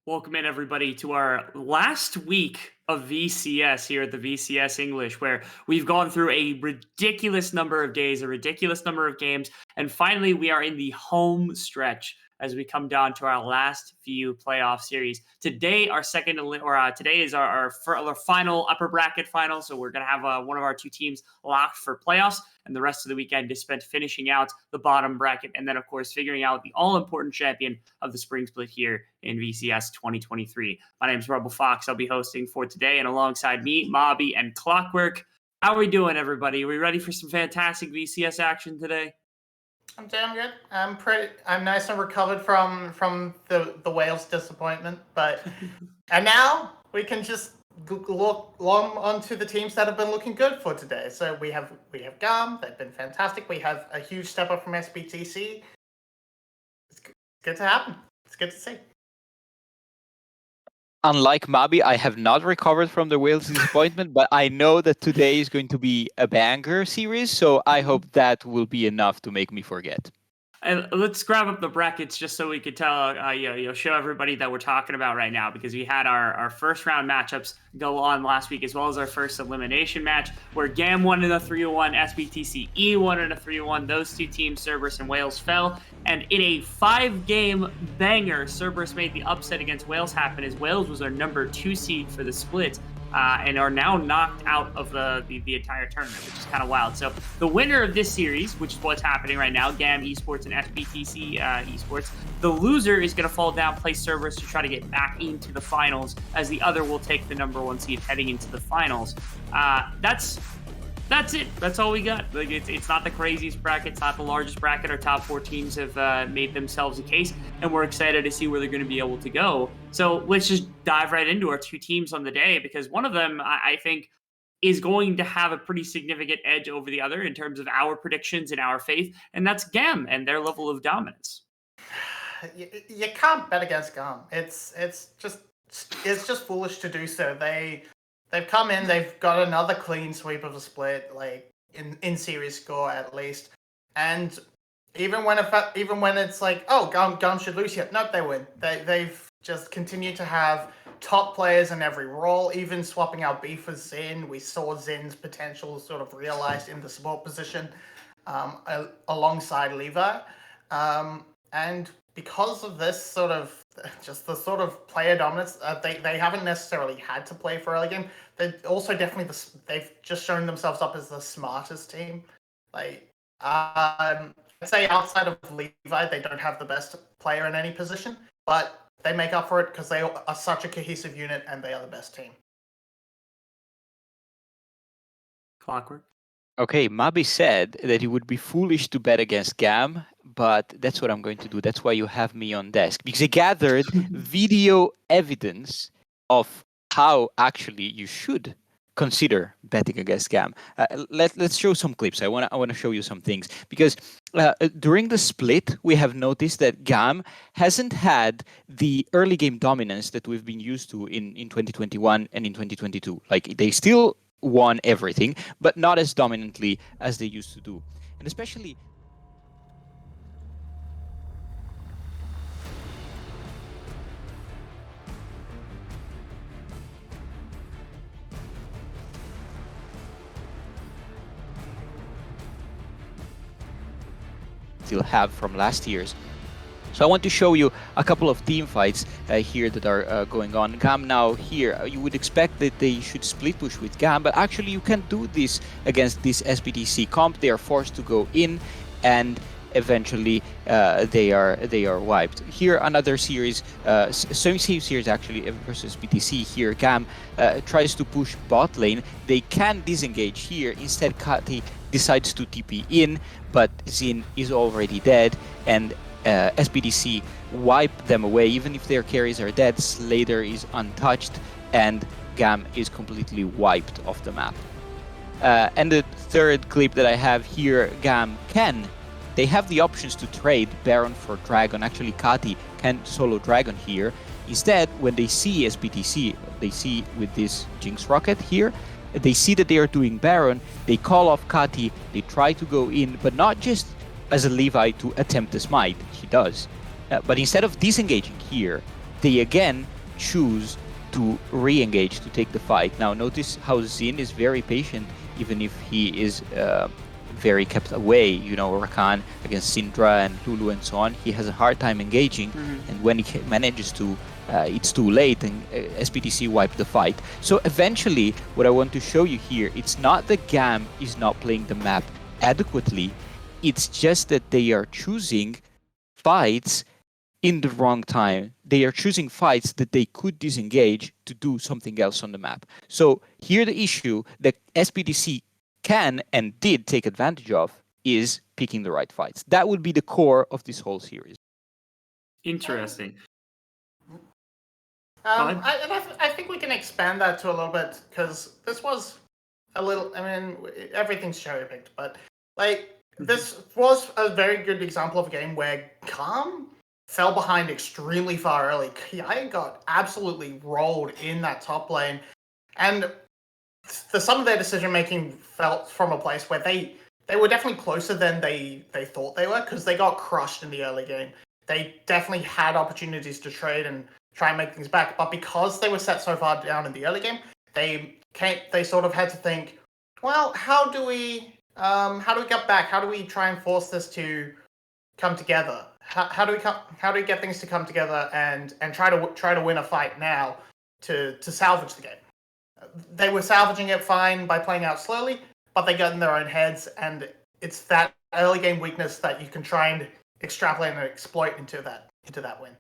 Welcome in, everybody, to our last week of VCS here at the VCS English, where we've gone through a ridiculous number of days, a ridiculous number of games, and finally we are in the home stretch as we come down to our last few playoff series. Today, today is our final upper bracket final, so we're gonna have one of our two teams locked for playoffs, and the rest of the weekend is spent finishing out the bottom bracket, and then of course figuring out the all-important champion of the spring split here in VCS 2023. My name is Bo5. I'll be hosting for today, and alongside me, Mobby and Clockwork. How are we doing, everybody? Are we ready for some fantastic VCS action today? I'm doing good. I'm nice and recovered from the Wales disappointment, and now we can just look onto the teams that have been looking good for today. So we have GAM. They've been fantastic. We have a huge step up from SBTC. It's good to happen. It's good to see. Unlike Mabi, I have not recovered from the Wales disappointment, but I know that today is going to be a banger series, so I hope that will be enough to make me forget. And let's grab up the brackets just so we could tell, show everybody that we're talking about right now, because we had our first round matchups go on last week, as well as our first elimination match, where GAM won in a 3-1, SBTC won in a 3-1. Those two teams, Cerberus and Wales, fell. And in a 5-game banger, Cerberus made the upset against Wales happen, as Wales was our number 2 seed for the split. And are now knocked out of the entire tournament, which is kind of wild. So the winner of this series, which is what's happening right now, GAM Esports and SBTC Esports, the loser is going to fall down, play Cerberus to try to get back into the finals, as the other will take the number 1 seed heading into the finals. That's it. That's all we got. Like it's not the craziest bracket. It's not the largest bracket. Our top 4 teams have made themselves a case, and we're excited to see where they're going to be able to go. So let's just dive right into our 2 teams on the day, because one of them, I think, is going to have a pretty significant edge over the other in terms of our predictions and our faith, and that's GAM and their level of dominance. You can't bet against GAM. It's just foolish to do so. They've come in, they've got another clean sweep of the split, like in series score at least. And even when it's like, oh, GAM should lose here, nope, they win. They've just continued to have top players in every role, even swapping out B for Xin. We saw Zin's potential sort of realized in the support position alongside Levi. And because of this sort of just the sort of player dominance, they haven't necessarily had to play for early game. They're also definitely they've just shown themselves up as the smartest team. Like I'd say outside of Levi, they don't have the best player in any position, but they make up for it because they are such a cohesive unit and they are the best team. Clockwork. Okay, Mabi said that it would be foolish to bet against GAM, but that's what I'm going to do. That's why you have me on desk, because I gathered video evidence of how actually you should consider betting against GAM. Let's show some clips. I want to show you some things, because during the split, we have noticed that GAM hasn't had the early game dominance that we've been used to in 2021 and in 2022. Like, they still won everything, but not as dominantly as they used to do. And especially still have from last year's. So I want to show you a couple of team fights here that are going on. GAM now here, you would expect that they should split push with GAM, but actually you can't do this against this SBTC comp. They are forced to go in, and eventually they are wiped. Here another series, same series actually versus BTC. Here GAM tries to push bot lane. They can disengage here. Instead, Kati decides to TP in, but Xin is already dead, and SBTC wipe them away. Even if their carries are dead, Slater is untouched, and GAM is completely wiped off the map. And the third clip that I have here, GAM they have the options to trade Baron for Dragon. Actually, Kati can solo Dragon here. Instead, when they see SBTC, they see with this Jinx Rocket here, they see that they are doing Baron, they call off Kati, they try to go in, but not just as a Levi to attempt the smite, he does. But instead of disengaging here, they again choose to re-engage, to take the fight. Now notice how Xin is very patient, even if he is very kept away. You know, Rakan against Syndra and Lulu and so on, he has a hard time engaging, and when he manages to, it's too late, and SBTC wiped the fight. So eventually, what I want to show you here, it's not that GAM is not playing the map adequately, it's just that they are choosing fights in the wrong time. They are choosing fights that they could disengage to do something else on the map. So here the issue that SBTC can and did take advantage of is picking the right fights. That would be the core of this whole series. Interesting. I think we can expand that to a little bit, because this was a little, I mean, everything's cherry picked, but like this was a very good example of a game where GAM fell behind extremely far early. Ki got absolutely rolled in that top lane, and some of their decision making felt from a place where they were definitely closer than they thought they were, because they got crushed in the early game. They definitely had opportunities to trade and try and make things back, but because they were set so far down in the early game, they sort of had to think, well, how do we get back? How do we try and force this to come together? How do we get things to come together and try to win a fight now to salvage the game? They were salvaging it fine by playing out slowly, but they got in their own heads, and it's that early game weakness that you can try and extrapolate and exploit into that win.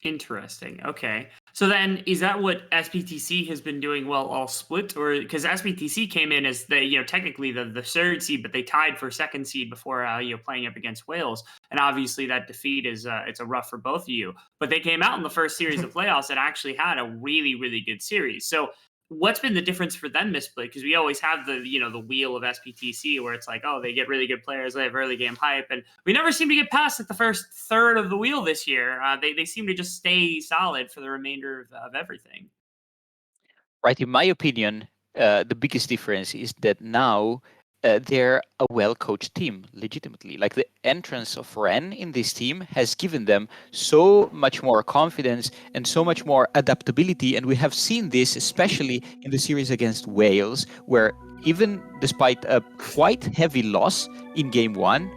Interesting. Okay. So then, is that what SBTC has been doing well all split? Or because SBTC came in as technically the third seed, but they tied for second seed before playing up against Wales, and obviously that defeat is it's a rough for both of you. But they came out in the first series of playoffs and actually had a really, really good series. So what's been the difference for them this split? Because we always have the wheel of SBTC where it's like, oh, they get really good players, they have early game hype, and we never seem to get past like the first third of the wheel this year. They seem to just stay solid for the remainder of everything. Right, in my opinion, the biggest difference is that now they're a well-coached team, legitimately. Like, the entrance of Ren in this team has given them so much more confidence and so much more adaptability, and we have seen this especially in the series against Wales, where even despite a quite heavy loss in Game 1,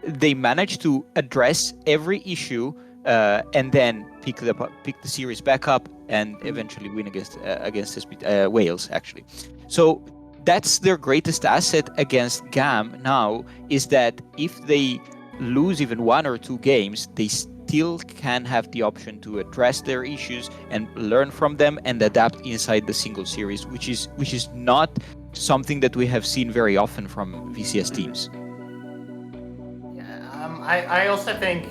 they managed to address every issue and then pick the series back up and eventually win against Wales, actually. So that's their greatest asset against GAM now, is that if they lose even one or two games, they still can have the option to address their issues and learn from them and adapt inside the single series, which is not something that we have seen very often from VCS teams. Yeah, I also think,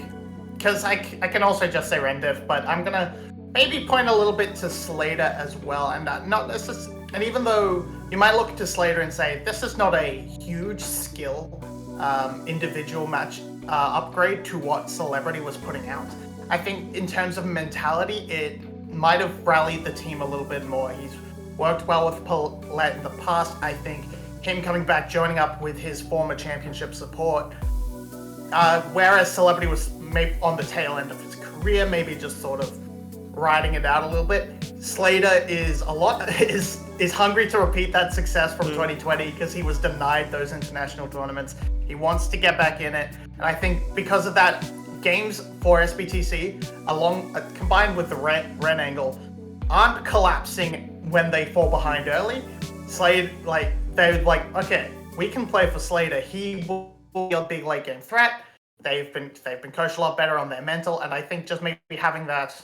because I can also just say Rendiv, but I'm gonna maybe point a little bit to Slater as well, and and even though you might look to Slater and say this is not a huge skill individual match upgrade to what Celebrity was putting out, I think in terms of mentality, it might have rallied the team a little bit more. He's worked well with Paulette in the past. I think him coming back, joining up with his former championship support, whereas Celebrity was maybe on the tail end of his career, maybe just sort of riding it out a little bit. Slater is hungry to repeat that success from 2020, because he was denied those international tournaments. He wants to get back in it, and I think because of that, games for SBTC, combined with the Ren angle, aren't collapsing when they fall behind early. Slater, they're like, okay, we can play for Slater. He will be a big late game threat. They've been coached a lot better on their mental, and I think just maybe having that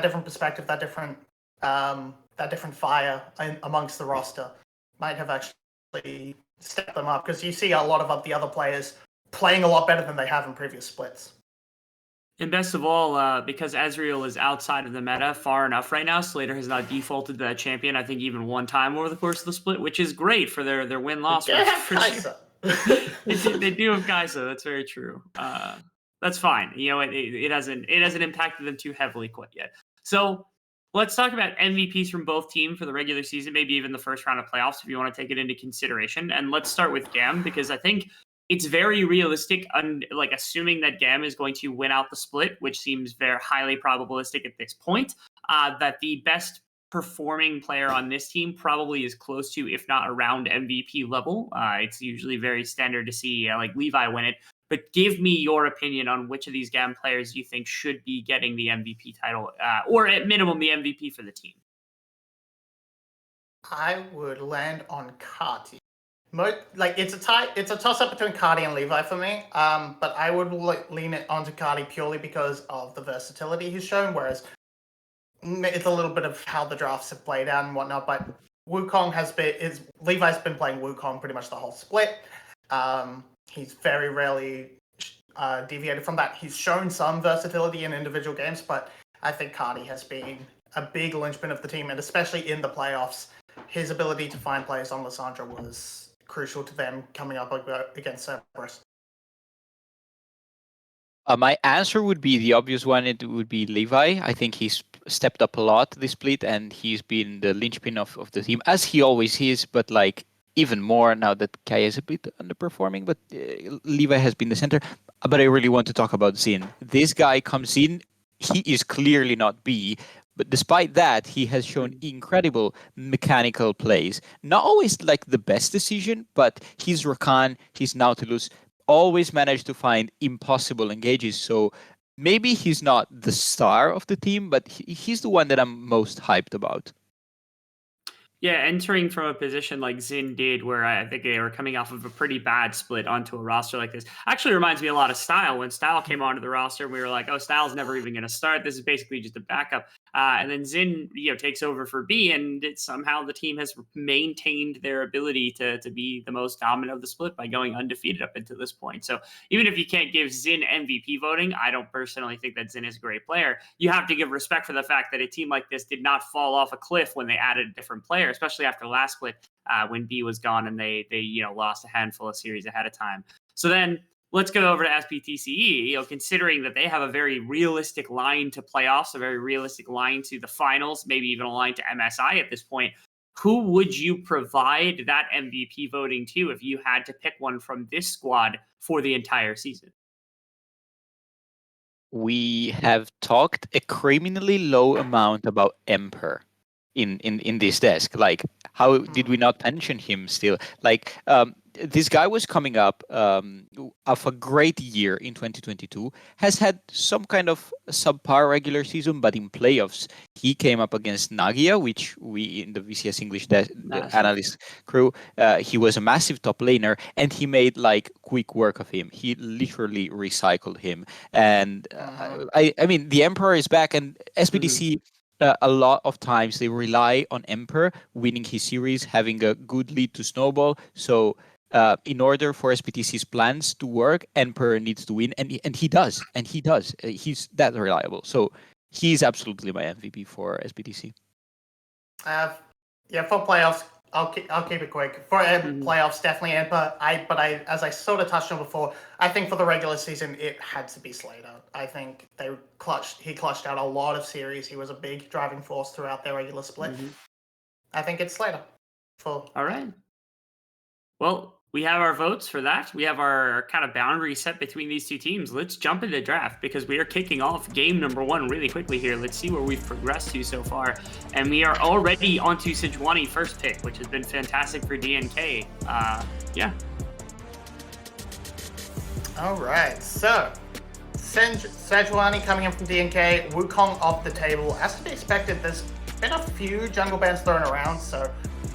different perspective, that different fire amongst the roster might have actually stepped them up, because you see a lot of the other players playing a lot better than they have in previous splits. And best of all, because Ezreal is outside of the meta far enough right now, Slater has not defaulted to that champion, I think, even one time over the course of the split, which is great for their win-loss. They have Kai'Sa. They do have Kai'Sa, that's very true. That's fine. It hasn't impacted them too heavily quite yet. So let's talk about MVPs from both teams for the regular season, maybe even the first round of playoffs if you want to take it into consideration. And let's start with GAM, because I think it's very realistic, like assuming that GAM is going to win out the split, which seems very highly probabilistic at this point, that the best performing player on this team probably is close to, if not around MVP level. It's usually very standard to see like Levi win it. But give me your opinion on which of these GAM players you think should be getting the MVP title, or at minimum the MVP for the team. I would land on Carti. It's a toss-up between Cardi and Levi for me. But I would lean it onto Cardi purely because of the versatility he's shown, whereas it's a little bit of how the drafts have played out and whatnot. But Levi's been playing Wukong pretty much the whole split. He's very rarely deviated from that. He's shown some versatility in individual games, but I think Cardi has been a big linchpin of the team, and especially in the playoffs, his ability to find players on Lissandra was crucial to them coming up against Cerberus. My answer would be the obvious one. It would be Levi. I think he's stepped up a lot this split, and he's been the linchpin of the team, as he always is, but like even more now that Kai is a bit underperforming, but Levi has been the center. But I really want to talk about Zin. This guy comes in, he is clearly not B, but despite that, he has shown incredible mechanical plays. Not always like the best decision, but his Rakan, his Nautilus, always managed to find impossible engages. So maybe he's not the star of the team, but he's the one that I'm most hyped about. Yeah, entering from a position like Zin did, where I think they were coming off of a pretty bad split onto a roster like this, actually reminds me a lot of Style. When Style came onto the roster, we were like, oh, Style's never even going to start. This is basically just a backup. And then Zin, takes over for B, and somehow the team has maintained their ability to be the most dominant of the split by going undefeated up until this point. So even if you can't give Zin MVP voting, I don't personally think that Zin is a great player. You have to give respect for the fact that a team like this did not fall off a cliff when they added a different player, especially after last split when B was gone and they lost a handful of series ahead of time. So then let's go over to SBTCE, considering that they have a very realistic line to playoffs, a very realistic line to the finals, maybe even a line to MSI at this point. Who would you provide that MVP voting to if you had to pick one from this squad for the entire season? We have talked a criminally low amount about Emperor in this desk. Like, how did we not mention him still? Like, this guy was coming up of a great year in 2022, has had some kind of subpar regular season, but in playoffs, he came up against Nagia, which we in the VCS English analyst crew, he was a massive top laner, and he made like quick work of him. He literally recycled him. And I mean, the Emperor is back, and SBTC, a lot of times they rely on Emperor winning his series, having a good lead to snowball. So in order for SBTC's plans to work, Emperor needs to win, and he does. He's that reliable. So he's absolutely my MVP for SBTC. For playoffs, I'll keep it quick. For playoffs, definitely Emperor. But as I sort of touched on before, I think for the regular season, it had to be Slater. I think he clutched out a lot of series. He was a big driving force throughout their regular split. I think it's Slater. All right. Well, we have our votes for that. We have our kind of boundary set between these two teams. Let's jump into draft because we are kicking off game number 1 really quickly here. Let's see where we've progressed to so far. And we are already onto Sejuani first pick, which has been fantastic for DNK. Yeah. All right. So, Sejuani coming in from DNK, Wukong off the table. As to be expected, there's been a few jungle bans thrown around, so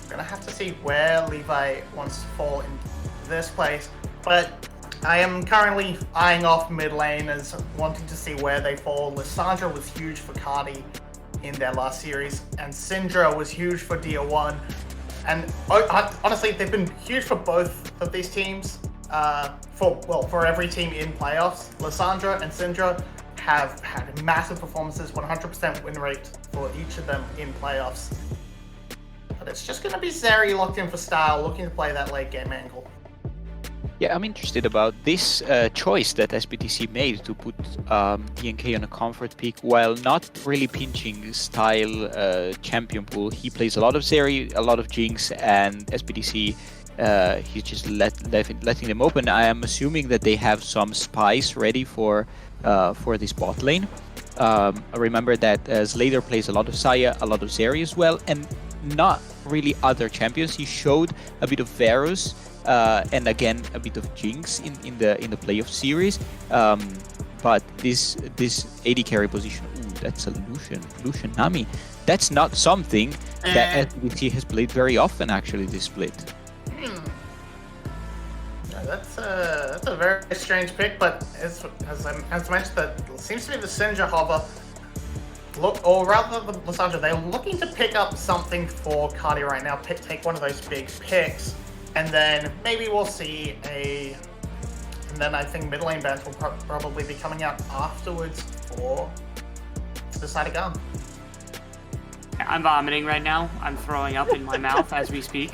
gonna have to see where Levi wants to fall in this place, but I am currently eyeing off mid lane as wanting to see where they fall. Lissandra was huge for Cardi in their last series, and Syndra was huge for D1, and honestly they've been huge for both of these teams. For every team in playoffs, Lissandra and Syndra have had massive performances, 100% win rate for each of them in playoffs. But it's just going to be Zeri locked in for style, looking to play that late game angle. Yeah, I'm interested about this choice that SBTC made to put DNK on a comfort pick while not really pinching style champion pool. He plays a lot of Zeri, a lot of Jinx, and SBTC he's just letting them open. I am assuming that they have some spies ready for this bot lane. Remember that Slater plays a lot of Saya, a lot of Zeri as well, and not really other champions. He showed a bit of Varus and again a bit of Jinx in the playoff series. But this AD carry position, ooh, that's a Lucian Nami. That's not something that SBTC has played very often, actually, this split. Yeah, that's a very strange pick, but as mentioned, that seems to be the Sinja hover. Or rather the Lissandra, they're looking to pick up something for Cardi right now, take one of those big picks, and then maybe we'll see and then I think mid lane bans will probably be coming out afterwards for the side of GAM. I'm vomiting right now. I'm throwing up in my mouth as we speak.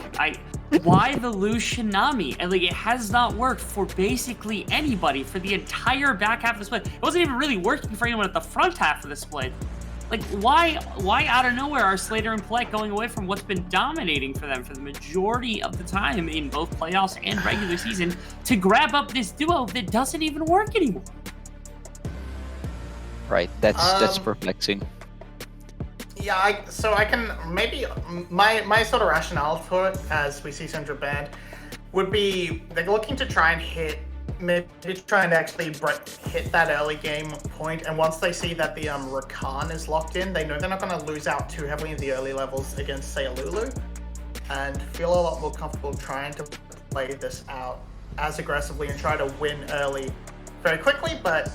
Why the Lucian Nami? And like, it has not worked for basically anybody for the entire back half of the split. It wasn't even really working for anyone at the front half of the split. Like, why out of nowhere are Slater and Plek going away from what's been dominating for them for the majority of the time in both playoffs and regular season to grab up this duo that doesn't even work anymore? Right, that's perplexing. Yeah, so I can maybe my sort of rationale for it, as we see Syndra banned, would be they're looking to try and actually hit that early game point, and once they see that the Rakan is locked in, they know they're not going to lose out too heavily in the early levels against, say, a Lulu, and feel a lot more comfortable trying to play this out as aggressively and try to win early very quickly. But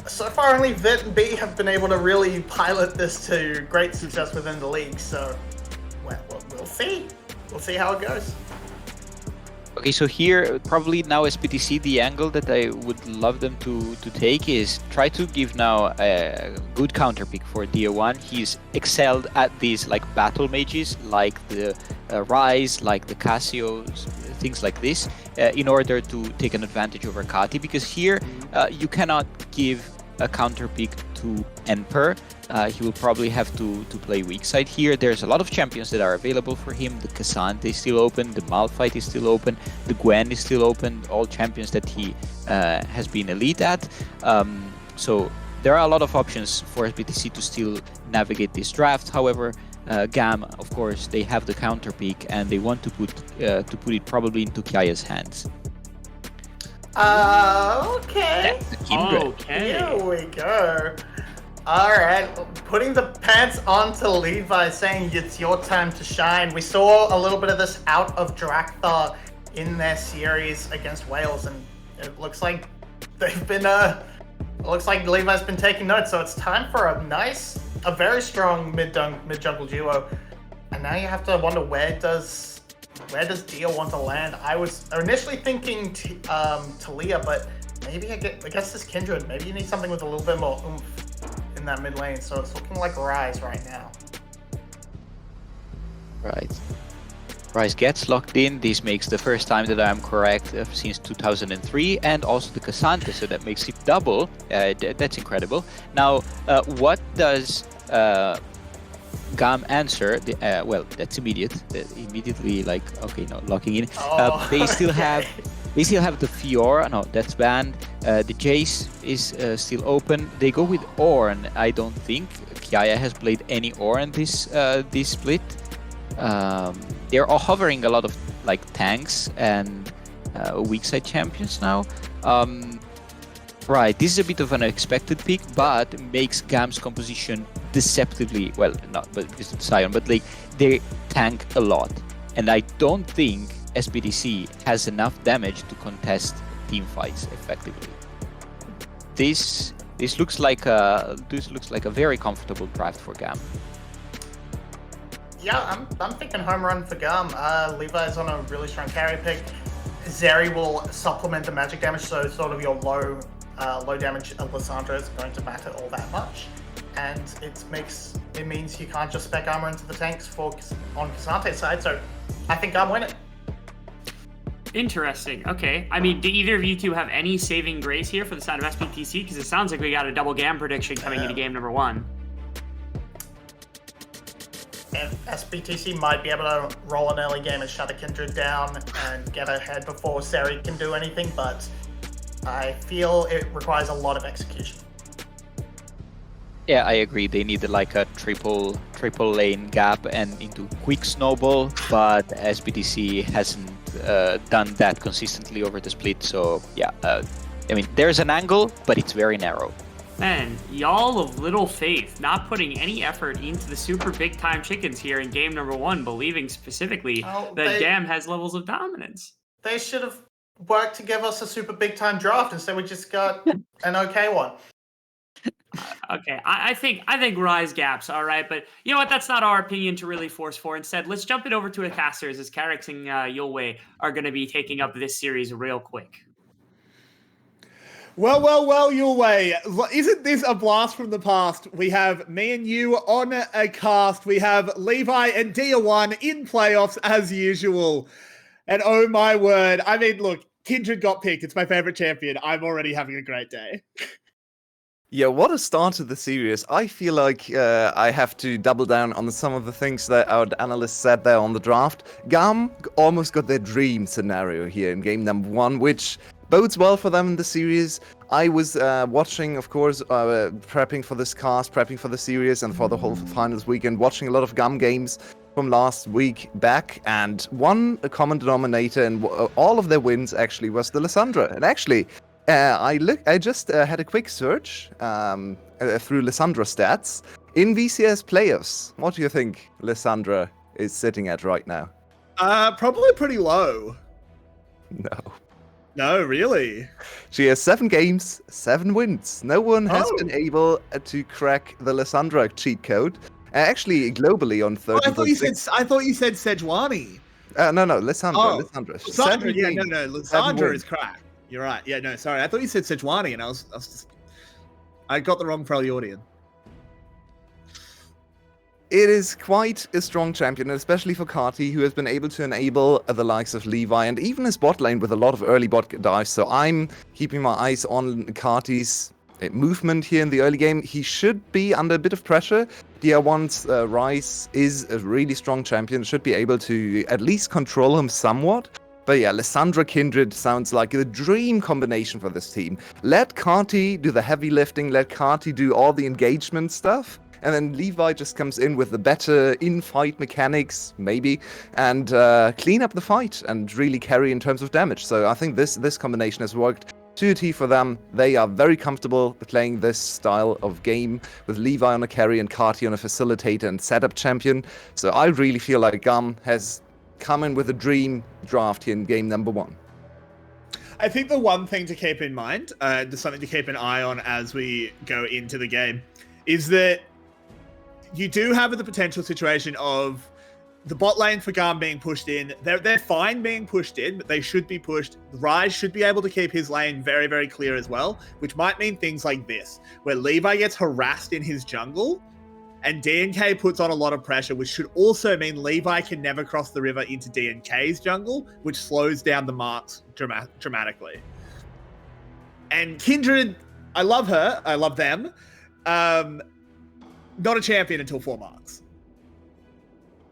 so far only Vit and B have been able to really pilot this to great success within the league, so we'll see. We'll see how it goes. Okay, so here, probably now SBTC, the angle that I would love them to take is try to give now a good counter pick for Dia1. He's excelled at these like battle mages, like the Ryze, like the Cassios, things like this, in order to take an advantage over Kati, because here you cannot give a counter pick to Emperor. He will probably have to play weak side here. There's a lot of champions that are available for him. The Cassandra is still open, the Malphite is still open, the Gwen is still open, all champions that he has been elite at. So there are a lot of options for SBTC to still navigate this draft. However, GAM, of course, they have the counter pick and they want to put it probably into Kiaya's hands. Okay. Okay. Here we go. Alright, putting the pants on to Levi, saying it's your time to shine. We saw a little bit of this out of Drakthar in their series against Wales, and it looks like they've been looks like Levi's been taking notes, so it's time for a very strong mid-jungle duo. And now you have to wonder, where does Dia want to land? I was initially thinking Talia, but maybe I guess this Kindred. Maybe you need something with a little bit more oomph in that mid lane. So it's looking like Ryze right now. Right. Ryze gets locked in. This makes the first time that I am correct since 2003, and also the Cassandra, so that makes it double. That's incredible. Now, what does GAM answer? Well, that's immediate. Immediately, like, okay, no, locking in. They still have the Fiora. No, that's banned. The Jace is still open. They go with Ornn. I don't think Kiaya has played any Ornn this split. They're all hovering a lot of like tanks and weak side champions now. Right, this is a bit of an unexpected pick, but makes GAM's composition deceptively, well, not but because it's Sion, but like they tank a lot, and I don't think SBTC has enough damage to contest team fights effectively. This looks like a very comfortable draft for GAM. Yeah, I'm thinking home run for GAM. Levi's on a really strong carry pick. Zeri will supplement the magic damage, so sort of your low damage Lissandra isn't going to matter all that much. And it means you can't just spec armor into the tanks on Cassante's side, so I think GAM win it. Interesting. Okay. I mean, do either of you two have any saving grace here for the side of SBTC? Because it sounds like we got a double GAM prediction coming into game number one. SBTC might be able to roll an early game and shut a Kindred down and get ahead before Seri can do anything, but I feel it requires a lot of execution. Yeah, I agree. They needed like a triple lane gap and into quick snowball, but SBTC hasn't done that consistently over the split. So yeah, I mean, there's an angle, but it's very narrow. Man, y'all of little faith, not putting any effort into the super big time chickens here in game number 1, believing specifically that GAM has levels of dominance. They should have worked to give us a super big time draft. Instead, we just got an okay one. Okay, I think Rise gaps, all right, but you know what? That's not our opinion to really force for. Instead, let's jump it over to the casters as Carrix and Yulwei are going to be taking up this series real quick. Well, Yulwei, isn't this a blast from the past? We have me and you on a cast. We have Levi and Dia1 in playoffs as usual. And oh my word, I mean, look, Kindred got picked. It's my favorite champion. I'm already having a great day. Yeah, what a start to the series. I feel like I have to double down on some of the things that our analysts said there on the draft. GAM almost got their dream scenario here in game number 1, which bodes well for them in the series. I was watching, of course, prepping for this cast, prepping for the series and for the whole finals weekend, watching a lot of GAM games from last week back, and one common denominator in all of their wins actually was the Lissandra. And actually, I just had a quick search through Lissandra stats in VCS playoffs. What do you think Lissandra is sitting at right now? Probably pretty low. No. No, really? She has 7 games, 7 wins. No one has been able to crack the Lissandra cheat code. Actually, globally on 30. I thought you said Sejuani. No, Lissandra. Lissandra, yeah, no, Lissandra is cracked. You're right. Yeah, no, sorry. I thought you said Sejuani, and I got the wrong Freljordian. It is quite a strong champion, especially for Kati, who has been able to enable the likes of Levi and even his bot lane with a lot of early bot dives. So I'm keeping my eyes on Kati's movement here in the early game. He should be under a bit of pressure. Dia1's Rise is a really strong champion, should be able to at least control him somewhat. But yeah, Lissandra Kindred sounds like the dream combination for this team. Let Kati do the heavy lifting, let Kati do all the engagement stuff, and then Levi just comes in with the better in-fight mechanics, maybe, and clean up the fight and really carry in terms of damage. So I think this combination has worked to a T for them. They are very comfortable playing this style of game with Levi on a carry and Kati on a facilitator and setup champion. So I really feel like GAM has come in with a dream draft here in game number 1. I think the one thing to keep in mind, there's something to keep an eye on as we go into the game, is that you do have the potential situation of the bot lane for GAM being pushed in. They're fine being pushed in, but they should be pushed. Rise should be able to keep his lane very, very clear as well, which might mean things like this, where Levi gets harassed in his jungle, and DNK puts on a lot of pressure, which should also mean Levi can never cross the river into DNK's jungle, which slows down the marks dramatically. And Kindred, I love her. I love them. Not a champion until 4 marks.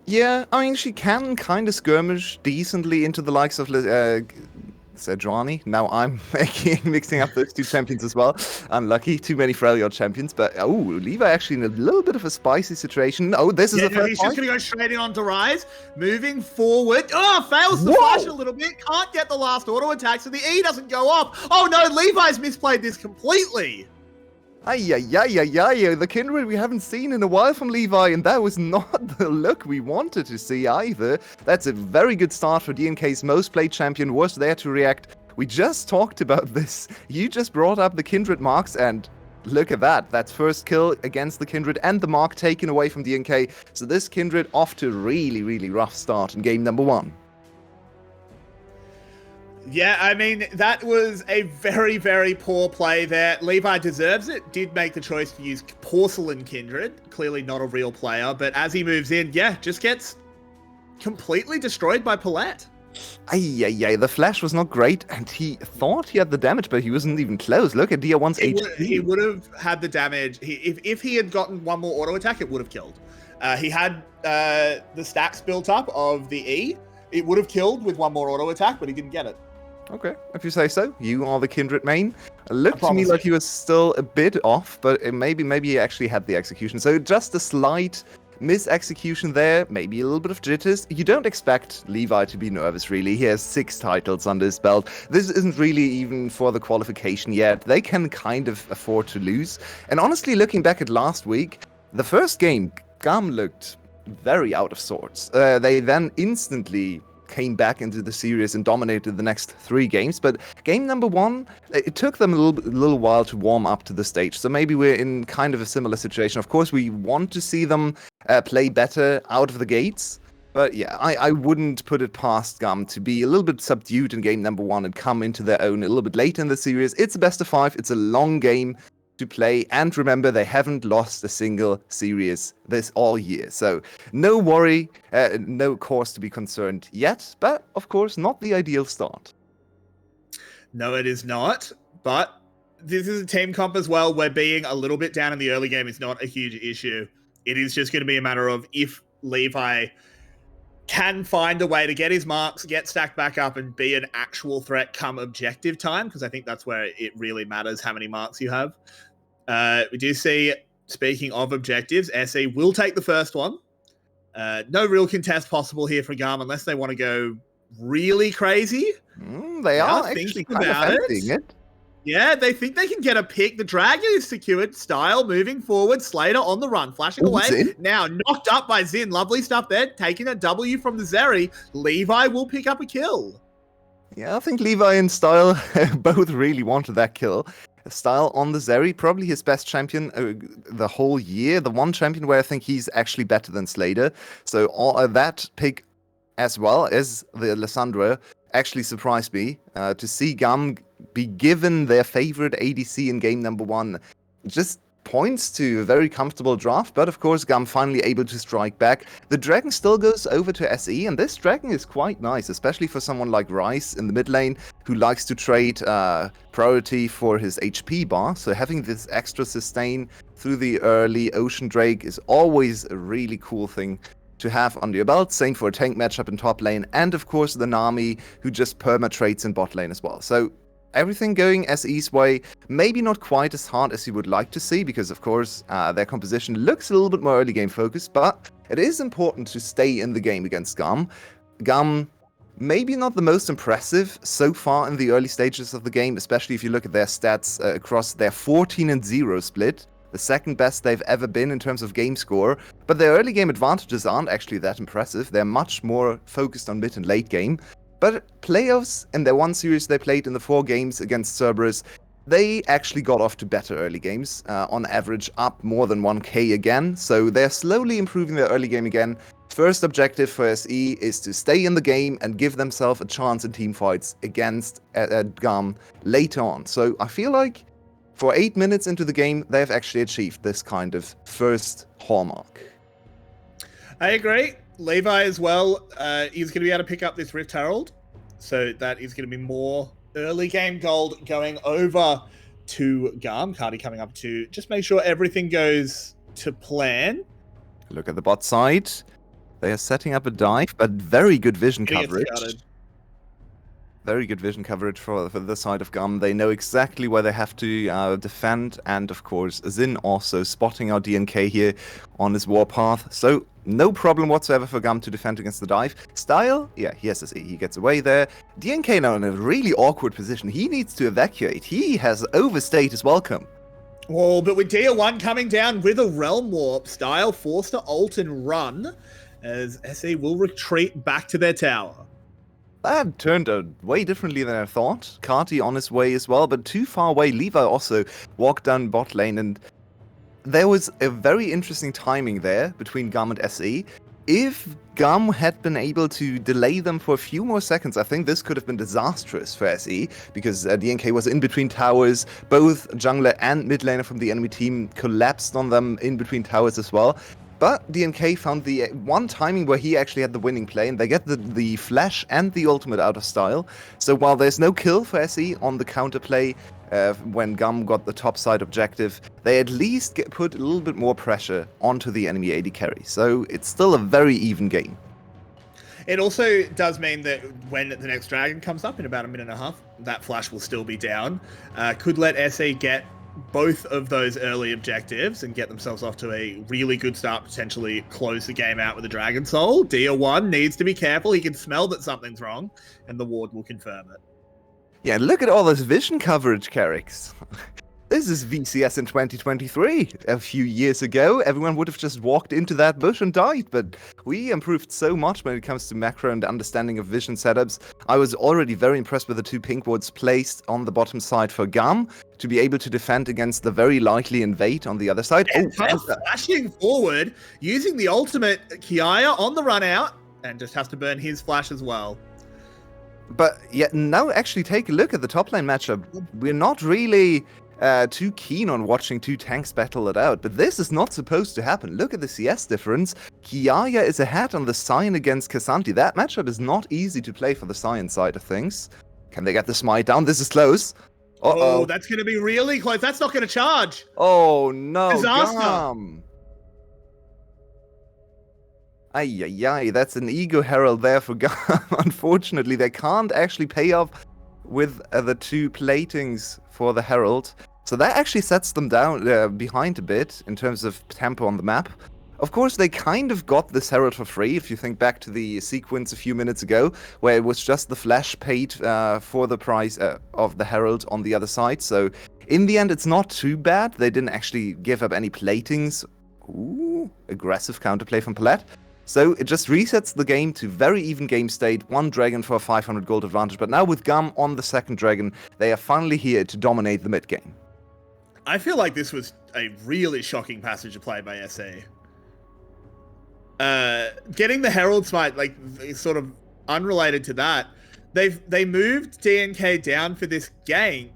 Yeah, I mean, she can kind of skirmish decently into the likes of Sejuani. Now I'm mixing up those 2 champions as well. Unlucky, too many Freljord champions. But, Levi actually in a little bit of a spicy situation. Oh, this is a he's just going to go straight in onto Rise. Moving forward. Oh, fails to flash a little bit. Can't get the last auto attack, so the E doesn't go off. Oh, no, Levi's misplayed this completely. The Kindred we haven't seen in a while from Levi, and that was not the look we wanted to see either. That's a very good start for DNK's most played champion, was there to react. We just talked about this. You just brought up the Kindred marks, and look at that. That's first kill against the Kindred and the mark taken away from DNK. So this Kindred off to a really, really rough start in game number 1. Yeah, I mean, that was a very, very poor play there. Levi deserves it. Did make the choice to use Porcelain Kindred. Clearly not a real player, but as he moves in, yeah, just gets completely destroyed by Paulette. The flash was not great, and he thought he had the damage, but he wasn't even close. Look at Dia1's HP. He would have had the damage. If he had gotten one more auto attack, it would have killed. He had the stacks built up of the E, it would have killed with one more auto attack, but he didn't get it. Okay, if you say so. You are the Kindred main. It looked to me promise like you. he was still a bit off, but maybe he actually had the execution. So just a slight mis-execution there, maybe a little bit of jitters. You don't expect Levi to be nervous, really. He has 6 titles under his belt. This isn't really even for the qualification yet. They can kind of afford to lose. And honestly, looking back at last week, the first game, GAM looked very out of sorts. They then instantly came back into the series and dominated the next 3 games. But game number 1, it took them a little while to warm up to the stage. So maybe we're in kind of a similar situation. Of course, we want to see them play better out of the gates. But yeah, I wouldn't put it past GAM to be a little bit subdued in game number 1 and come into their own a little bit later in the series. It's a best of 5. It's a long game to play, and remember, they haven't lost a single series this all year, so no worry, no cause to be concerned yet, but of course not the ideal start. No, it is not, but this is a team comp as well, where being a little bit down in the early game is not a huge issue. It is just going to be a matter of if Levi can find a way to get his marks, get stacked back up, and be an actual threat come objective time, because I think that's where it really matters how many marks you have. We do see, speaking of objectives, SE will take the first one. No real contest possible here for GAM unless they want to go really crazy. They are actually kind of fancying it. Yeah, they think they can get a pick. The dragon is secured. Style moving forward. Slater on the run, flashing away. Zin. Now knocked up by Zin. Lovely stuff there. Taking a W from the Zeri. Levi will pick up a kill. Yeah, I think Levi and Style both really wanted that kill. Style on the Zeri, probably his best champion the whole year. The one champion where I think he's actually better than Slater. So that pick, as well as the Lissandra, actually surprised me to see GAM be given their favorite ADC in game number 1. Just points to a very comfortable draft, but of course GAM finally able to strike back. The dragon still goes over to SE, and this dragon is quite nice, especially for someone like Rice in the mid lane who likes to trade priority for his HP bar. So having this extra sustain through the early Ocean Drake is always a really cool thing to have under your belt. Same for a tank matchup in top lane, and of course the Nami who just perma trades in bot lane as well. So everything going SE's way, maybe not quite as hard as you would like to see, because of course their composition looks a little bit more early game focused, but it is important to stay in the game against GAM. GAM, maybe not the most impressive so far in the early stages of the game, especially if you look at their stats across their 14-0 split, the second best they've ever been in terms of game score, but their early game advantages aren't actually that impressive. They're much more focused on mid and late game. But playoffs, in their one series they played in the 4 games against Cerberus, they actually got off to better early games, on average up more than 1k again, so they're slowly improving their early game again. First objective for SE is to stay in the game and give themselves a chance in team fights against GAM later on. So I feel like for 8 minutes into the game, they've actually achieved this kind of first hallmark. I agree. Levi as well, he's going to be able to pick up this Rift Herald, so that is going to be more early game gold going over to GAM. Cardi coming up to just make sure everything goes to plan. Look at the bot side. They are setting up a dive, but very good vision coverage. Very good vision coverage for the side of GAM. They know exactly where they have to defend, and of course Zin also spotting our DNK here on his warpath. So no problem whatsoever for GAM to defend against the dive. Style, yeah, he has to see. He gets away there. DNK now in a really awkward position. He needs to evacuate. He has overstayed his welcome. Oh, but with Dia1 coming down with a Realm Warp, Style forced to ult and run, as SE will retreat back to their tower. That turned out way differently than I thought. Carti on his way as well, but too far away. Levi also walked down bot lane, and there was a very interesting timing there between GAM and SE. If GAM had been able to delay them for a few more seconds, I think this could have been disastrous for SE, because DNK was in between towers. Both jungler and mid laner from the enemy team collapsed on them in between towers as well. But DNK found the one timing where he actually had the winning play, and they get the flash and the ultimate out of Style. So while there's no kill for SE on the counterplay, when GAM got the top side objective, they at least put a little bit more pressure onto the enemy AD carry. So it's still a very even game. It also does mean that when the next dragon comes up in about a minute and a half, that flash will still be down. Could let SE get both of those early objectives and get themselves off to a really good start, potentially close the game out with a Dragon Soul. Dia1 needs to be careful. He can smell that something's wrong, and the ward will confirm it. Yeah, look at all this vision coverage, Carrix. This is VCS in 2023. A few years ago, everyone would have just walked into that bush and died, but we improved so much when it comes to macro and understanding of vision setups. I was already very impressed with the 2 pink wards placed on the bottom side for GAM to be able to defend against the very likely invade on the other side. And flashing forward, using the ultimate Kiaya on the run out, and just has to burn his flash as well. But yeah, now actually take a look at the top lane matchup. We're not really too keen on watching 2 tanks battle it out, but this is not supposed to happen. Look at the CS difference. Kiaya is ahead on the Sion against K'Sante. That matchup is not easy to play for the Sion side of things. Can they get the smite down? This is close. Oh, that's going to be really close. That's not going to charge. Oh no, Disaster. GAM. Ay, that's an ego herald there for GAM. Unfortunately, they can't actually pay off with the 2 platings for the herald. So that actually sets them down behind a bit in terms of tempo on the map. Of course, they kind of got this herald for free, if you think back to the sequence a few minutes ago, where it was just the flash paid for the price of the herald on the other side. So in the end, it's not too bad. They didn't actually give up any platings. Ooh, aggressive counterplay from Palette. So it just resets the game to very even game state, 1 dragon for a 500 gold advantage. But now with GAM on the 2nd dragon, they are finally here to dominate the mid game. I feel like this was a really shocking passage of play by SE. Getting the Herald Smite, like, sort of unrelated to that, they moved DNK down for this gank.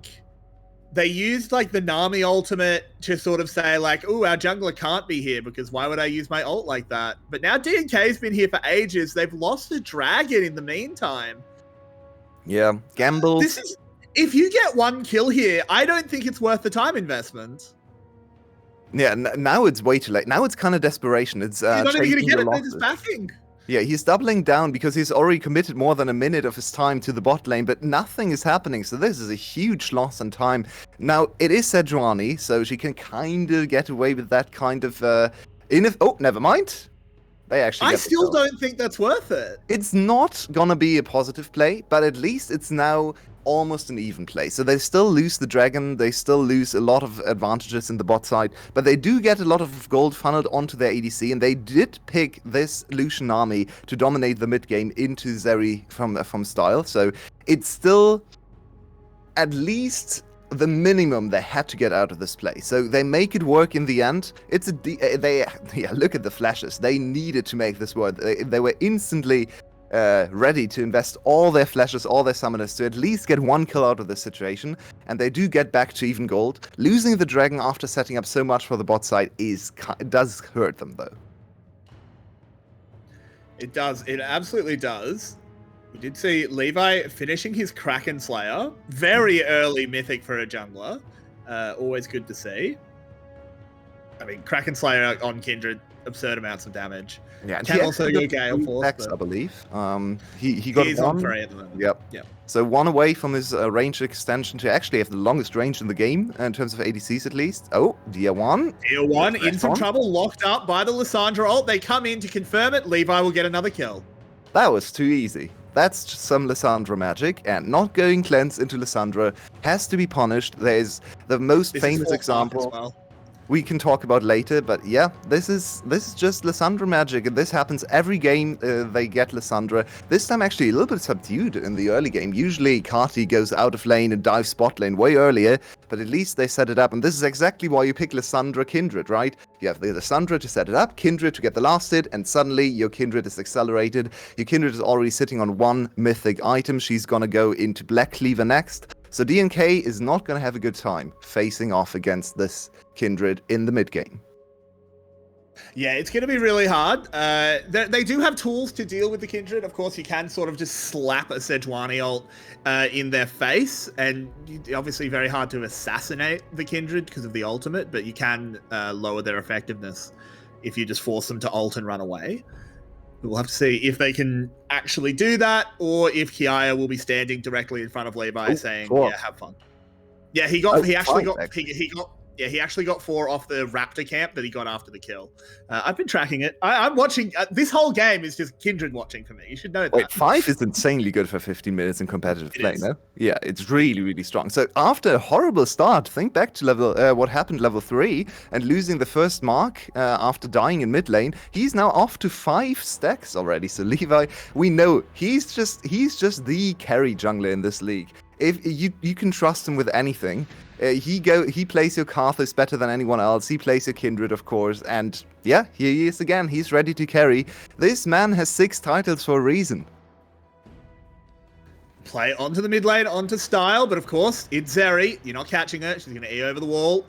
They used, like, the Nami ultimate to sort of say, like, ooh, our jungler can't be here because why would I use my ult like that? But now DNK's been here for ages. They've lost a dragon in the meantime. Yeah, gamble. This is... If you get 1 kill here, I don't think it's worth the time investment. Yeah, now it's way too late. Now it's kind of desperation. It's You're not even going to chasing get the it, they're losses. just backing. Yeah, he's doubling down because he's already committed more than a minute of his time to the bot lane, but nothing is happening, so this is a huge loss in time. Now, it is Sejuani, so she can kind of get away with that kind of... Oh, never mind. They actually I get the still kill. don't think that's worth it. It's not gonna be a positive play, but at least it's now almost an even play. So they still lose the dragon, they still lose a lot of advantages in the bot side, but they do get a lot of gold funneled onto their ADC, and they did pick this Lucian army to dominate the mid game into Zeri from style. So it's still at least the minimum they had to get out of this play. So they make it work in the end. It's look at the flashes. They needed to make this work. They were instantly ready to invest all their flashes, all their summoners to at least get 1 kill out of this situation, and they do get back to even gold. Losing the dragon after setting up so much for the bot side does hurt them though. It does. It absolutely does. We did see Levi finishing his Kraken Slayer. Very early mythic for a jungler. Always good to see. I mean, Kraken Slayer on Kindred, absurd amounts of damage. Yeah, Can also go Gale Force. I believe. He got He's 1. on 3 at the moment. Yep. So 1 away from his range extension to actually have the longest range in the game, in terms of ADCs at least. Oh, Dia1. Dia1 in some trouble, locked up by the Lissandra ult. They come in to confirm it. Levi will get another kill. That was too easy. That's just some Lissandra magic, and not going cleanse into Lissandra has to be punished. There's the most This famous is example as well. we can talk about later, but yeah, this is just Lissandra magic, and this happens every game they get Lissandra. This time actually a little bit subdued in the early game. Usually Kati goes out of lane and dives spot lane way earlier, but at least they set it up, and this is exactly why you pick Lissandra Kindred, right? You have the Lissandra to set it up, Kindred to get the last hit, and suddenly your Kindred is accelerated. Your Kindred is already sitting on 1 mythic item. She's gonna go into Black Cleaver next. So DNK is not gonna have a good time facing off against this Kindred in the mid game. Yeah, it's going to be really hard. They do have tools to deal with the Kindred. Of course, you can sort of just slap a Sejuani ult in their face, and obviously very hard to assassinate the Kindred because of the ultimate, but you can lower their effectiveness if you just force them to ult and run away. We'll have to see if they can actually do that, or if Kiaya will be standing directly in front of Levi saying, sure. "Yeah, have fun." Yeah, he actually got 4 off the Raptor camp that he got after the kill. I've been tracking it. I'm watching. This whole game is just Kindred watching for me. You should know that. Wait, 5 is insanely good for 15 minutes in competitive play, no? Yeah, it's really, really strong. So after a horrible start, think back to level what happened level 3 and losing the first mark after dying in mid lane. He's now off to 5 stacks already. So Levi, we know he's just the carry jungler in this league. If you can trust him with anything, he plays your Karthus better than anyone else. He plays your Kindred, of course, and yeah, here he is again. He's ready to carry. This man has 6 titles for a reason. Play onto the mid lane, onto Style, but of course, it's Zeri. You're not catching her. She's going to E over the wall.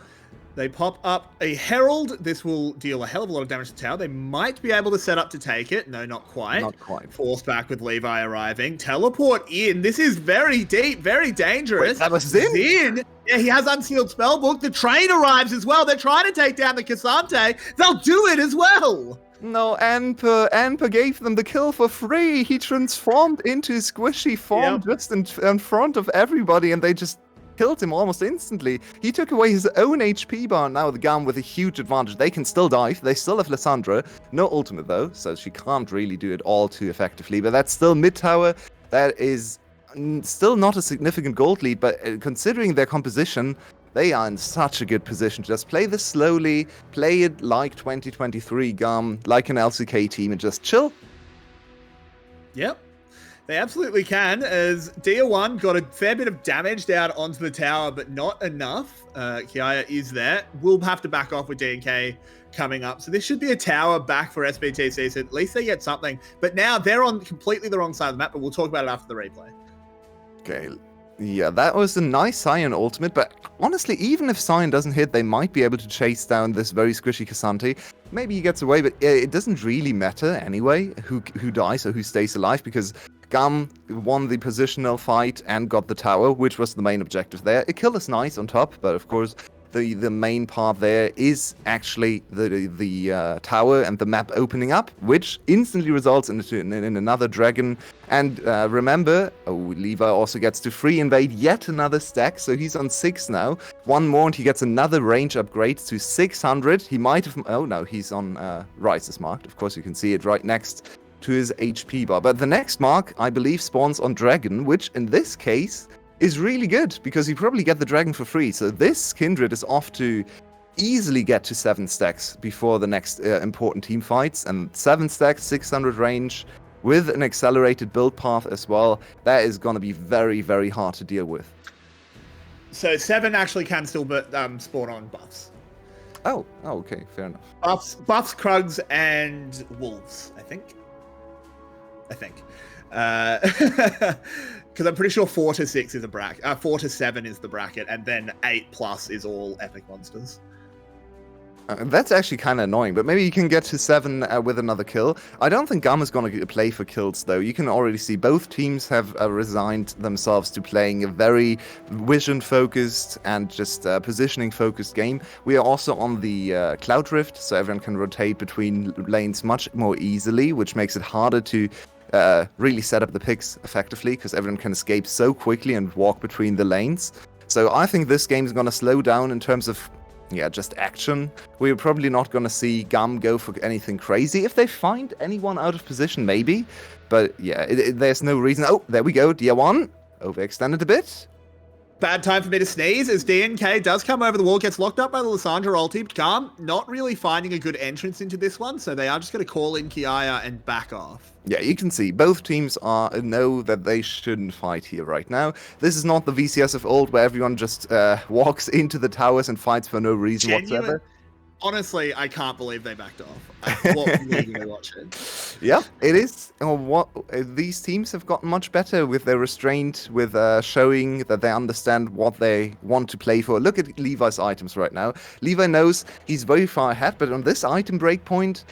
They pop up a Herald. This will deal a hell of a lot of damage to the tower. They might be able to set up to take it. No, not quite. Not quite. Forced back with Levi arriving. Teleport in. This is very deep, very dangerous. Wait, that was Zin? Zin. Yeah, he has Unsealed Spellbook. The train arrives as well. They're trying to take down the Cassante. They'll do it as well. No, Anpa gave them the kill for free. He transformed into squishy form just in front of everybody, and they just killed him almost instantly. He took away his own HP bar. Now the GAM with a huge advantage. They can still dive. They still have Lissandra. No ultimate though, so she can't really do it all too effectively. But that's still mid tower. That is still not a significant gold lead, but considering their composition, they are in such a good position to just play this slowly, play it like 2023 GAM, like an LCK team, and just chill. Yep. They absolutely can, as Dia1 got a fair bit of damage down onto the tower, but not enough. Kiaya is there. We'll have to back off with DNK coming up. So this should be a tower back for SBTC, so at least they get something. But now they're on completely the wrong side of the map, but we'll talk about it after the replay. Okay. Yeah, that was a nice Sion ultimate, but honestly, even if Sion doesn't hit, they might be able to chase down this very squishy Cassante. Maybe he gets away, but it doesn't really matter anyway who dies or who stays alive, because GAM won the positional fight and got the tower, which was the main objective there. A kill is nice on top, but of course, the main part there is actually the tower and the map opening up, which instantly results in another dragon. And remember, Levi also gets to free invade yet another stack, so he's on 6 now. One more and he gets another range upgrade to 600. He might have... Oh no, he's on Rises marked. Of course, you can see it right next to his HP bar. But the next mark, I believe, spawns on Dragon, which in this case is really good, because you probably get the Dragon for free. So this Kindred is off to easily get to 7 stacks before the next important team fights. And 7 stacks, 600 range, with an accelerated build path as well. That is going to be very, very hard to deal with. So 7 actually can still spawn on buffs. Oh, okay, fair enough. Buffs, Krugs, and Wolves, I think. Because I'm pretty sure 4 to 6 is a bracket. 4 to 7 is the bracket, and then 8+ is all epic monsters. That's actually kind of annoying, but maybe you can get to 7 with another kill. I don't think GAM is going to play for kills, though. You can already see both teams have resigned themselves to playing a very vision-focused and just positioning-focused game. We are also on the Cloud Rift, so everyone can rotate between lanes much more easily, which makes it harder to really set up the picks effectively, because everyone can escape so quickly and walk between the lanes. So I think this game is going to slow down in terms of just action. We're probably not going to see GAM go for anything crazy. If they find anyone out of position, maybe. But yeah, there's no reason. Oh, there we go. Dia1 overextended a bit. Bad time for me to sneeze, as DNK does come over the wall, gets locked up by the Lissandra ulti. GAM not really finding a good entrance into this one, so they are just going to call in Kiaya and back off. Yeah, you can see both teams know that they shouldn't fight here right now. This is not the VCS of old, where everyone just walks into the towers and fights for no reason whatsoever. honestly, I can't believe they backed off. What league are they watching? Yeah, it is. These teams have gotten much better with their restraint, with showing that they understand what they want to play for. Look at Levi's items right now. Levi knows he's very far ahead, but on this item breakpoint,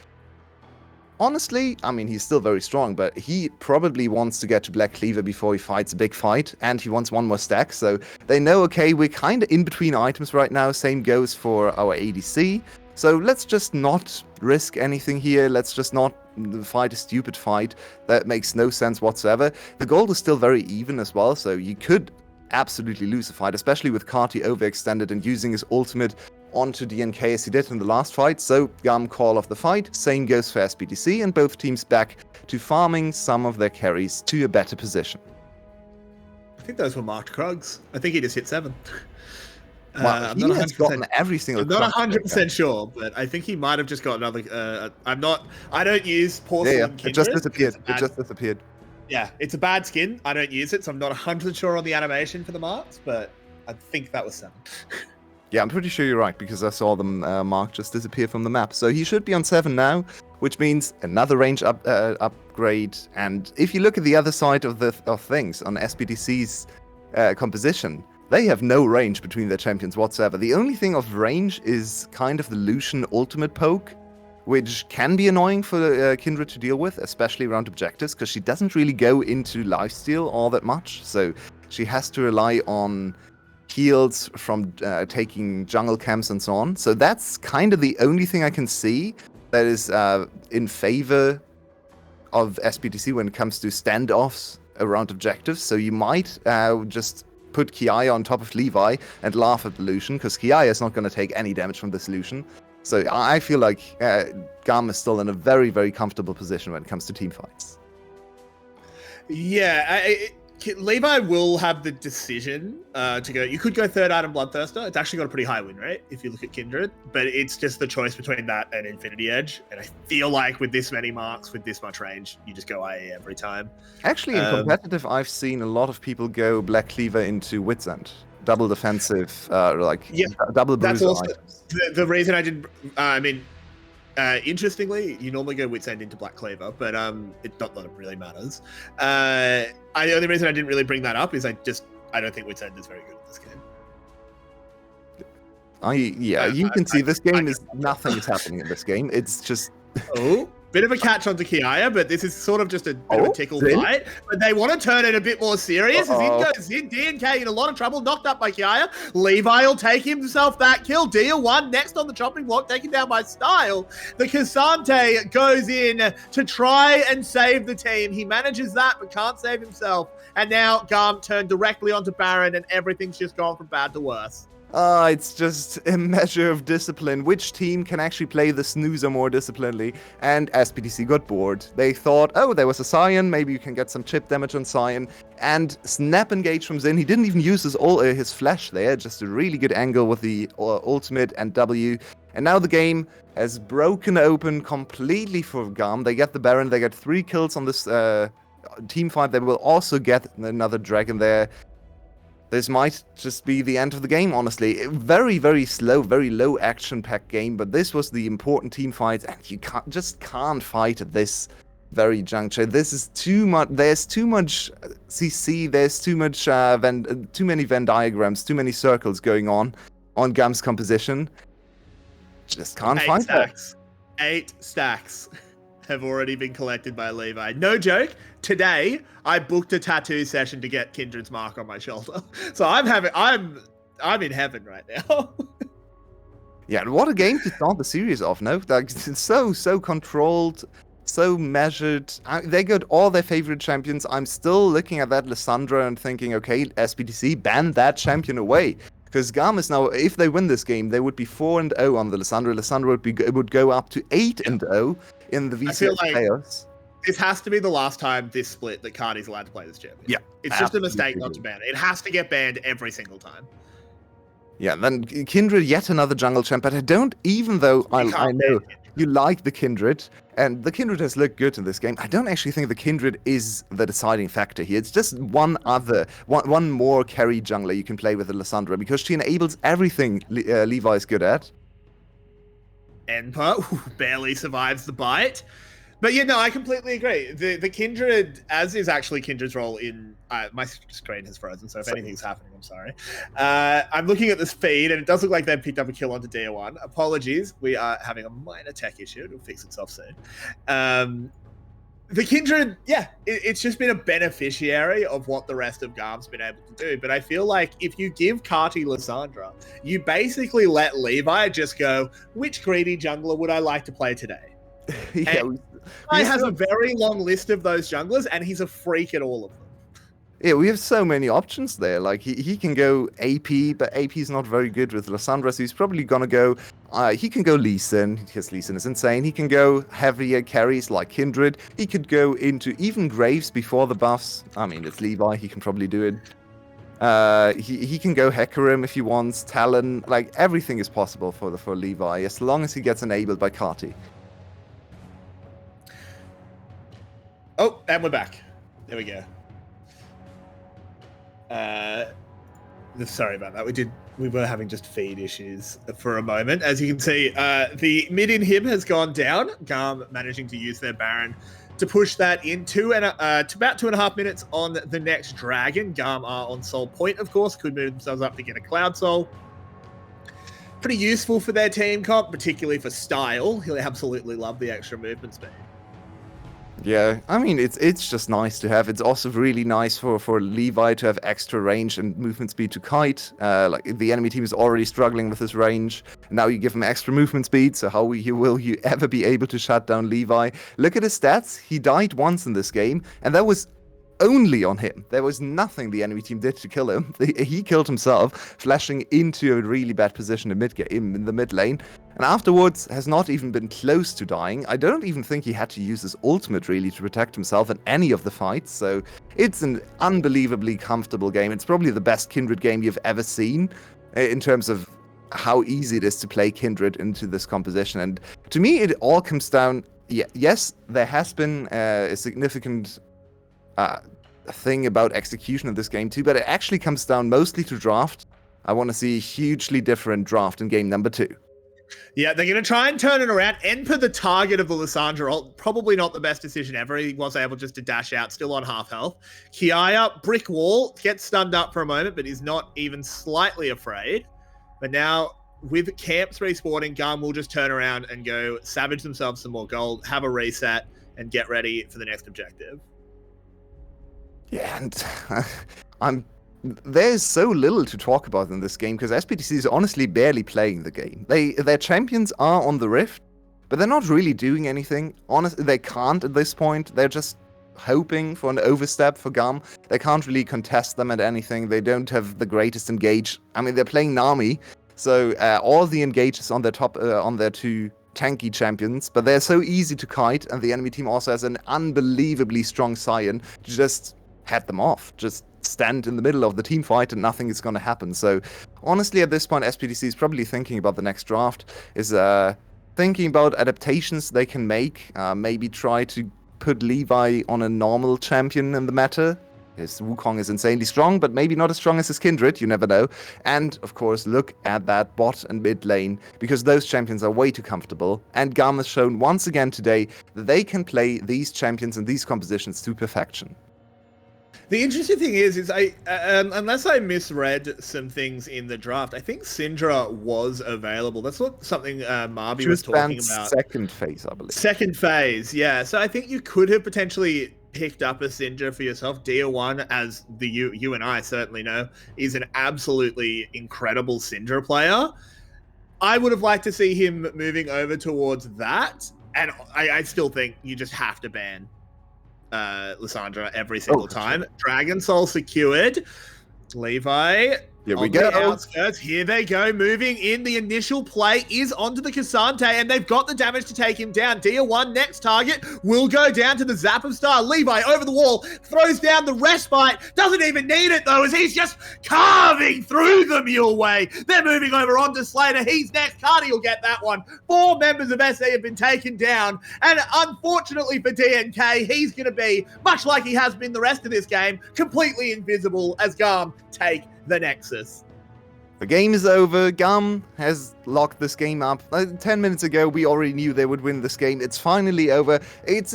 honestly, I mean, he's still very strong, but he probably wants to get to Black Cleaver before he fights a big fight, and he wants one more stack. So they know, okay, we're kind of in between items right now. Same goes for our ADC. So let's just not risk anything here. Let's just not fight a stupid fight that makes no sense whatsoever. The gold is still very even as well, so you could absolutely lose a fight, especially with Karti overextended and using his ultimate onto DNK as he did in the last fight. So GAM call off the fight. Same goes for SBTC, and both teams back to farming some of their carries to a better position. I think those were marked Krugs. I think he just hit 7. Well, he has gotten every single. I'm not 100% sure, but I think he might have just got another. I don't use porcelain. Yeah, it just disappeared. It just disappeared. Yeah, it's a bad skin. I don't use it, so I'm not 100% sure on the animation for the marks, but I think that was 7. Yeah, I'm pretty sure you're right, because I saw them mark just disappear from the map. So he should be on 7 now, which means another range upgrade. And if you look at the other side of things on SBTC's composition, they have no range between their champions whatsoever. The only thing of range is kind of the Lucian ultimate poke, which can be annoying for Kindred to deal with, especially around objectives, because she doesn't really go into lifesteal all that much. So she has to rely on heals from taking jungle camps and so on. So that's kind of the only thing I can see that is in favor of SBTC when it comes to standoffs around objectives. So you might just put Kiaya on top of Levi and laugh at the Lucian, because Kiaya is not going to take any damage from this Lucian. So I feel like GAM is still in a very, very comfortable position when it comes to team fights. Yeah, Levi will have the decision to go. You could go third item Bloodthirster. It's actually got a pretty high win rate if you look at Kindred, but it's just the choice between that and Infinity Edge. And I feel like with this many marks, with this much range, you just go IA every time. Actually, in competitive, I've seen a lot of people go Black Cleaver into Wits End. Double defensive, double bruiser also items. The reason I didn't. Interestingly, you normally go Wits End into Black Cleaver, but it's not that it really matters. The only reason I didn't really bring that up is I don't think Wits End is very good at this game. You can see this game is nothing is happening in this game. It's just bit of a catch onto Kiaya, but this is sort of just a bit of a tickle fight. But they want to turn it a bit more serious. As in goes in, DNK in a lot of trouble, knocked up by Kiaya. Levi will take himself that kill. Dia 1 next on the chopping block, taken down by Style. The Cassante goes in to try and save the team. He manages that, but can't save himself. And now GAM turned directly onto Baron, and everything's just gone from bad to worse. It's just a measure of discipline. Which team can actually play the snoozer more disciplinedly? And SBTC got bored. They thought, there was a Sion, maybe you can get some chip damage on Sion. And Snap engage from Zin. He didn't even use his flash there, just a really good angle with the ultimate and W. And now the game has broken open completely for GAM. They get the Baron, they get 3 kills on this team fight. They will also get another Dragon there. This might just be the end of the game, honestly. Very, very slow, very low action-packed game, but this was the important team fight, and you can't fight at this very juncture. This is too much. There's too much CC. There's too much too many Venn diagrams, too many circles going on GAM's composition. Just can't fight stacks. 8 stacks have already been collected by Levi. No joke. Today, I booked a tattoo session to get Kindred's mark on my shoulder. So I'm in heaven right now. Yeah, and what a game to start the series off, no? Like, it's so controlled, so measured. They got all their favorite champions. I'm still looking at that Lissandra and thinking, okay, SBTC, ban that champion away. Because GAM is now, if they win this game, they would be 4-0 on the Lissandra. Lissandra would go up to 8-0 in the VCS playoffs. This has to be the last time this split that Cardi's allowed to play this champion. Yeah. It's just a mistake not to ban it. It has to get banned every single time. Yeah, then Kindred, yet another jungle champ, but I don't, even though I know you like the Kindred, and the Kindred has looked good in this game, I don't actually think the Kindred is the deciding factor here. It's just one more carry jungler you can play with the Lissandra, because she enables everything Levi is good at. Enpa barely survives the bite. But yeah, no, I completely agree. The Kindred, as is actually Kindred's role in... my screen has frozen, so if anything's happening, I'm sorry. I'm looking at this feed, and it does look like they've picked up a kill onto Dia1. Apologies, we are having a minor tech issue. It'll fix itself soon. The Kindred, yeah, it's just been a beneficiary of what the rest of GAM's been able to do. But I feel like if you give Carti Lissandra, you basically let Levi just go, which greedy jungler would I like to play today? Yeah, He has a very long list of those junglers, and he's a freak at all of them. Yeah, we have so many options there. Like, he can go AP, but AP is not very good with Lissandra, so he's probably gonna go... he can go Lee Sin, because Lee Sin is insane. He can go heavier carries like Kindred. He could go into even Graves before the buffs. I mean, it's Levi, he can probably do it. He can go Hecarim if he wants, Talon. Like, everything is possible for Levi, as long as he gets enabled by Carti. Oh, and we're back. There we go. Sorry about that. We were having just feed issues for a moment. As you can see, the mid inhib has gone down. GAM managing to use their Baron to push that into to about 2.5 minutes on the next Dragon. GAM are on Soul Point, of course. Could move themselves up to get a Cloud Soul. Pretty useful for their team comp, particularly for Style. He'll absolutely love the extra movement speed. Yeah, I mean, it's just nice to have. It's also really nice for Levi to have extra range and movement speed to kite. Like, the enemy team is already struggling with his range. Now you give him extra movement speed, so how will you ever be able to shut down Levi? Look at his stats. He died once in this game, and that was only on him. There was nothing the enemy team did to kill him. He killed himself, flashing into a really bad position in the mid lane. And afterwards, has not even been close to dying. I don't even think he had to use his ultimate, really, to protect himself in any of the fights. So it's an unbelievably comfortable game. It's probably the best Kindred game you've ever seen in terms of how easy it is to play Kindred into this composition. And to me, it all comes down... yes, there has been a significant thing about execution of this game too, but it actually comes down mostly to draft. I want to see a hugely different draft in game number 2. Yeah, they're going to try and turn it around. Enpa, the target of the Lissandra ult, probably not the best decision ever. He was able just to dash out, still on half health. Kiaya, brick wall, gets stunned up for a moment, but is not even slightly afraid. But now, with camps respawning, GAM will just turn around and go savage themselves some more gold, have a reset, and get ready for the next objective. Yeah, and there's so little to talk about in this game because SBTC is honestly barely playing the game. Their champions are on the Rift, but they're not really doing anything. Honestly, they can't at this point. They're just hoping for an overstep for GAM. They can't really contest them at anything. They don't have the greatest engage. I mean, they're playing Nami, so all the engages on their on their 2 tanky champions, but they're so easy to kite, and the enemy team also has an unbelievably strong Sion to just head them off. Just stand in the middle of the team fight and nothing is going to happen. So honestly, at this point, SBTC is probably thinking about the next draft, is thinking about adaptations they can make, maybe try to put Levi on a normal champion in the meta. His Wukong is insanely strong, but maybe not as strong as his Kindred, you never know. And, of course, look at that bot and mid lane, because those champions are way too comfortable. And GAM has shown once again today that they can play these champions and these compositions to perfection. The interesting thing is I unless I misread some things in the draft, I think Syndra was available. That's what something Marby was talking about. Second phase, I believe. Second phase, yeah. So I think you could have potentially picked up a Syndra for yourself. Dia1, as you and I certainly know, is an absolutely incredible Syndra player. I would have liked to see him moving over towards that, and I still think you just have to ban Lissandra every single time. Sure. Dragon Soul secured. Levi. Here we go. Outskirts. Here they go. Moving in. The initial play is onto the Cassante, and they've got the damage to take him down. Dia1, next target, will go down to the Zap of Star. Levi over the wall, throws down the respite. Doesn't even need it, though, as he's just carving through the Mule Way. They're moving over onto Slater. He's next. Cardi will get that one. 4 members of SA have been taken down, and unfortunately for DNK, he's going to be, much like he has been the rest of this game, completely invisible as GAM take the Nexus. The game is over. GAM has locked this game up. 10 minutes ago, we already knew they would win this game. It's finally over. It's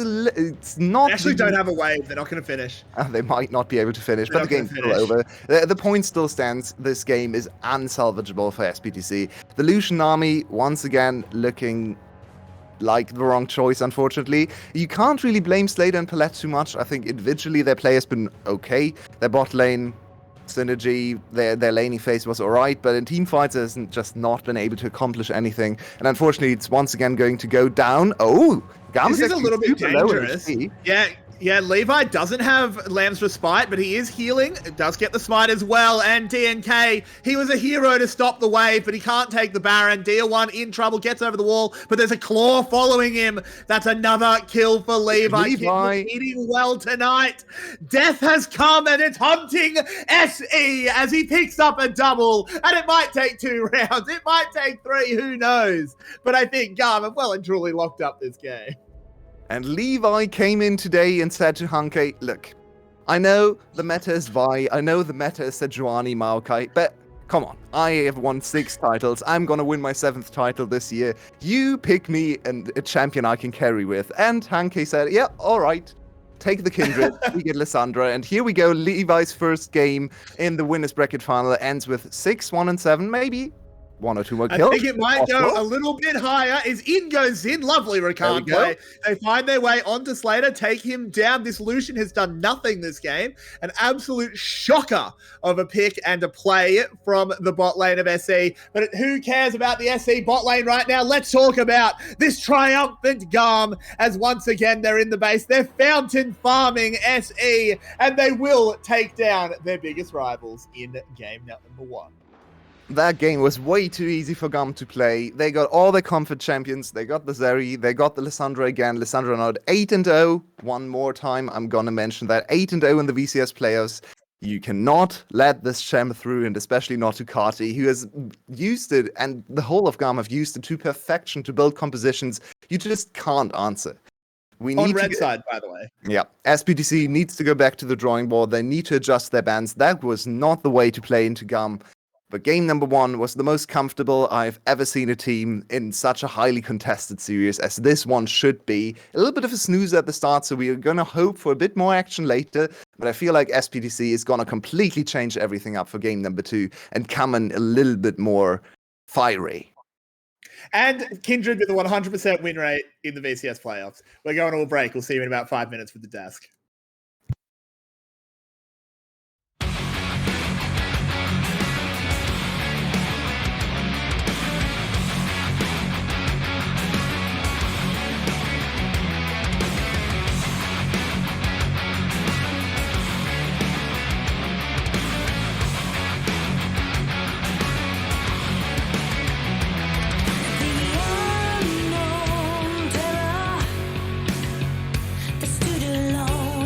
not. They actually don't have a wave. They're not going to finish. They might not be able to finish, They're but the not game's gonna still finish. over. The point still stands. This game is unsalvageable for SBTC. The Lucian army, once again, looking like the wrong choice, unfortunately. You can't really blame Slater and Palette too much. I think individually their play has been okay. Their bot lane synergy, their laning phase was alright, but in team fights has just not been able to accomplish anything. And unfortunately, it's once again going to go down. Oh, GAM This is a actually little bit super low in dangerous. HP. Yeah, Levi doesn't have Lamb's Respite, but he is healing. It does get the smite as well. And DNK, he was a hero to stop the wave, but he can't take the Baron. DL1 in trouble, gets over the wall, but there's a claw following him. That's another kill for Levi. Levi. Kid was eating well tonight. Death has come and it's hunting SE as he picks up a double. And it might take 2 rounds. It might take 3. Who knows? But I think GAM have well and truly locked up this game. And Levi came in today and said to Hanke, look, I know the meta is Vi, I know the meta is Sejuani Maokai, but come on, I have won 6 titles, I'm gonna win my 7th title this year. You pick me and a champion I can carry with. And Hanke said, yeah, alright. Take the Kindred, we get Lissandra, and here we go, Levi's first game in the winners bracket final ends with 6-1-7, maybe 1 or 2 more kills. I think it might go a little bit higher. Is in goes in. Lovely Rakan play. They find their way onto Slater, take him down. This Lucian has done nothing this game. An absolute shocker of a pick and a play from the bot lane of SE. But who cares about the SE bot lane right now? Let's talk about this triumphant GAM as once again they're in the base. They're fountain farming SE and they will take down their biggest rivals in game number 1. That game was way too easy for GAM to play. They got all their comfort champions. They got the Zeri. They got the Lissandra again. Lissandra now at 8-0. One more time, I'm going to mention that. 8-0 in the VCS playoffs. You cannot let this champ through, and especially not to Kati, who has used it, and the whole of GAM have used it to perfection to build compositions you just can't answer. We On need red to side, by the way. Yeah, SBTC needs to go back to the drawing board. They need to adjust their bans. That was not the way to play into GAM. But game number 1 was the most comfortable I've ever seen a team in such a highly contested series as this one should be. A little bit of a snooze at the start, so we are going to hope for a bit more action later. But I feel like SPTC is going to completely change everything up for game number 2 and come in a little bit more fiery. And Kindred with a 100% win rate in the VCS playoffs. We're going to a break. We'll see you in about 5 minutes with the desk. The unknown terror, the stood alone.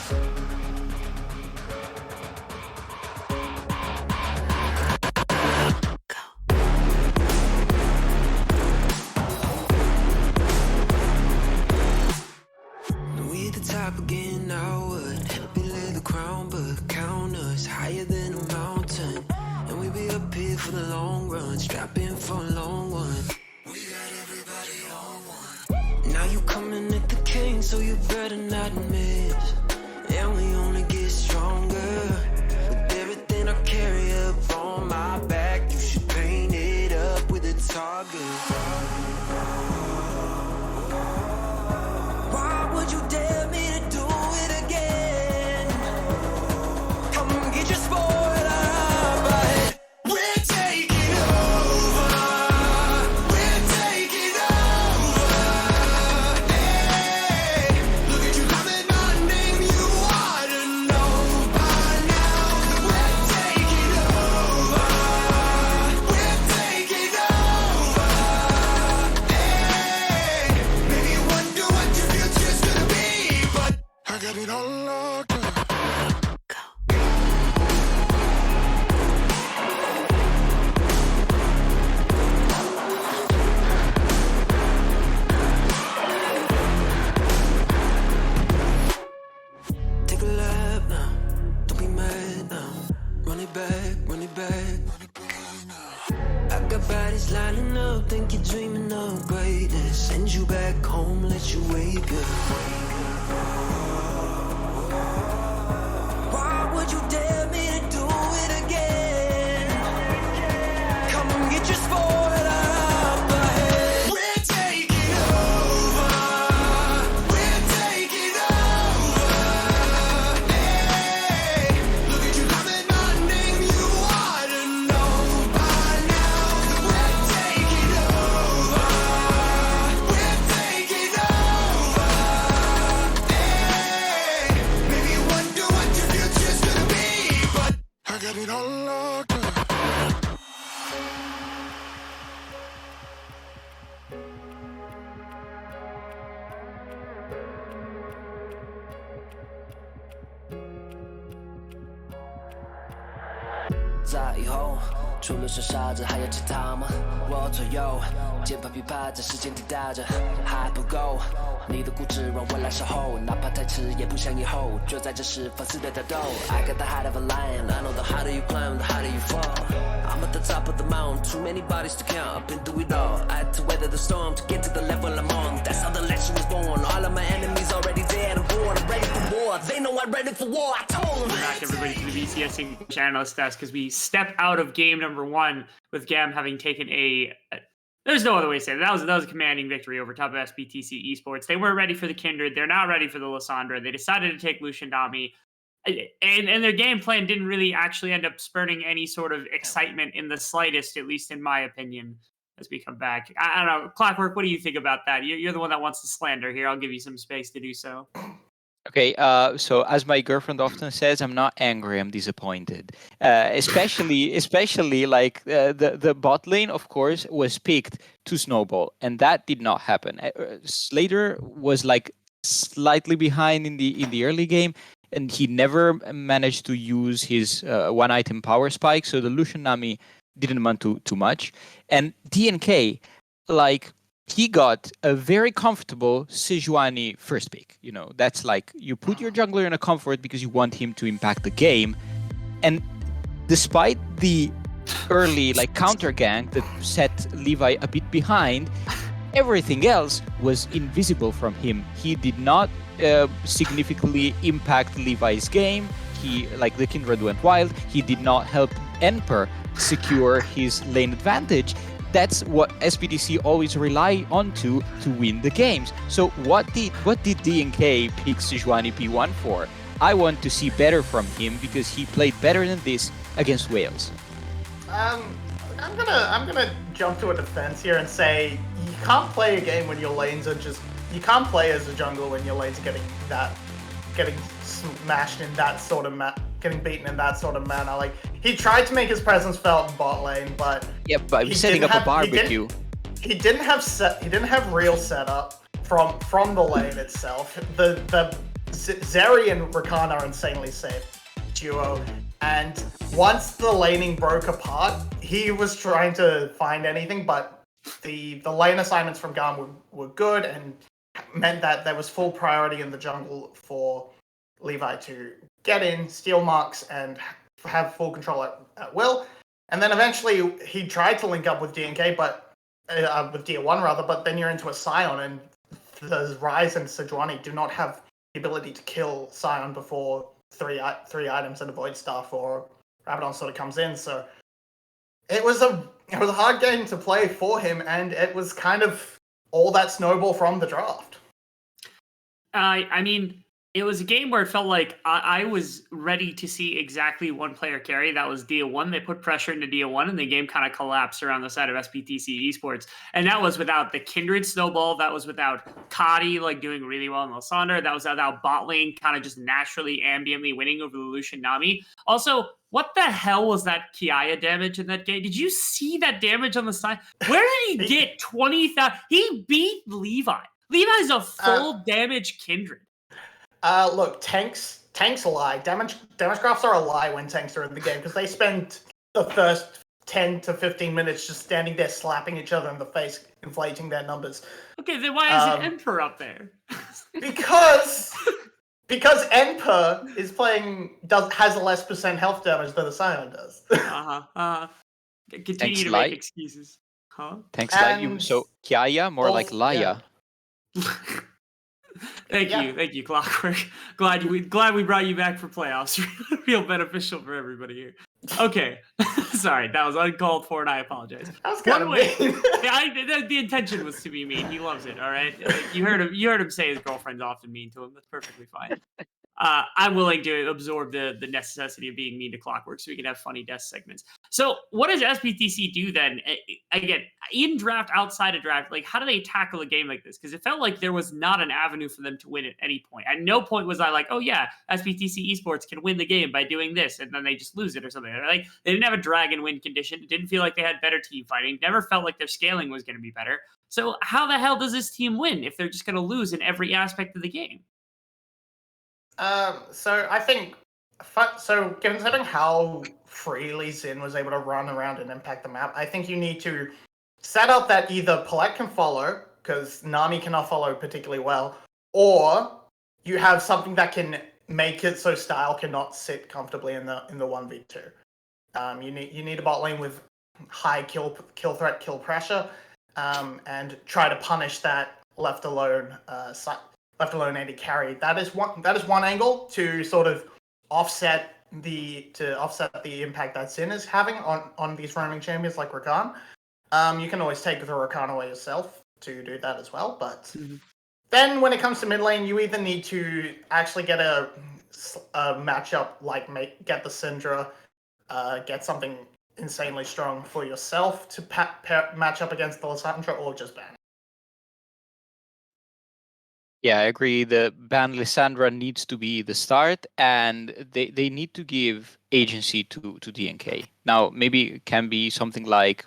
We at the top again, now what? We lay the crown, but count us higher than a mountain. And we be up here for the long run, strap in for a long one. We got everybody on one. Now you coming at the king, so you better not miss. And we only get stronger with everything I carry up on my back. You should paint it up with a target. Why would you dare me to do it again? Come get your spoiler, but we're taking over. We're taking over. Hey, look at you loving my name. You ought to know by now that we're taking over. We're taking over. Hey, maybe you wonder what your future's gonna be, but I got it all locked up. Take a lap now, don't be mad now. Run it back, run it back. I got bodies lining up, think you're dreaming of greatness. Send you back home, let you wake up. Why would you dare me to do it again? Come and get your spoiler, but we're taking over. We're taking over. Hey, look at you loving my name. You ought to know by now that we're taking over. We're taking over. Hey, maybe you wonder what your future's gonna be, but I got it all locked up. It's 在以后，除了是傻子，还有其他吗？我左右，键盘琵琶在时间滴答着，还不够。你的固执让我来守候，哪怕太迟也不想以后。就在这时放肆的挑逗。I got the heart of a lion, I know the harder you climb, the harder you fall. I'm at the top of the mountain, too many bodies to count. I've been through it all. I had to weather the storm to get to the level I'm on. That's how the legend was born. All of my enemies already dead and born. I'm ready for war. They know I'm ready for war. I told them. Welcome back, everybody, to the VCS English Analyst Desk as we step out of game number 1 with GAM having taken there's no other way to say it. That was a commanding victory over top of SBTC Esports. They weren't ready for the Kindred. They're not ready for the Lissandra. They decided to take Lucian Nami. And their game plan didn't really actually end up spurning any sort of excitement in the slightest, at least in my opinion, as we come back. I don't know. Clockwork, what do you think about that? You're the one that wants to slander here. I'll give you some space to do so. Okay, so as my girlfriend often says, I'm not angry, I'm disappointed. Especially like the bot lane, of course, was picked to snowball, and that did not happen. Slater was like slightly behind in the early game, and he never managed to use his one item power spike, so the Lucian Nami didn't amount to too much. And DNK, like, he got a very comfortable Sejuani first pick. You know, that's like you put your jungler in a comfort because you want him to impact the game. And despite the early like counter gank that set Levi a bit behind, everything else was invisible from him. He did not significantly impact Levi's game. He, like, the Kindred went wild. He did not help Emperor secure his lane advantage. That's what SBTC always rely on to win the games. So what did DNK pick Sejuani P1 for? I want to see better from him because he played better than this against Wales. I'm gonna jump to a defense here and say you can't play a game when your lanes are just. You can't play as a jungle when your lanes are getting smashed in that sort of getting beaten in that sort of manner. Like, he tried to make his presence felt in bot lane, but yeah, but he's setting up a barbecue. He didn't have real setup from the lane itself. The Zeri and Rakan are insanely safe duo, and once the laning broke apart, he was trying to find anything, but the lane assignments from GAM were good and meant that there was full priority in the jungle for Levi to get in, steal marks, and have full control at will. And then eventually he tried to link up with DNK, but with Dia1 rather, but then you're into a Scion, and the Ryze and Sejuani do not have the ability to kill Scion before three items and a Void Staff or Rabadon sort of comes in. So it was a hard game to play for him, and it was kind of all that snowball from the draft. I mean, it was a game where it felt like I was ready to see exactly one player carry. That was Dia1. They put pressure into Dia1, and the game kind of collapsed around the side of SBTC Esports. And that was without the Kindred snowball. That was without Kadi like doing really well in Lysandra. That was without bot lane kind of just naturally, ambiently winning over the Lucian Nami. Also, what the hell was that Kiaya damage in that game? Did you see that damage on the side? Where did he get 20,000? He beat Levi. Levi's a full damage Kindred. Look, tanks lie. Damage graphs are a lie when tanks are in the game because they spend the first 10 to 15 minutes just standing there slapping each other in the face, inflating their numbers. Okay, then why is it Emperor up there? because Emperor is has a less % health damage than the Scion does. Continue to make excuses. Huh? Thanks, Light. So Kiaya, more like Laya. Yeah. Thank you, Clockwork. Glad we brought you back for playoffs. Real beneficial for everybody here. Okay, sorry, that was uncalled for, and I apologize. That was kind of mean. Yeah, the intention was to be mean. He loves it. All right, you heard him say his girlfriend's often mean to him. That's perfectly fine. I'm willing to absorb the necessity of being mean to Clockwork so we can have funny death segments. So what does SBTC do then? Again, in draft, outside of draft, like how do they tackle a game like this? Because it felt like there was not an avenue for them to win at any point. At no point was I like, oh yeah, SBTC Esports can win the game by doing this, and then they just lose it or something. Like they didn't have a dragon win condition. It didn't feel like they had better team fighting. Never felt like their scaling was going to be better. So how the hell does this team win if they're just going to lose in every aspect of the game? So I think, considering how freely Xin was able to run around and impact the map, I think you need to set up that either Palette can follow, because Nami cannot follow particularly well, or you have something that can make it so Style cannot sit comfortably in the 1v2. You need a bot lane with high kill threat, kill pressure, and try to punish that left alone AD carry. That is one angle to sort of offset the impact that Xin is having on these roaming champions like Rakan. You can always take the Rakan away yourself to do that as well, but then when it comes to mid lane, you either need to actually get a matchup like get the Syndra, get something insanely strong for yourself to match up against the Lysandra, or just ban. Yeah, I agree. The ban Lysandra needs to be the start, and they need to give agency to DNK. Now, maybe it can be something like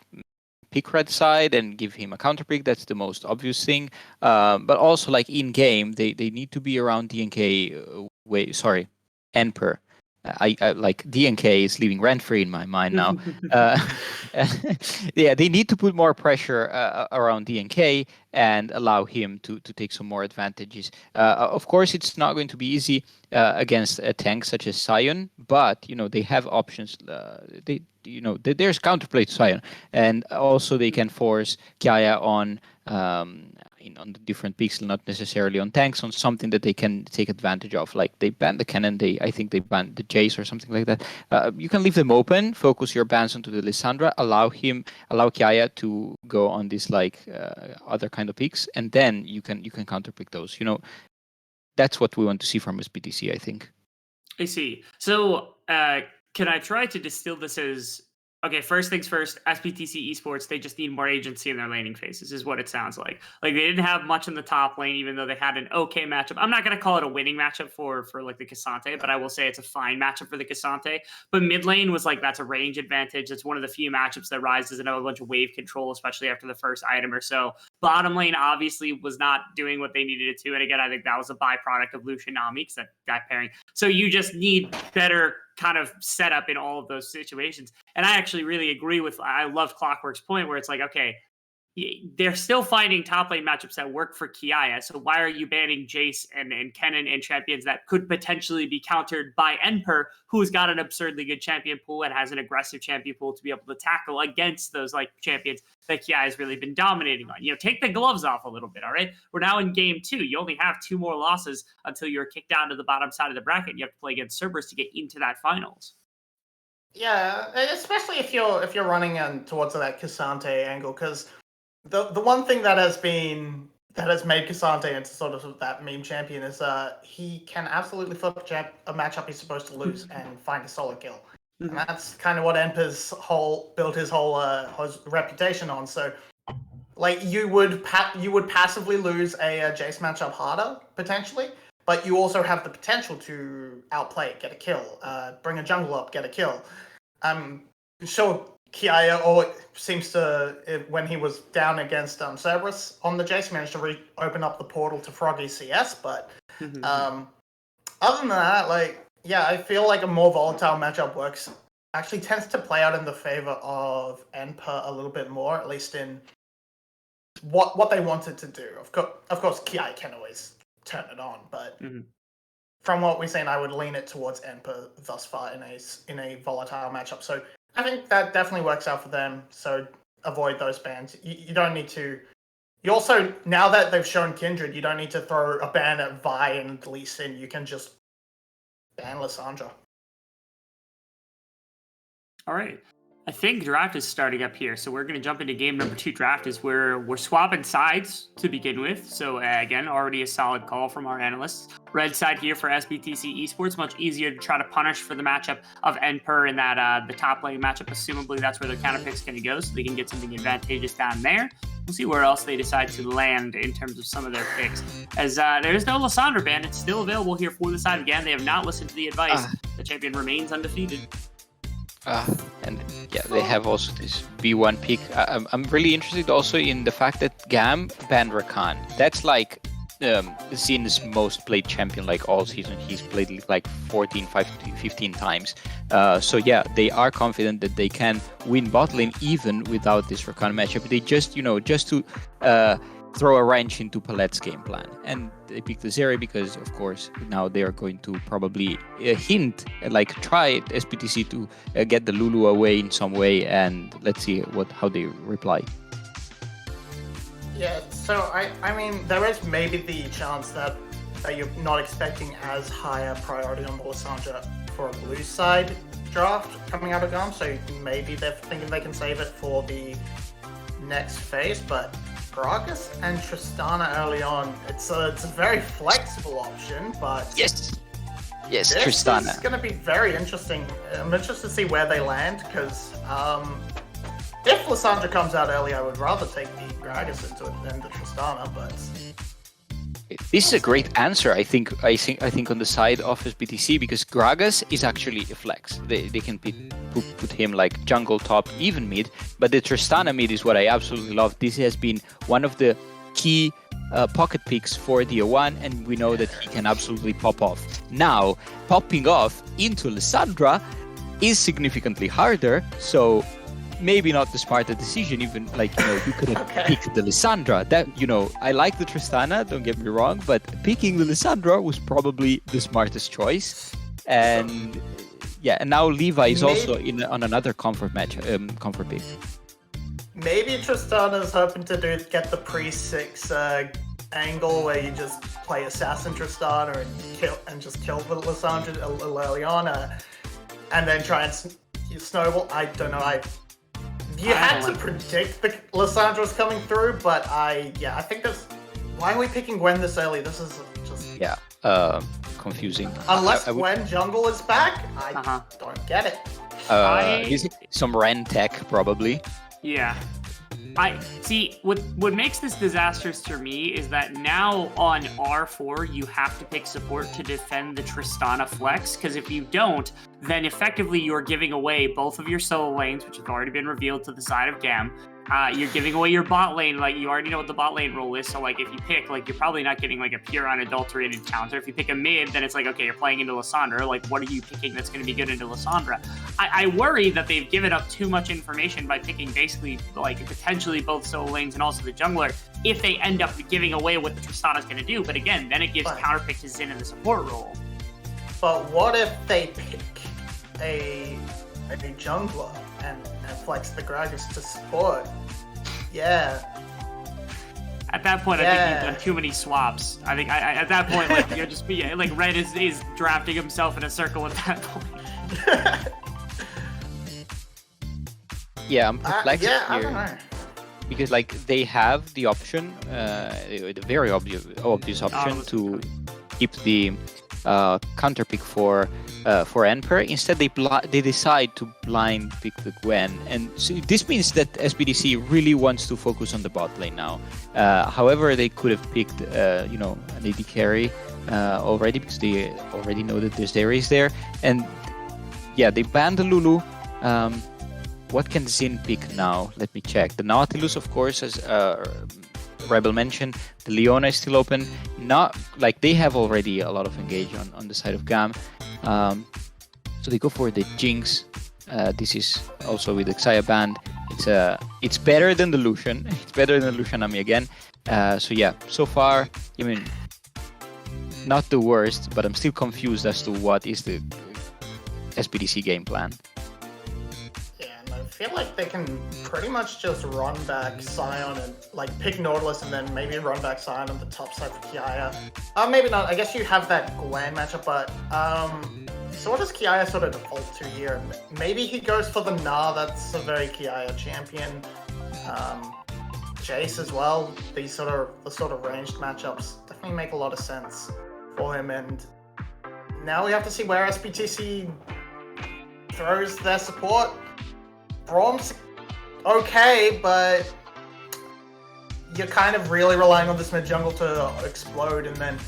pick red side and give him a counter pick. That's the most obvious thing. But also, like in game, they need to be around DNK. Emperor. I like DNK is living rent free in my mind now. Yeah, they need to put more pressure around DNK and allow him to take some more advantages. Of course, it's not going to be easy against a tank such as Sion, but they have options. There's counterplay to Sion, and also they can force Kiaya on the different pixel, not necessarily on tanks, on something that they can take advantage of. Like they banned the cannon, I think they banned the Jace or something like that. You can leave them open, focus your bans onto the Lysandra, allow Kiaya to go on this other kind of picks, and then you can counterpick those. That's what we want to see from SBTC, I think. I see. So can I try to distill this as Okay, first things first, SBTC Esports, they just need more agency in their laning phases, is what it sounds like. Like, they didn't have much in the top lane, even though they had an okay matchup. I'm not going to call it a winning matchup for like, the Cassante, but I will say it's a fine matchup for the Cassante. But mid lane was like, that's a range advantage. It's one of the few matchups that rises and have a bunch of wave control, especially after the first item or so. Bottom lane, obviously, was not doing what they needed it to. And again, I think that was a byproduct of Lucian Nami, because that pairing. So you just need better kind of setup in all of those situations. And I actually really agree with, I love Clockwork's point where it's like, okay, they're still finding top lane matchups that work for Kiaya. So why are you banning Jace and Kennen and champions that could potentially be countered by Enper, who's got an absurdly good champion pool and has an aggressive champion pool to be able to tackle against those like champions that Kiaya has really been dominating on? You know, take the gloves off a little bit, all right? We're now in game 2. You only have 2 more losses until you're kicked down to the bottom side of the bracket. You have to play against Cerberus to get into that finals. Yeah, especially if you're running towards that Cassante angle, because the one thing that has made Cassante into sort of that meme champion is he can absolutely flip a matchup he's supposed to lose and find a solo kill. And that's kind of what Emper's built his whole reputation on. So, like, you would passively lose a Jace matchup harder potentially, but you also have the potential to outplay it, get a kill, bring a jungle up, get a kill. Sure, Kiaya seems to, when he was down against Cerberus on the Jace, managed to open up the portal to Froggy CS, but other than that, like, yeah, I feel like a more volatile matchup actually tends to play out in the favor of Enper a little bit more, at least in what they wanted to do. Of course, Kiaya can always turn it on, but from what we've seen, I would lean it towards Enper thus far in a volatile matchup. So I think that definitely works out for them. So avoid those bans. You don't need to. You also, now that they've shown Kindred, you don't need to throw a ban at Vi and Lee Sin. You can just ban Lissandra. All right. I think draft is starting up here, so we're going to jump into game number 2. Draft is where we're swapping sides to begin with. So again, already a solid call from our analysts. Red side here for SBTC Esports, much easier to try to punish for the matchup of Enper in that the top lane matchup. Assumably that's where their counter pick's going to go, so they can get something advantageous down there. We'll see where else they decide to land in terms of some of their picks. As there's no Lissandra ban, it's still available here for the side of GAM. They have not listened to the advice. The champion remains undefeated. And yeah, they have also this B1 pick. I'm really interested also in the fact that GAM banned Rakan. That's like Zin's most played champion like all season. He's played like 15 times. So yeah, they are confident that they can win bot lane even without this Rakan matchup. They just to throw a wrench into Palette's game plan. And they picked the Zeri because, of course, now they are going to probably try SBTC to get the Lulu away in some way, and let's see how they reply. Yeah, so I mean, there is maybe the chance that you're not expecting as high a priority on the Lissandra for a blue side draft coming out of GAM, so maybe they're thinking they can save it for the next phase, but Gragas and Tristana early on, it's a very flexible option, but yes, this Tristana is going to be very interesting. I'm interested to see where they land, because if Lissandra comes out early, I would rather take the Gragas into it than the Tristana, but this is a great answer, I think on the side of SBTC, because Gragas is actually a flex. They can put him like jungle, top, even mid, but the Tristana mid is what I absolutely love. This has been one of the key pocket picks for the O1, and we know that he can absolutely pop off. Now, popping off into Lissandra is significantly harder, so maybe not the smarter decision. Even you could have picked the Lissandra. That I like the Tristana, don't get me wrong, but picking the Lissandra was probably the smartest choice. And and now Levi is also on another comfort pick. Maybe Tristana's hoping to get the pre-6 angle where you just play Assassin Tristana and just kill the Lissandra a little early on, and then try and snowball. I don't know. You had to predict the Lissandra's coming through, but I think that's... Why are we picking Gwen this early? This is just... confusing. Unless Gwen jungle is back, I don't get it. Some Ren tech probably. Yeah. I see what makes this disastrous to me is that now on R4 you have to pick support to defend the Tristana flex, because if you don't, then effectively you're giving away both of your solo lanes, which have already been revealed to the side of GAM. You're giving away your bot lane, like you already know what the bot lane role is, so like if you pick, like you're probably not getting like a pure unadulterated counter. If you pick a mid, then it's like, okay, you're playing into Lissandra, like what are you picking that's going to be good into Lissandra? I worry that they've given up too much information by picking basically like potentially both solo lanes and also the jungler if they end up giving away what the Tristana's going to do, but again, then it gives counter pick to Xin in the support role. But what if they pick a jungler and flex the Gragas to support? Yeah. At that point, I think you've done too many swaps. I think at that point, like you're just like Red is drafting himself in a circle at that point. Yeah, I'm perplexed I don't here know. because like they have the option, the very obvious option to keep the counter pick for Emperor. Instead, they decide to blind pick the Gwen, and so this means that SBTC really wants to focus on the bot lane now. However, they could have picked an AD carry already, because they already know that there's Darius there, and yeah, they banned the Lulu. What can Xin pick now? Let me check. The Nautilus, of course, as Rebel mentioned. The Leona is still open. Not like they have already a lot of engage on the side of GAM. So they go for the Jinx. This is also with the Xayah band. It's better than the Lucian. It's better than the Lucian Ami again. So yeah, so far, I mean, not the worst, but I'm still confused as to what is the SBTC game plan. I feel like they can pretty much just run back Sion and like pick Nautilus and then maybe run back Sion on the top side for Kiaya. Maybe not. I guess you have that Gwen matchup, but so what does Kiaya sort of default to here? Maybe he goes for the Gnar. That's a very Kiaya champion. Jace as well. The sort of ranged matchups definitely make a lot of sense for him. And now we have to see where SBTC throws their support. Braum's okay, but you're kind of really relying on this mid jungle to explode and then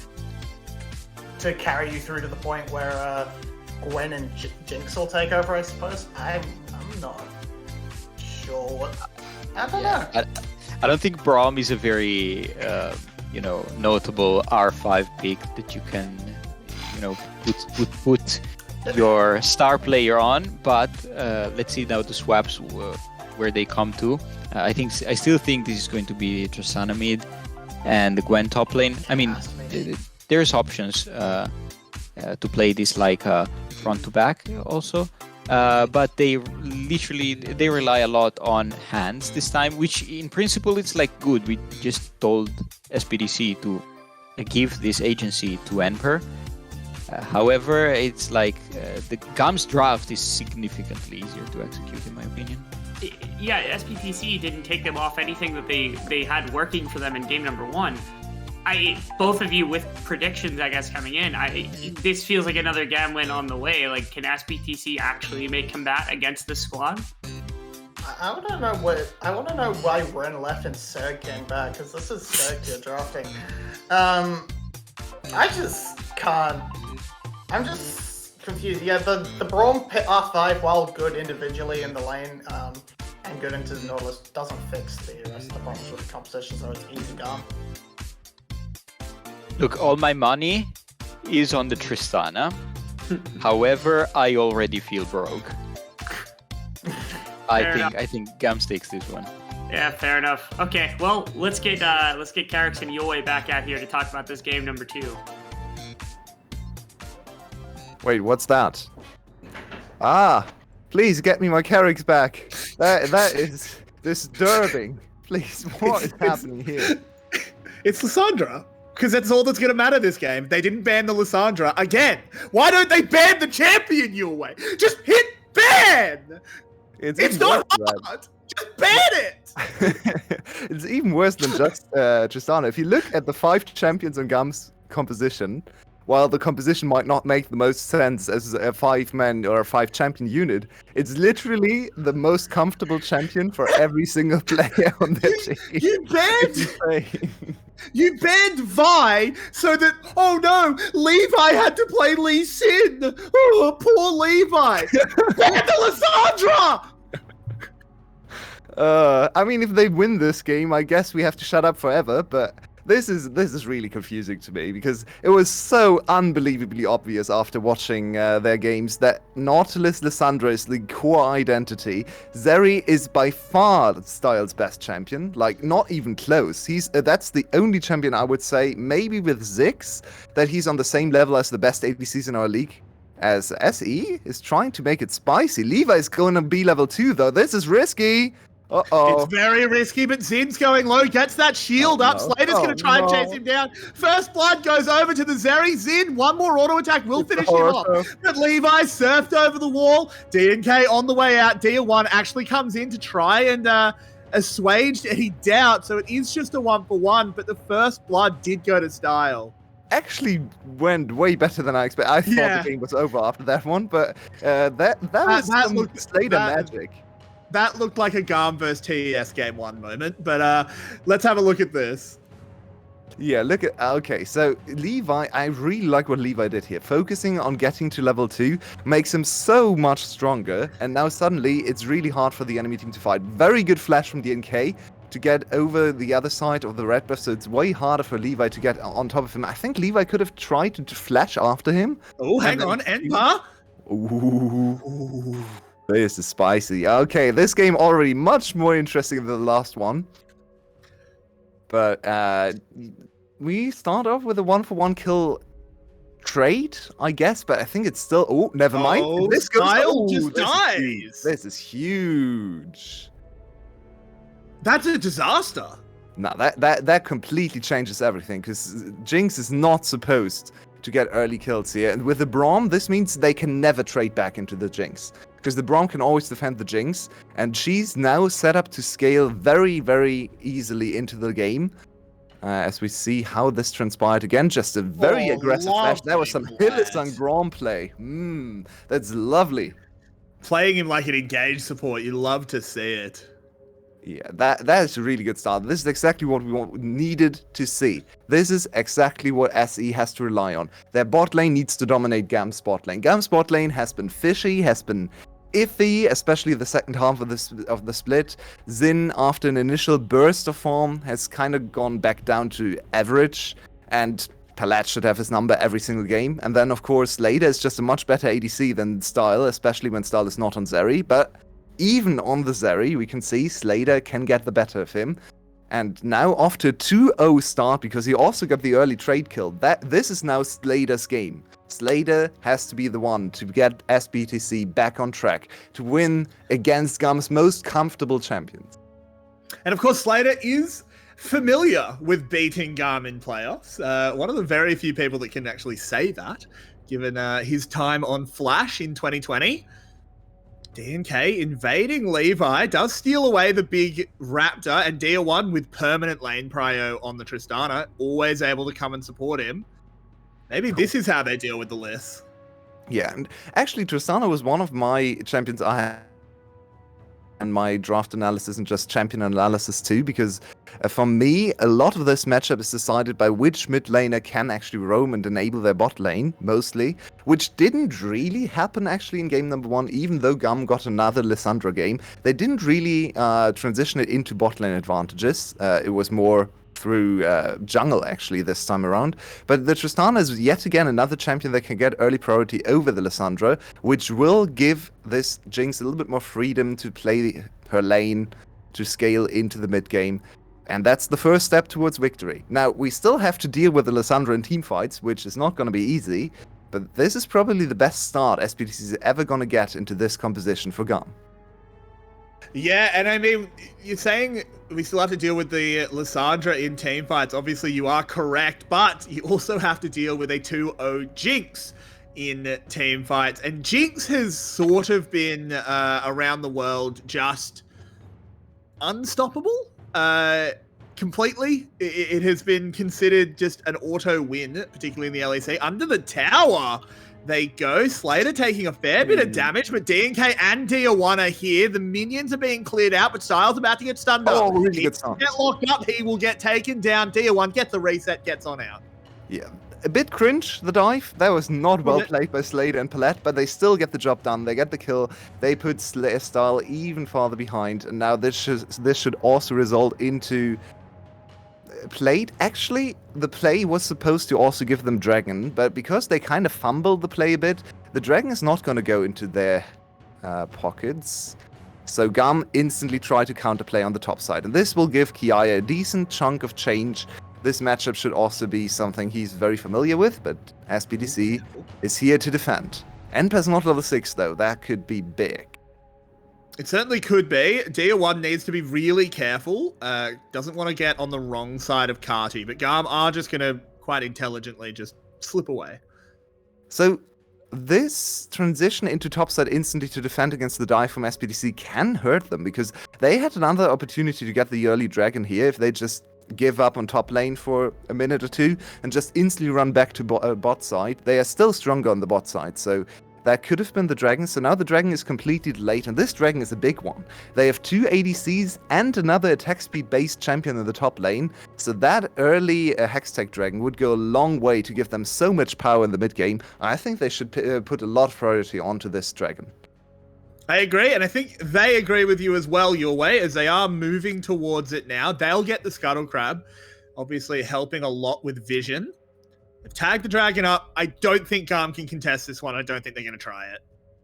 to carry you through to the point where Gwen and Jinx will take over, I suppose. I'm not sure. I don't know. I don't think Braum is a very notable R5 pick that you can put your star player on, but let's see now the swaps where they come to. I still think this is going to be Tristana mid and the Gwen top lane. I mean, there's options to play this like front to back also, but they rely a lot on hands this time, which in principle it's like good. We just told SBTC to give this agency to Emperor. However, it's like the GAM's draft is significantly easier to execute, in my opinion. Yeah, SBTC didn't take them off anything that they had working for them in game number 1. Both of you with predictions, I guess, coming in, this feels like another GAM win on the way. Like, can SBTC actually make combat against this squad? I want to know why Ren left and Serg came back, because this is Serg you're drafting. I just can't. I'm just confused. Yeah, the Braum R5, while good individually in the lane and good into the Nautilus, doesn't fix the rest of the problems with the composition, so it's easy gone. Look, all my money is on the Tristana. However, I already feel broke. I think GAM takes this one. Yeah, fair enough. Okay, well, let's get Carrix and Yue back out here to talk about this game number 2. Wait, what's that? Please get me my Carrix back. That is disturbing. Please, what is happening here? It's Lissandra. Because that's all that's going to matter this game. They didn't ban the Lissandra again. Why don't they ban the champion your way? Just hit ban! It's not hard. Just ban it! It's even worse than just Tristana. If you look at the 5 champions on GAM's composition, while the composition might not make the most sense as a 5-man or a 5-champion unit, it's literally the most comfortable champion for every single player on their team. You You banned Vi so that, oh no, Levi had to play Lee Sin. Oh, poor Levi. Ban the Lissandra! I mean, if they win this game, I guess we have to shut up forever, but this is really confusing to me because it was so unbelievably obvious after watching their games that Nautilus Lissandra is the core identity. Zeri is by far Styles' best champion, like not even close. That's the only champion I would say, maybe with Ziggs, that he's on the same level as the best ADCs in our league. As SE is trying to make it spicy. Levi is going to be level 2 though. This is risky. Uh-oh. It's very risky, but Zin's going low, gets that shield up. No. Slater's going to try and chase him down. First blood goes over to the Zeri. Zin, one more auto attack will finish him off. But Levi surfed over the wall. DNK on the way out. Dia1 actually comes in to try and assuage any doubt. So it is just a 1-for-1, but the first blood did go to Style. Actually went way better than I expected. I thought the game was over after that one, but that was some Slater magic. That looked like a GAM versus TES game 1 moment, but let's have a look at this. Yeah, look at... Okay, so Levi, I really like what Levi did here. Focusing on getting to level 2 makes him so much stronger, and now suddenly it's really hard for the enemy team to fight. Very good flash from DNK to get over the other side of the red buff, so it's way harder for Levi to get on top of him. I think Levi could have tried to flash after him. Oh, hang on, Enpa! Ooh. This is spicy. Okay, this game already much more interesting than the last one. But we start off with a 1-for-1 kill trade, I guess, but I think it's still... Oh, never mind. Oh, This goes... Style just dies. This is huge. That's a disaster. No, that completely changes everything, because Jinx is not supposed to get early kills here. And with the Braum, this means they can never trade back into the Jinx, because the Braum can always defend the Jinx, and she's now set up to scale very, very easily into the game. As we see how this transpired again, just a very aggressive flash. That was some Hylissang Braum play. That's lovely. Playing him like an engaged support, you love to see it. Yeah, that is a really good start. This is exactly what we needed to see. This is exactly what SE has to rely on. Their bot lane needs to dominate GAM's bot lane. GAM's bot lane has been fishy, has been iffy, especially the second half of the split. Zin, after an initial burst of form, has kind of gone back down to average, and Palat should have his number every single game. And then, of course, Slater is just a much better ADC than Style, especially when Style is not on Zeri, but even on the Zeri, we can see Slater can get the better of him. And now off to a 2-0 start, because he also got the early trade kill. This is now Slater's game. Slater has to be the one to get SBTC back on track, to win against GAM's most comfortable champions. And of course, Slater is familiar with beating GAM in playoffs. One of the very few people that can actually say that, given his time on Flash in 2020. DNK invading Levi, does steal away the big Raptor, and Dia1 with permanent lane prio on the Tristana, always able to come and support him. Maybe this is how they deal with the Liss. Yeah, and actually Tristana was one of my champions I had in my draft analysis and just champion analysis too, because for me, a lot of this matchup is decided by which mid laner can actually roam and enable their bot lane, mostly, which didn't really happen actually in game number 1, even though GAM got another Lissandra game. They didn't really transition it into bot lane advantages. It was more through jungle actually this time around. But the Tristana is yet again another champion that can get early priority over the Lissandra, which will give this Jinx a little bit more freedom to play her lane, to scale into the mid game. And that's the first step towards victory. Now, we still have to deal with the Lissandra in teamfights, which is not going to be easy, but this is probably the best start SBTC is ever going to get into this composition for GAM. Yeah, and I mean, you're saying we still have to deal with the Lissandra in teamfights. Obviously, you are correct, but you also have to deal with a 2-0 Jinx in teamfights. And Jinx has sort of been, around the world, just unstoppable. completely. It has been considered just an auto win, particularly in the LEC. Under the tower, they go. Slater taking a fair bit of damage, but DNK and Dia1 are here. The minions are being cleared out, but Styles about to get stunned up. Oh, really He good stun. get locked up, he will get taken down. Dia1 gets the reset, gets on out. Yeah. A bit cringe, the dive. That was not well bit. played by Slater and Palette, but they still get the job done. They get the kill. They put Style even farther behind, and now this should also result into played. Actually, the play was supposed to also give them Dragon, but because they kind of fumbled the play a bit, the Dragon is not going to go into their pockets. So GAM instantly try to counterplay on the top side, and this will give Kiaya a decent chunk of change. This matchup should also be something he's very familiar with, but SBTC is here to defend. Enpa's not level 6 though, that could be big. It certainly could be. Dia1 needs to be really careful. Doesn't want to get on the wrong side of Carty, but GAM are just going to quite intelligently just slip away. So this transition into topside instantly to defend against the dive from SBTC can hurt them, because they had another opportunity to get the early Dragon here if they just give up on top lane for a minute or two and just instantly run back to bot side. They are still stronger on the bot side, so that could have been the Dragon. So now the Dragon is completely late, and this Dragon is a big one. They have 2 ADCs and another attack speed based champion in the top lane, so that early Hextech Dragon would go a long way to give them so much power in the mid game. I think they should put a lot of priority onto this Dragon. I agree, and I think they agree with you as well, Your Way, as they are moving towards it now. They'll get the Scuttle Crab, obviously helping a lot with vision. They've tagged the Dragon up. I don't think GAM can contest this one. I don't think they're going to try it.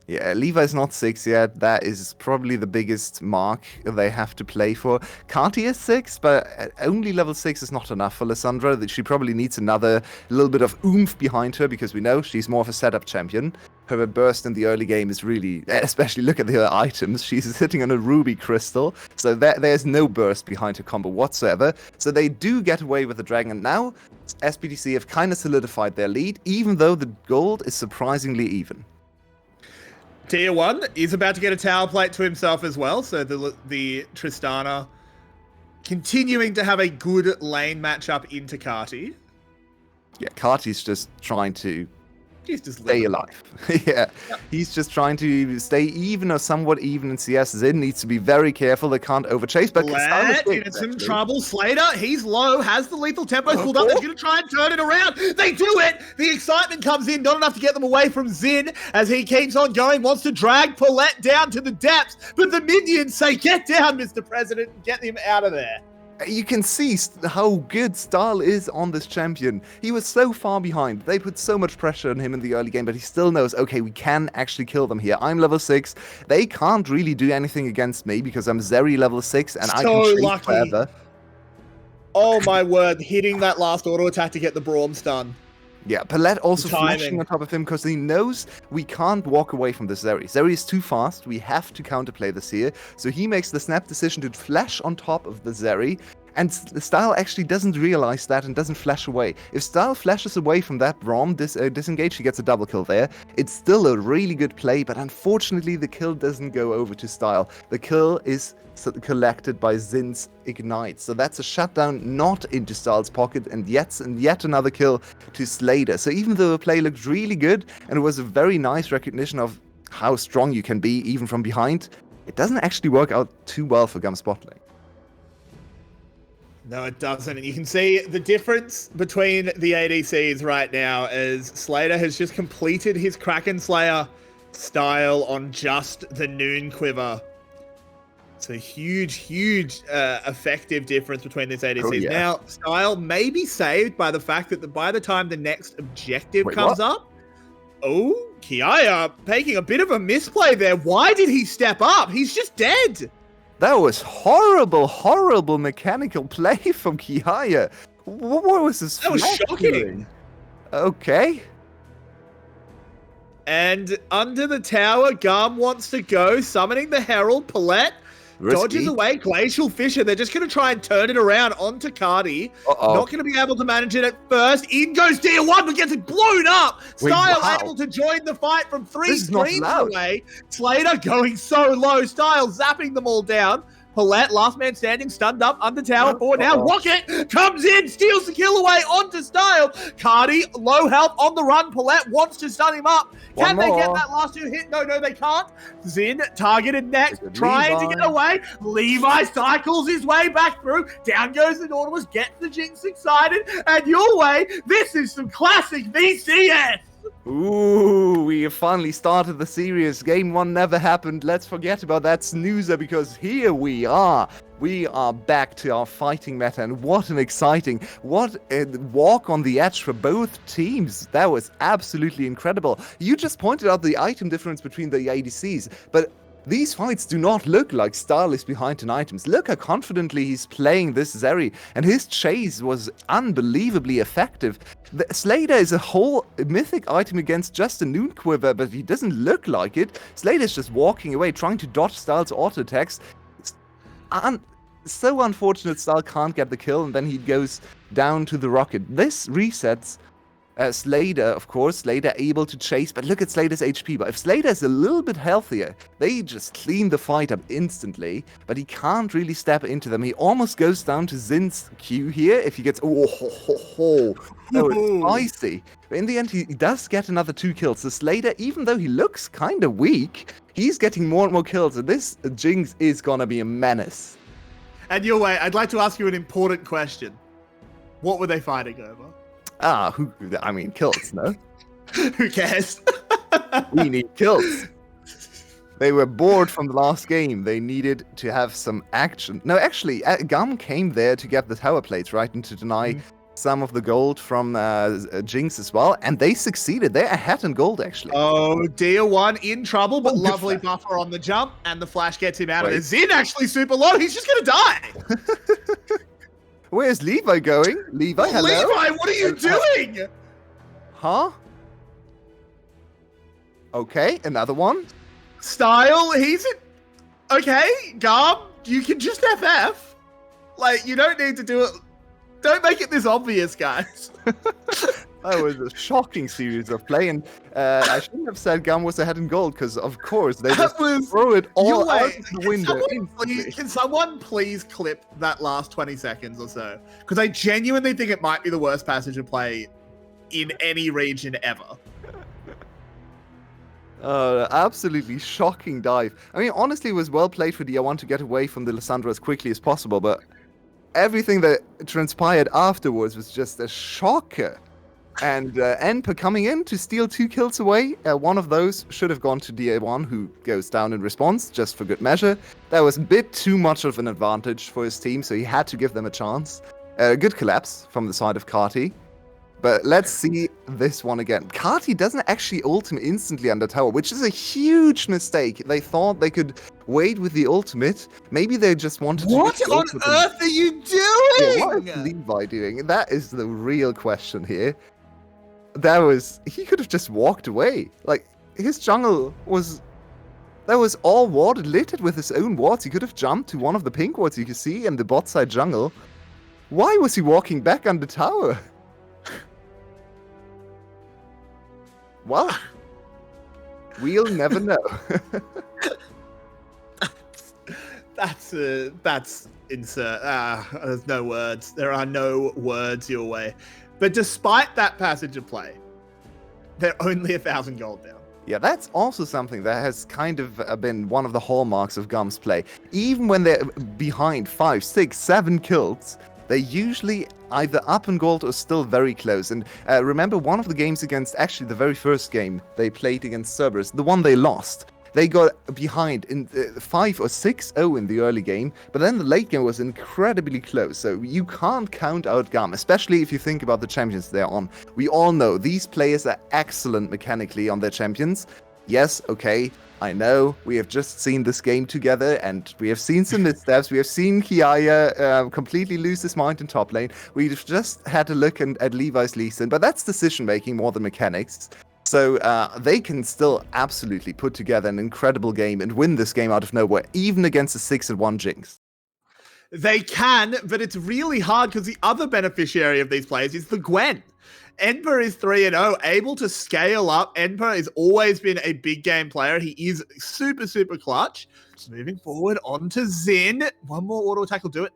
Yeah, Levi's not 6 yet. That is probably the biggest mark they have to play for. Carty is 6, but only level 6 is not enough for Lissandra. She probably needs another little bit of oomph behind her, because we know she's more of a setup champion. Her burst in the early game is really, especially look at her items, she's sitting on a ruby crystal, so there's no burst behind her combo whatsoever. So they do get away with the Dragon, and now SBTC have kind of solidified their lead, even though the gold is surprisingly even. Dia1 is about to get a tower plate to himself as well, so the Tristana continuing to have a good lane matchup into Carty. Yeah, Carty's just trying to He's just stay alive. Yeah, he's just trying to stay even or somewhat even in CS. Zin needs to be very careful. They can't overchase, but Let in some trouble. Slater, he's low, has the lethal tempo pulled up. They're going to try and turn it around. They do it. The excitement comes in, not enough to get them away from Zin as he keeps on going, wants to drag Paulette down to the depths, but the minions say, get down, Mr. President, and get him out of there. You can see how good Style is on this champion. He was so far behind. They put so much pressure on him in the early game, but he still knows, okay, we can actually kill them here. I'm level 6. They can't really do anything against me because I'm Zeri level 6 and I can chase lucky. forever. Oh my word, hitting that last auto attack to get the Braum stun. Yeah, Palette also flashing on top of him because he knows we can't walk away from this Zeri. Zeri is too fast. We have to counterplay this here. So he makes the snap decision to flash on top of the Zeri. And Style actually doesn't realize that and doesn't flash away. If Style flashes away from that Braum disengage, he gets a double kill there. It's still a really good play, but unfortunately the kill doesn't go over to Style. The kill is collected by Zin's Ignite. So that's a shutdown not into Style's pocket, and yet another kill to Slater. So even though the play looked really good, and it was a very nice recognition of how strong you can be even from behind, it doesn't actually work out too well for GAM's bot lane. No, it doesn't. And you can see the difference between the ADCs right now as Slater has just completed his Kraken Slayer style on just the Noon Quiver. It's a huge effective difference between these ADCs. Oh, yeah. Now, Style may be saved by the fact that by the time the next objective comes up, oh, Kiaya taking a bit of a misplay there. Why did he step up? He's just dead. That was horrible mechanical play from Kiaya. What was this? That was shocking. Okay. And under the tower, GAM wants to go, summoning the Herald. Palette dodges away Glacial Fisher. They're just going to try and turn it around onto Carty. Not going to be able to manage it at first. In goes Dia1, but gets it blown up. Style able to join the fight from 3 screens away. Slater going so low. Style zapping them all down. Paulette, last man standing, stunned up, under tower, forward now. Rocket comes in, steals the kill away onto Style. Cardi, low health, on the run. Paulette wants to stun him up. Can they get that last 2 hit? No, they can't. Zin, targeted next, trying to get away. Levi cycles his way back through. Down goes the Nautilus, gets the Jinx excited. And your way, this is some classic VCS. Ooh, we have finally started the series. Game 1 never happened. Let's forget about that snoozer because here we are. We are back to our fighting meta, and what a walk on the edge for both teams. That was absolutely incredible. You just pointed out the item difference between the ADCs, but these fights do not look like Style is behind in items. Look how confidently he's playing this Zeri, and his chase was unbelievably effective. The Slater is a whole mythic item against just a Noon Quiver, but he doesn't look like it. Slater's just walking away, trying to dodge Style's auto attacks. So unfortunate Style can't get the kill, and then he goes down to the rocket. This resets Slater, of course. Slater able to chase, but look at Slater's HP. But if Slater is a little bit healthier, they just clean the fight up instantly, but he can't really step into them. He almost goes down to Zin's Q here if he gets... Oh, that was spicy. But in the end, he does get another 2 kills. So Slater, even though he looks kind of weak, he's getting more and more kills, and this Jinx is gonna be a menace. And your way, I'd like to ask you an important question. What were they fighting over? Kills, no? Who cares? We need kills. They were bored from the last game. They needed to have some action. No, actually, GAM came there to get the tower plates, right? And to deny some of the gold from Jinx as well. And they succeeded. They're ahead in gold, actually. Oh, Dia1 in trouble, but lovely buffer on the jump. And the flash gets him out of it. Zin actually super low. He's just going to die. Where's Levi going? Levi, hello? Levi, what are you doing? Huh? Okay, another one. Style, he's in... Okay, GAM, you can just FF. Like, you don't need to do it... Don't make it this obvious, guys. That was a shocking series of play, and I shouldn't have said GAM was ahead in gold, because of course they just throw it all out the window. Can someone please clip that last 20 seconds or so? Because I genuinely think it might be the worst passage of play in any region ever. Absolutely shocking dive. I mean, honestly, it was well played for Dia1 to get away from the Lissandra as quickly as possible, but everything that transpired afterwards was just a shocker. And Enper coming in to steal 2 kills away. One of those should have gone to Dia1, who goes down in response, just for good measure. That was a bit too much of an advantage for his team, so he had to give them a chance. Good collapse from the side of Carti. But let's see this one again. Carti doesn't actually ultimate instantly under tower, which is a huge mistake. They thought they could wait with the ultimate. Maybe they just wanted to... What on earth are you doing? Yeah, what is Levi doing? That is the real question here. He could have just walked away. Like, his jungle was all warded, littered with his own wards. He could have jumped to one of the pink wards you can see in the bot side jungle. Why was he walking back on the tower? Well, we'll never know. That's insert. There's no words. There are no words your way. But despite that passage of play, they're only 1,000 gold down. Yeah, that's also something that has kind of been one of the hallmarks of GAM's play. Even when they're behind 5, 6, 7 kills, they're usually either up in gold or still very close. And remember one of the games against, actually the very first game they played against Cerberus, the one they lost. They got behind in 5 or 6-0 in the early game, but then the late game was incredibly close. So you can't count out GAM, especially if you think about the champions they're on. We all know these players are excellent mechanically on their champions. Yes, okay, I know we have just seen this game together, and we have seen some missteps. We have seen Kiaya completely lose his mind in top lane. We've just had a look at Levi's Lee Sin, but that's decision making more than mechanics. So they can still absolutely put together an incredible game and win this game out of nowhere, even against a 6-1 Jinx. They can, but it's really hard because the other beneficiary of these players is the Gwen. Enper is 3-0, able to scale up. Enper has always been a big game player. He is super, super clutch. So moving forward onto Xin. One more auto tackle, do it.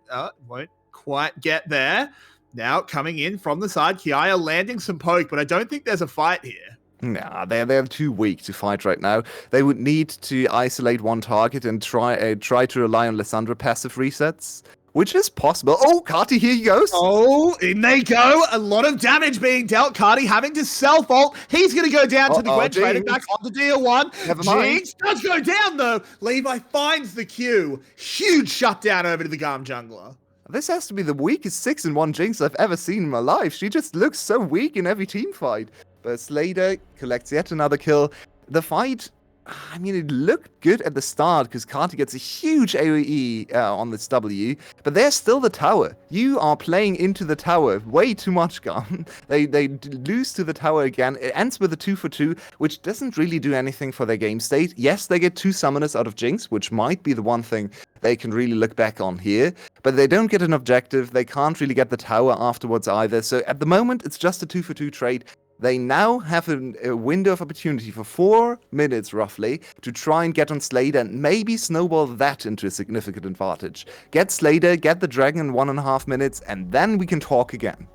Won't quite get there. Now coming in from the side, Kiaya landing some poke, but I don't think there's a fight here. Nah, they're too weak to fight right now. They would need to isolate one target and try to rely on Lissandra passive resets, which is possible. Oh, Carti, here he goes. Oh, in they go. A lot of damage being dealt. Carti having to self-ult. He's going to go down to the Gwen, trading back onto DL1. Never mind. Jinx does go down, though. Levi finds the Q. Huge shutdown over to the GAM jungler. This has to be the weakest 6-in-1 Jinx I've ever seen in my life. She just looks so weak in every team fight. But Slater collects yet another kill. The fight, I mean, it looked good at the start because Carti gets a huge AoE on this W, but there's still the tower. You are playing into the tower way too much, GAM. They lose to the tower again. It ends with a 2-for-2, which doesn't really do anything for their game state. Yes, they get 2 summoners out of Jinx, which might be the one thing they can really look back on here, but they don't get an objective. They can't really get the tower afterwards either. So at the moment, it's just a 2-for-2 trade. They now have a window of opportunity for 4 minutes, roughly, to try and get on Slater and maybe snowball that into a significant advantage. Get Slater, get the dragon in 1.5 minutes, and then we can talk again.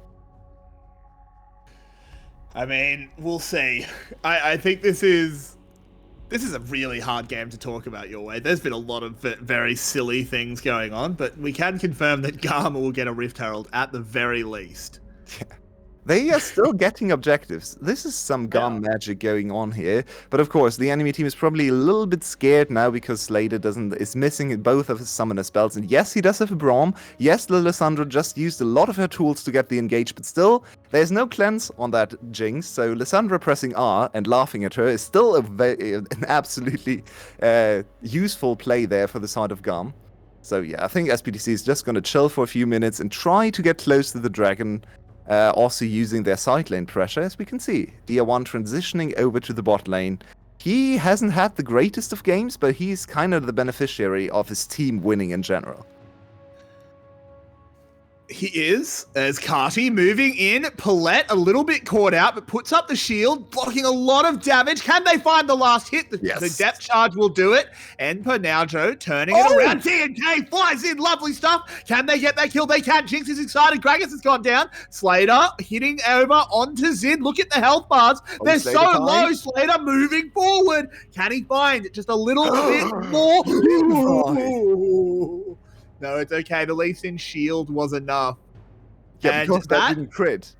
I mean, we'll see. I think this is a really hard game to talk about your way. There's been a lot of very silly things going on, but we can confirm that GAM will get a Rift Herald at the very least. Yeah. They are still getting objectives. This is some GAM magic going on here. But of course, the enemy team is probably a little bit scared now because Slater is missing both of his summoner spells. And yes, he does have a Braum. Yes, Lissandra just used a lot of her tools to get the engage, but still, there's no cleanse on that Jinx. So Lissandra pressing R and laughing at her is still an absolutely useful play there for the side of GAM. So yeah, I think SBTC is just going to chill for a few minutes and try to get close to the dragon. Also using their side lane pressure, as we can see. DR1 transitioning over to the bot lane. He hasn't had the greatest of games, but he's kind of the beneficiary of his team winning in general. He is, as Carti moving in. Paulette a little bit caught out, but puts up the shield, blocking a lot of damage. Can they find the last hit? The depth charge will do it. Enper now, Joe, turning it around. TNK flies in, lovely stuff. Can they get that kill? They can. Jinx is excited. Gragas has gone down. Slater hitting over onto Zin. Look at the health bars. They're so low. Slater moving forward. Can he find just a little bit more? No, it's okay. The Lee Sin shield was enough. Yeah, and because that didn't crit.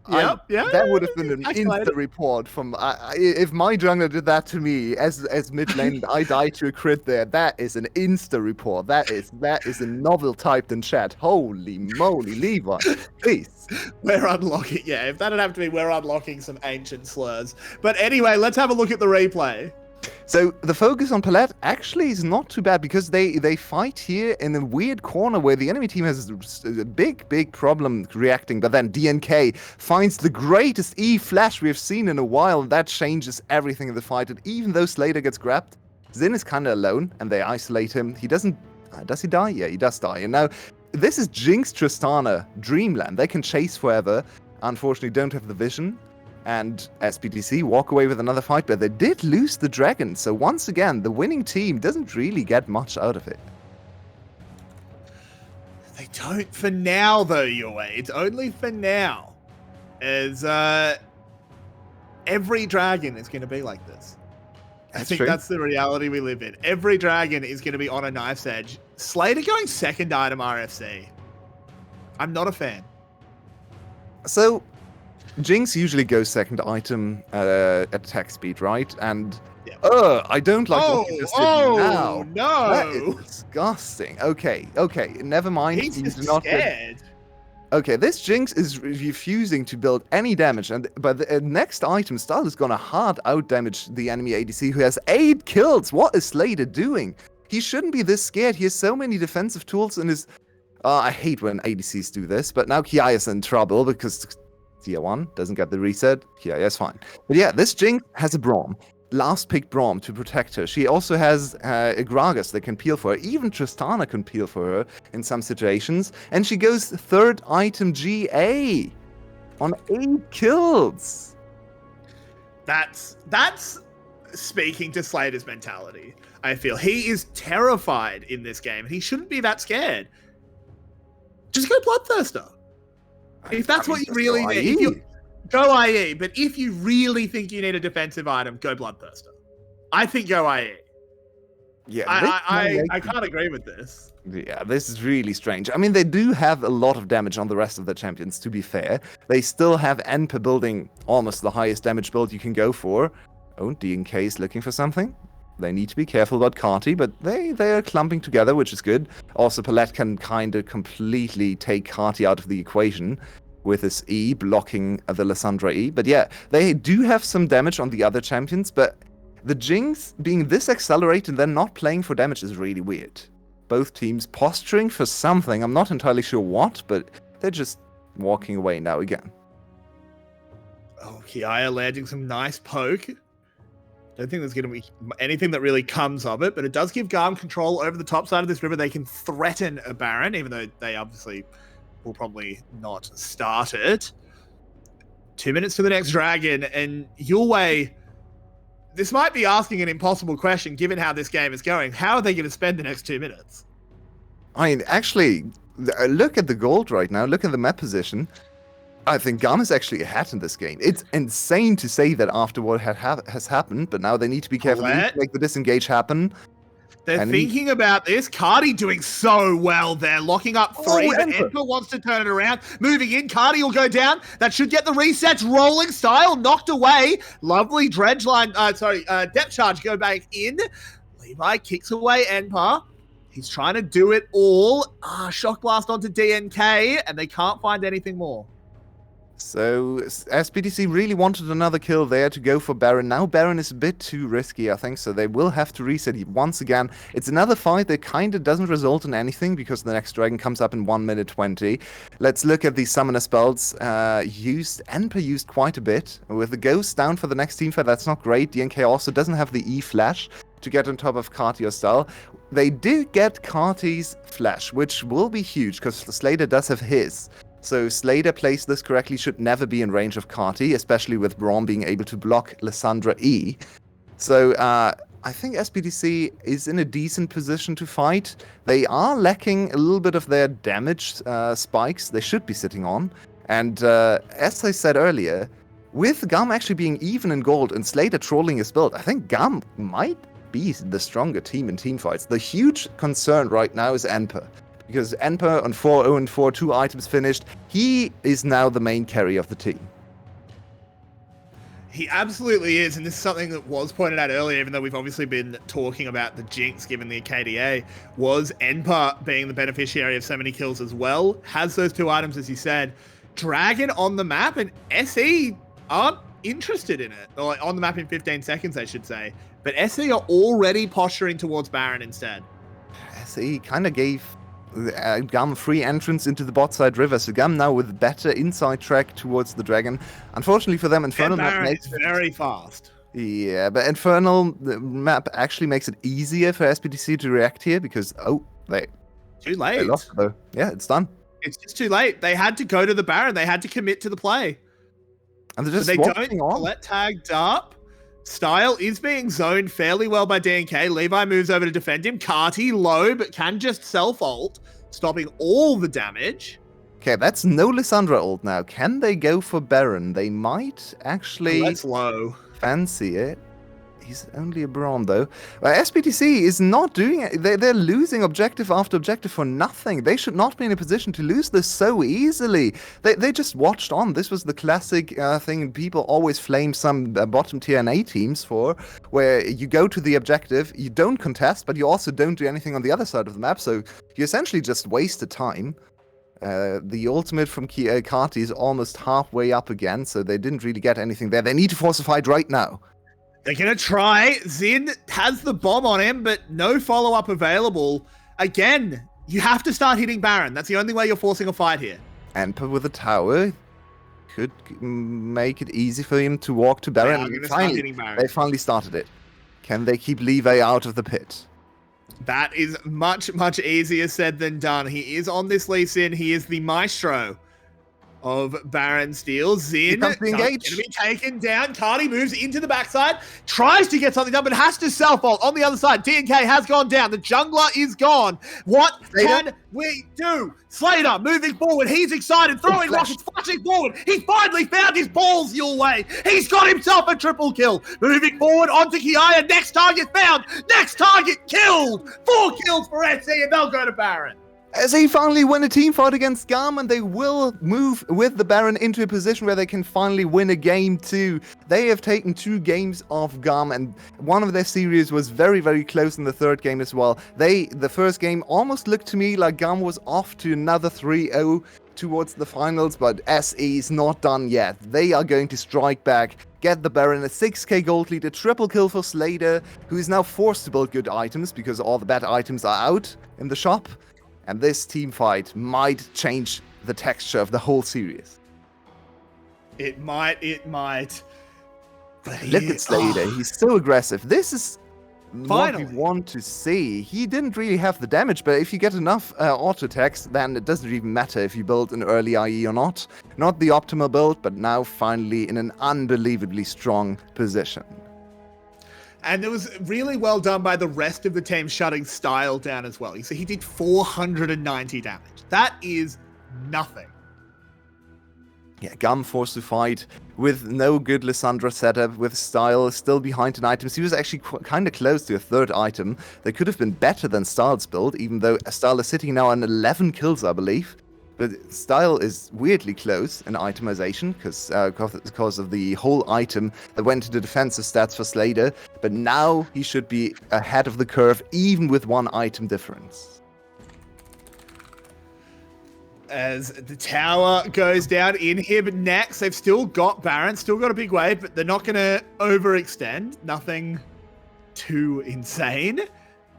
Yeah. That would have been an instant report from... if my jungler did that to me as mid lane, I died to a crit there. That is an insta report. That is a novel typed in chat. Holy moly, Levi. Please. We're unlocking... Yeah, if that'd have to be, we're unlocking some ancient slurs. But anyway, let's have a look at the replay. So the focus on Paulette actually is not too bad because they fight here in a weird corner where the enemy team has a big problem reacting, but then DNK finds the greatest E-flash we've seen in a while, and that changes everything in the fight. And even though Slater gets grabbed, Zin is kind of alone, and they isolate him. He doesn't... does he die? Yeah, he does die. And now, this is Jinx Tristana Dreamland. They can chase forever. Unfortunately, don't have the vision. And SBTC walk away with another fight, but they did lose the dragon. So once again, the winning team doesn't really get much out of it. They don't for now, though, Yue. It's only for now. As every dragon is going to be like this. I think that's the reality we live in. Every dragon is going to be on a knife's edge. Slater going second item RFC. I'm not a fan. So... Jinx usually goes second item attack speed, right? And I don't like what you just did now. No, that is disgusting. Okay, never mind. He's just scared. Okay, this Jinx is refusing to build any damage, but the next item, Style, is gonna hard out damage the enemy ADC who has 8 kills. What is Slater doing? He shouldn't be this scared. He has so many defensive tools in his. I hate when ADCs do this, but now Kiaya's in trouble because. Tier 1 doesn't get the reset. Yeah, it's fine. But yeah, this Jinx has a Braum. Last pick Braum to protect her. She also has a Gragas that can peel for her. Even Tristana can peel for her in some situations. And she goes third item GA. on 8 kills. That's speaking to Slater's mentality. I feel he is terrified in this game. He shouldn't be that scared. Just go Bloodthirster. If that's what you really need, go IE. But if you really think you need a defensive item, go Bloodthirster. I think go IE. Yeah, I can't agree with this. Yeah, this is really strange. I mean, they do have a lot of damage on the rest of the champions, to be fair. They still have Enper building almost the highest damage build you can go for. Oh, DNK is looking for something. They need to be careful about Carty, but they are clumping together, which is good. Also, Palette can kind of completely take Carty out of the equation with his E, blocking the Lissandra E. But yeah, they do have some damage on the other champions, but the Jinx being this accelerated and then not playing for damage is really weird. Both teams posturing for something, I'm not entirely sure what, but they're just walking away now again. Oh, Kiaya landing some nice poke. Don't think there's going to be anything that really comes of it, but it does give GAM control over the top side of this river. They can threaten a Baron, even though they obviously will probably not start it. 2 minutes to the next dragon, and Yulwei, this might be asking an impossible question given how this game is going. How are they going to spend the next 2 minutes? I mean, actually, look at the gold right now. Look at the map position. I think GAM is actually ahead in this game. It's insane to say that after what has happened, but now they need to be careful. They need to make the disengage happen. They're thinking about this. Carty doing so well there, locking up 3, but Enper wants to turn it around. Moving in, Carty will go down. That should get the resets rolling. Style knocked away. Lovely dredge line, depth charge go back in. Levi kicks away Enper. He's trying to do it all. Shock blast onto DNK, and they can't find anything more. So SBTC really wanted another kill there to go for Baron. Now Baron is a bit too risky, I think, so they will have to reset once again. It's another fight that kind of doesn't result in anything because the next dragon comes up in 1 minute 20. Let's look at the summoner spells Enper used quite a bit. With the ghost down for the next teamfight, that's not great. DNK also doesn't have the E flash to get on top of Carty or Style. They did get Carty's flash, which will be huge because Slater does have his. So Slater plays this correctly, should never be in range of Carty, especially with Braum being able to block Lissandra E. So I think SBTC is in a decent position to fight. They are lacking a little bit of their damage spikes they should be sitting on. And as I said earlier, with GAM actually being even in gold and Slater trolling his build, I think GAM might be the stronger team in teamfights. The huge concern right now is Enper. Because Enper on 4-0-4, 2 items finished, he is now the main carry of the team. He absolutely is, and this is something that was pointed out earlier, even though we've obviously been talking about the Jinx given the KDA, was Enper being the beneficiary of so many kills as well. Has those 2 items, as you said. Dragon on the map, and SE aren't interested in it. Or on the map in 15 seconds, I should say. But SE are already posturing towards Baron instead. SE kind of gave GAM free entrance into the bot side river, so GAM now with better inside track towards the dragon. Unfortunately for them, Infernal map makes it very fast. Yeah, but Infernal map actually makes it easier for SBTC to react here because too late. They lost, though. Yeah, it's done. It's just too late. They had to go to the Baron. They had to commit to the play. And they're just they don't let tagged up. Style is being zoned fairly well by DNK. Levi moves over to defend him. Carty low, but can just self-ult, stopping all the damage. Okay, that's no Lissandra ult now. Can they go for Baron? They might actually that's low. Fancy it. He's only a Braum, though. SBTC is not doing it. They're losing objective after objective for nothing. They should not be in a position to lose this so easily. They just watched on. This was the classic thing people always flame some bottom tier NA teams for, where you go to the objective, you don't contest, but you also don't do anything on the other side of the map, so you essentially just wasted time. The ultimate from Carty is almost halfway up again, so they didn't really get anything there. They need to force a fight right now. They're going to try. Zin has the bomb on him, but no follow-up available. Again, you have to start hitting Baron. That's the only way you're forcing a fight here. Enper with a tower could make it easy for him to walk to Baron. They finally started it. Can they keep Levi out of the pit? That is much, much easier said than done. He is on this Lee Sin. He is the maestro. of Baron steals. Zin Becomes the engage. going to be taken down. Cardi moves into the backside, tries to get something done, but has to self-ult. On the other side, DNK has gone down. The jungler is gone. What can we do? Slater moving forward. He's excited, throwing rockets, flashing forward. He finally found his balls your way. He's got himself a triple kill. Moving forward onto Kiaya. Next target found. Next target killed. 4 kills for SC, and they'll go to Baron. As they finally win a team fight against GAM, and they will move with the Baron into a position where they can finally win a game too. They have taken 2 games off GAM, and one of their series was very, very close in the third game as well. The first game almost looked to me like GAM was off to another 3-0 towards the finals, but SE is not done yet. They are going to strike back, get the Baron a 6k gold lead, a triple kill for Slater, who is now forced to build good items because all the bad items are out in the shop. And this team fight might change the texture of the whole series. It might. Look at Slater, he's so aggressive. This is Finally. what we want to see. He didn't really have the damage, but if you get enough auto attacks, then it doesn't even matter if you build an early IE or not. Not the optimal build, but now finally in an unbelievably strong position. And it was really well done by the rest of the team shutting Style down as well. So he did 490 damage. That is nothing. Yeah, GAM forced to fight with no good Lissandra setup, with Style still behind in items. He was actually kind of close to a third item. They could have been better than Style's build, even though Style is sitting now on 11 kills, I believe. But Style is weirdly close in itemization because of the whole item that went into defensive stats for Slater. But now he should be ahead of the curve, even with 1 item difference. As the tower goes down, Inhib next. They've still got Baron, still got a big wave, but they're not going to overextend. Nothing too insane.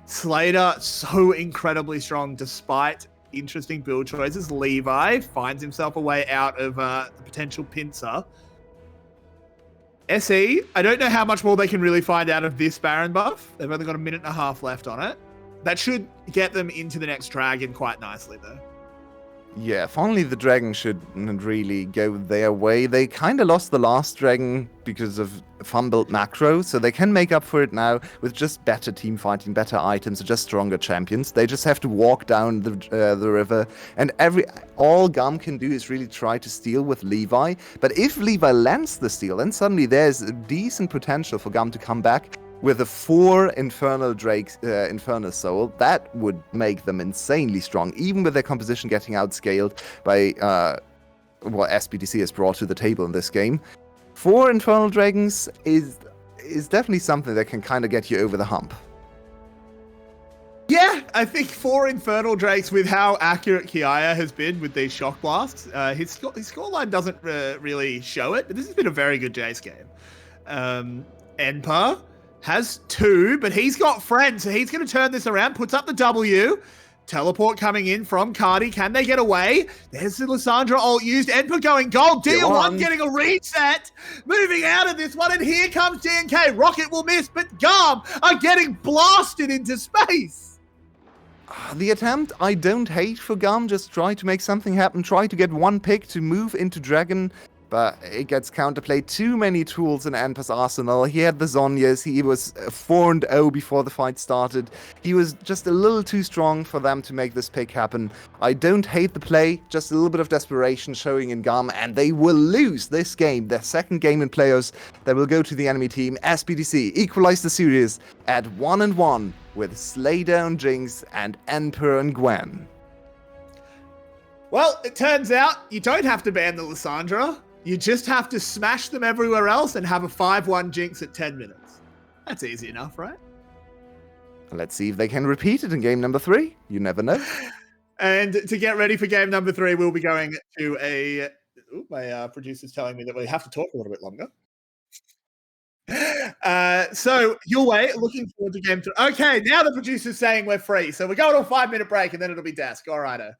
Slater, so incredibly strong despite interesting build choices. Levi finds himself a way out of the potential pincer. SE, I don't know how much more they can really find out of this Baron buff. They've only got a minute and a half left on it. That should get them into the next dragon quite nicely, though. Yeah, finally the dragon shouldn't really go their way. They kind of lost the last dragon because of fun-built macro, so they can make up for it now with just better team fighting, better items, just stronger champions. They just have to walk down the river, and all GAM can do is really try to steal with Levi. But if Levi lands the steal, then suddenly there's a decent potential for GAM to come back with a 4 Infernal Drake's Infernal Soul. That would make them insanely strong, even with their composition getting outscaled by what SBTC has brought to the table in this game. 4 Infernal Dragons is definitely something that can kind of get you over the hump. Yeah, I think 4 Infernal Drakes with how accurate Kiaya has been with these shock blasts. His scoreline doesn't really show it, but this has been a very good Jace game. Enpa has 2, but he's got friends, so he's going to turn this around, puts up the W. Teleport coming in from Cardi. Can they get away? There's the Lissandra ult used. Enpa going gold. Dia1 getting a reset. Moving out of this one, and here comes DNK. Rocket will miss, but GAM are getting blasted into space. The attempt I don't hate for GAM. Just try to make something happen. Try to get 1 pick to move into Dragon. But it gets counterplayed. Too many tools in Enpa's arsenal. He had the Zhonya's. He was 4-0 before the fight started. He was just a little too strong for them to make this pick happen. I don't hate the play. Just a little bit of desperation showing in GAM. And they will lose this game. Their second game in playoffs. That will go to the enemy team. SBTC equalized the series at 1-1 with Slaydown Jinx and Enper and Gwen. Well, it turns out you don't have to ban the Lissandra. You just have to smash them everywhere else and have a 5-1 Jinx at 10 minutes. That's easy enough, right? Let's see if they can repeat it in game number 3. You never know. And to get ready for game number 3, we'll be going to a... Ooh, my producer's telling me that we have to talk a little bit longer. So, your way, looking forward to game 3. Okay, now the producer's saying we're free. So we're going to a 5-minute break and then it'll be desk. All righto.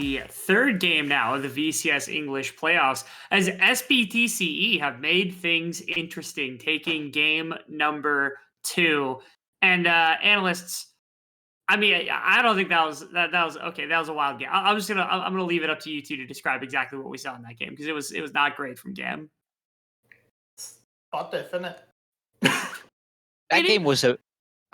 the third game now of the VCS English playoffs, as SBTCE have made things interesting, taking game number 2. And analysts, I mean, I don't think that was okay. That was a wild game. I'm gonna leave it up to you two to describe exactly what we saw in that game, because it was not great from GAM. Spot definite. That game was a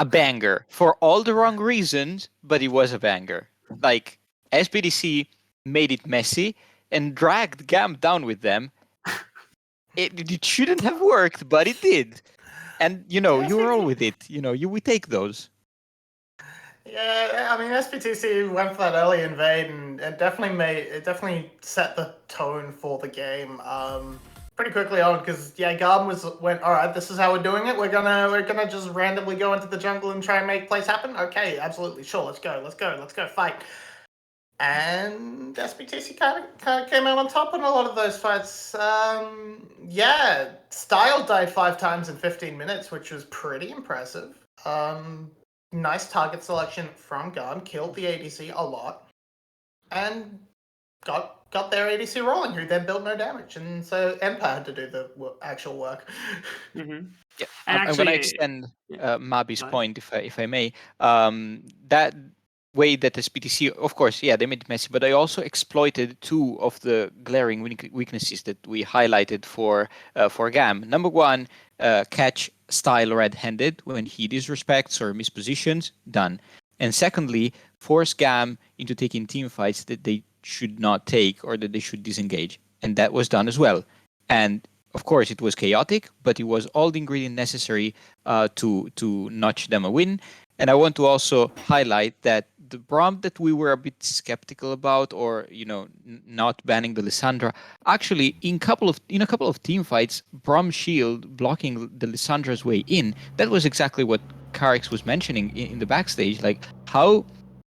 banger for all the wrong reasons, but it was a banger. Like, SBTC made it messy and dragged GAM down with them. It shouldn't have worked, but it did. And, you know, you roll with it. You know, we take those. Yeah, I mean, SBTC went for that early invade, and it definitely set the tone for the game pretty quickly on, because GAM went, all right, this is how we're doing it. We're gonna just randomly go into the jungle and try and make plays happen. Okay, absolutely, sure, let's go, fight. And SBTC kind of came out on top in a lot of those fights. Style died 5 times in 15 minutes, which was pretty impressive. Nice target selection from GAM, killed the ADC a lot, and got their ADC rolling, who then built no damage, and so Empire had to do the actual work. Mm-hmm. Yeah, And I'm going to extend Mabi's point, if I may. That way that SBTC, of course, they made it messy, but they also exploited 2 of the glaring weaknesses that we highlighted for GAM. Number 1, catch style red-handed when he disrespects or mispositions, done. And secondly, force GAM into taking team fights that they should not take or that they should disengage. And that was done as well. And of course, it was chaotic, but it was all the ingredient necessary to notch them a win. And I want to also highlight that the Braum that we were a bit skeptical about, or not banning the Lissandra, actually in a couple of team fights, Braum shield blocking the Lissandra's way in. That was exactly what Karix was mentioning in the backstage. Like, how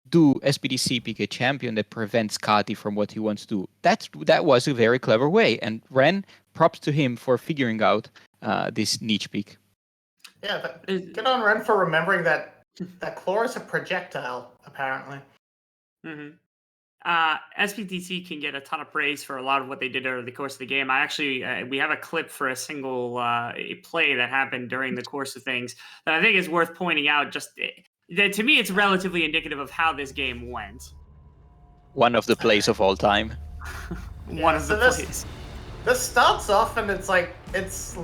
do SBTC pick a champion that prevents Kati from what he wants to do? That was a very clever way, and Ren, props to him for figuring out this niche pick. Yeah, but good on Ren for remembering that claw is a projectile, apparently. Mm-hmm. SBTC can get a ton of praise for a lot of what they did over the course of the game. I actually, we have a clip for a single play that happened during the course of things that I think is worth pointing out. Just that, to me, it's relatively indicative of how this game went. One of the plays of all time. One of the plays. This starts off and looks like it's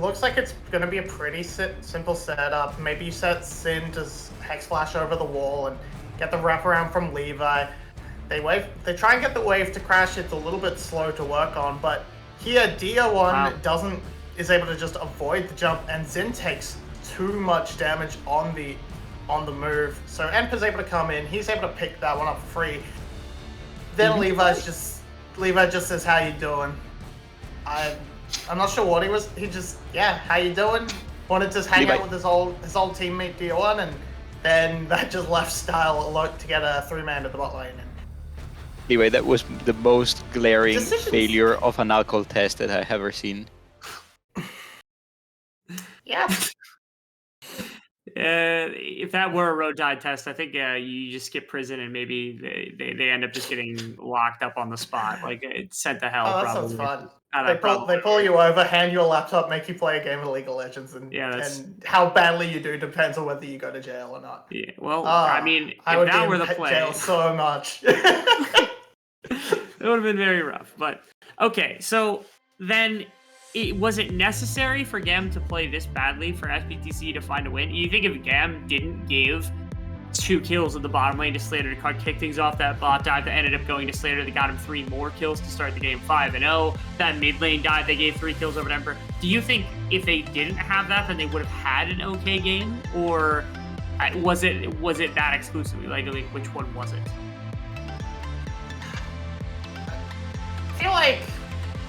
going to be a pretty simple setup. Maybe you set Sin to Hex Flash over the wall and get the wraparound from Levi. They try and get the wave to crash. It's a little bit slow to work on, but here Dia1 is able to just avoid the jump, and Xin takes too much damage on the move. So Emperor's able to come in. He's able to pick that one up free. Then Levi just says, "How you doing?" I'm not sure what he was. He just, how you doing? Wanted to hang out with his old teammate Dia1, and then that just left Style alone to get a 3-man at the bot lane. Anyway, that was the most glaring failure of an alcohol test that I have ever seen. Yeah. If that were a road die test, I think you just skip prison and maybe they end up just getting locked up on the spot. Like, it's sent to hell. Oh, that probably. sounds fun. They pull you over, hand you a laptop, make you play a game of League of Legends, and how badly you do depends on whether you go to jail or not. Yeah, well, I mean, if I would that be were the in play, jail so much. It would have been very rough. But okay, so then was it necessary for GAM to play this badly for SBTC to find a win? You think if GAM didn't give 2 kills at the bottom lane to Slater to kick things off that bot dive that ended up going to Slater, they got him 3 more kills to start the game 5-0. That mid lane dive, they gave 3 kills over to Emperor. Do you think if they didn't have that, then they would have had an okay game? Or was it that exclusively? Like which one was it? I feel like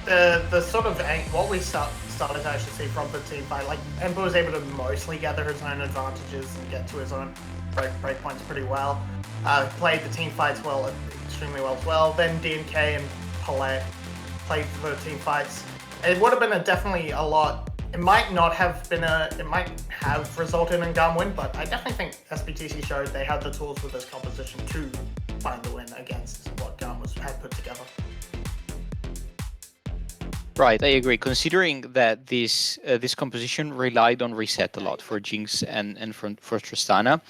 the sort of what we started to actually see from the team fight, like Emperor was able to mostly gather his own advantages and get to his own breakpoints pretty well. Played the team fights extremely well as well. Then DNK and Palette played the team fights. It would have been definitely a lot. It might have resulted in a GAM win, but I definitely think SBTC showed they had the tools with this composition to find the win against what GAM was had put together. Right, I agree. Considering that this composition relied on reset a lot for Jinx and for Tristana,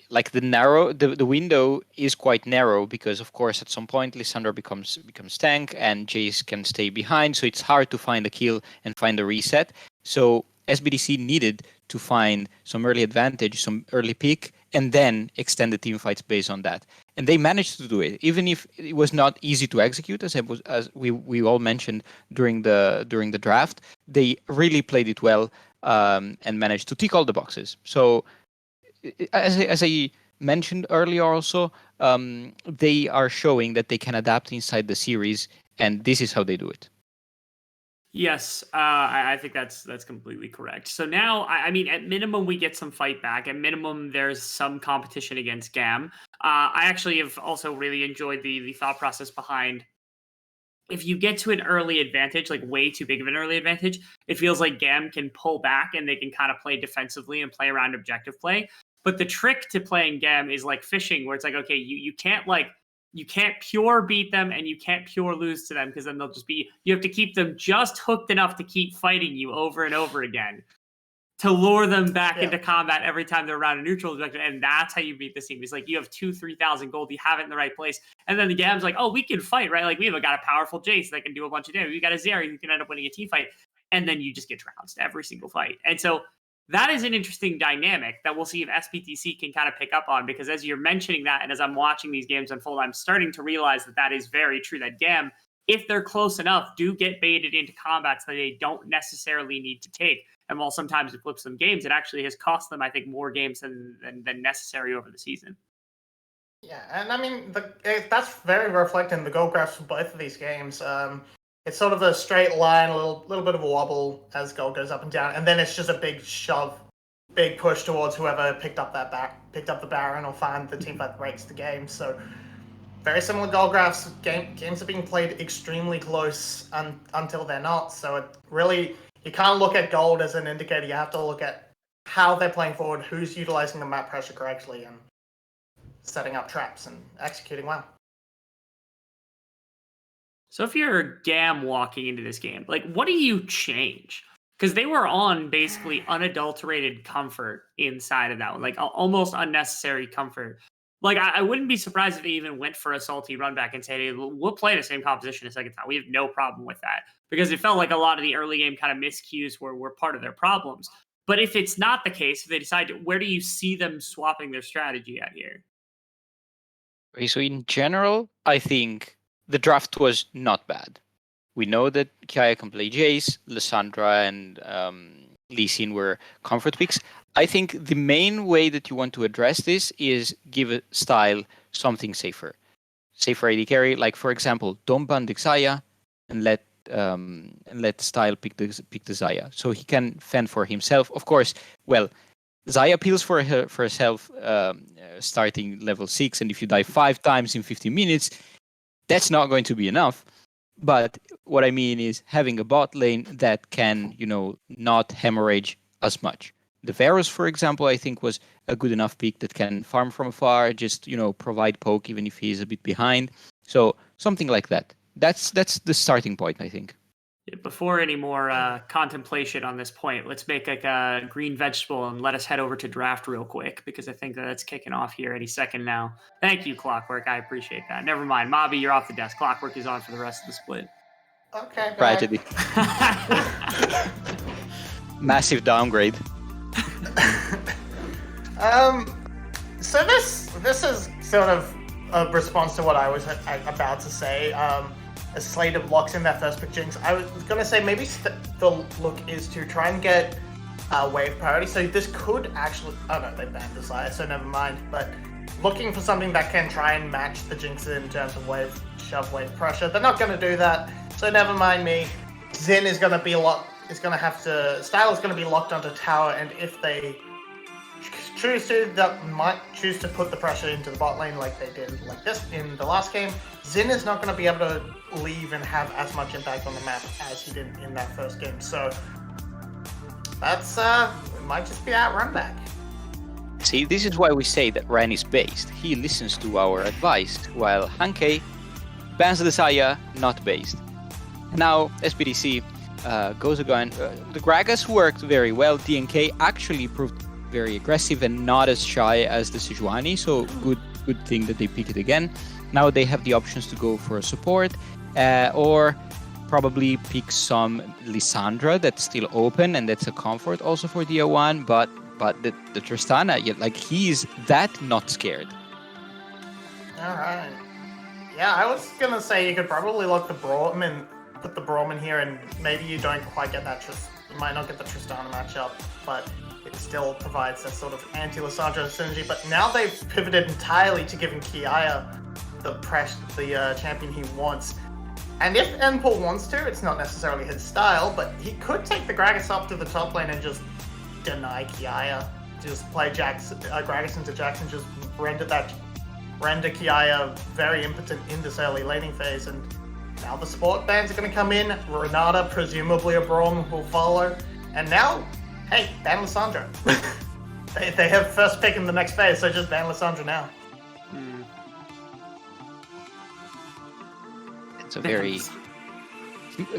like the window is quite narrow because of course at some point Lissandra becomes tank and Jace can stay behind, so it's hard to find a kill and find a reset. So SBTC needed to find some early advantage, some early pick, and then extend the team fights based on that. And they managed to do it, even if it was not easy to execute, as we all mentioned during the draft. They really played it well and managed to tick all the boxes. So, as I mentioned earlier, also they are showing that they can adapt inside the series, and this is how they do it. Yes, I think that's completely correct. So now, I mean, at minimum, we get some fight back. At minimum, there's some competition against GAM. I actually have also really enjoyed the thought process behind if you get to an early advantage, like way too big of an early advantage, it feels like GAM can pull back and they can kind of play defensively and play around objective play. But the trick to playing GAM is like fishing, where it's like, okay, you can't pure beat them and you can't pure lose to them because then they'll just be, you have to keep them just hooked enough to keep fighting you over and over again to lure them back into combat every time they're around a neutral objective. And that's how you beat this team. It's like you have 2,000-3,000 gold, you have it in the right place. And then the GAM's like, oh, we can fight, right? Like we've got a powerful Jace that can do a bunch of damage. We got a Zeri who can end up winning a team fight. And then you just get trounced every single fight. And so that is an interesting dynamic that we'll see if SBTC can kind of pick up on, because as you're mentioning that, and as I'm watching these games unfold, I'm starting to realize that that is very true, that GAM, if they're close enough, do get baited into combats that they don't necessarily need to take. And while sometimes it flips them games, it actually has cost them, I think, more games than necessary over the season. Yeah, and I mean, that's very reflected in the goal graphs for both of these games. It's sort of a straight line, a little bit of a wobble as goal goes up and down, and then it's just a big shove, big push towards whoever picked up the Baron or find the team that breaks the game. So very similar goal graphs. Games are being played extremely close until they're not. So it really, you can't look at gold as an indicator. You have to look at how they're playing forward, who's utilizing the map pressure correctly, and setting up traps and executing well. So if you're GAM walking into this game, like what do you change? Because they were on basically unadulterated comfort inside of that one, like almost unnecessary comfort. Like I wouldn't be surprised if they even went for a salty run back and said, hey, we'll play the same composition a second time. We have no problem with that. Because it felt like a lot of the early game kind of miscues were part of their problems. But if it's not the case, if they decide to, where do you see them swapping their strategy at here? Okay, so in general, I think the draft was not bad. We know that Kaya can play Jace, Lissandra and Lee Sin were comfort picks. I think the main way that you want to address this is give a style something safer. Safer AD carry, like for example, don't ban the Xayah and let style pick the Xayah. So he can fend for himself. Of course, well, Xayah peels for herself starting level 6, and if you die 5 times in 50 minutes, that's not going to be enough. But what I mean is having a bot lane that can, not hemorrhage as much. The Varus, for example, I think was a good enough pick that can farm from afar, just, provide poke even if he's a bit behind. So something like that. That's the starting point, I think. Before any more contemplation on this point, let's make like a green vegetable and let us head over to draft real quick, because I think that's kicking off here any second now. Thank you, Clockwork. I appreciate that. Never mind. Mobby, you're off the desk. Clockwork is on for the rest of the split. Okay. Tragedy. Massive downgrade. So this is sort of a response to what I was about to say. A slate of locks in that first pick Jinx. I was going to say maybe the look is to try and get wave priority. So this could actually... Oh no, they banned Desire, so never mind. But looking for something that can try and match the Jinx in terms of wave pressure. They're not going to do that, so never mind me. Xin is going to be locked. Style is going to be locked onto tower, and if they choose to, that might choose to put the pressure into the bot lane like they did like this in the last game. Xin is not going to be able to leave and have as much impact on the map as he did in that first game. So that's it might just be that run back. See, this is why we say that Ren is based. He listens to our advice, while Hankei bans the Saya, not based. Now SBTC goes again. The Gragas worked very well. DNK actually proved very aggressive and not as shy as the Sejuani, so good thing that they pick it again. Now they have the options to go for a support or probably pick some Lissandra that's still open, and that's a comfort also for DO1, but the Tristana, like, he's that not scared. Alright. Yeah, I was gonna say you could probably look the Braum and put the Braum in here, and maybe you don't quite get that you might not get the Tristana matchup, but it still provides that sort of anti-Lissandra synergy. But now they've pivoted entirely to giving Kiaya the champion he wants. And if Npool wants to, it's not necessarily his style, but he could take the Gragas up to the top lane and just deny Kiaya. Just play Gragas into Jackson, just render Kiaya very impotent in this early laning phase. And now the support bans are going to come in. Renata, presumably a Braum, will follow. And now, hey, ban Lissandra. they have first pick in the next phase, so just ban Lissandra now. It's a very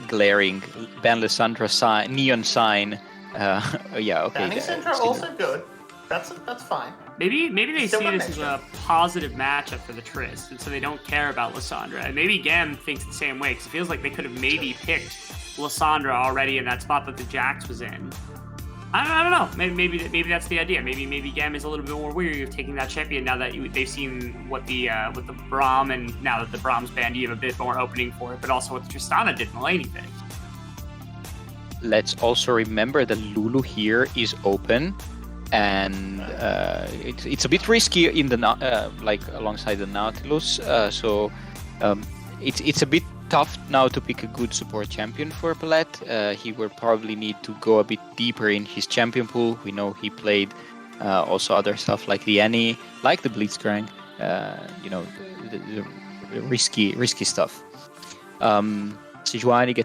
glaring ban Lissandra sign, neon sign. Yeah, okay. Banning Syndra also good. That's fine. Maybe they Still see got this as a positive matchup for the Trist, and so they don't care about Lissandra. And maybe GAM thinks the same way, because it feels like they could have maybe picked Lissandra already in that spot that the Jax was in. I don't know. Maybe that's the idea. Maybe GAM is a little bit more weary of taking that champion now that they've seen what the Braum, and now that the Braum's banned, you have a bit more opening for it. But also what the Tristana did in the laning phase. Let's also remember that Lulu here is open, and it's a bit risky in the like alongside the Nautilus. So it's a bit tough now to pick a good support champion for Palette. He will probably need to go a bit deeper in his champion pool. We know he played also other stuff like the Annie, like the Blitzcrank, the risky stuff. Sejuani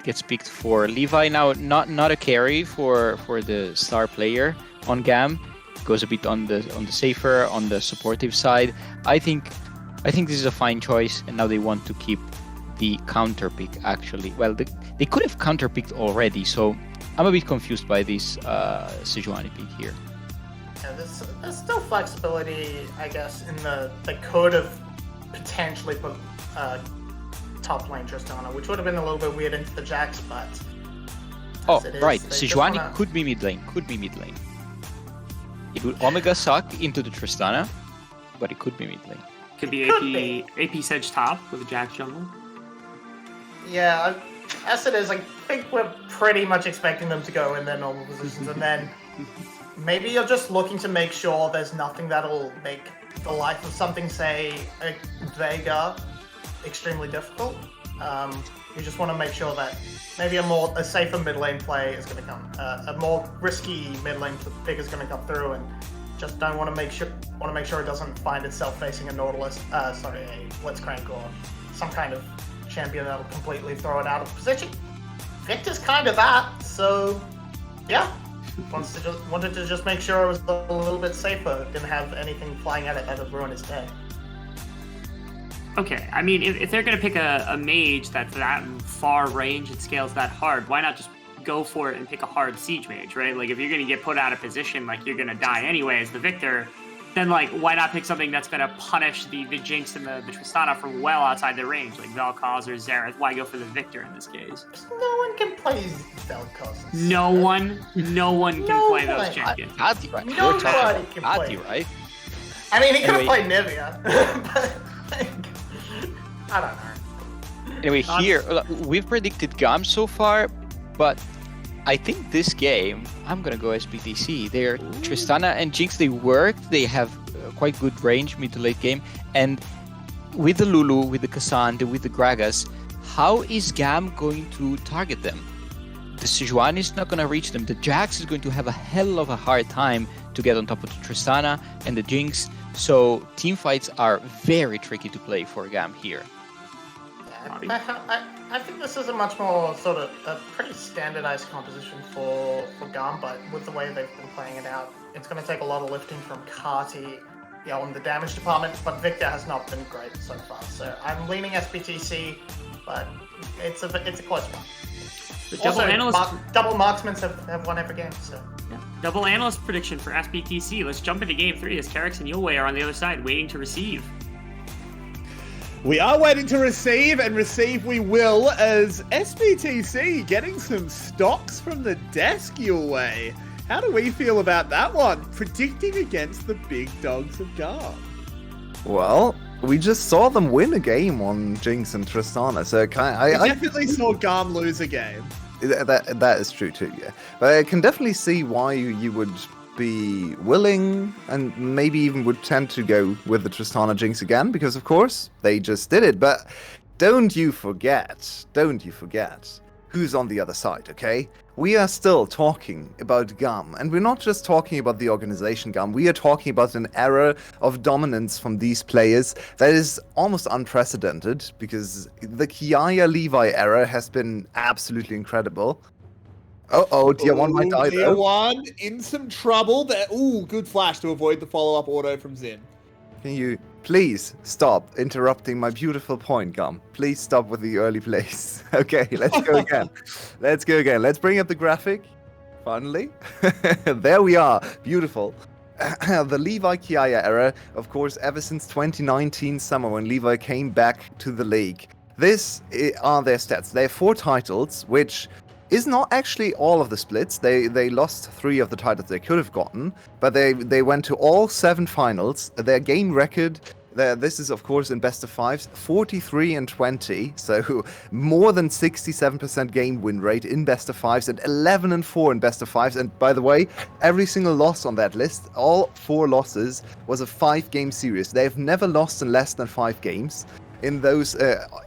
gets picked for Levi now, not a carry for the star player on GAM. Goes a bit on the safer, on the supportive side. I think this is a fine choice, and now they want to keep the counter pick actually. Well, they could have counter picked already, so I'm a bit confused by this Sejuani pick here. Yeah, there's still flexibility, I guess, in they could have potentially put top lane Tristana, which would have been a little bit weird into the Jax, but right, Sejuani could be mid lane. It would Omega suck into the Tristana, but it could be mid lane. Could be AP Sedge top with a Jax jungle. Yeah, as it is, I think we're pretty much expecting them to go in their normal positions, and then maybe you're just looking to make sure there's nothing that'll make the life of something, say, a Vega, extremely difficult. You just want to make sure that maybe a safer mid lane play is going to come, a more risky mid lane pick is going to come through, and just want to make sure it doesn't find itself facing a Nautilus, a Blitzcrank or some kind of champion that'll completely throw it out of position. Victor's kind of that, so yeah. Wanted to just make sure it was a little bit safer, didn't have anything flying at it that would ruin his day. Okay, I mean, if they're going to pick a mage that's that far range and scales that hard, why not just go for it and pick a hard siege mage, right? Like, if you're going to get put out of position, like, you're going to die anyway as the victor, then, like, why not pick something that's going to punish the Jinx and the Tristana from well outside their range, like Vel'Koz or Xerath? Why go for the victor in this case? No one can play Vel'Koz. No one can play those champions. Ati, right? Nobody can play. Ati, right? I mean, he could have played Nivea, but I don't know. Anyway, here we've predicted GAM so far, but I think this game I'm gonna go SBTC. They're Tristana and Jinx. They worked. They have quite good range mid to late game, and with the Lulu, with the Cassandra, with the Gragas, how is GAM going to target them? The Sejuani is not gonna reach them. The Jax is going to have a hell of a hard time to get on top of the Tristana and the Jinx. So team fights are very tricky to play for GAM here. I think this is a much more sort of a pretty standardized composition for GAM, but with the way they've been playing it out, it's going to take a lot of lifting from Kati on the damage department, but Victor has not been great so far. So I'm leaning SBTC, but it's a close one. The double analyst, double marksmen have won every game. So yeah. Double analyst prediction for SBTC. Let's jump into game 3 as Carrix and Yulwei are on the other side, waiting to receive. We are waiting to receive, and receive we will, as SBTC getting some stocks from the desk your way. How do we feel about that one? Predicting against the big dogs of GAM. Well, we just saw them win a game on Jinx and Tristana, so I definitely saw GAM lose a game. That is true too, yeah. But I can definitely see why you would be willing and maybe even would tend to go with the Tristana Jinx again, because of course they just did it. But don't you forget who's on the other side, okay? We are still talking about GAM, and we're not just talking about the organization GAM, we are talking about an era of dominance from these players that is almost unprecedented, because the Kiaya Levi era has been absolutely incredible. Tier 1 might die Tier 1 in some trouble there. Ooh, good flash to avoid the follow-up auto from Zin. Can you please stop interrupting my beautiful point, GAM? Please stop with the early plays. Okay, let's go again. Let's bring up the graphic. Finally. There we are. Beautiful. The Levi Kiaya era, of course, ever since 2019 summer when Levi came back to the league. This are their stats. They have 4 titles, which is not actually all of the splits. They lost 3 of the titles they could have gotten, but they went to all 7 finals. Their game record, this is of course in best of 5s, 43-20, so more than 67% game win rate in best of 5s, and 11-4 in best of 5s. And by the way, every single loss on that list, all 4 losses, was a 5-game series. They have never lost in less than 5 games in those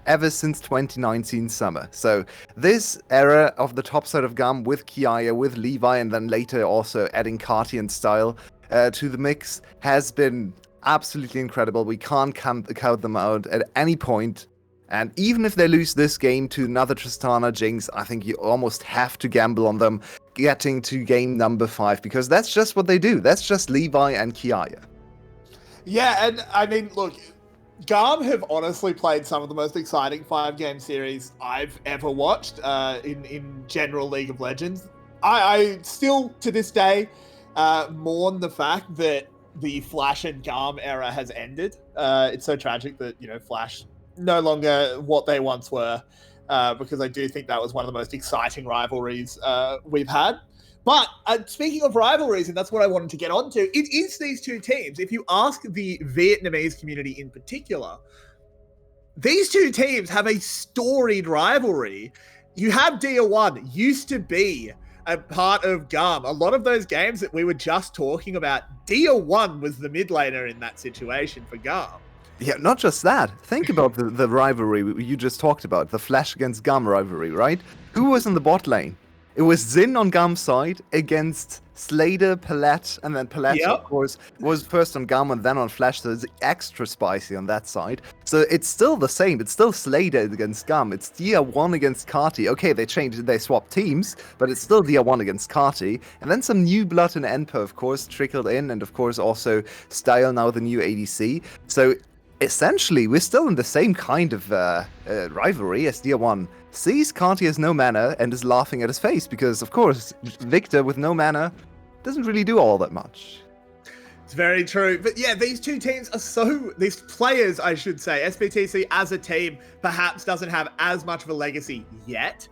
ever since 2019 summer. So this era of the top side of GAM with Kiaya, with Levi, and then later also adding Carti and Style to the mix has been absolutely incredible. We can't count them out at any point. And even if they lose this game to another Tristana Jinx, I think you almost have to gamble on them getting to game number 5, because that's just what they do. That's just Levi and Kiaya. Yeah, and I mean, look, GAM have honestly played some of the most exciting 5-game series I've ever watched in general League of Legends. I still, to this day, mourn the fact that the Flash and GAM era has ended. It's so tragic that, Flash no longer what they once were, because I do think that was one of the most exciting rivalries we've had. But speaking of rivalries, and that's what I wanted to get onto, it is these 2 teams. If you ask the Vietnamese community in particular, these 2 teams have a storied rivalry. You have Dia1, used to be a part of GAM. A lot of those games that we were just talking about, Dia1 was the mid laner in that situation for GAM. Yeah, not just that. Think about the rivalry you just talked about, the Flash against GAM rivalry, right? Who was in the bot lane? It was Zin on GAM's side against Slater, Palette, and then Palette, of course, was first on GAM and then on Flash, so it's extra spicy on that side. So it's still the same. It's still Slater against GAM. It's Dia1 against Carti. Okay, they swapped teams, but it's still Dia1 against Carti. And then some new blood in Enpo, of course, trickled in, and of course also Style, now the new ADC. So essentially, we're still in the same kind of rivalry as Dia1 sees Carti as no mana and is laughing at his face because, of course, Victor with no mana doesn't really do all that much. It's very true. But yeah, these 2 teams are these players, I should say, SBTC as a team perhaps doesn't have as much of a legacy yet,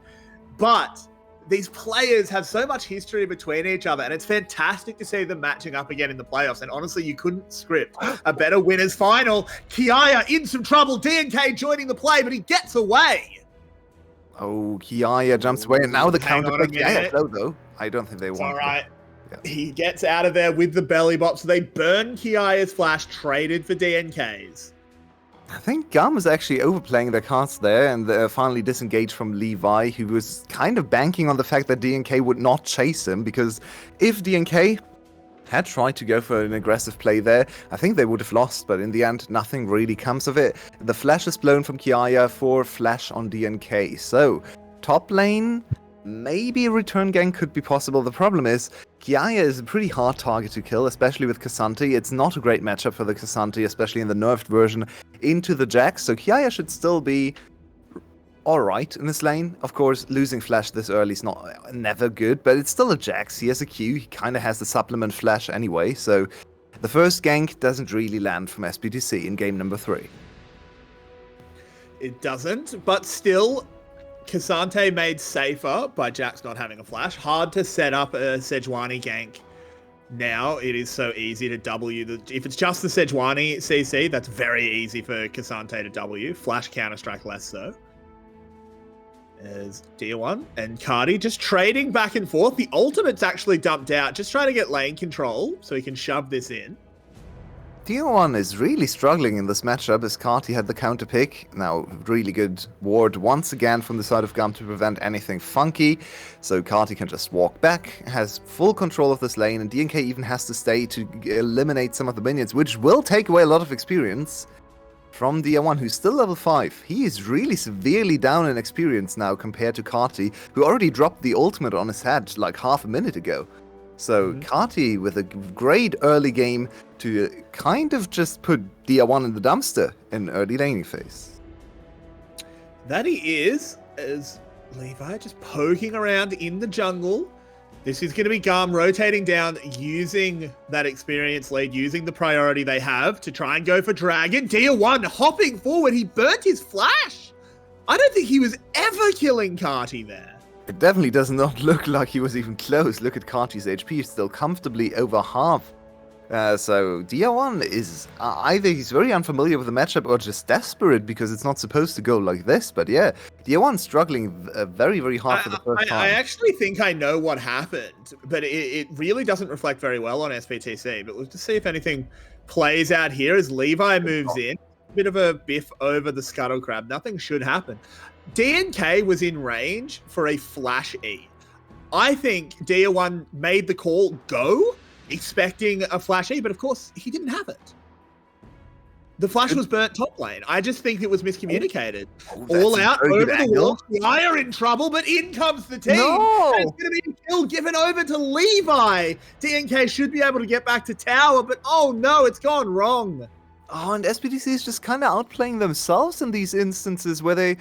but these players have so much history between each other, and it's fantastic to see them matching up again in the playoffs. And honestly, you couldn't script a better winners final. Kiaya in some trouble. DNK joining the play, but he gets away. Oh, Kiaya jumps away, and now the counter by Kiaya though. I don't think they want. All right. Yeah. He gets out of there with the belly bop, so they burn Kiaya's flash, traded for DNK's. I think GAM was actually overplaying their cards there, and finally disengaged from Levi, who was kind of banking on the fact that DNK would not chase him, because if DNK had tried to go for an aggressive play there, I think they would have lost, but in the end, nothing really comes of it. The flash is blown from Kiaya for flash on DNK. So, top lane, maybe a return gank could be possible. The problem is, Kiaya is a pretty hard target to kill, especially with K'Sante. It's not a great matchup for the K'Sante, especially in the nerfed version, into the Jax. So Kiaya should still be alright in this lane. Of course, losing Flash this early is never good, but it's still a Jax. He has a Q, he kind of has the supplement Flash anyway, so the first gank doesn't really land from SBTC in game number 3. It doesn't, but still, K'Sante made safer by Jax not having a flash. Hard to set up a Sejuani gank now. It is so easy to W. If it's just the Sejuani CC, that's very easy for K'Sante to W. Flash Counter-Strike less so. There's Dia1 and Cardi just trading back and forth. The ultimate's actually dumped out, just trying to get lane control so he can shove this in. Dia1 is really struggling in this matchup as Carti had the counter pick. Now, really good ward once again from the side of GAM to prevent anything funky. So Carti can just walk back, has full control of this lane, and DNK even has to stay to eliminate some of the minions, which will take away a lot of experience from Dia1, who's still level 5. He is really severely down in experience now compared to Carti, who already dropped the ultimate on his head like half a minute ago. So Carti with a great early game to kind of just put Dia1 in the dumpster in early laning phase. That he is, as Levi just poking around in the jungle. This is going to be GAM rotating down, using that experience lead, using the priority they have to try and go for Dragon. Dia1 hopping forward, he burnt his flash! I don't think he was ever killing Carti there. It definitely does not look like he was even close. Look at Carti's HP, still comfortably over half. So Dia1 is either he's very unfamiliar with the matchup or just desperate because it's not supposed to go like this. But yeah, Dia1 struggling very, very hard for the first time. I actually think I know what happened, but it really doesn't reflect very well on SBTC. But we'll just see if anything plays out here as Levi moves in. Bit of a biff over the Scuttle Crab. Nothing should happen. DNK was in range for a flash E. I think Dia1 made the call go, expecting a flash E, but of course he didn't have it. The flash was burnt top lane. I just think it was miscommunicated. All out over the wall. I are in trouble, but in comes the team. No! And it's going to be a kill given over to Levi. DNK should be able to get back to tower, but oh no, it's gone wrong. Oh, and SBTC is just kind of outplaying themselves in these instances where they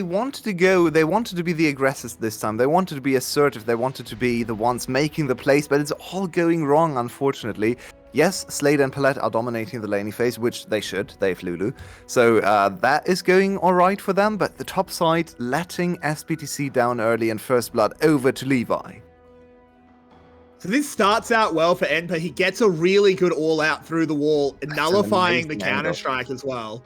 wanted to go, they wanted to be the aggressors this time, they wanted to be assertive, they wanted to be the ones making the plays, but it's all going wrong, unfortunately. Yes, Slade and Palette are dominating the laning phase, which they should, they have Lulu. So that is going alright for them, but the top side letting SBTC down early and first blood over to Levi. So this starts out well for Enpa. He gets a really good all-out through the wall, nullifying the counter-strike as well.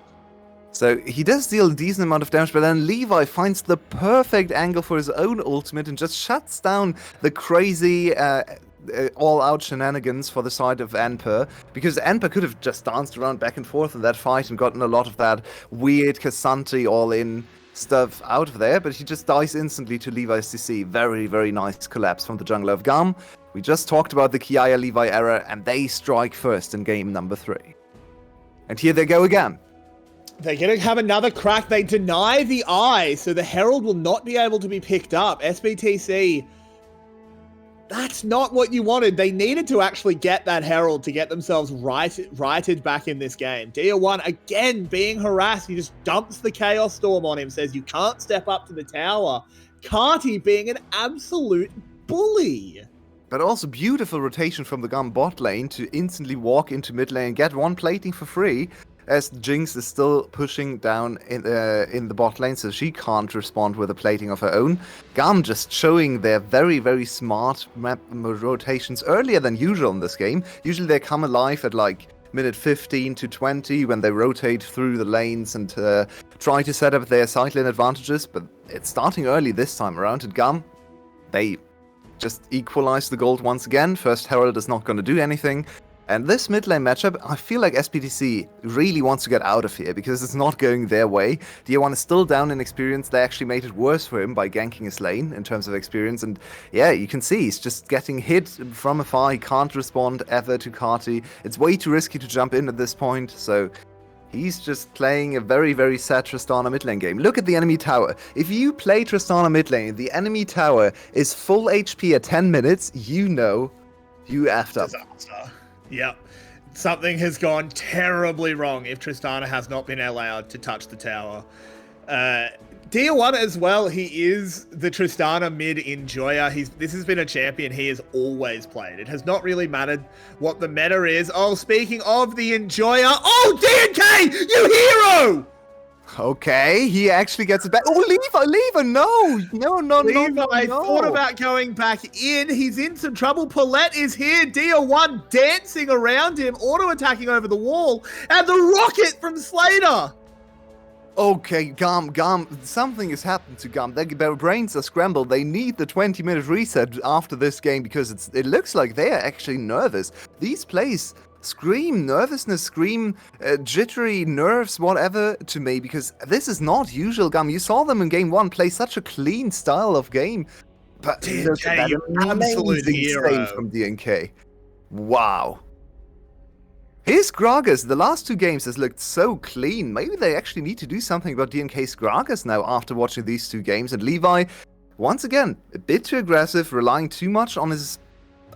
So he does deal a decent amount of damage, but then Levi finds the perfect angle for his own ultimate and just shuts down the crazy all-out shenanigans for the side of Enpa, because Enpa could have just danced around back and forth in that fight and gotten a lot of that weird K'Sante all-in stuff out of there, but he just dies instantly to Levi's CC. Very, very nice collapse from the jungler of GAM. We just talked about the Kiaya Levi error, and they strike first in game number 3. And here they go again. They're going to have another crack. They deny the eye, so the Herald will not be able to be picked up. SBTC, that's not what you wanted. They needed to actually get that Herald to get themselves righted back in this game. Dia1, again, being harassed. He just dumps the Chaos Storm on him, says you can't step up to the tower. Carti being an absolute bully. But also beautiful rotation from the GAM bot lane to instantly walk into mid lane and get one plating for free, as Jinx is still pushing down in the bot lane, so she can't respond with a plating of her own. GAM just showing their very, very smart map rotations earlier than usual in this game. Usually they come alive at like minute 15 to 20 when they rotate through the lanes and try to set up their side lane advantages, but it's starting early this time around. At GAM, they just equalize the gold once again. First Herald is not going to do anything. And this mid lane matchup, I feel like SBTC really wants to get out of here because it's not going their way. Dia1 is still down in experience. They actually made it worse for him by ganking his lane in terms of experience. And yeah, you can see he's just getting hit from afar. He can't respond ever to Carti. It's way too risky to jump in at this point. So He's just playing a very, very sad Tristana mid lane game. Look at the enemy tower. If you play Tristana mid lane, the enemy tower is full HP at 10 minutes, you know you effed up. Disaster. Yep. Something has gone terribly wrong if Tristana has not been allowed to touch the tower. Tier 1 as well, he is the Tristana mid enjoyer. This has been a champion he has always played. It has not really mattered what the meta is. Oh, speaking of the enjoyer, oh, DNK, you hero! Okay, he actually gets it back. Oh, Lever, no! Levi thought about going back in. He's in some trouble. Paulette is here. Dia1 dancing around him, auto-attacking over the wall. And the rocket from Slater! Okay, GAM, something has happened to GAM. Their brains are scrambled. They need the 20-minute reset after this game because it looks like they are actually nervous. These plays scream nervousness, scream jittery nerves, whatever to me, because this is not usual GAM. You saw them in game 1 play such a clean style of game. But look at that absolute amazing hero save from DNK. Wow. His Gragas, the last 2 games has looked so clean. Maybe they actually need to do something about DNK's Gragas now after watching these 2 games. And Levi, once again, a bit too aggressive, relying too much on his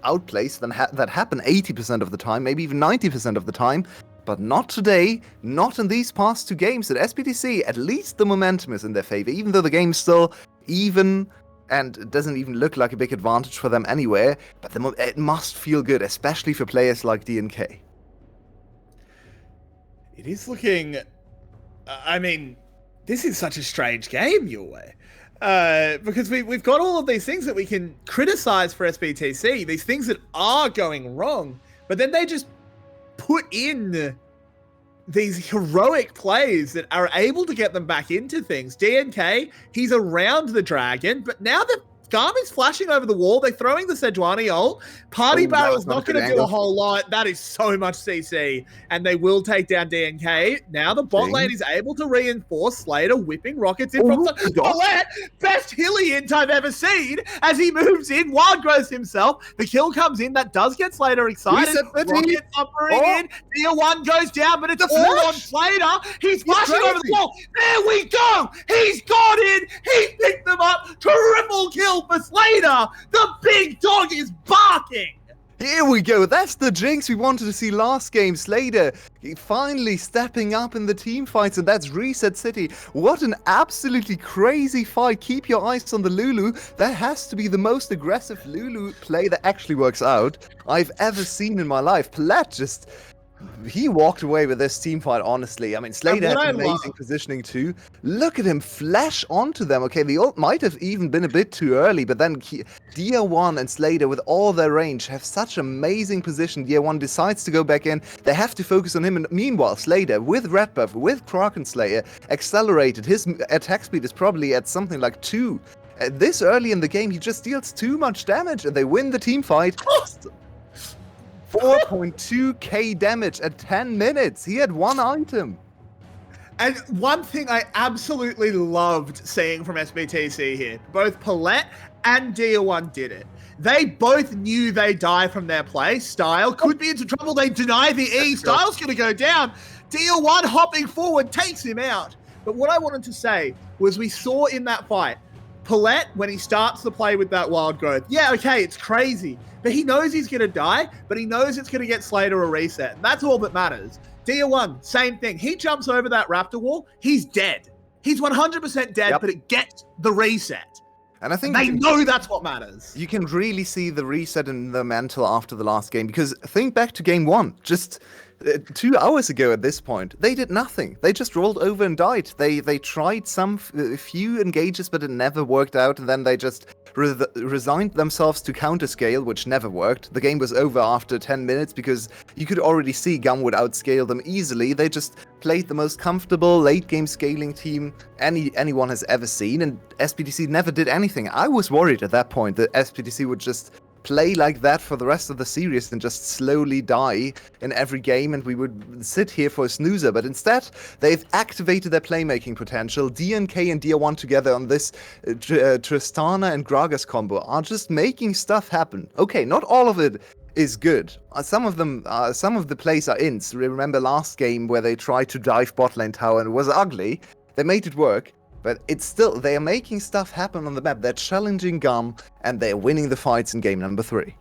outplays that happen 80% of the time, maybe even 90% of the time. But not today, not in these past 2 games. At SBTC, at least the momentum is in their favor, even though the game's still even and it doesn't even look like a big advantage for them anywhere. But it must feel good, especially for players like DNK. It is looking... I mean, this is such a strange game, Yue. Because we've got all of these things that we can criticize for SBTC, these things that are going wrong, but then they just put in these heroic plays that are able to get them back into things. DNK, he's around the dragon, but now that GAM is flashing over the wall, they're throwing the Sejuani ult. Party Barrel's not going to do a whole lot. That is so much CC, and they will take down DNK. Now the bot lane is able to reinforce Slater, whipping rockets in from the Paulette. Best hilly int I've ever seen. As he moves in, Wild grows himself. The kill comes in. That does get Slater excited. Rocket bumpering in. Dia1 goes down, but it's all on Slater. He's flashing over the wall. There we go. He's got in. He picked them up. Triple kill for Slater. The big dog is barking. Here we go. That's the jinx we wanted to see last game. Slater finally stepping up in the team fights, and that's Reset City. What an absolutely crazy fight. Keep your eyes on the Lulu. That has to be the most aggressive Lulu play that actually works out I've ever seen in my life. Palat just... he walked away with this team fight, honestly. I mean, Slater had amazing positioning too. Look at him flash onto them. Okay, the ult might have even been a bit too early, but then Dia1 and Slater, with all their range, have such amazing position. Dia1 decides to go back in. They have to focus on him. And meanwhile, Slater, with Red Buff, with Kraken Slayer, accelerated. His attack speed is probably at something like 2. This early in the game, he just deals too much damage, and they win the team fight. 4.2k damage at 10 minutes. He had 1 item. And one thing I absolutely loved seeing from SBTC here, both Paulette and Dia1 did it. They both knew they die from their play. Style could be into trouble. They deny the E. Style's going to go down. Dia1 hopping forward takes him out. But what I wanted to say was we saw in that fight, Paulette, when he starts the play with that wild growth, yeah, okay, it's crazy. But he knows he's going to die, but he knows it's going to get Slater a reset. And that's all that matters. Dia1, same thing. He jumps over that Raptor wall. He's dead. He's 100% dead, but it gets the reset. And I think they know that's what matters. You can really see the reset in the mental after the last game, because think back to game 1. Just 2 hours ago at this point, they did nothing. They just rolled over and died. They tried a few engages, but it never worked out, and then they just resigned themselves to counterscale, which never worked. The game was over after 10 minutes because you could already see GAM would outscale them easily. They just played the most comfortable late-game scaling team anyone has ever seen, and SBTC never did anything. I was worried at that point that SBTC would just play like that for the rest of the series and just slowly die in every game, and we would sit here for a snoozer. But instead, they've activated their playmaking potential. DNK and Dia1 together on this Tristana and Gragas combo are just making stuff happen. Okay, not all of it is good. Some of the plays are ints. Remember last game where they tried to dive bot lane tower and it was ugly. They made it work, but it's still, they are making stuff happen on the map. They're challenging GAM and they're winning the fights in game number 3.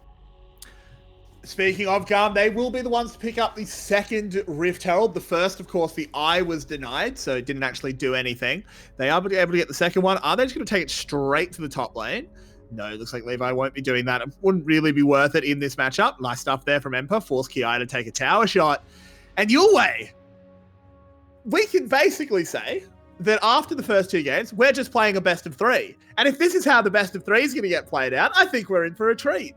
Speaking of GAM, they will be the ones to pick up the second Rift Herald. The first, of course, the eye was denied, so it didn't actually do anything. They are able to get the second one. Are they just going to take it straight to the top lane? No, looks like Levi won't be doing that. It wouldn't really be worth it in this matchup. Nice stuff there from Emperor. Force Ki to take a tower shot. And Yulwei, we can basically say that after the first 2 games, we're just playing a best of 3. And if this is how the best of 3 is going to get played out, I think we're in for a treat.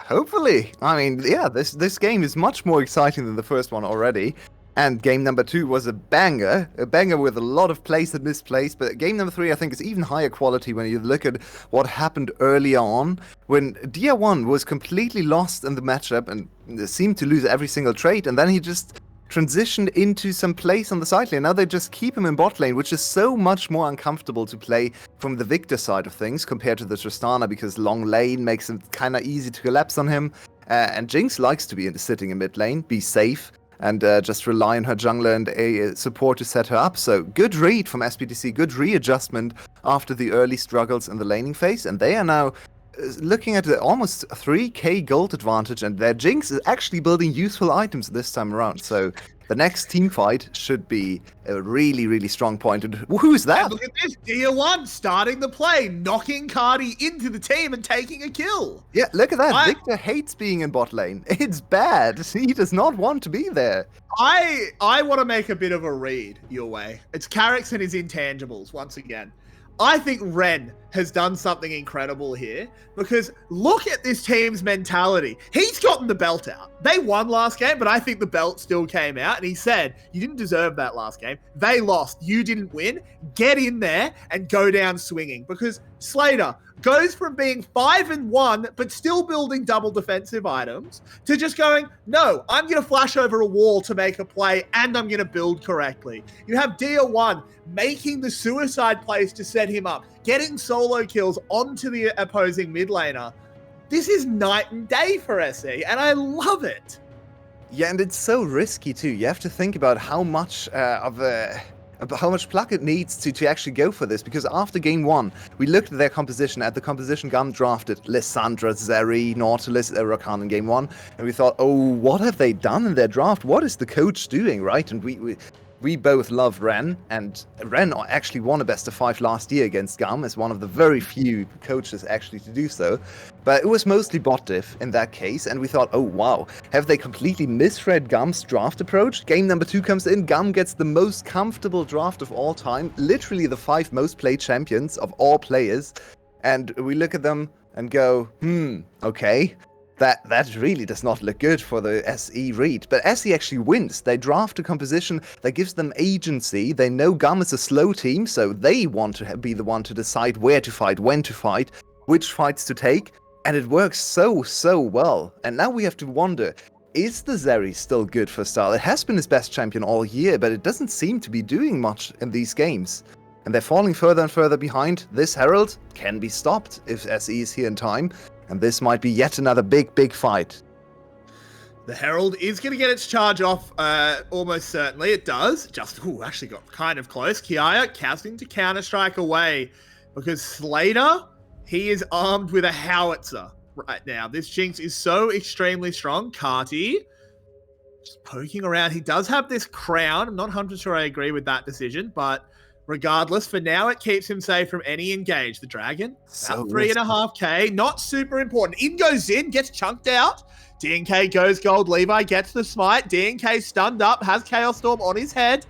Hopefully. I mean, yeah, this game is much more exciting than the first one already. And game number 2 was a banger with a lot of plays and misplays. But game number 3, I think, is even higher quality when you look at what happened earlier on, when Dia1 was completely lost in the matchup and seemed to lose every single trade, and then he just transitioned into some plays on the side lane. Now they just keep him in bot lane, which is so much more uncomfortable to play from the Victor side of things compared to the Tristana, because long lane makes it kind of easy to collapse on him. And Jinx likes to be sitting in mid lane, be safe, and just rely on her jungler and a support to set her up. So good read from SBTC, good readjustment after the early struggles in the laning phase, and they are now looking at almost 3k gold advantage, and their Jinx is actually building useful items this time around. So the next team fight should be a really, really strong point. And who's that? And look at this, Dia1 starting the play, knocking Cardi into the team and taking a kill. Yeah, look at that. Victor hates being in bot lane. It's bad. He does not want to be there. I want to make a bit of a read your way. It's Carrix and his intangibles once again. I think Ren has done something incredible here, because look at this team's mentality. He's gotten the belt out. They won last game, but I think the belt still came out, and he said, you didn't deserve that last game. They lost. You didn't win. Get in there and go down swinging, because Slater goes from being 5-1, but still building double defensive items, to just going, no, I'm going to flash over a wall to make a play, and I'm going to build correctly. You have Dia1 making the suicide plays to set him up, getting solo kills onto the opposing mid laner. This is night and day for SE, and I love it. Yeah, and it's so risky too. You have to think about how much how much pluck it needs to actually go for this, because after game 1, we looked at their composition. At the composition, GAM drafted Lissandra, Zeri, Nautilus, Rakan in game 1, and we thought, oh, what have they done in their draft? What is the coach doing, right? And we both love Ren, and Ren actually won a best of 5 last year against GAM as one of the very few coaches actually to do so. But it was mostly bot diff in that case, and we thought, oh wow, have they completely misread GAM's draft approach? Game number 2 comes in, GAM gets the most comfortable draft of all time, literally the 5 most played champions of all players, and we look at them and go, okay. That really does not look good for the SE read. But SE actually wins. They draft a composition that gives them agency. They know GAM is a slow team, so they want to be the one to decide where to fight, when to fight, which fights to take. And it works so well. And now we have to wonder, is the Zeri still good for Style? It has been his best champion all year, but it doesn't seem to be doing much in these games. And they're falling further and further behind. This Herald can be stopped if SE is here in time. And this might be yet another big fight. The Herald is going to get its charge off, almost certainly. It does. Just, actually got kind of close. Kiaya casting to Counter-Strike away, because Slater, he is armed with a howitzer right now. This Jinx is so extremely strong. Carti, just poking around. He does have this crown. I'm not 100% sure I agree with that decision, but regardless, for now, it keeps him safe from any engage. The dragon, about 3.5k, not super important. In goes Zin, gets chunked out. DNK goes gold. Levi gets the smite. DNK stunned up, has Chaos Storm on his head.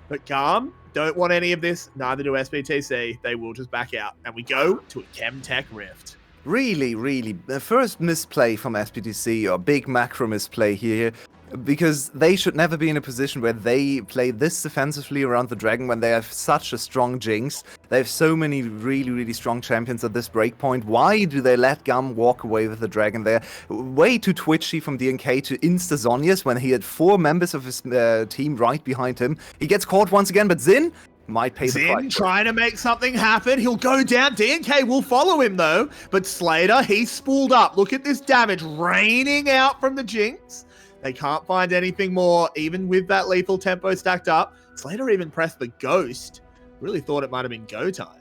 But GAM don't want any of this. Neither do SBTC. They will just back out. And we go to a Chemtech Rift. Really, the first misplay from SBTC, or big macro misplay here, because they should never be in a position where they play this defensively around the dragon when they have such a strong Jinx. They have so many really strong champions at this breakpoint. Why do they let GAM walk away with the dragon there? Way too twitchy from DNK to insta-Zonius when he had 4 members of his team right behind him. He gets caught once again, but Zin might pay the Zin price. trying to make something happen. He'll go down. DNK will follow him though. But Slater, he's spooled up. Look at this damage raining out from the Jinx. They can't find anything more, even with that lethal tempo stacked up. Slater even pressed the Ghost. Really thought it might have been go time.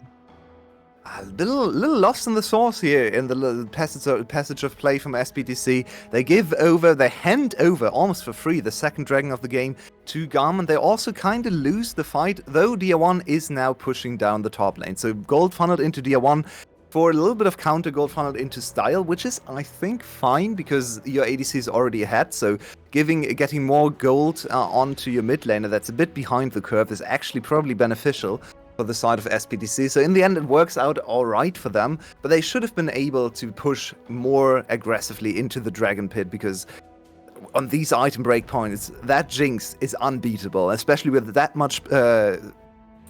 A little lost in the sauce here in the little passage of play from SBTC. They hand over almost for free the second dragon of the game to GAM, and they also kind of lose the fight, though DR1 is now pushing down the top lane. So gold funneled into DR1 for a little bit of counter gold funneled into Style, which is, I think, fine because your ADC is already ahead. So getting more gold onto your mid laner that's a bit behind the curve is actually probably beneficial for the side of SBTC. So in the end, it works out all right for them, but they should have been able to push more aggressively into the Dragon Pit because on these item breakpoints, that Jinx is unbeatable, especially with that much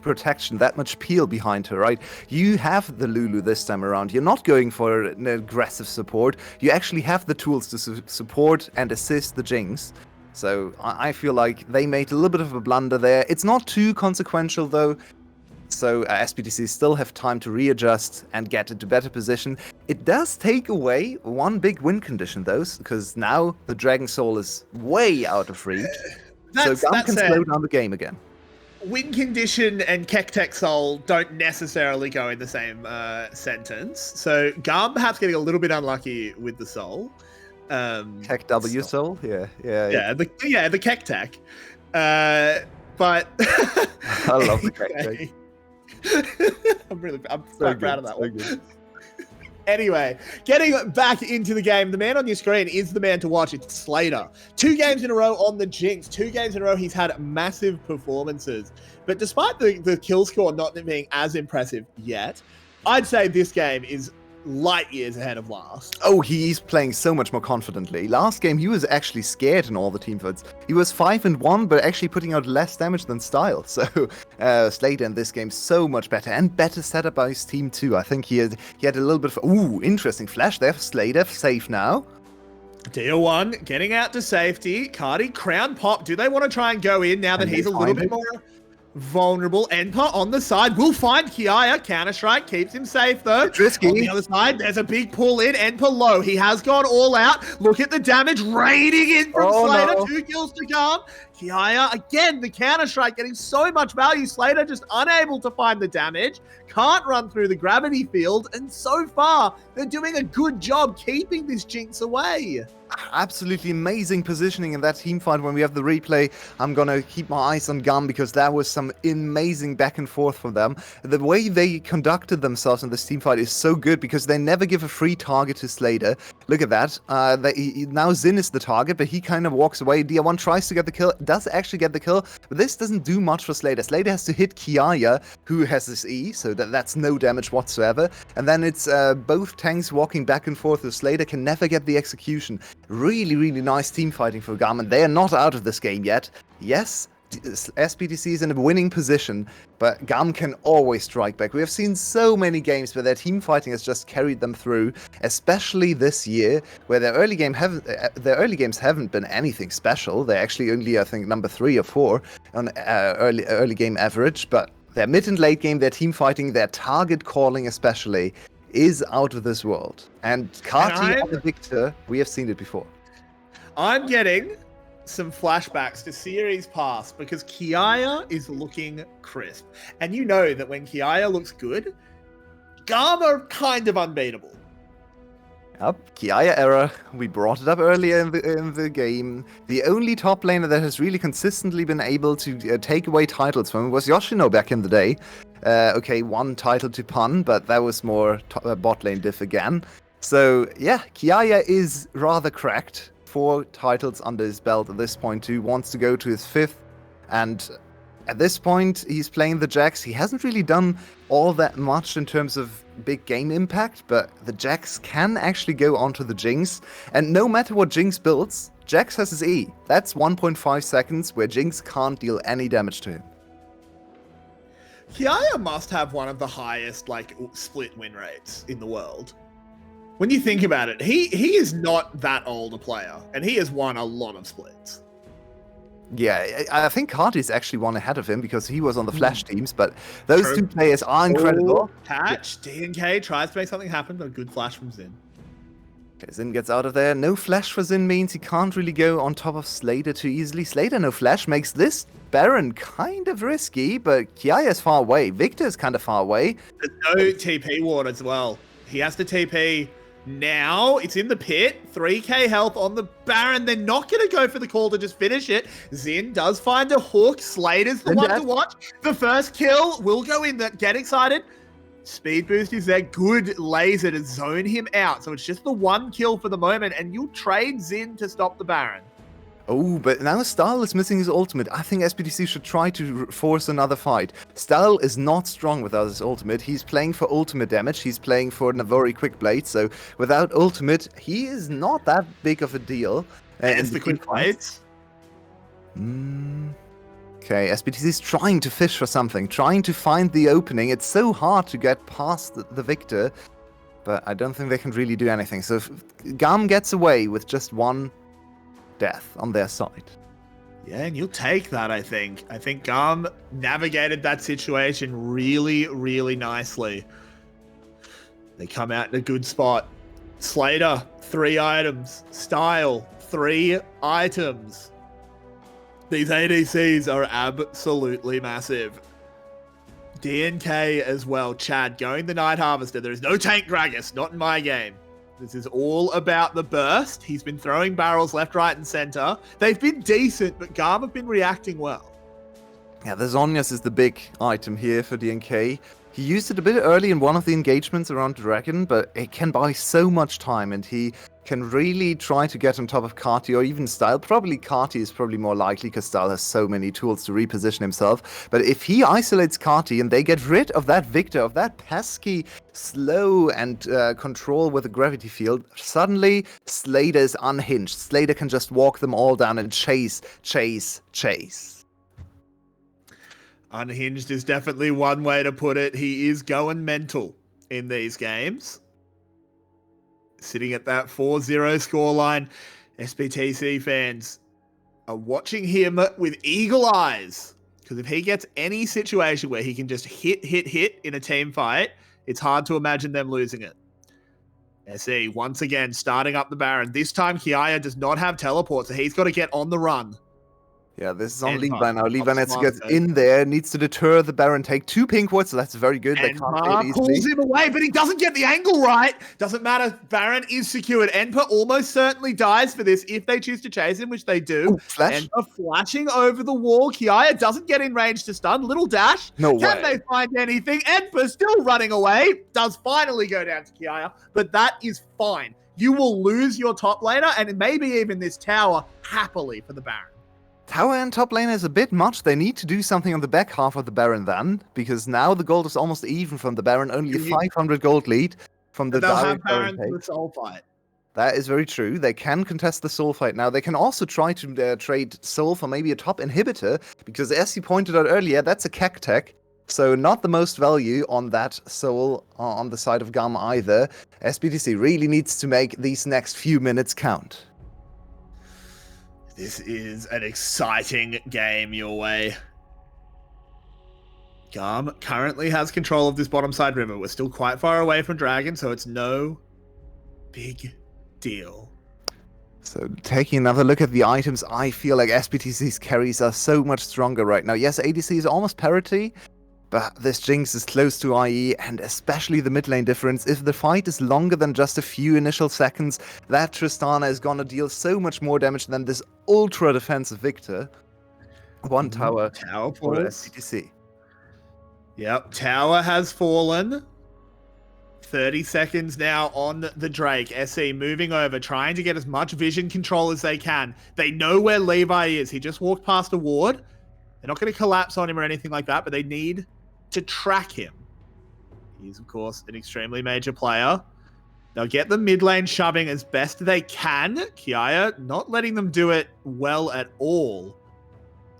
protection, that much peel behind her, right? You have the Lulu this time around. You're not going for an aggressive support. You actually have the tools to support and assist the Jinx. So I feel like they made a little bit of a blunder there. It's not too consequential though. So SBTC still have time to readjust and get into better position. It does take away one big win condition though, because now the Dragon Soul is way out of reach. So GAM can slow down the game again. Win condition and Kek Soul don't necessarily go in the same sentence. So GAM perhaps getting a little bit unlucky with the Soul. Kek W Soul? Yeah. The Kek Tech. But I love the Kek Tech. I'm so proud of that one. Anyway, getting back into the game, the man on your screen is the man to watch. It's Slater. 2 games in a row on the Jinx. 2 games in a row he's had massive performances. But despite the kill score not being as impressive yet, I'd say this game is light years ahead of last. Oh, he's playing so much more confidently. Last game, he was actually scared in all the team fights. He was 5-1, but actually putting out less damage than Style. So Slater in this game so much better and better set up by his team too. I think he had a little bit of interesting flash there for Slater. Safe now. DR1 getting out to safety. Cardi crown pop. Do they want to try and go in now that he's a little bit more vulnerable? Enpa on the side will find Kiaya. Counter-Strike keeps him safe though. Risky. On the other side, there's a big pull in. Enpa low. He has gone all out. Look at the damage raining in from Slater. No. 2 kills to come. Kiaya, again, the Counter-Strike getting so much value. Slater just unable to find the damage. Can't run through the gravity field. And so far, they're doing a good job keeping this Jinx away. Absolutely amazing positioning in that team fight. When we have the replay, I'm gonna keep my eyes on GAM because that was some amazing back and forth for them. The way they conducted themselves in this team fight is so good because they never give a free target to Slater. Look at that. Now Zin is the target, but he kind of walks away. DR1 tries to get the kill, does actually get the kill, but this doesn't do much for Slater. Slater has to hit Kiaya, who has his E, so that's no damage whatsoever. And then it's both tanks walking back and forth, so Slater can never get the execution. Really, really nice team fighting for GAM, and they are not out of this game yet. Yes, SBTC is in a winning position, but GAM can always strike back. We have seen so many games where their team fighting has just carried them through, especially this year, where their early games haven't been anything special. They're actually only, I think, number 3 or 4 on early game average, but their mid and late game, their team fighting, their target calling especially, is out of this world. And Carti and the Victor, we have seen it before. I'm getting some flashbacks to series past because Kiaya is looking crisp. And you know that when Kiaya looks good, GAM are kind of unbeatable. Yep, Kiaya era. We brought it up earlier in the game. The only top laner that has really consistently been able to take away titles from was Yoshino back in the day. Okay, 1 title to Pun, but that was more bot lane diff again. So yeah, Kiaya is rather cracked. 4 titles under his belt at this point too. Wants to go to his 5th, and at this point he's playing the Jax. He hasn't really done all that much in terms of big game impact, but the Jax can actually go onto the Jinx, and no matter what Jinx builds, Jax has his E. That's 1.5 seconds where Jinx can't deal any damage to him. Kiaya must have one of the highest split win rates in the world. When you think about it, he is not that old a player, and he has won a lot of splits. Yeah, I think Carty's actually one ahead of him because he was on the Flash teams, but those True. two players are incredible. Catch. DNK tries to make something happen, but a good flash from Zin. Okay, Zin gets out of there. No flash for Zin means he can't really go on top of Slater too easily. Slater, no flash, makes this Baron kind of risky, but Kiaya is far away. Victor is kind of far away. There's no TP ward as well. He has to TP now. It's in the pit. 3k health on the Baron. They're not going to go for the call to just finish it. Zin does find a hook. Slater's the one to watch. The first kill will go in. Get excited. Speed boost is there. Good laser to zone him out. So it's just the one kill for the moment, and you'll trade Zin to stop the Baron. Oh, but now Stahl is missing his ultimate. I think SBTC should try to force another fight. Stahl is not strong without his ultimate. He's playing for ultimate damage. He's playing for a very quick blade. So without ultimate, he is not that big of a deal. It's the quick blades. Okay, SBTC is trying to fish for something, trying to find the opening. It's so hard to get past the Victor, but I don't think they can really do anything. So if GAM gets away with just one death on their side. Yeah, and you'll take that, I think. I think GAM navigated that situation really, really nicely. They come out in a good spot. Slater, 3 items. Style, 3 items. These ADCs are absolutely massive. DNK as well. Chad going the Night Harvester. There is no tank Gragas, not in my game. This is all about the burst. He's been throwing barrels left, right, and center. They've been decent, but GAM have been reacting well. Yeah, the Zhonya's is the big item here for DNK. He used it a bit early in one of the engagements around Dragon, but it can buy so much time, and he can really try to get on top of Carty or even Style. Probably Carty is probably more likely because Style has so many tools to reposition himself. But if he isolates Carty and they get rid of that Victor, of that pesky slow and control with a gravity field, suddenly Slater is unhinged. Slater can just walk them all down and chase. Unhinged is definitely one way to put it. He is going mental in these games. Sitting at that 4-0 scoreline, SBTC fans are watching him with eagle eyes. Because if he gets any situation where he can just hit in a team fight, it's hard to imagine them losing it. SE, once again, starting up the Baron. This time, Kiaya does not have teleport, so he's got to get on the run. Yeah, this is on And Levi now. Levi needs to Mark get in there, needs to deter the Baron, take 2 pink wards, so that's very good. They And can't Mark do it pulls easily. him away, but he doesn't get the angle right. Doesn't matter. Baron is secured. Enper almost certainly dies for this if they choose to chase him, which they do. Ooh, flash. Enper flashing over the wall. Kiaya doesn't get in range to stun. Little dash. No Can way. they find anything? Enper still running away. Does finally go down to Kiaya, but that is fine. You will lose your top laner and maybe even this tower happily for the Baron. Tower and top lane is a bit much. They need to do something on the back half of the Baron then, because now the gold is almost even from the Baron, only a 500 gold lead from the They'll have direct Baron Baron to take. the soul fight. That is very true. They can contest the soul fight now. They can also try to trade soul for maybe a top inhibitor, because as you pointed out earlier, that's a CAC tech. So not the most value on that soul on the side of GAM either. SBTC really needs to make these next few minutes count. This is an exciting game your way. GAM currently has control of this bottom side river. We're still quite far away from Dragon, so it's no big deal. So taking another look at the items, I feel like SBTC's carries are so much stronger right now. Yes, ADC is almost parity, but this Jinx is close to IE, and especially the mid lane difference. If the fight is longer than just a few initial seconds, that Tristana is gonna deal so much more damage than this ultra defensive Victor. One tower Tower for falls. SBTC. Yep, tower has fallen. 30 seconds now on the Drake. SE moving over, trying to get as much vision control as they can. They know where Levi is. He just walked past a ward. They're not going to collapse on him or anything like that, but they need to track him. He's, of course, an extremely major player. They'll get the mid lane shoving as best they can. Kiaya not letting them do it well at all.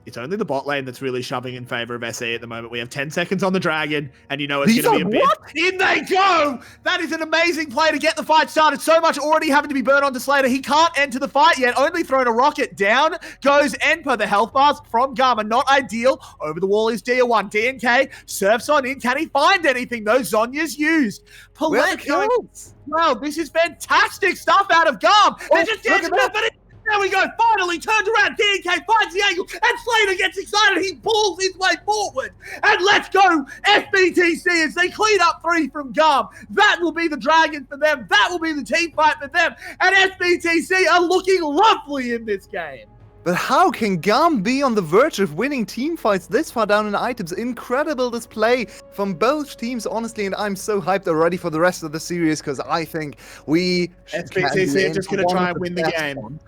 it's only the bot lane that's really shoving in favor of SE at the moment. We have 10 seconds on the dragon, and you know it's going to be a bit. In they go! That is an amazing play to get the fight started. So much already having to be burned onto Slater. He can't enter the fight yet. Only thrown a rocket. Down goes Enper. The health bars from Gamma. Not ideal. Over the wall is Dia1. DNK surfs on in. Can he find anything? Those Zonya's used. Palette going. Wow, this is fantastic stuff out of Gum. They're just dancing up, but there we go. Finally turned around. DNK finds the angle, and Slater gets excited. He pulls his way forward, and let's go SBTC as they clean up 3 from Gum. That will be the dragon for them. That will be the team fight for them. And SBTC are looking lovely in this game. But how can GAM be on the verge of winning team fights this far down in items? Incredible display from both teams, honestly, and I'm so hyped already for the rest of the series because I think SBTC are just going to try and win the game.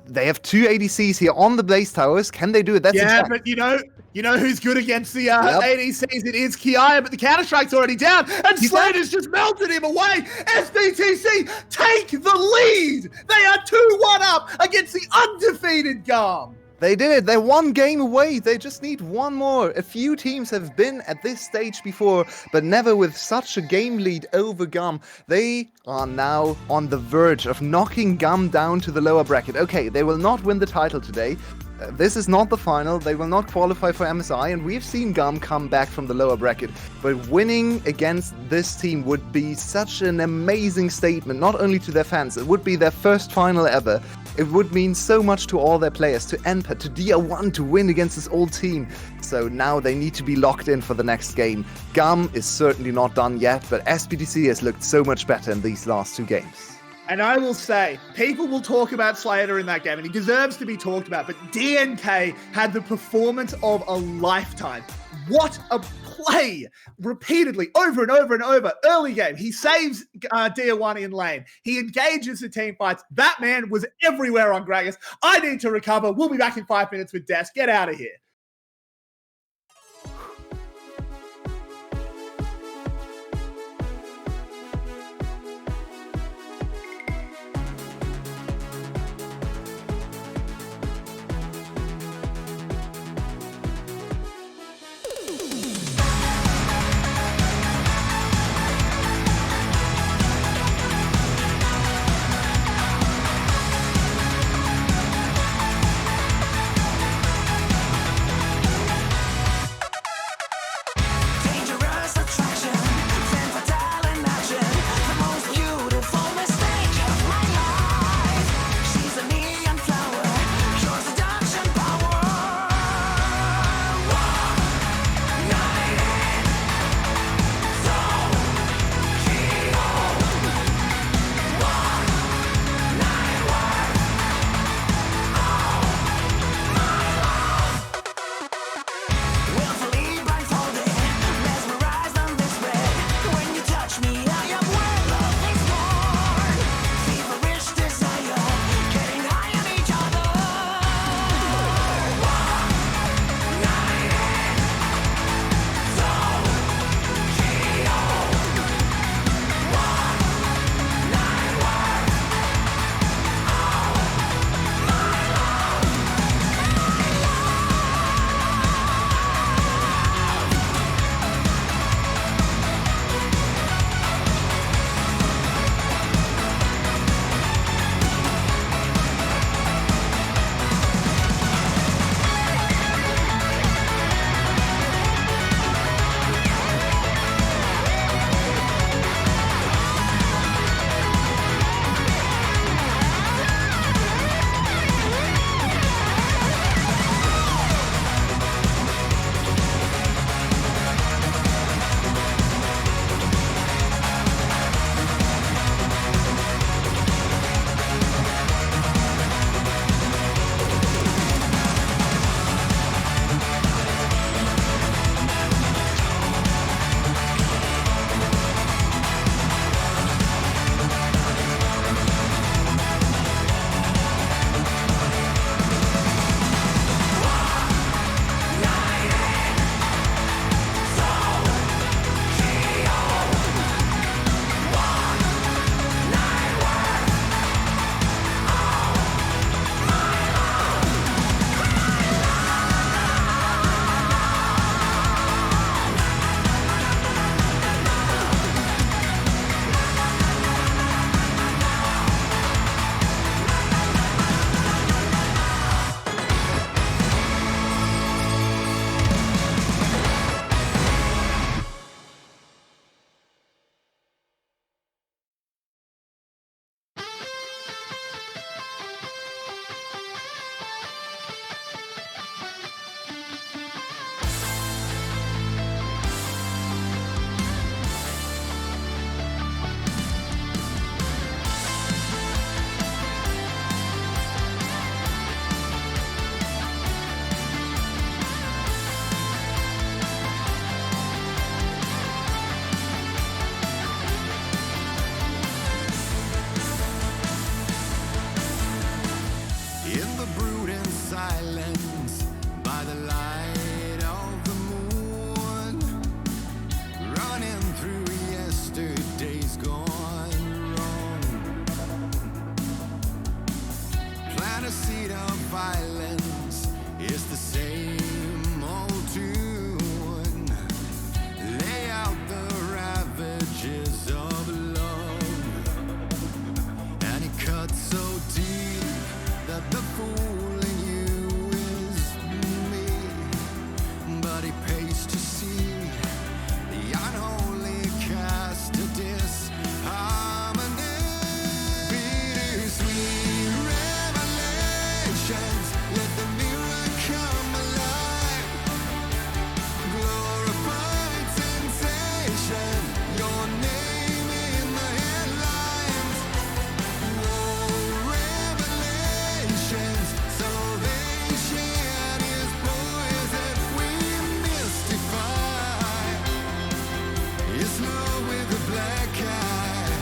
They have 2 ADCs here on the base towers? Can they do it? That's but you know who's good against the ADCs? It is Kiaya, but the counter-strike's already down, and Slater's just melted him away. SBTC take the lead. They are 2-1 up against the undefeated GAM. They did it. They're 1 game away. They just need 1 more. A few teams have been at this stage before, but never with such a game lead over GAM. They are now on the verge of knocking GAM down to the lower bracket. Okay, they will not win the title today. This is not the final. They will not qualify for MSI, and we've seen GAM come back from the lower bracket. But winning against this team would be such an amazing statement, not only to their fans, it would be their first final ever. It would mean so much to all their players, to Enper, to Dia1, to win against this old team. So now they need to be locked in for the next game. GAM is certainly not done yet, but SBTC has looked so much better in these last 2 games. And I will say, people will talk about Slater in that game, and he deserves to be talked about, but DNK had the performance of a lifetime. What a play! Repeatedly, over and over and over. Early game, he saves Dia1 in lane. He engages the team fights. That man was everywhere on Gragas. I need to recover. We'll be back in 5 minutes with Des. Get out of here. cut so deep that the fool in you is me. But it pays to see the unholy cast a disharmony. Bittersweet revelations, let the mirror come alive. Glorified sensation, your name in the headlines. Oh, revelations, salvation is poison we mystify. It's love with a black eye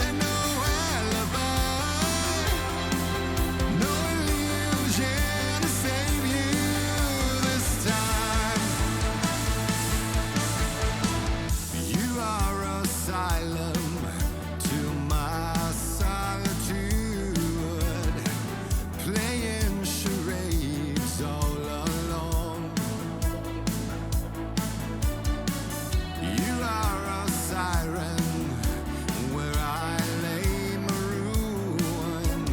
and no alibi, no illusion to save you this time. You are asylum to my solitude, playing charades all alone. You are a siren where I lay marooned.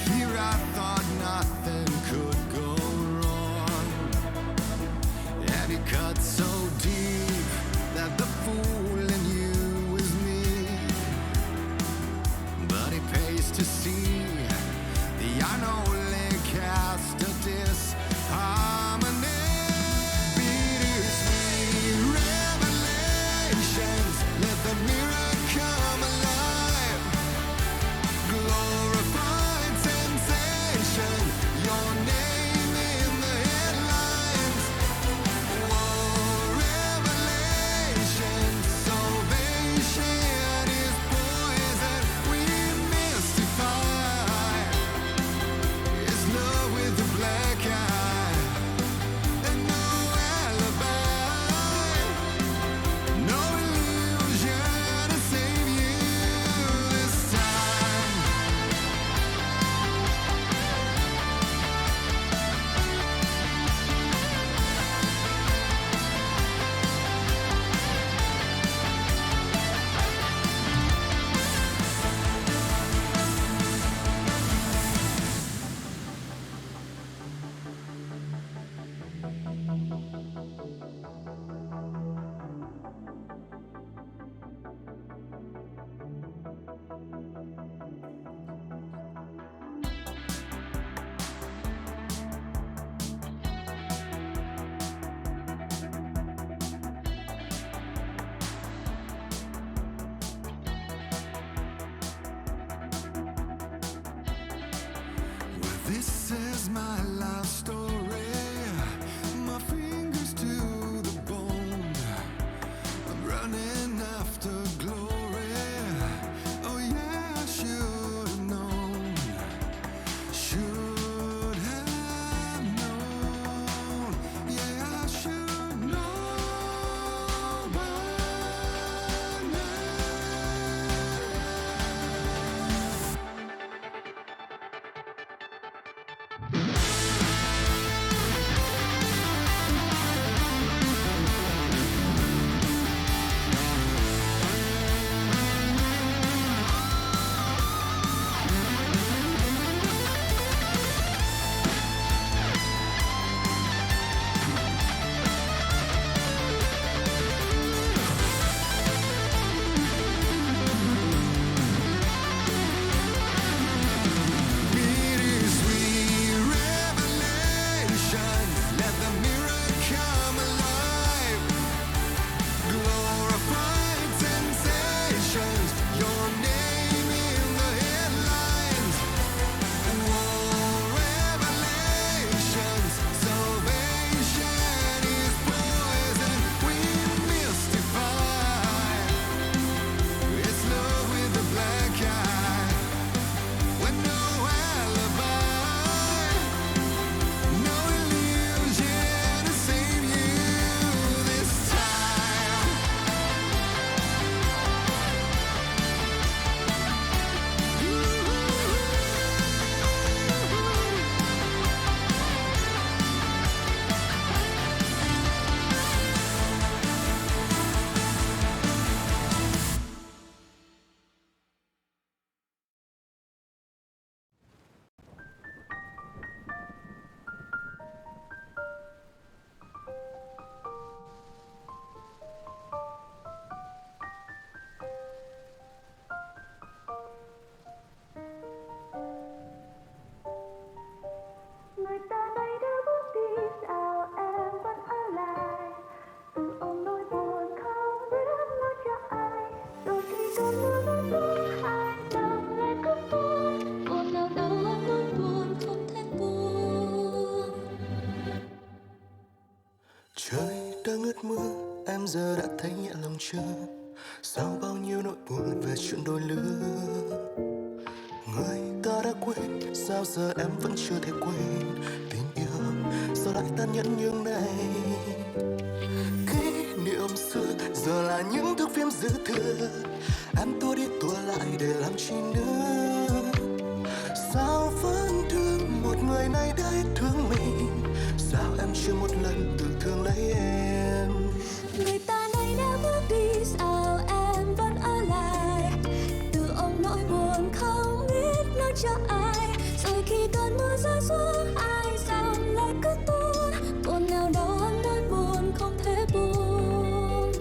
Here I thought nothing could go wrong, and it cut so deep that the fool in you is me. But it pays to see the unholy cast a disharmony. Bittersweet revelations, let the mirror come alive. Glorified sensation, your name in the headlines. War revelation, salvation is poison we mystify. It's love with a black eye and no alibi, no illusion to save you this time. Well, this is my life story, my fingers to the bone. I'm running after glory. Oh yeah, I should have known. Should have known. Yeah, I should know by now. Trời đang ướt mưa, em giờ đã thấy nhẹ lòng chưa? Sao bao nhiêu nỗi buồn về chuyện đôi lứa? Người ta đã quên, sao giờ em vẫn chưa thể quên? Tình yêu sao lại tàn nhẫn như này? Kỷ niệm xưa giờ là những thước phim dư thừa. Em tua đi tua lại để làm chi nữa? Sao vẫn thương một người này đã hết thương mình? Sao em chưa một lần tự thương lấy em? Người ta này đã bước đi, sao em vẫn ở lại? Tự ôm nỗi buồn không biết nói cho ai. Rồi khi cơn mưa rơi xuống, ai dòng lại cứ tuôn. Buồn nào đâu hơn nỗi buồn không thể buồn.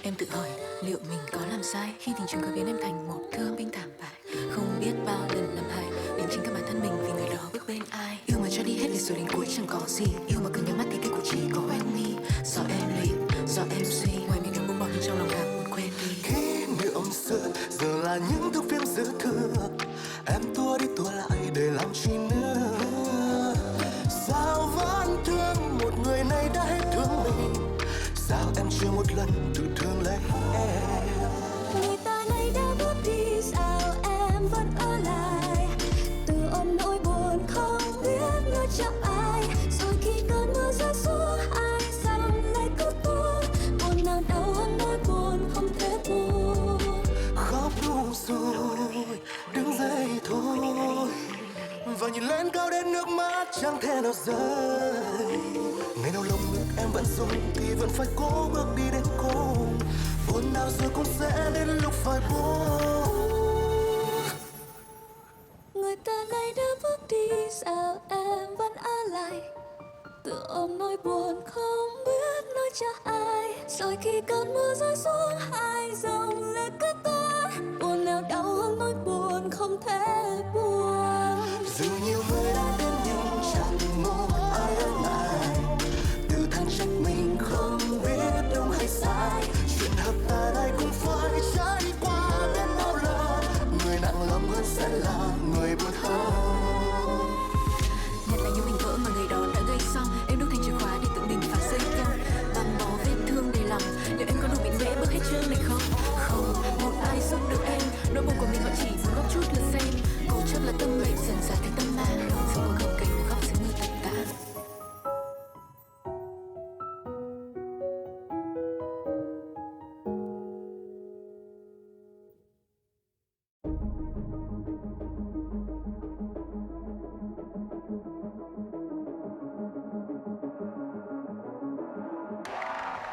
Em tự hỏi liệu mình có làm sai khi tình trường cứ biến em thành một thương binh thảm bại. Không biết bao lần làm hại đến chính cả bản thân mình vì người đó bước bên ai. Yêu mà cho đi hết rồi đến cuối chẳng có gì. Yêu mà cứ nhắm mắt thì kết cục chỉ có em mi. Do em lì, do em suy. Ngoài miệng em buông bỏ nhưng trong lòng càng muốn quên đi. Kỷ niệm xưa giờ là những thước phim dư thừa. Em tua đi tua lại để làm chi nữa? Sao vẫn thương một người này đã hết thương mình? Sao em chưa một lần tự thương lấy em? Người ta này đã bước đi, sao em vẫn ở lại? Tự ôm nỗi buồn không biết nói cho ai. Rồi khi cơn mưa rơi xuống, ai dòng lại cứ tuôn. Buồn nào đau hơn nỗi buồn không thể buồn. Khóc đủ rồi, đứng dậy thôi. Và nhìn lên cao đến nước mắt chẳng thể nào rơi. Ngày nào lồng ngực em vẫn run thì vẫn phải cố bước đi đến cùng. Buồn nào rồi cũng sẽ đến lúc phải buông. Người ta này đã bước đi, sao em vẫn ở lại? Tự ôm nỗi buồn không biết nói cho ai. Rồi khi cơn mưa rơi xuống, hai dòng lệ cứ tuôn. Buồn nào đau hơn nỗi buồn không thể buồn. Dù nhiều người đã đến nhưng chẳng một ai ở lại. Tự than trách mình không biết đúng hay sai. Chuyện hợp ta đây cũng phải trải qua đến bao lần. Người nặng lòng hơn sẽ là người buồn hơn. Nhặt lại những mảnh vỡ mà người đó đã gây xong. Em đúc thành chìa khóa để tự mình phá xây nhau. Băng bó vết thương đầy lòng. Liệu em có đủ mạnh mẽ bước hết chương này không? Không, một ai giúp được em. Nỗi buồn của mình vẫn chỉ muốn góp chút lượt xem. Cố chấp là tâm mệnh dần dần thành tâm ma. Sống có không cảnh được khóc sẽ mưa tận tàn.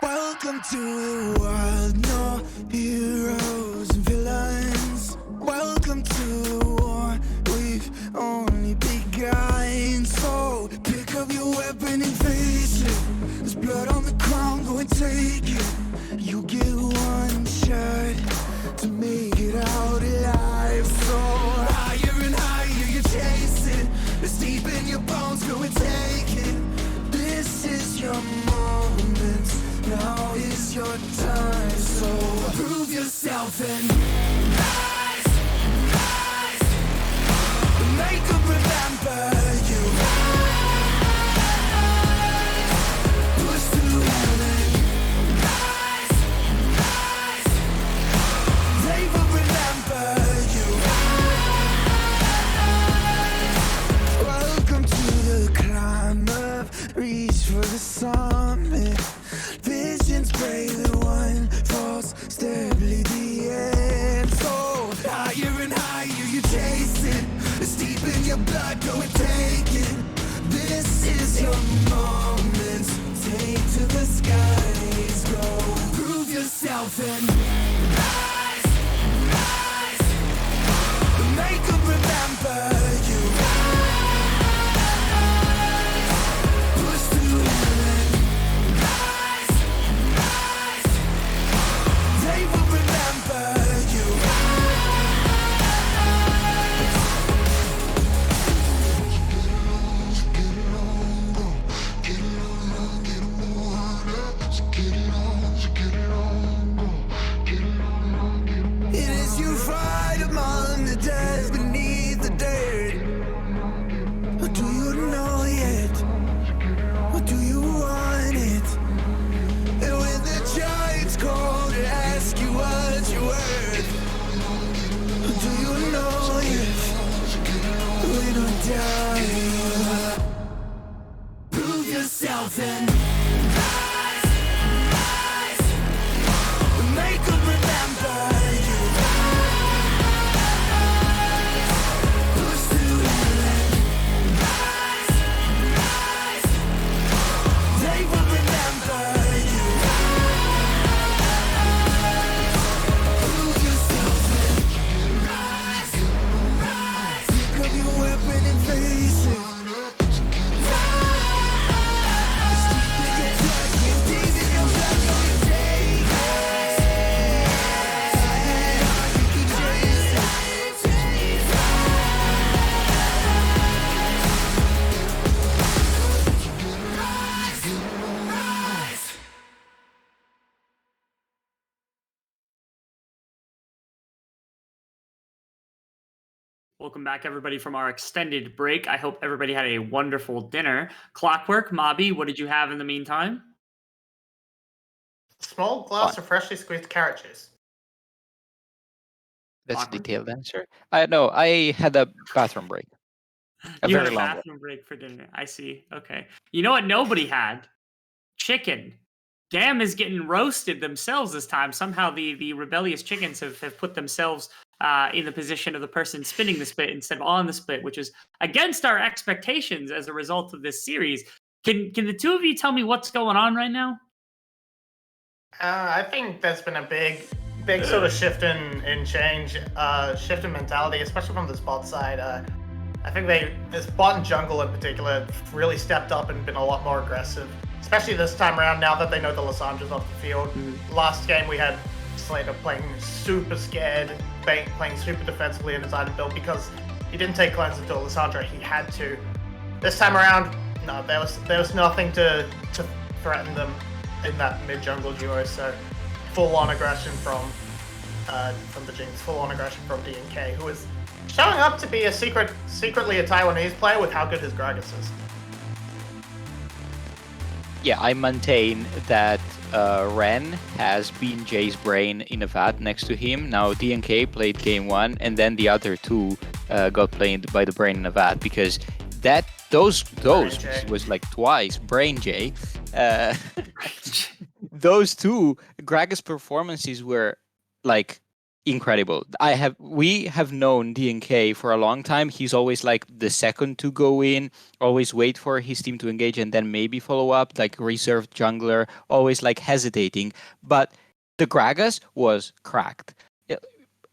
Welcome to a world, no heroes and villains. Welcome to a war, we've only begun. So pick up your weapon and face it. There's blood on the ground, go and take it. You get one shot to make it out alive. So higher and higher you chase it. It's deep in your bones, go and take it. This is your moment. Now is your time, so prove yourself and rise, rise. Make them remember you. Rise, push through heaven. Rise, rise. They will remember you. Rise. Welcome to the climb up, reach for the summit. Visions break, the one falls, steadily the end. So higher and higher you chase it. It's deep in your blood, go and take it. This is your moment. Take to the skies, go. Prove yourself and rise, rise. Make them remember you. Rise, push through heaven. They will remember you. Get it on, time. Prove yourself and make them remember you. Push through and they will remember you. Prove yourself and rise. Pick up your weapon and face it. Welcome back, everybody, from our extended break. I hope everybody had a wonderful dinner. Clockwork, Mobby, what did you have in the meantime? Small glass of freshly squeezed carrot juice. That's a Awkward. detailed answer. I had a bathroom break. A You had very a long one. bathroom break for dinner. I see. Okay. You know what nobody had? Chicken. GAM is getting roasted themselves this time. Somehow the rebellious chickens have put themselves in the position of the person spinning the split instead of on the split, which is against our expectations as a result of this series. Can the two of you tell me what's going on right now? I think there's been a big sort of shift in change, shift in mentality, especially from the spot side. I think this bot and jungle in particular really stepped up and been a lot more aggressive, especially this time around now that they know the Lissandra's off the field. Last game we had Slater playing super scared, playing super defensively in his item build because he didn't take cleanse until Lissandra. He had to. This time around, no, there was nothing to threaten them in that mid jungle duo. So full on aggression from the Jinx, full on aggression from DNK, who is showing up to be a secretly a Taiwanese player with how good his Gragas is. Yeah, I maintain that Ren has been Jay's brain in a vat next to him. Now DNK played game 1, and then the other two got played by the brain in a vat because those was like twice Brain Jay. Those two Gragas performances were like incredible. We have known DNK for a long time. He's always like the second to go in, always wait for his team to engage and then maybe follow up, like reserved jungler, always like hesitating. But the Gragas was cracked.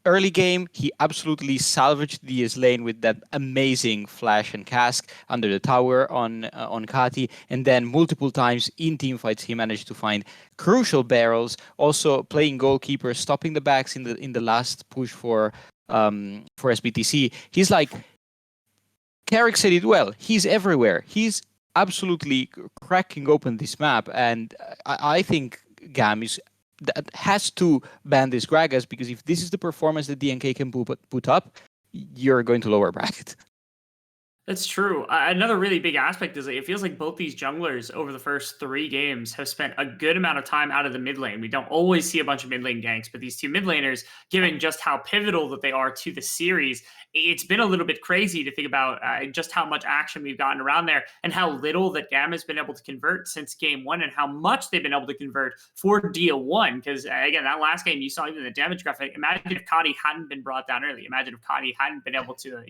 Early game, he absolutely salvaged the DS lane with that amazing flash and cask under the tower on Kati, and then multiple times in teamfights he managed to find crucial barrels. Also playing goalkeeper, stopping the backs in the last push for SBTC. He's like, Carrick said it well. He's everywhere. He's absolutely cracking open this map, and I think GAM has to ban this Gragas, because if this is the performance that DNK can put up, you're going to lower bracket. That's true. Another really big aspect is that it feels like both these junglers over the first 3 games have spent a good amount of time out of the mid lane. We don't always see a bunch of mid lane ganks, but these two mid laners, given just how pivotal that they are to the series, it's been a little bit crazy to think about just how much action we've gotten around there and how little that GAM has been able to convert since game 1 and how much they've been able to convert for Dia 1. Because again, that last game, you saw even the damage graphic. Imagine if Kati hadn't been brought down early. Imagine if Kati hadn't been able to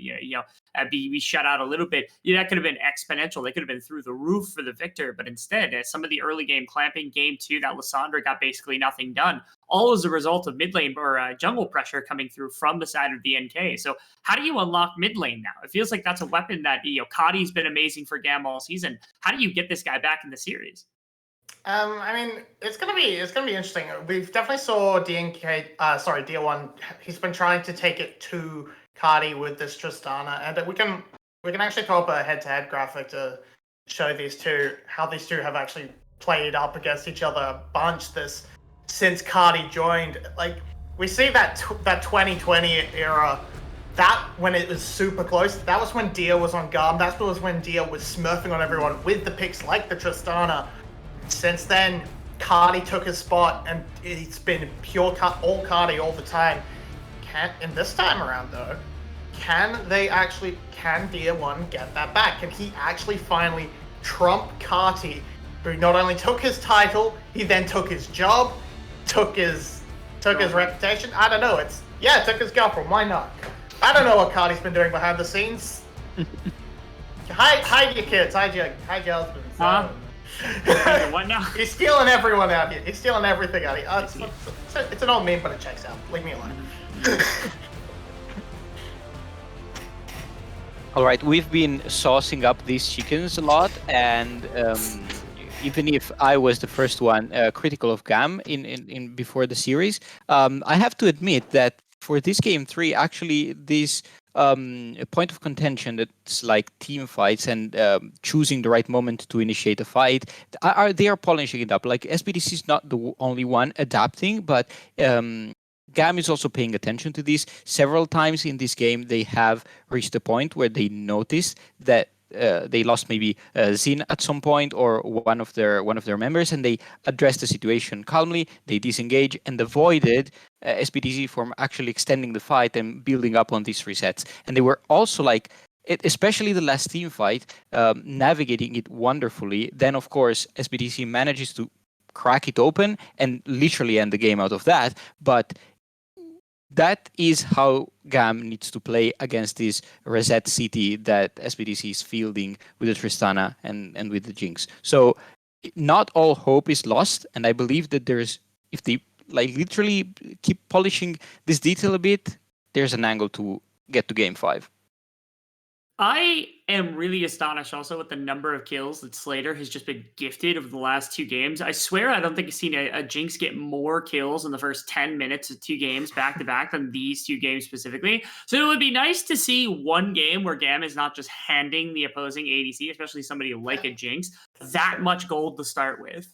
be shut out a little bit. That could have been exponential. They could have been through the roof for the victor. But instead, some of the early game clamping, game 2, that Lissandra got basically nothing done, all as a result of mid lane or jungle pressure coming through from the side of DNK. So how do you unlock mid lane now? It feels like that's a weapon that Kati's been amazing for GAM all season. How do you get this guy back in the series? I mean, it's gonna be interesting. We've definitely saw Dia 1. He's been trying to take it to Kati with this Tristana, and we can actually throw up a head-to-head graphic to show how these two have actually played up against each other a bunch since Kati joined. Like, we see that 2020 era, that when it was super close, that was when Dia was on GAM. That was when Dia was smurfing on everyone with the picks like the Tristana. Since then, Kati took his spot, and it's been pure all Kati all the time. In this time around, though, can DR1 get that back? Can he actually finally trump Carty, who not only took his title, he then took his job, took his reputation? I don't know. Took his girlfriend. Why not? I don't know what Carty's been doing behind the scenes. Hide your kids. Hide your husbands. Huh? What now? He's stealing everyone out here. He's stealing everything out here. It's an old meme, but it checks out. Leave me alone. All right, we've been saucing up these chickens a lot, and even if I was the first one critical of GAM in before the series, I have to admit that for this game 3, actually, this point of contention that's like team fights and choosing the right moment to initiate a fight, they are polishing it up. Like SBTC is not the only one adapting, but GAM is also paying attention to this. Several times in this game, they have reached a point where they noticed that they lost maybe Zin at some point or one of their members, and they addressed the situation calmly. They disengage and avoided SBTC from actually extending the fight and building up on these resets. And they were also like, especially the last team fight, navigating it wonderfully. Then of course SBTC manages to crack it open and literally end the game out of that. But that is how GAM needs to play against this reset CT that SBTC is fielding with the Tristana and with the Jinx. So not all hope is lost, and I believe that if they like literally keep polishing this detail a bit, there's an angle to get to game 5. I am really astonished also with the number of kills that Slater has just been gifted over the last 2 games. I swear I don't think I've seen a Jinx get more kills in the first 10 minutes of 2 games back to back than these 2 games specifically. So it would be nice to see one game where GAM is not just handing the opposing ADC, especially somebody like a Jinx, that much gold to start with.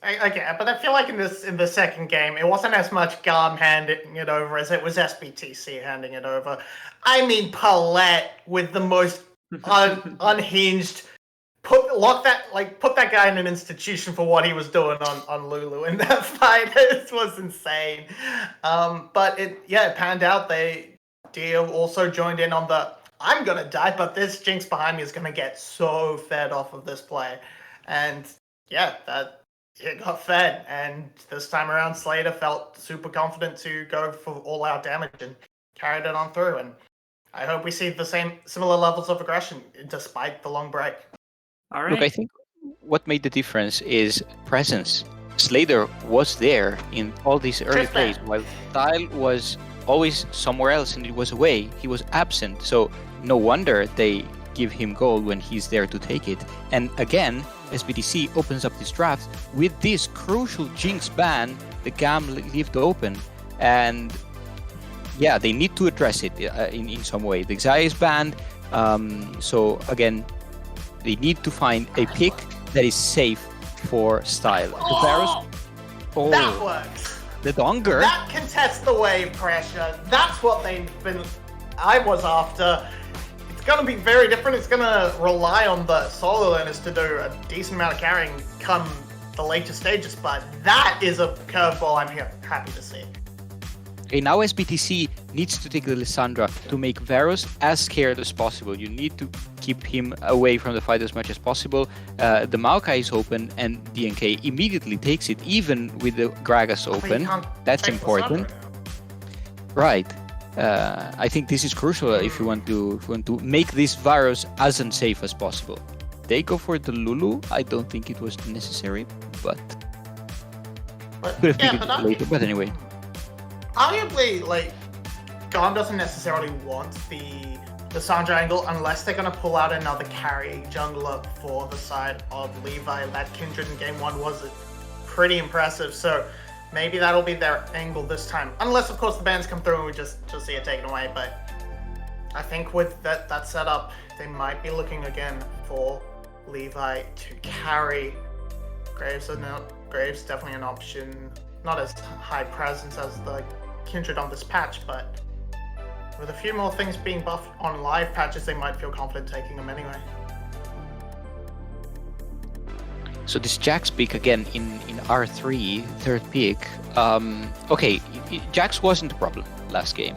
Okay, but I feel like in the second game, it wasn't as much GAM handing it over as it was SBTC handing it over. I mean, Paulette with the most unhinged put that guy in an institution for what he was doing on Lulu in that fight. It was insane. But it panned out. Dio also joined in on the I'm gonna die, but this Jinx behind me is gonna get so fed off of this play, and it got fed, and this time around Slater felt super confident to go for all-out damage and carried it on through, and I hope we see the similar levels of aggression despite the long break. All right. Look, I think what made the difference is presence. Slater was there in all these early plays, while Style was always somewhere else and it was away. He was absent, so no wonder they give him gold when he's there to take it. And again, SBTC opens up this draft with this crucial Jinx ban the GAM left open, and they need to address it in some way. The Xayah is banned, so again, they need to find a pick that is safe for Style. That works. The Donger. That contests the wave pressure. That's what I was after. Going to be very different. It's going to rely on the solo laners to do a decent amount of carrying come the later stages, but that is a curveball I'm happy to see. Okay, now SBTC needs to take the Lissandra to make Varus as scared as possible. You need to keep him away from the fight as much as possible. The Maokai is open, and DNK immediately takes it, even with the Gragas open. That's important. Right. I think this is crucial if you want to make this Varus as unsafe as possible. They go for the Lulu. I don't think it was necessary, but could have taken it later. But anyway, arguably, GAM doesn't necessarily want the Sandra angle unless they're going to pull out another carry jungler for the side of Levi. That Kindred in game 1 was pretty impressive, so maybe that'll be their angle this time. Unless, of course, the bans come through and we just see it taken away. But I think with that setup, they might be looking again for Levi to carry. Graves definitely an option. Not as high presence as the Kindred on this patch, but with a few more things being buffed on live patches, they might feel confident taking them anyway. So this Jax pick again in R3, third pick. Okay, Jax wasn't a problem last game.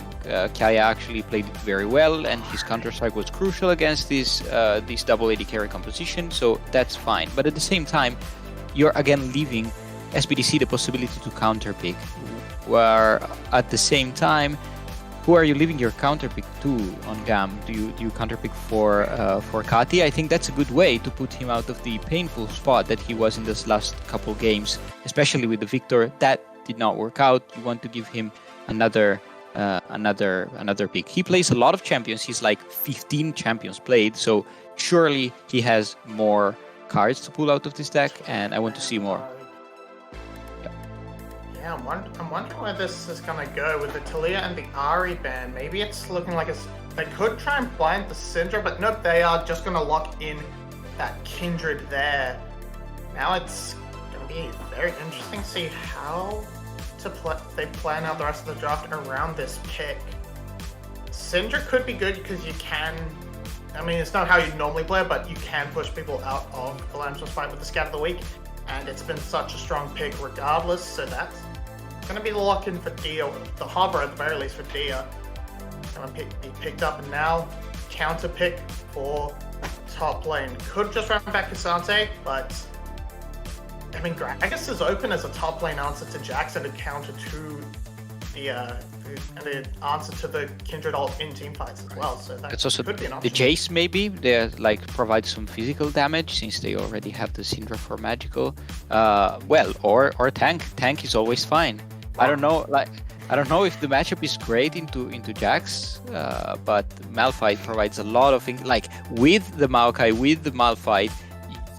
Kaya actually played it very well, and his counter-strike was crucial against this double AD carry composition, so that's fine. But at the same time, you're again leaving SBTC the possibility to counter-pick, where at the same time, who are you leaving your counter-pick to on GAM? Do you counter-pick for Kati? I think that's a good way to put him out of the painful spot that he was in this last couple games, especially with the Victor. That did not work out. You want to give him another pick. He plays a lot of champions. He's like 15 champions played, so surely he has more cards to pull out of this deck, and I want to see more. Yeah, I'm wondering where this is gonna go with the Talia and the Ari ban. Maybe it's looking like they could try and blind the Syndra, but nope, they are just gonna lock in that Kindred there. Now it's gonna be very interesting to see how they plan out the rest of the draft around this pick. Syndra could be good because you can, I mean, it's not how you normally play, but you can push people out of the Lamb's fight with the Scout of the Week, and it's been such a strong pick regardless, so that's going to be the lock-in for Dia, the hover at the very least for Dia. Going to be picked up, and now counter pick for top lane. Could just run back Cassante, but I mean, Gragas is open as a top lane answer to Jackson to counter to the answer to the Kindred ult in team fights as well. So that it's also could be an the option. Jace maybe. They like provide some physical damage since they already have the Syndra for magical. Well, or tank. Tank is always fine. I don't know. I don't know if the matchup is great into Jax, but Malphite provides a lot of things. Like with the Maokai, with the Malphite,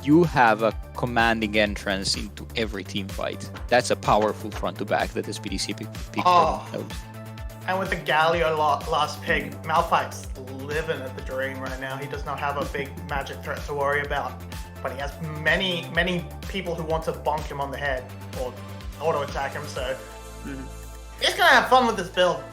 you have a commanding entrance into every team fight. That's a powerful front to back that SBTC picked for themselves. And with the Galio last pick, Malphite's living at the dream right now. He does not have a big magic threat to worry about, but he has many people who want to bonk him on the head or auto attack him. So he's gonna have fun with this build.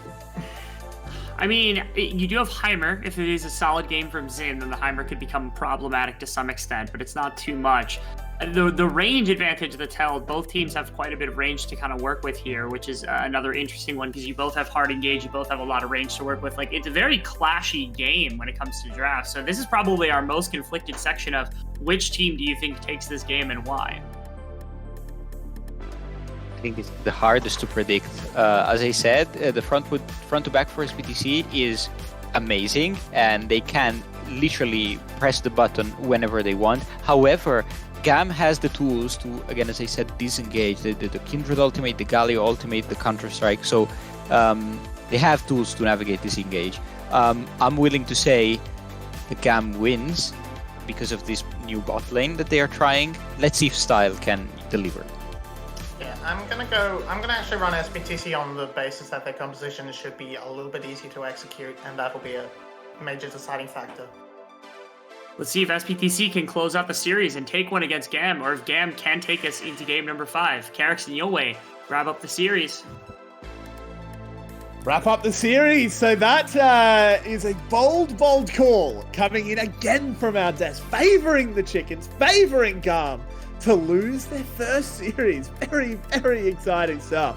I mean, you do have Heimer. If it is a solid game from Xin, then the Heimer could become problematic to some extent, but it's not too much. The range advantage that's held, both teams have quite a bit of range to kind of work with here, which is another interesting one because you both have hard engage, you both have a lot of range to work with. Like, it's a very clashy game when it comes to drafts. So this is probably our most conflicted section of which team do you think takes this game and why? I think it's the hardest to predict. As I said, the front to back for SBTC is amazing, and they can literally press the button whenever they want. However, GAM has the tools to, again, as I said, disengage the Kindred ultimate, the Galio ultimate, the Counter-Strike. So they have tools to navigate disengage. I'm willing to say the GAM wins because of this new bot lane that they are trying. Let's see if Style can deliver. I'm gonna actually run SBTC on the basis that their composition should be a little bit easy to execute, and that'll be a major deciding factor. Let's see if SBTC can close out the series and take one against GAM, or if GAM can take us into game number 5. Carrix and Yowie, wrap up the series. Wrap up the series. So that is a bold call coming in again from our desk, favoring the Chickens, favoring GAM to lose their first series. Very, very exciting stuff.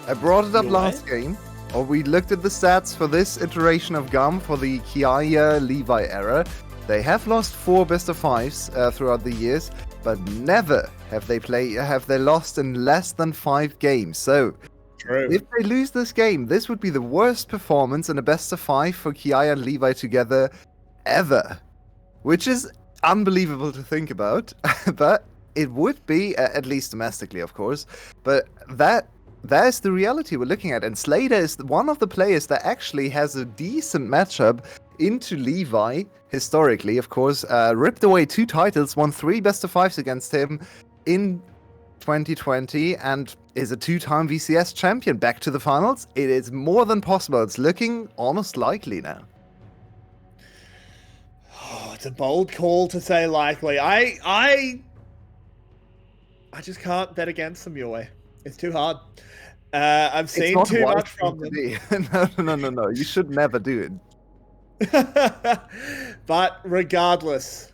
I brought it up last game, or we looked at the stats for this iteration of GAM for the Kiaya Levi era. They have lost 4 best of 5s throughout the years, but never have they lost in less than 5 games. So True. If they lose this game, this would be the worst performance in a best of 5 for Kiaya and Levi together ever, which is unbelievable to think about. But it would be, at least domestically, of course. But that's the reality we're looking at. And Slater is one of the players that actually has a decent matchup into Levi, historically, of course. Ripped away 2 titles, won 3 best of 5s against him in 2020, and is a 2-time VCS champion. Back to the finals. It is more than possible. It's looking almost likely now. Oh, it's a bold call to say likely. I just can't bet against them, your way. It's too hard. I've seen too much from them. No. You should never do it. But regardless,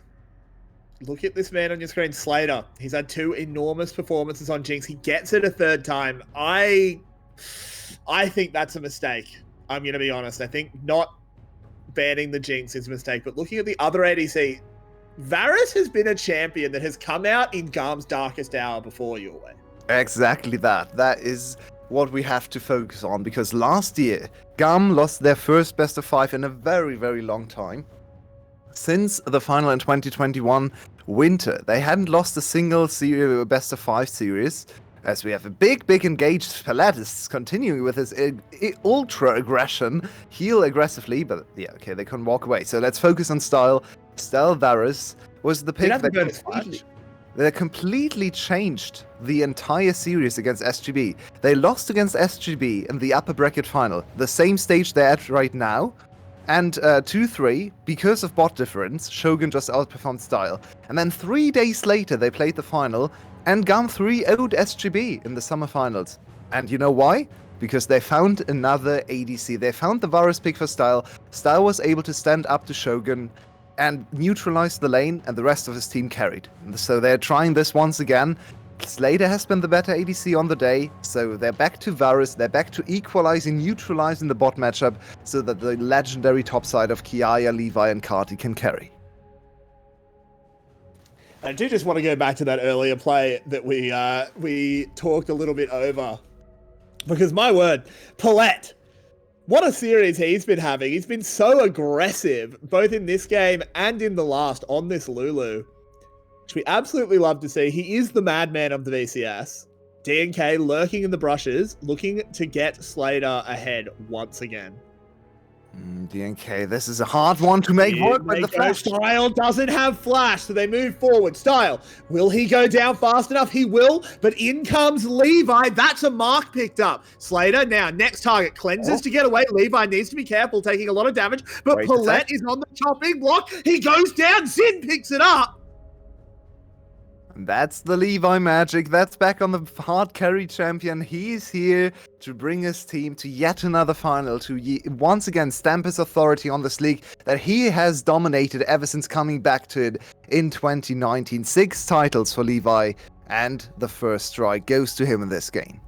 look at this man on your screen, Slater. He's had 2 enormous performances on Jinx. He gets it a 3rd time. I think that's a mistake. I'm going to be honest. I think not banning the Jinx is a mistake. But looking at the other ADC, Varus has been a champion that has come out in GAM's darkest hour before your way. Exactly that. That is what we have to focus on, because last year, GAM lost their first best of 5 in a very, very long time. Since the final in 2021 winter, they hadn't lost a single best of 5 series. As we have a big engaged Pilatus continuing with his ultra aggression, heal aggressively, but yeah, okay, they couldn't walk away. So let's focus on Style. Style Varus was the pick that completely changed the entire series against SGB. They lost against SGB in the upper bracket final, the same stage they're at right now. And 2-3, because of bot difference, Shogun just outperformed Style. And then 3 days later, they played the final, and GAM 3-0'd SGB in the summer finals. And you know why? Because they found another ADC. They found the Varus pick for Style. Style was able to stand up to Shogun and neutralize the lane, and the rest of his team carried. So they're trying this once again. Slater has been the better ADC on the day, so they're back to Varus, they're back to equalizing, neutralizing the bot matchup, so that the legendary topside of Kiaya, Levi, and Carti can carry. I do just want to go back to that earlier play that we talked a little bit over. Because my word, Paulette, what a series he's been having. He's been so aggressive, both in this game and in the last, on this Lulu, which we absolutely love to see. He is the madman of the VCS. DNK lurking in the brushes, looking to get Slater ahead once again. DNK, this is a hard one to make work with the flash. Style doesn't have flash, so they move forward. Style, will he go down fast enough? He will, but in comes Levi. That's a mark picked up. Slater, now, next target, cleanses to get away. Levi needs to be careful, taking a lot of damage, but Paulette is on the chopping block. He goes down, Sin picks it up. That's the Levi magic. That's back on the hard carry champion. He's here to bring his team to yet another final, to once again stamp his authority on this league that he has dominated ever since coming back to it in 2019. 6 titles for Levi, and the first strike goes to him in this game.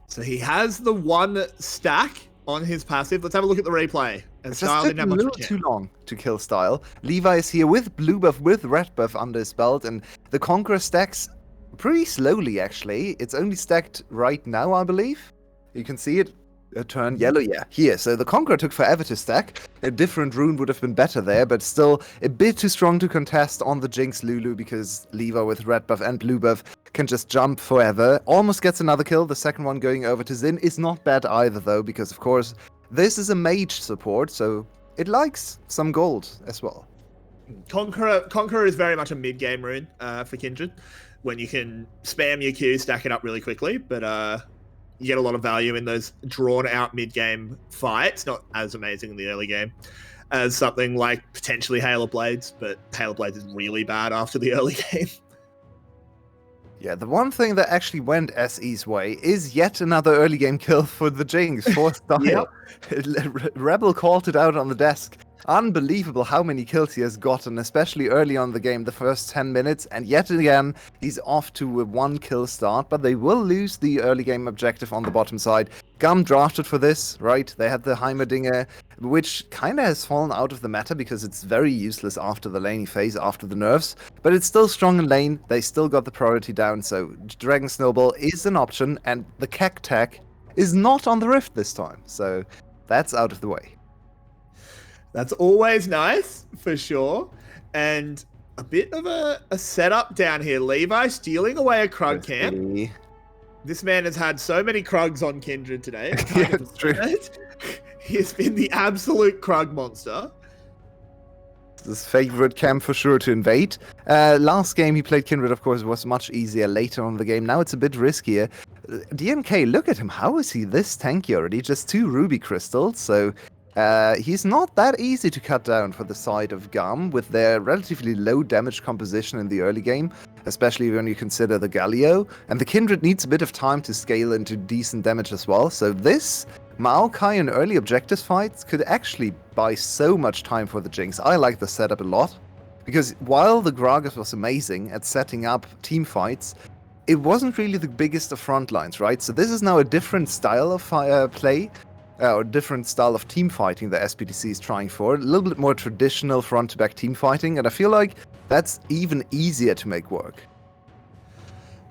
So he has the 1 stack on his passive. Let's have a look at the replay. And It just took a little too long to kill Style. Levi is here with blue buff, with red buff under his belt, and the Conqueror stacks pretty slowly, actually. It's only stacked right now, I believe. You can see it turn yellow, yeah, here. So the Conqueror took forever to stack. A different rune would have been better there, but still a bit too strong to contest on the Jinx Lulu, because Levi with red buff and blue buff can just jump forever. Almost gets another kill. The second one going over to Xin is not bad either, though, because, of course, this is a mage support, so it likes some gold as well. Conqueror is very much a mid-game rune for Kindred, when you can spam your Q, stack it up really quickly, but you get a lot of value in those drawn-out mid-game fights. Not as amazing in the early game as something like potentially Hail of Blades, but Hail of Blades is really bad after the early game. Yeah, the one thing that actually went SE's way is yet another early game kill for the Jinx, for Style. Rebel called it out on the desk. Unbelievable how many kills he has gotten, especially early on in the game, the first 10 minutes, and yet again, he's off to a 1 kill start, but they will lose the early game objective on the bottom side. GAM drafted for this, right? They had the Heimerdinger, which kind of has fallen out of the meta because it's very useless after the laning phase, after the nerfs, but it's still strong in lane. They still got the priority down, so Dragon Snowball is an option, and the Keck tech is not on the Rift this time, so that's out of the way. That's always nice, for sure. And a bit of a setup down here. Levi stealing away a Krug camp. This man has had so many Krugs on Kindred today. Yeah, it's true. He's been the absolute Krug monster. His favorite camp for sure to invade. Last game he played Kindred, of course, was much easier later on in the game. Now it's a bit riskier. DNK, look at him. How is he this tanky already? Just 2 ruby crystals, so he's not that easy to cut down for the side of GAM with their relatively low damage composition in the early game, especially when you consider the Galio. And the Kindred needs a bit of time to scale into decent damage as well. So this Maokai and early objectives fights could actually buy so much time for the Jinx. I like the setup a lot, Because while the Gragas was amazing at setting up team fights, it wasn't really the biggest of front lines, right? So this is now a different style of play, or different style of team fighting that SBTC is trying for. A little bit more traditional front-to-back team fighting, and I feel like that's even easier to make work.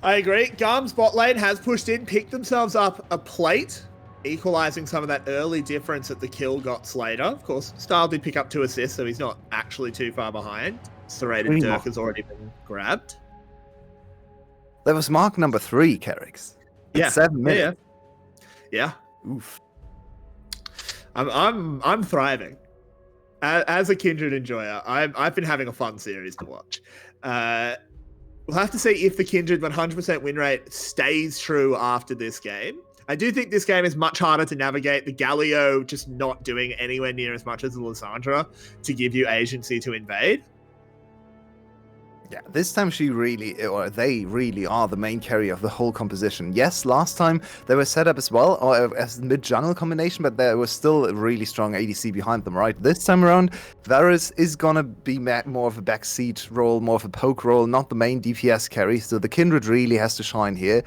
I agree. GAM's bot lane has pushed in, picked themselves up a plate, equalizing some of that early difference that the kill got Slater. Of course, Style did pick up 2 assists, so he's not actually too far behind. Serrated Dirk has already been grabbed. That was mark number 3, Carrix. Yeah. 7 minutes. Yeah. Oof. I'm thriving. As a Kindred enjoyer, I've been having a fun series to watch. We'll have to see if the Kindred 100% win rate stays true after this game. I do think this game is much harder to navigate. The Galio just not doing anywhere near as much as the Lysandra to give you agency to invade. Yeah, this time they really are the main carry of the whole composition. Yes, last time they were set up as well, or as mid-jungle combination, but there was still a really strong ADC behind them, right? This time around, Varus is gonna be more of a backseat role, more of a poke role, not the main DPS carry, so the Kindred really has to shine here.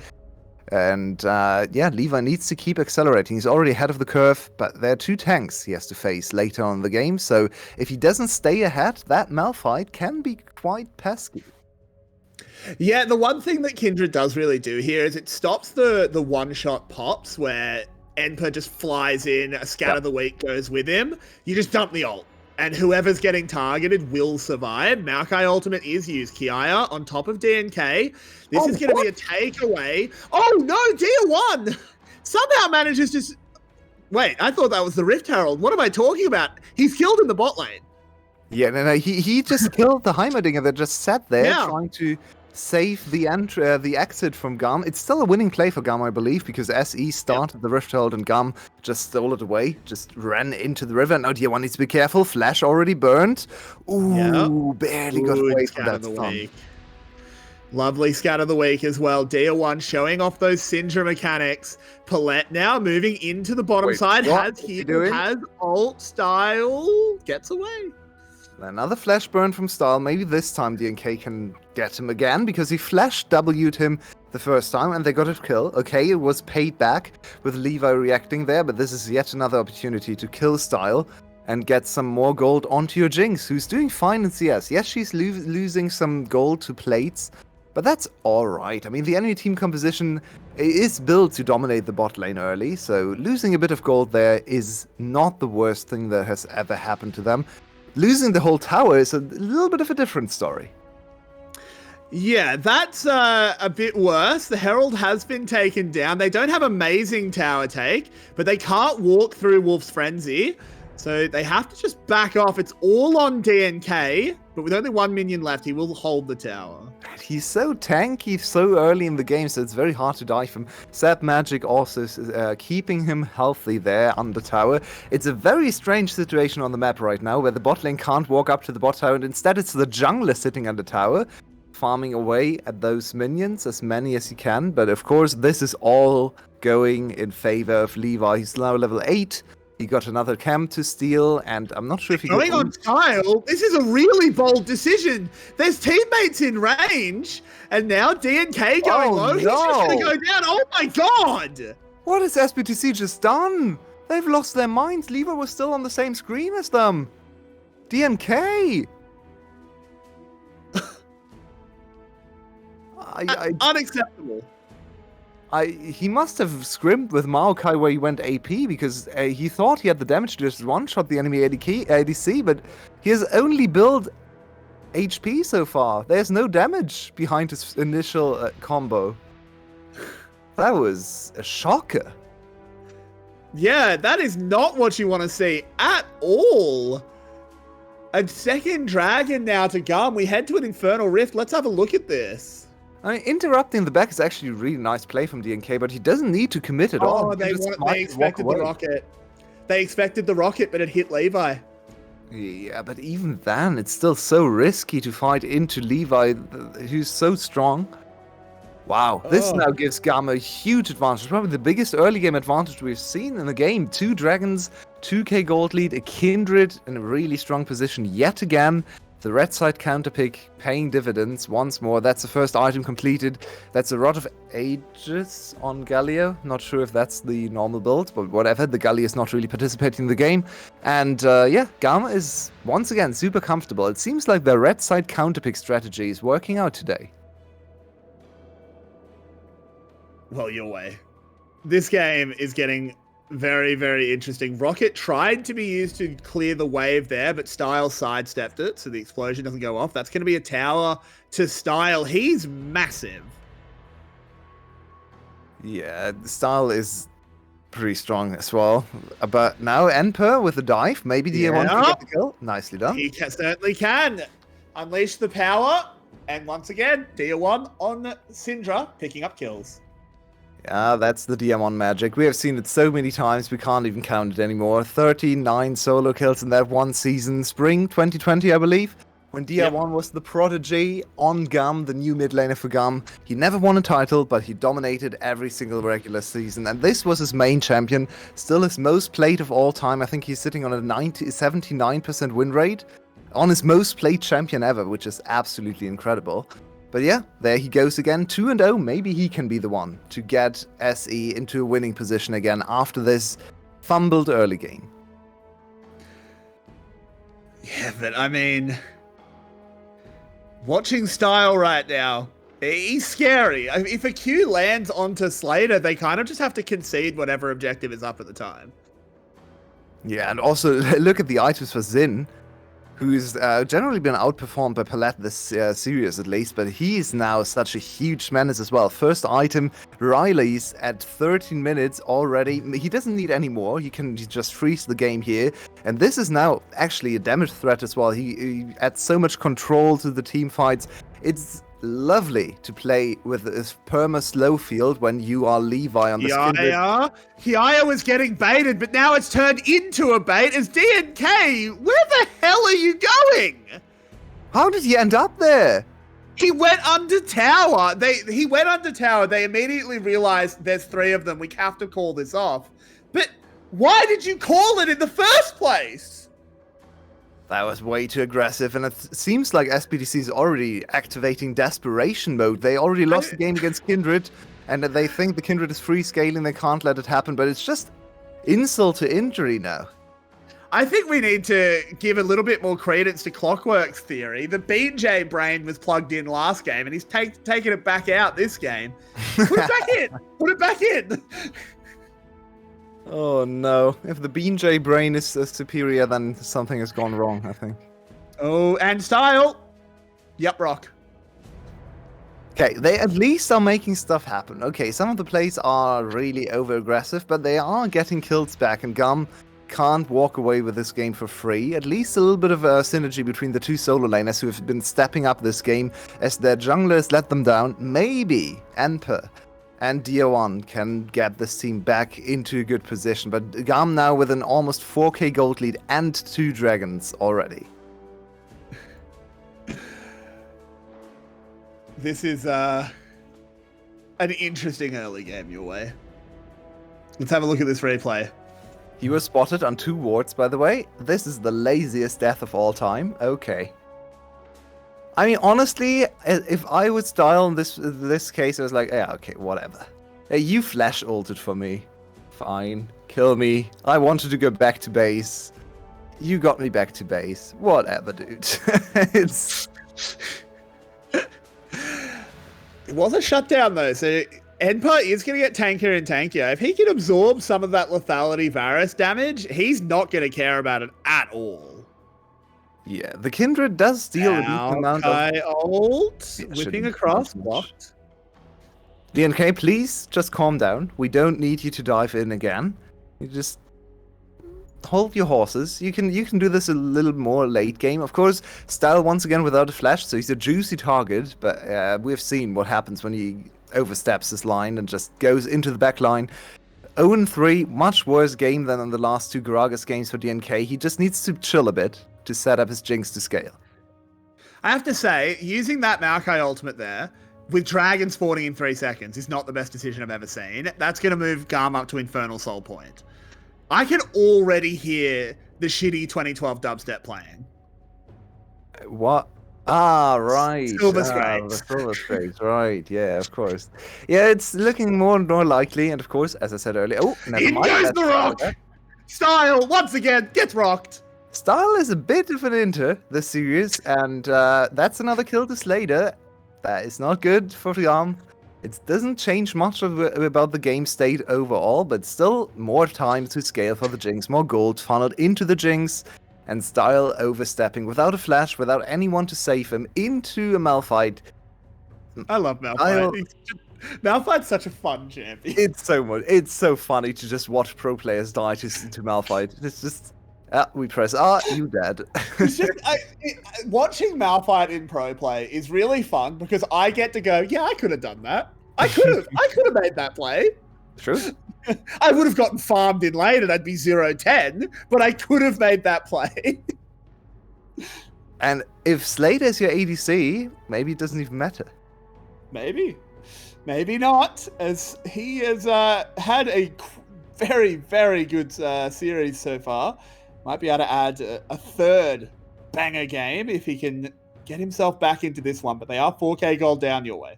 And yeah, Levi needs to keep accelerating. He's already ahead of the curve, but there are 2 tanks he has to face later on in the game. So if he doesn't stay ahead, that Malphite can be quite pesky. Yeah, the one thing that Kindred does really do here is it stops the one-shot pops where Enper just flies in, a scat of the week goes with him. You just dump the ult, and whoever's getting targeted will survive. Maokai ultimate is used. Kiaya on top of DNK. This is going to be a takeaway. Oh no, Dia 1 somehow manages to... Wait, I thought that was the Rift Herald. What am I talking about? He's killed in the bot lane. Yeah, no, he just killed the Heimerdinger that just sat there trying to save the exit from GAM. It's still a winning play for GAM, I believe, because SE started the Rift Herald and GAM just stole it away, just ran into the river. Now Dia1 needs to be careful. Flash already burned. Ooh, barely got away from that stun. Lovely scat of the week as well. Dia1 showing off those Syndra mechanics. Paulette now moving into the bottom side. Has ult. Style gets away. Another flash burn from Style. Maybe this time DNK can get him again, because he flash W'd him the first time and they got a kill. Okay, it was paid back with Levi reacting there, but this is yet another opportunity to kill Style and get some more gold onto your Jinx, who's doing fine in CS. Yes, she's losing some gold to plates, but that's alright. I mean, the enemy team composition is built to dominate the bot lane early, so losing a bit of gold there is not the worst thing that has ever happened to them. Losing the whole tower is a little bit of a different story. Yeah, that's a bit worse. The Herald has been taken down. They don't have amazing tower take, but they can't walk through Wolf's Frenzy. So they have to just back off. It's all on DNK, but with only 1 minion left, he will hold the tower. He's so tanky so early in the game, so it's very hard to die from. Sap Magic also is keeping him healthy there on the tower. It's a very strange situation on the map right now, where the bot lane can't walk up to the bot tower, and instead it's the jungler sitting on the tower, farming away at those minions, as many as he can. But of course, this is all going in favor of Levi. He's now level 8. He got another cam to steal, and I'm not sure if he going on Style. This is a really bold decision. There's teammates in range, and now DNK going low. He's just going to go down. Oh my god! What has SBTC just done? They've lost their minds. Levi was still on the same screen as them. DNK! Unacceptable. He must have scrimped with Maokai where he went AP, because he thought he had the damage to just one-shot the enemy ADC, but he has only built HP so far. There's no damage behind his initial combo. That was a shocker. Yeah, that is not what you want to see at all. A second dragon now to GAM. We head to an Infernal Rift. Let's have a look at this. I mean, interrupting the back is actually a really nice play from DNK, but he doesn't need to commit at all. Oh, they expected the rocket. They expected the rocket, but it hit Levi. Yeah, but even then, it's still so risky to fight into Levi, who's so strong. Wow, this now gives GAM a huge advantage. Probably the biggest early game advantage we've seen in the game. 2 dragons, 2k gold lead, a Kindred in a really strong position yet again. The red side counter pick paying dividends once more. That's the first item completed. That's a Rod of Ages on Galio. Not sure if that's the normal build, but whatever. The Galio is not really participating in the game. And yeah, GAM is once again super comfortable. It seems like the red side counter pick strategy is working out today. Well, your way. This game is getting very, very interesting. Rocket tried to be used to clear the wave there, but Style sidestepped it, so the explosion doesn't go off. That's going to be a tower to Style. He's massive. Yeah, Style is pretty strong as well. But now Enper with the dive. Maybe DM1 can get the kill. Nicely done. He certainly can. Unleash the power. And once again, Dia1 on Syndra, picking up kills. Yeah, that's the DM1 magic. We have seen it so many times, we can't even count it anymore. 39 solo kills in that one season. Spring 2020, I believe, when DR1 was the prodigy on GAM, the new mid laner for GAM. He never won a title, but he dominated every single regular season. And this was his main champion, still his most played of all time. I think he's sitting on a 79% win rate on his most played champion ever, which is absolutely incredible. But yeah, there he goes again, 2-0. Maybe he can be the one to get SE into a winning position again after this fumbled early game. Yeah, but I mean, watching Style right now, he's scary. If a Q lands onto Slater, they kind of just have to concede whatever objective is up at the time. Yeah, and also look at the items for Xin, who's generally been outperformed by Palette this series at least, but he's now such a huge menace as well. First item, Riley's at 13 minutes already. He doesn't need any more. He can just freeze the game here. And this is now actually a damage threat as well. He adds so much control to the team fights. It's lovely to play with this perma slow field when you are Levi on the Hiaya was getting baited, but now it's turned into a bait as DNK. Where the hell are you going? How did he end up there? He went under tower. He went under tower. They immediately realized there's three of them. We have to call this off. But why did you call it in the first place? That was way too aggressive, and it seems like SBTC is already activating desperation mode. They already lost the game against Kindred, and they think the Kindred is free scaling. They can't let it happen, but it's just insult to injury now. I think we need to give a little bit more credence to Clockwork's theory. The BJ brain was plugged in last game, and he's taking it back out this game. Put it back in! Put it back in! Oh no. If the BJ brain is superior, then something has gone wrong, I think. Oh, and Style! Yep, rock. Okay, they at least are making stuff happen. Okay, some of the plays are really over-aggressive, but they are getting kills back, and GAM can't walk away with this game for free. At least a little bit of a synergy between the two solo laners who have been stepping up this game as their junglers let them down. Maybe Enper and DR1 can get this team back into a good position, but GAM now with an almost 4k gold lead and 2 dragons already. This is an interesting early game your way. Let's have a look at this replay. He was spotted on 2 wards, by the way. This is the laziest death of all time. Okay. I mean, honestly, if I would Style in this case, I was like, yeah, okay, whatever. Hey, you flash ulted for me. Fine. Kill me. I wanted to go back to base. You got me back to base. Whatever, dude. It's... It was a shutdown, though, so Enper is going to get tankier and tankier. If he can absorb some of that lethality Varus damage, he's not going to care about it at all. Yeah, the Kindred does steal a decent amount of... ult, whipping across, blocked. DNK, please, just calm down. We don't need you to dive in again. You just... hold your horses. You can do this a little more late game. Of course, Style once again without a flash, so he's a juicy target, but we've seen what happens when he oversteps his line and just goes into the back line. 0-3, much worse game than in the last 2 Gragas games for DNK. He just needs to chill a bit to set up his Jinx to scale. I have to say, using that Maokai ultimate there, with Dragon spawning in 3 seconds, is not the best decision I've ever seen. That's going to move GAM up to Infernal Soul Point. I can already hear the shitty 2012 dubstep playing. What? Ah, right. Silver The Straits. Silver Straits, right. Yeah, of course. Yeah, it's looking more and more likely. And of course, as I said earlier, oh, never In mind. goes that's the Rock! okay. Style, once again, gets rocked. Style is a bit of an inter this series, and that's another kill to Slater. That is not good for GAM. It doesn't change much about the game state overall, but still more time to scale for the Jinx, more gold funneled into the Jinx, and Style overstepping without a flash, without anyone to save him, into a Malphite. I love Malphite. Malphite's such a fun champion. It's so funny to just watch pro players die to Malphite. It's just... we press R, you dead. It's just, watching Malphite in pro play is really fun because I get to go, yeah, I could have done that. I could have made that play. True. I would have gotten farmed in lane and I'd be 0-10, but I could have made that play. And if Slade is your ADC, maybe it doesn't even matter. Maybe not, as he has had a very, very good series so far. Might be able to add a third banger game if he can get himself back into this one, but they are 4k gold down your way.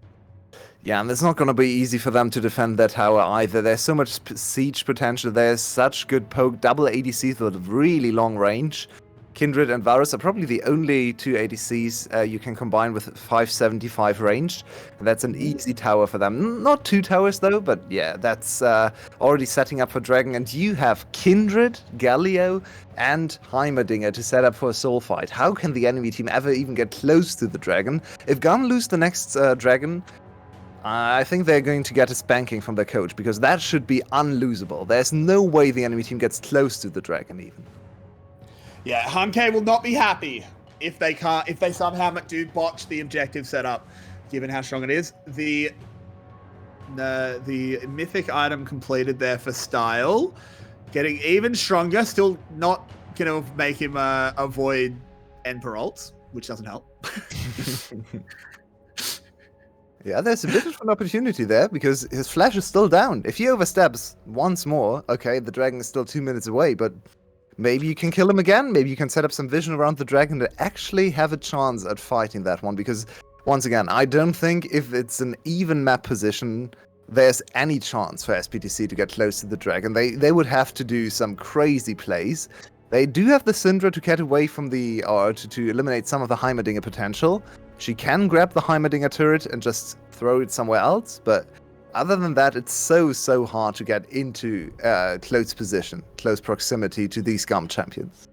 Yeah, and it's not going to be easy for them to defend that tower either. There's so much siege potential. There's such good poke, double ADCs with really long range. Kindred and Varus are probably the only two ADCs you can combine with 575 range. And that's an easy tower for them. Not two towers though, but yeah, that's already setting up for Dragon. And you have Kindred, Galio, and Heimerdinger to set up for a soul fight. How can the enemy team ever even get close to the Dragon? If GAM lose the next Dragon, I think they're going to get a spanking from their coach, because that should be unlosable. There's no way the enemy team gets close to the Dragon even. Yeah, Hanke will not be happy if they somehow do botch the objective setup, given how strong it is. The mythic item completed there for Style, getting even stronger, still not going to make him avoid Emperor ults, which doesn't help. Yeah, there's a bit of an opportunity there, because his flash is still down. If he oversteps once more, okay, the Dragon is still 2 minutes away, but maybe you can kill him again. Maybe you can set up some vision around the Dragon to actually have a chance at fighting that one. Because, once again, I don't think if it's an even map position, there's any chance for SBTC to get close to the Dragon. They would have to do some crazy plays. They do have the Syndra to get away from to eliminate some of the Heimerdinger potential. She can grab the Heimerdinger turret and just throw it somewhere else, but other than that, it's so hard to get into close position, close proximity to these GAM champions.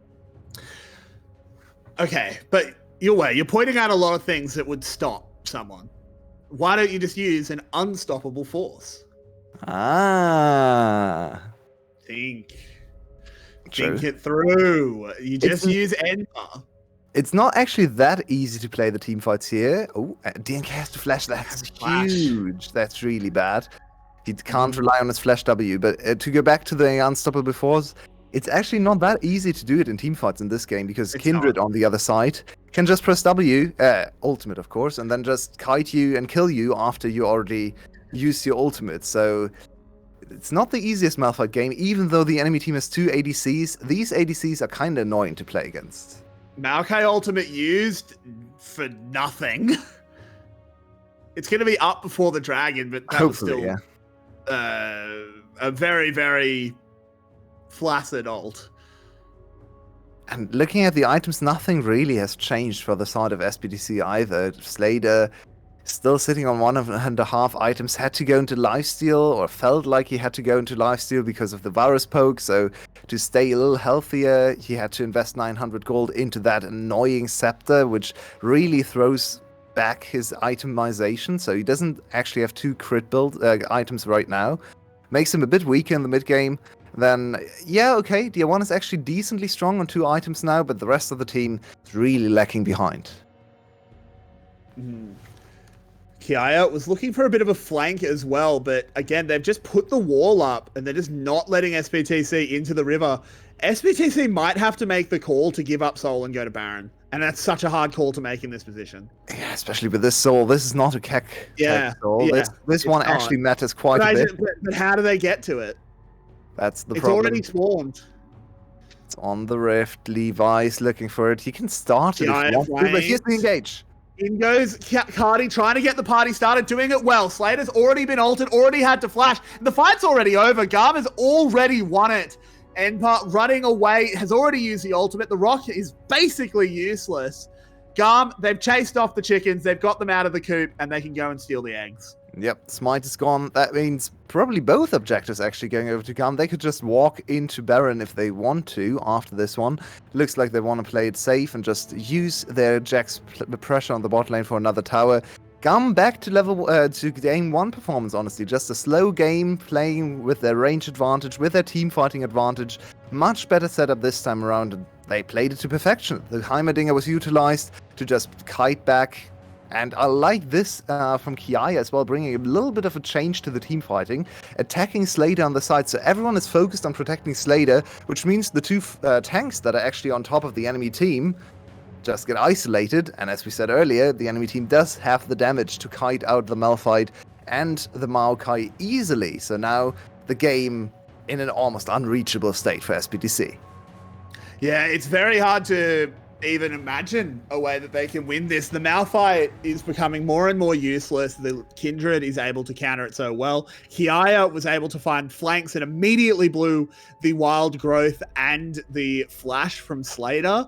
Okay, but you're pointing out a lot of things that would stop someone. Why don't you just use an unstoppable force? Ah. Think True. it through. You just use Enter. It's not actually that easy to play the team fights here. Oh, DNK has to flash. That's huge. That's really bad. He can't rely on his flash W. But to go back to the unstoppable force, it's actually not that easy to do it in team fights in this game, because Kindred on the other side can just press W, ultimate of course, and then just kite you and kill you after you already used your ultimate. So it's not the easiest Malphite game, even though the enemy team has two ADCs. These ADCs are kind of annoying to play against. Maokai ultimate used for nothing. It's going to be up before the Dragon, but that Hopefully, was still a very, very flaccid ult. And looking at the items, nothing really has changed for the side of SBTC either. Slater still sitting on 1.5 items, had to go into lifesteal, or felt like he had to go into lifesteal because of the Varus poke, so to stay a little healthier, he had to invest 900 gold into that annoying scepter, which really throws back his itemization, so he doesn't actually have two crit build items right now. Makes him a bit weaker in the mid game. Then, yeah, okay, Dia1 is actually decently strong on 2 items now, but the rest of the team is really lacking behind. Kiaya was looking for a bit of a flank as well, but again, they've just put the wall up and they're just not letting SBTC into the river. SBTC might have to make the call to give up Soul and go to Baron, and that's such a hard call to make in this position. Yeah, especially with this Soul. This is not a Keck Soul. Yeah, this one actually matters quite a bit. But how do they get to it? That's the it's problem. Already spawned. It's on the rift. Levi's looking for it. He can start it if Giant he wants to, but he has to flames. engage. In goes Cardi, trying to get the party started, doing it well. Slater's already been altered, already had to flash. The fight's already over. GAM has already won it. Enpar running away, has already used the ultimate. The rock is basically useless. GAM, they've chased off the chickens, they've got them out of the coop, and they can go and steal the eggs. Yep, Smite is gone. That means probably both objectives actually going over to GAM. They could just walk into Baron if they want to after this one. Looks like they want to play it safe and just use their Jack's pressure on the bot lane for another tower. GAM back to level to game 1 performance, honestly. Just a slow game, playing with their range advantage, with their team fighting advantage. Much better setup this time around, and they played it to perfection. The Heimerdinger was utilized to just kite back. And I like this from Kiai as well, bringing a little bit of a change to the team fighting, attacking Slater on the side. So everyone is focused on protecting Slater, which means the two tanks that are actually on top of the enemy team just get isolated. And as we said earlier, the enemy team does have the damage to kite out the Malphite and the Maokai easily. So now the game in an almost unreachable state for SBTC. Yeah, it's very hard to even imagine a way that they can win this. The Malphite is becoming more and more useless. The Kindred is able to counter it so well. Kiaya was able to find flanks and immediately blew the Wild Growth and the Flash from Slater.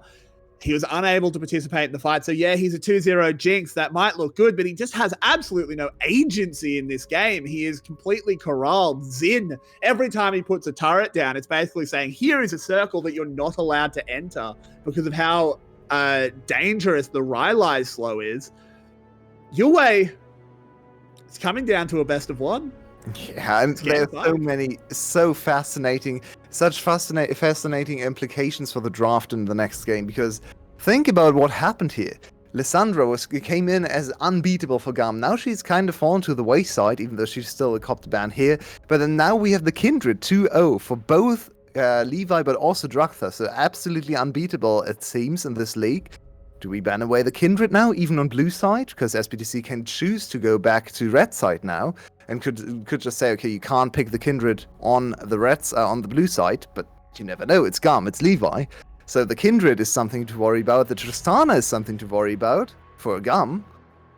He was unable to participate in the fight. So yeah, he's a 2-0 Jinx. That might look good, but he just has absolutely no agency in this game. He is completely corralled. Zin, every time he puts a turret down, it's basically saying, here is a circle that you're not allowed to enter because of how dangerous the Rylai's slow is. Yue, it's coming down to a best of one. Yeah, and there are so fascinating, such fascinating implications for the draft in the next game, because think about what happened here. Lissandra came in as unbeatable for GAM. Now she's kind of fallen to the wayside, even though she's still a cop to ban here. But then now we have the Kindred 2-0 for both Levi but also Draktha, so absolutely unbeatable it seems in this league. Do we ban away the Kindred now, even on blue side? Because SBTC can choose to go back to red side now, and could just say, okay, you can't pick the Kindred on the on the blue side, but you never know. It's GAM, it's Levi, so the Kindred is something to worry about. The Tristana is something to worry about for GAM,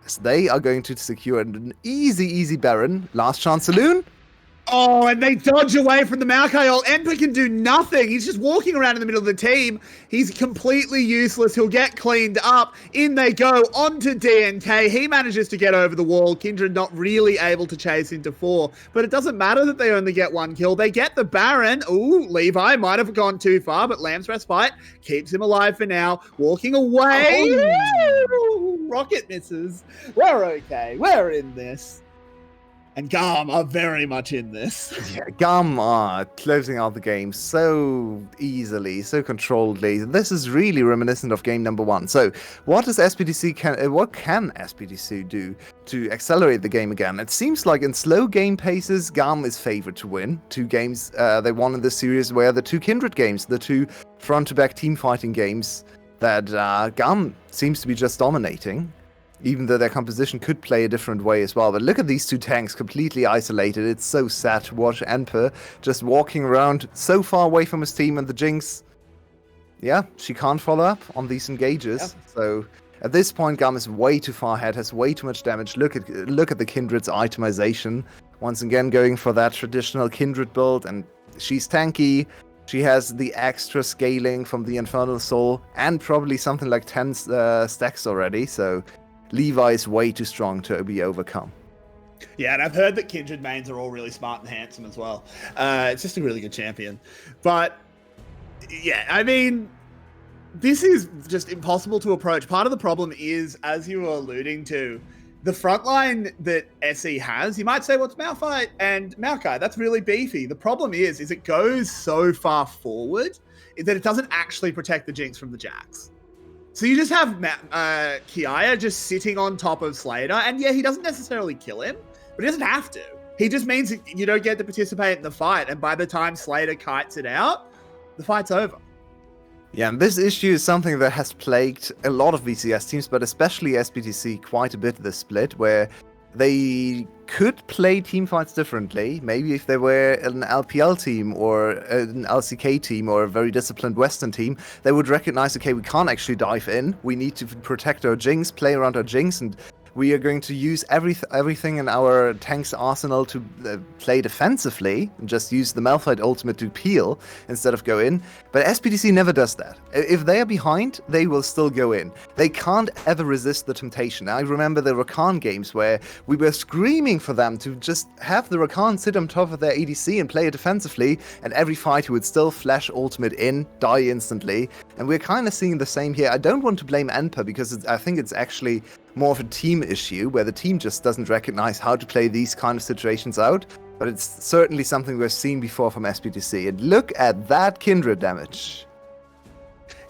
as they are going to secure an easy Baron. Last chance saloon. Oh, and they dodge away from the Maokai ult. Enpa can do nothing. He's just walking around in the middle of the team. He's completely useless. He'll get cleaned up. In they go onto DNK. He manages to get over the wall. Kindred not really able to chase into 4. But it doesn't matter that they only get 1 kill. They get the Baron. Ooh, Levi might have gone too far, but Lamb's Respite keeps him alive for now. Walking away. Oh. Rocket misses. We're okay. We're in this. And GAM are very much in this. Yeah, GAM are closing out the game so easily, so controlledly. This is really reminiscent of game number 1. So, what can SBTC do to accelerate the game again? It seems like in slow game paces, GAM is favored to win. 2 games they won in this series were the 2 Kindred games, the 2 front-to-back team fighting games that GAM seems to be just dominating. Even though their composition could play a different way as well. But look at these 2 tanks completely isolated. It's so sad to watch Enpa just walking around so far away from his team, and the Jinx, yeah, she can't follow up on these engages. Yeah. So at this point, GAM is way too far ahead, has way too much damage. Look at the Kindred's itemization. Once again, going for that traditional Kindred build, and she's tanky. She has the extra scaling from the Infernal Soul, and probably something like 10 stacks already, so Levi is way too strong to be overcome. Yeah, and I've heard that Kindred mains are all really smart and handsome as well. It's just a really good champion. But, yeah, I mean, this is just impossible to approach. Part of the problem is, as you were alluding to, the frontline that SE has, you might say, well, it's Malphite and Maokai. That's really beefy. The problem is it goes so far forward that it doesn't actually protect the Jinx from the Jax. So you just have Kiaya just sitting on top of Slater, and yeah, he doesn't necessarily kill him, but he doesn't have to. He just means that you don't get to participate in the fight, and by the time Slater kites it out, the fight's over. Yeah, and this issue is something that has plagued a lot of VCS teams, but especially SBTC quite a bit this split, where they could play team fights differently. Maybe if they were an LPL team or an LCK team or a very disciplined Western team, they would recognize, okay, we can't actually dive in. We need to protect our Jinx, play around our Jinx, and we are going to use everything in our tank's arsenal to play defensively and just use the Malphite ultimate to peel instead of go in. But SBTC never does that. If they are behind, they will still go in. They can't ever resist the temptation. I remember the Rakan games where we were screaming for them to just have the Rakan sit on top of their ADC and play it defensively, and every fight he would still flash ultimate in, die instantly. And we're kind of seeing the same here. I don't want to blame Enpa because I think it's actually more of a team issue where the team just doesn't recognize how to play these kind of situations out, but it's certainly something we've seen before from SBTC. And look at that Kindred damage.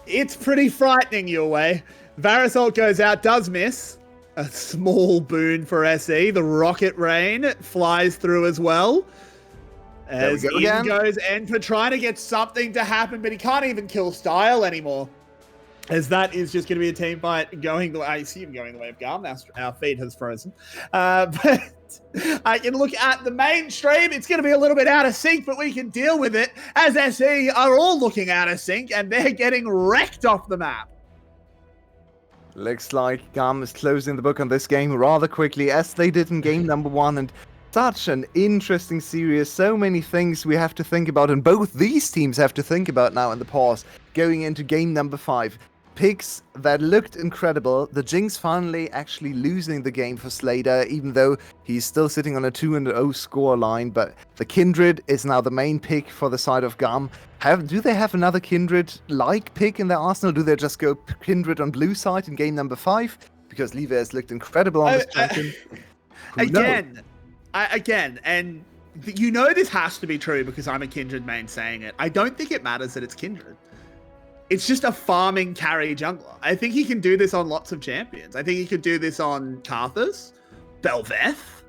It's pretty frightening your way. Varus ult goes out, does miss. A small boon for SE. The Rocket Rain flies through as well. As in goes Enpa trying to get something to happen, but he can't even kill Style anymore. As that is just going to be a team fight going the way, I assume going the way of GAM. Our feed has frozen. But I can look at the mainstream. It's going to be a little bit out of sync, but we can deal with it as SE are all looking out of sync and they're getting wrecked off the map. Looks like GAM is closing the book on this game rather quickly as they did in game number 1. And such an interesting series. So many things we have to think about, and both these teams have to think about now in the pause going into game number 5. Picks that looked incredible. The Jinx finally actually losing the game for Slater, even though he's still sitting on a 2-0 score line. But the Kindred is now the main pick for the side of GAM. Do they have another Kindred-like pick in their arsenal? Do they just go Kindred on blue side in game number 5? Because Levi has looked incredible on this champion. Again, and you know this has to be true because I'm a Kindred main saying it. I don't think it matters that it's Kindred. It's just a farming carry jungler. I think he can do this on lots of champions. I think he could do this on Karthus, Belveth,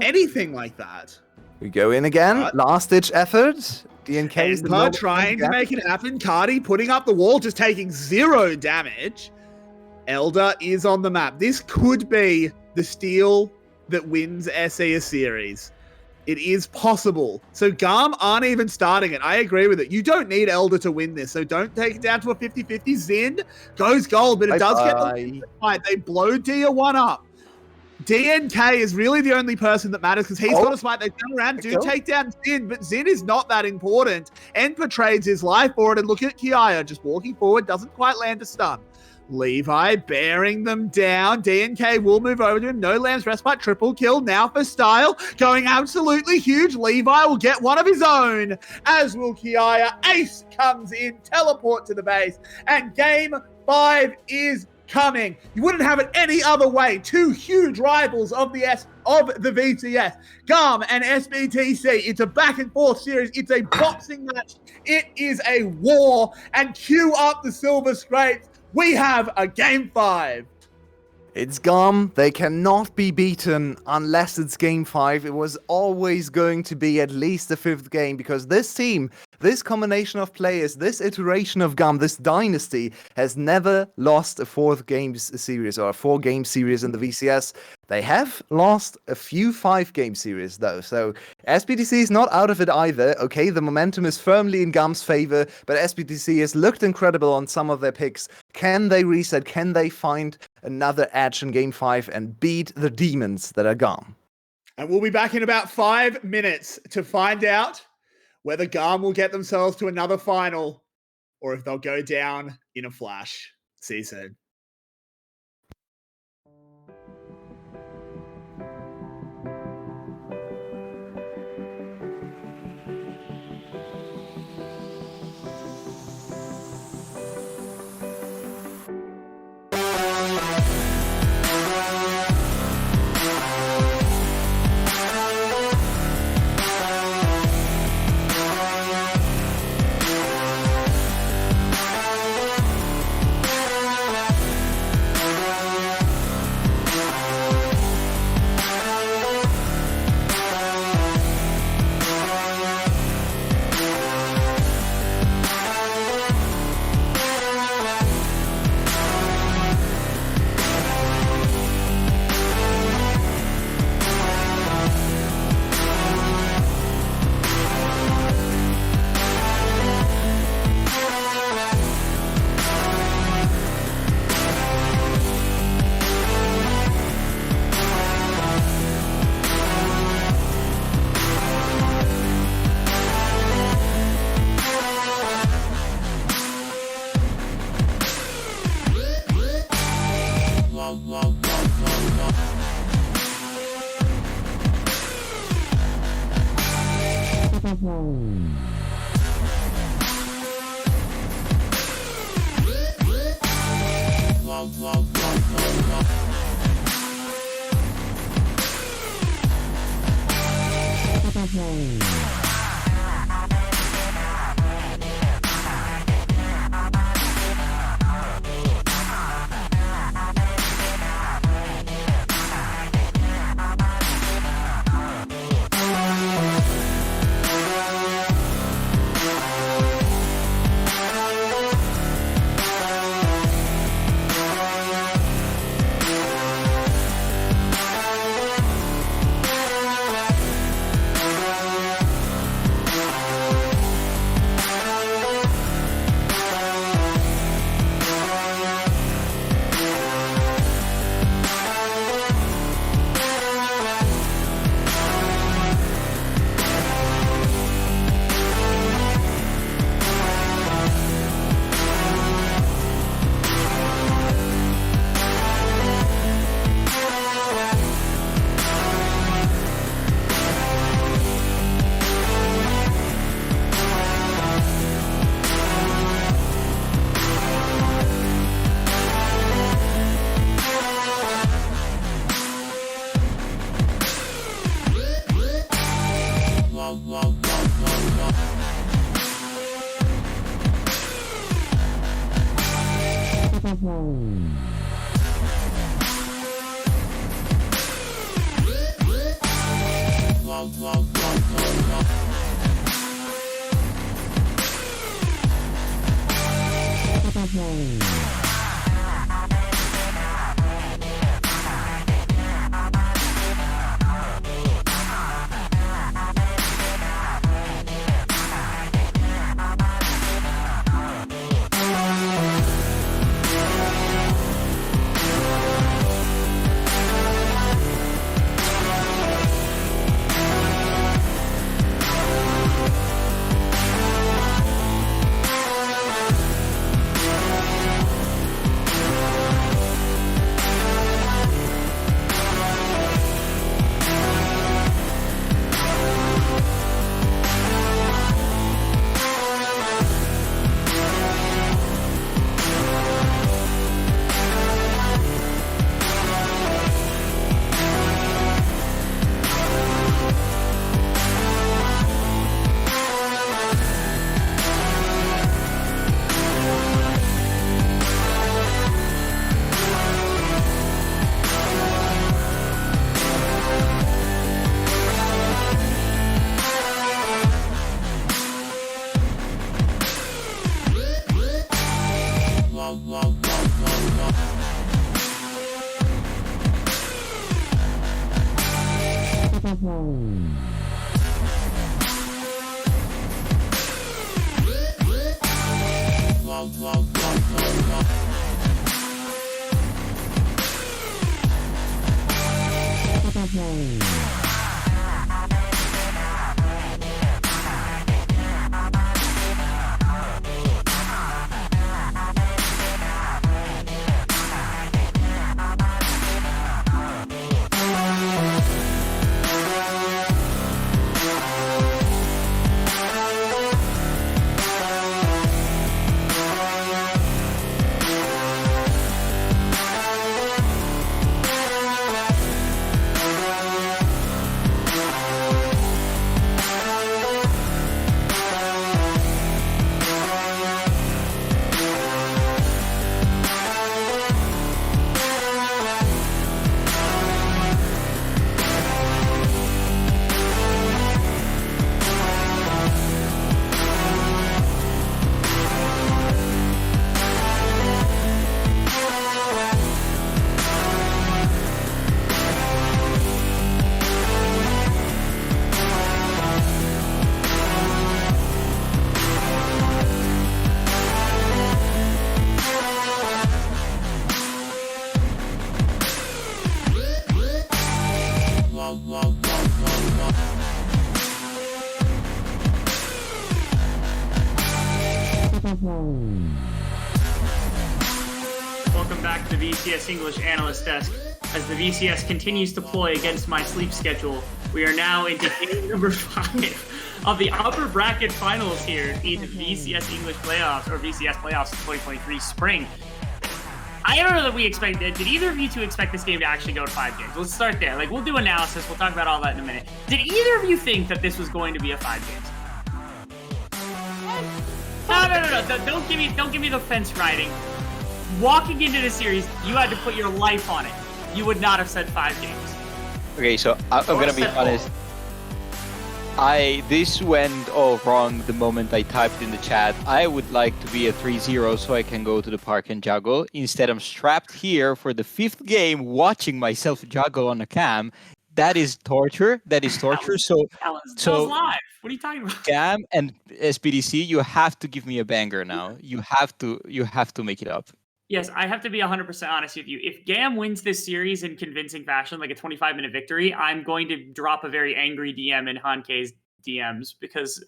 anything like that. We go in again. Last-ditch effort. DNK is trying to make it happen. Cardi putting up the wall, just taking 0 damage. Elder is on the map. This could be the steal that wins SE a series. It is possible. So GAM aren't even starting it. I agree with it. You don't need Elder to win this, so don't take it down to a 50-50. Zin goes gold, but it does get the fight. They blow Dia 1 up. DNK is really the only person that matters because he's got a smite. They turn around, take down Zin, but Zin is not that important. Enpa trades his life for it, and look at Kiaya just walking forward, doesn't quite land a stun. Levi bearing them down. DNK will move over to him. No Lamb's Respite. Triple kill now for Style. Going absolutely huge. Levi will get one of his own, as will Kiaya. Ace comes in. Teleport to the base. And game 5 is coming. You wouldn't have it any other way. 2 huge rivals of the VCS. GAM and SBTC. It's a back and forth series. It's a boxing match. It is a war. And cue up the Silver Scrapes. We have a game 5. It's GAM. They cannot be beaten unless it's game 5. It was always going to be at least the 5th game because this team, this combination of players, this iteration of GAM, this dynasty has never lost a 4th game series or a 4-game series in the VCS. They have lost a few 5-game series though, so SBTC is not out of it either. Okay, the momentum is firmly in GAM's favor, but SBTC has looked incredible on some of their picks. Can they reset? Can they find another edge in game 5 and beat the demons that are GAM? And we'll be back in about 5 minutes to find out whether GAM will get themselves to another final or if they'll go down in a flash. See you soon. the VCS English analyst desk as the VCS continues to ploy against my sleep schedule. We are now into game number 5 of the upper bracket finals here in VCS English playoffs, or VCS playoffs 2023 spring. I don't know that we expected. Did either of you two expect this game to actually go to 5 games? Let's start there. Like, we'll do analysis. We'll talk about all that in a minute. Did either of you think that this was going to be a 5 games? No. Don't give me the fence riding. Walking into the series, you had to put your life on it. You would not have said 5 games. Okay, so I'm gonna be honest. This went all wrong the moment I typed in the chat. I would like to be a 3-0 so I can go to the park and juggle. Instead, I'm strapped here for the 5th game watching myself juggle on a cam. That is torture. That is torture. That was live. What are you talking about? GAM and SBTC, you have to give me a banger now. You have to make it up. Yes, I have to be 100% honest with you. If GAM wins this series in convincing fashion, like a 25-minute victory, I'm going to drop a very angry DM in Hankei's DMs because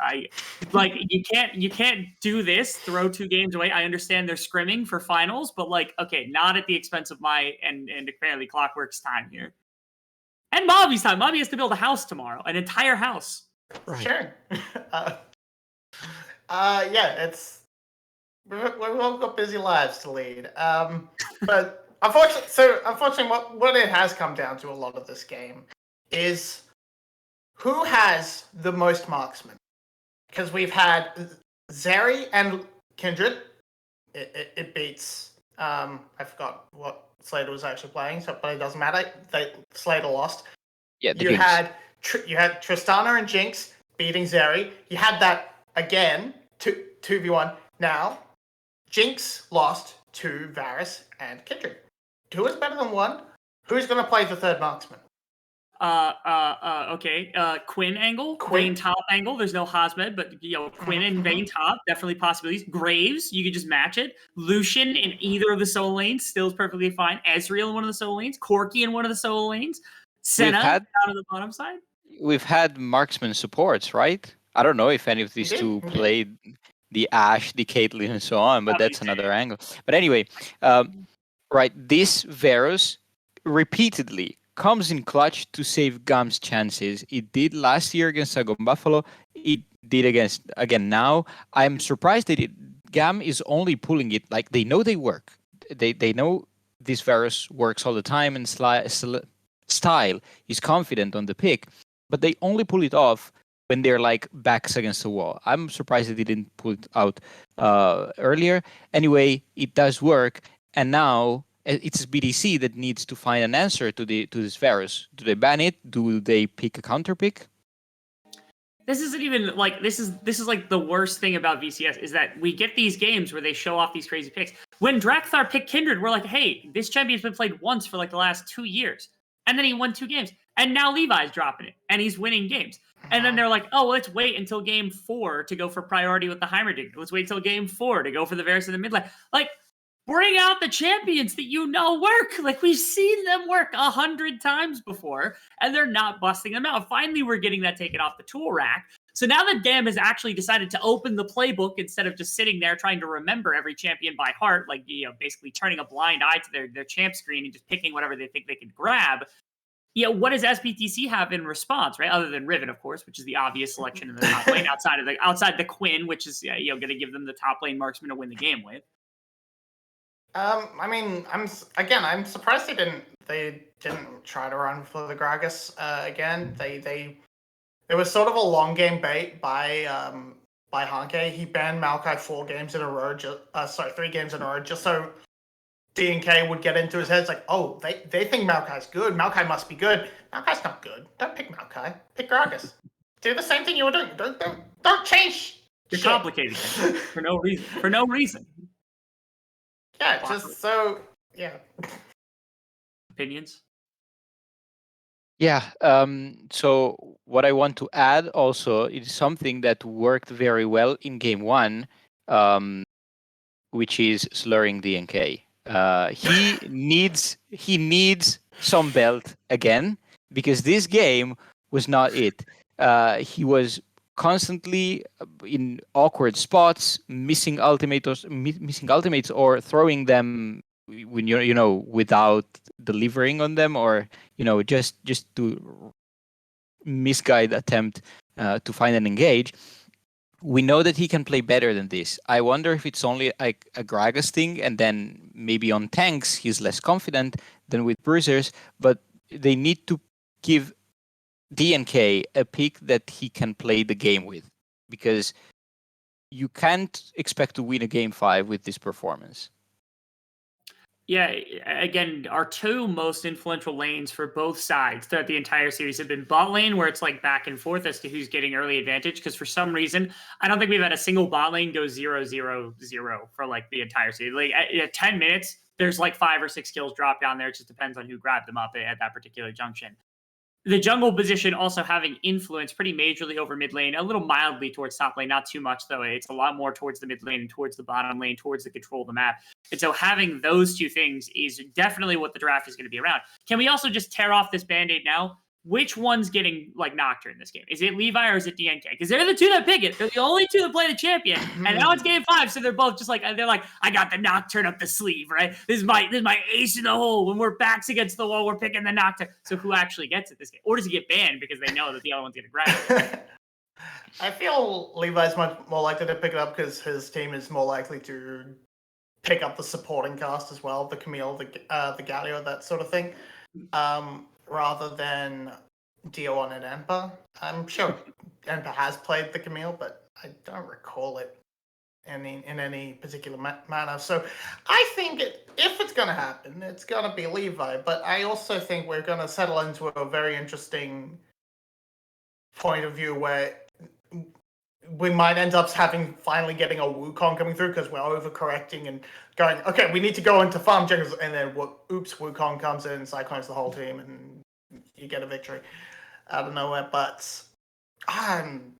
you can't do this, throw 2 games away. I understand they're scrimming for finals, but okay, not at the expense of my and apparently Clockwork's time here. And Bobby's time. Bobby has to build a house tomorrow, an entire house. Right. Sure. Yeah, we've all got busy lives to lead. But unfortunately, what it has come down to a lot of this game is who has the most marksmen. Because we've had Zeri and Kindred. It beats. I forgot what Slater was actually playing, but it doesn't matter. Slater lost. Yeah, you had Tristana and Jinx beating Zeri. You had that again, 2v1. Now, Jinx lost to Varus and Kindred. 2 is better than 1. Who's going to play the 3rd marksman? Okay. Quinn angle, Vayne top angle. There's no Hosmed, but Quinn and Vayne top, definitely possibilities. Graves, you could just match it. Lucian in either of the solo lanes, still is perfectly fine. Ezreal in one of the solo lanes. Corki in one of the solo lanes. Senna down on the bottom side. We've had marksman supports, right? I don't know if any of these 2 played the Ashe, the Caitlyn, and so on, but that's another angle. But anyway, right, this Varus repeatedly comes in clutch to save GAM's chances. It did last year against Sagon Buffalo. It did again now. I'm surprised that GAM is only pulling it like they know they work. They know this Varus works all the time and style is confident on the pick, but they only pull it off when they're like backs against the wall. I'm surprised they didn't pull it out earlier. Anyway, it does work, and now it's BDC that needs to find an answer to this Varus. Do they ban it? Do they pick a counter pick? This isn't even this is like the worst thing about VCS is that we get these games where they show off these crazy picks. When Drakthar picked Kindred, we're like, hey, this champion's been played once for the last 2 years. And then he won 2 games. And now Levi's dropping it. And he's winning games. And then they're like, oh, let's wait until game 4 to go for priority with the Heimerdinger. Let's wait till game 4 to go for the Varus in the mid lane. Bring out the champions that work. We've seen them work 100 times before, and they're not busting them out. Finally, we're getting that taken off the tool rack. So now that GAM has actually decided to open the playbook instead of just sitting there trying to remember every champion by heart, basically turning a blind eye to their champ screen and just picking whatever they think they can grab. What does SBTC have in response, right? Other than Riven, of course, which is the obvious selection in the top lane, outside the Quinn, which is going to give them the top lane marksman to win the game with. I mean, I'm surprised they didn't try to run for the Gragas again. It was sort of a long game bait by Hankei. He banned Maokai 3 games in a row, just so DNK would get into his head. It's like, oh, they think Maokai's good. Maokai must be good. Maokai's not good. Don't pick Maokai. Pick Gragas. Do the same thing you were doing. Don't change. You're complicating it for no reason. Yeah, just so, yeah. Opinions? Yeah, so what I want to add also is something that worked very well in game 1, which is slurring DNK. He needs some belt again, because this game was not it. He was constantly in awkward spots, missing ultimates or throwing them when you're without delivering on them, or just to misguide attempt to find and engage. We know that he can play better than this. I wonder if it's only like a Gragas thing, and then maybe on tanks he's less confident than with bruisers, but they need to give DNK a pick that he can play the game with, because you can't expect to win a game 5 with this performance. Yeah, again, our two most influential lanes for both sides throughout the entire series have been bot lane, where it's like back and forth as to who's getting early advantage. Because for some reason, I don't think we've had a single bot lane go 0-0-0 for like the entire series. Like at 10 minutes, there's like 5 or 6 kills drop down there. It just depends on who grabbed them up at that particular junction. The jungle position also having influence pretty majorly over mid lane, a little mildly towards top lane, not too much though. It's a lot more towards the mid lane and towards the bottom lane, towards the control of the map. And so having those two things is definitely what the draft is going to be around. Can we also just tear off this band-aid now? Which one's getting like Nocturne this game? Is it Levi or is it DNK? Because they're the two that pick it. They're the only two that play the champion. And now it's game 5, so they're both just like, I got the Nocturne up the sleeve, right? This is my ace in the hole. When we're backs against the wall, we're picking the Nocturne. So who actually gets it this game? Or does he get banned because they know that the other one's gonna grab it? I feel Levi's much more likely to pick it up because his team is more likely to pick up the supporting cast as well, the Camille, the Galio, that sort of thing. Rather than Dion and Empa. I'm sure Empa has played the Camille, but I don't recall it in any particular manner. So I think if it's going to happen, it's going to be Levi. But I also think we're going to settle into a very interesting point of view where we might end up finally getting a Wukong coming through because we're overcorrecting and going, okay, we need to go into farm jungles, and then Wukong comes in, cyclones the whole team, and you get a victory out of nowhere. But I'm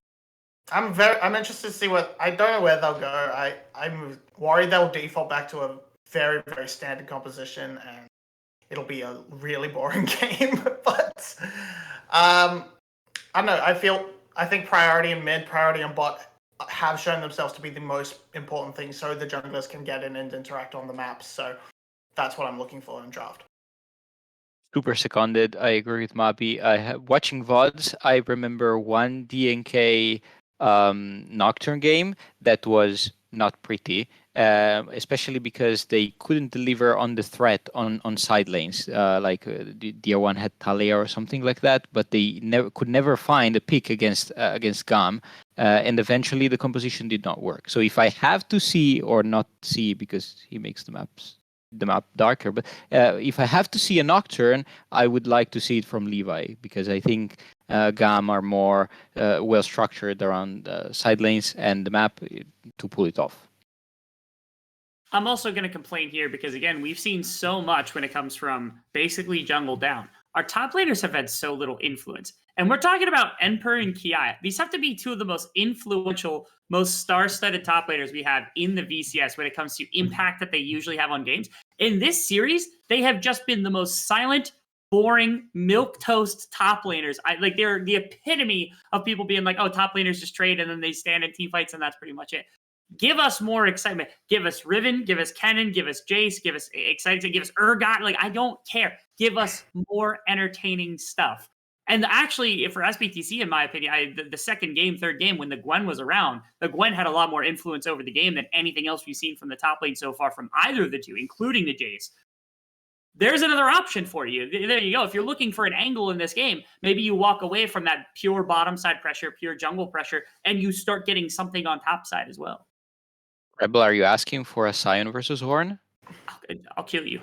interested to see I don't know where they'll go. I'm worried they'll default back to a very, very standard composition, and it'll be a really boring game. But I don't know. I think priority and mid, priority and bot have shown themselves to be the most important thing, so the junglers can get in and interact on the maps. So that's what I'm looking for in draft. Super seconded. I agree with Mabi. Watching VODs, I remember one DNK Nocturne game that was not pretty, especially because they couldn't deliver on the threat on side lanes. Like DR1 had Talia or something like that, but they could never find a pick against GAM, and eventually the composition did not work. So if I have to see or not see, because he makes the map darker, but if I have to see a Nocturne, I would like to see it from Levi, because I think GAM are more well structured around side lanes and the map to pull it off. I'm also going to complain here because, again, we've seen so much when it comes from basically jungle down. Our top laners have had so little influence. And we're talking about Emperor and Kiai. These have to be two of the most influential, most star-studded top laners we have in the VCS when it comes to impact that they usually have on games. In this series, they have just been the most silent, boring, milquetoast top laners. They're the epitome of people being like, oh, top laners just trade and then they stand in team fights and that's pretty much it. Give us more excitement. Give us Riven, give us Kennen, give us Jace, give us exciting, give us Urgot. Like, I don't care. Give us more entertaining stuff. And actually, for SBTC, in my opinion, the second game, third game, when the Gwen was around, the Gwen had a lot more influence over the game than anything else we've seen from the top lane so far from either of the two, including the Jace. There's another option for you. There you go. If you're looking for an angle in this game, maybe you walk away from that pure bottom side pressure, pure jungle pressure, and you start getting something on top side as well. Rebel, are you asking for a Sion versus Horn? I'll kill you.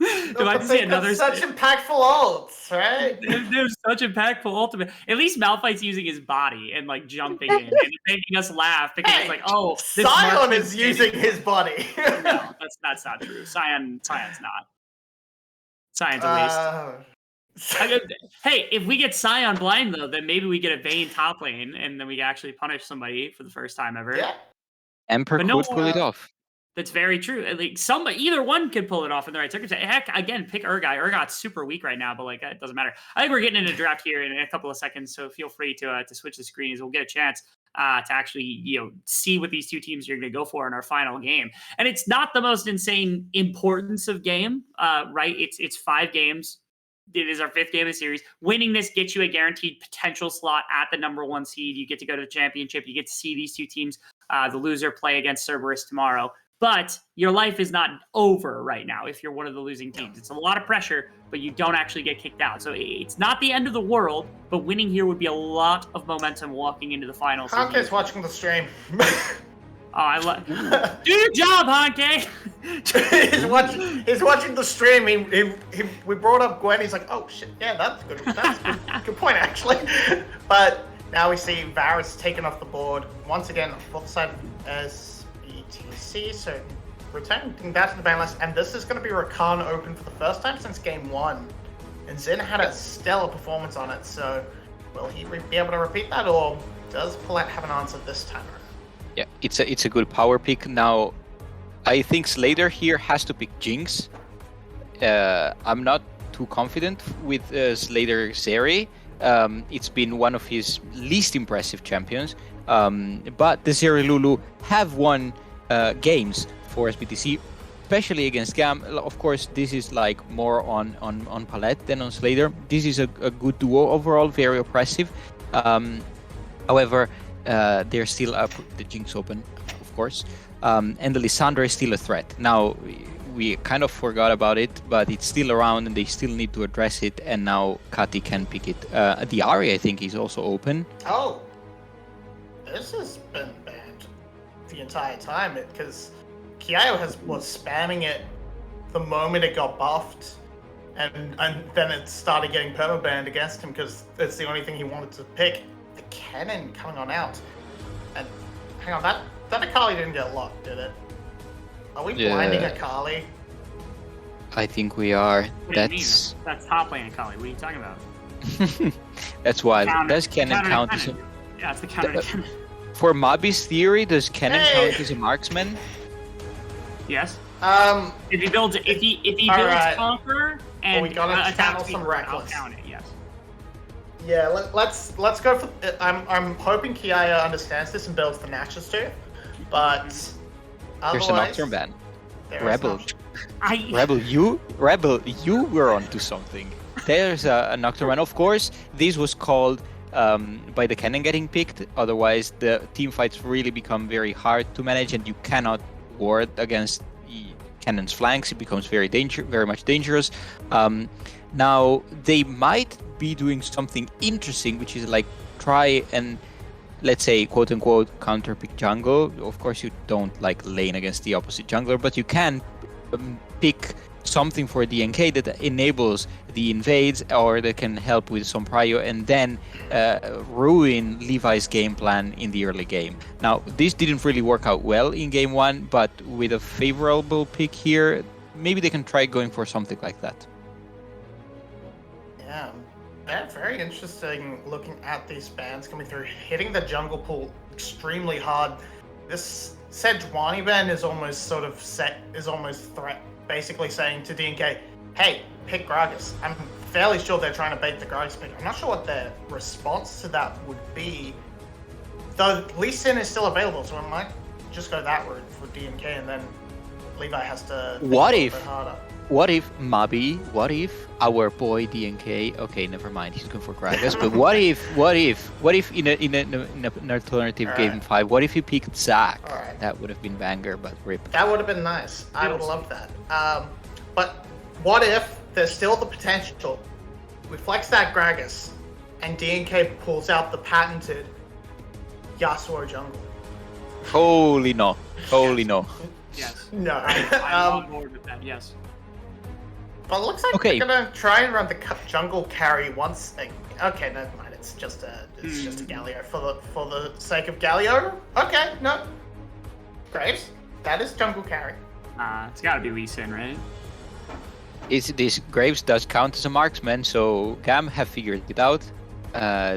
If I see another such impactful ults, right? There's such impactful ultimate. At least Malphite's using his body and like jumping in and making us laugh because it's like, oh, Sion is using his body. No, that's not true. Sion's not. Sion's a waste. Hey, if we get Sion blind though, then maybe we get a Vayne top lane and then we actually punish somebody for the first time ever. Yeah. Emperor could pull it off. That's very true. Like either one could pull it off in the right circumstance. Heck, again, pick Urgot. Urgot's super weak right now, but like it doesn't matter. I think we're getting into draft here in a couple of seconds, so feel free to switch the screens. We'll get a chance to actually, see what these two teams are going to go for in our final game. And it's not the most insane importance of game, right? It's 5 games. It is our 5th game of the series. Winning this gets you a guaranteed potential slot at the number 1 seed. You get to go to the championship. You get to see these two teams, the loser, play against Cerberus tomorrow. But your life is not over right now if you're one of the losing teams. It's a lot of pressure, but you don't actually get kicked out. So it's not the end of the world, but winning here would be a lot of momentum walking into the finals. Hanke's watching the stream. Do your job, Hanke! He's watching the stream. We brought up Gwen. He's like, oh shit, yeah, that's good. That's good. Good point, actually. But now we see Varus taken off the board once again for the side SBTC. So returning back to the ban list, and this is going to be Rakan Open for the first time since game 1. And Zin had a stellar performance on it. So will he be able to repeat that, or does Paulette have an answer this time around? Yeah, it's a good power pick. Now, I think Slater here has to pick Jinx. I'm not too confident with Slater Zeri. It's been one of his least impressive champions. But the Zeri Lulu have won games for SBTC, especially against GAM. Of course, this is like more on Palette than on Slater. This is a good duo overall, very oppressive. However, they're still up the Jinx Open, of course, and the Lissandra is still a threat. Now, we kind of forgot about it, but it's still around and they still need to address it, and now Kati can pick it. The Ahri, I think, is also open. Oh, this has been banned the entire time, because Kiayo was spamming it the moment it got buffed, and then it started getting perma-banned against him because it's the only thing he wanted to pick. The cannon coming on out, and hang on, that Akali didn't get locked, did it? Are we blinding Akali? I think we are. What do you mean? That's top lane Akali. What are you talking about? That's why. Does cannon count as yeah, it's the counter to cannon. For Mabi's theory, does cannon count as a marksman? Yes. If he builds Conqueror and we gotta channel some Reckless. I'll count it. Yes. Yeah, let's go for. I'm hoping Kiaya understands this and builds the Natchez too, but there's a Nocturne ban. Rebel, you were onto something. There's a Nocturne ban. Of course, this was called by the cannon getting picked. Otherwise, the team fights really become very hard to manage, and you cannot ward against cannon's flanks. It becomes very much dangerous. Now they might be doing something interesting, which is like try and, let's say, quote unquote, counter pick jungle. Of course, you don't like lane against the opposite jungler, but you can pick something for DNK that enables the invades, or that can help with some prio, and then ruin Levi's game plan in the early game. Now, this didn't really work out well in game 1, but with a favorable pick here, maybe they can try going for something like that. Yeah, that's very interesting looking at these bans coming through, hitting the jungle pool extremely hard. This Sejuani ban is almost threat, basically saying to DNK, hey, pick Gragas. I'm fairly sure they're trying to bait the Gragas pick. I'm not sure what their response to that would be, though Lee Sin is still available, so I might just go that route for DNK, and then Levi has to think a little bit harder. What if Mabi? What if our boy DNK? Okay, never mind. He's going for Gragas. But what if in an alternative game 5? What if he picked Zac? That would have been banger, but rip. That would have been nice. I would love that. But what if there's still the potential? We flex that Gragas, and DNK pulls out the patented Yasuo jungle. Holy no! No. Yes. No. I'm on board with that. Yes. But it looks like they're gonna try and run the jungle carry once. Okay, never mind. It's just a Galio for the sake of Galio. Okay, no. Graves, that is jungle carry. It's got to be Lee Sin, right? This Graves does count as a marksman, so GAM have figured it out.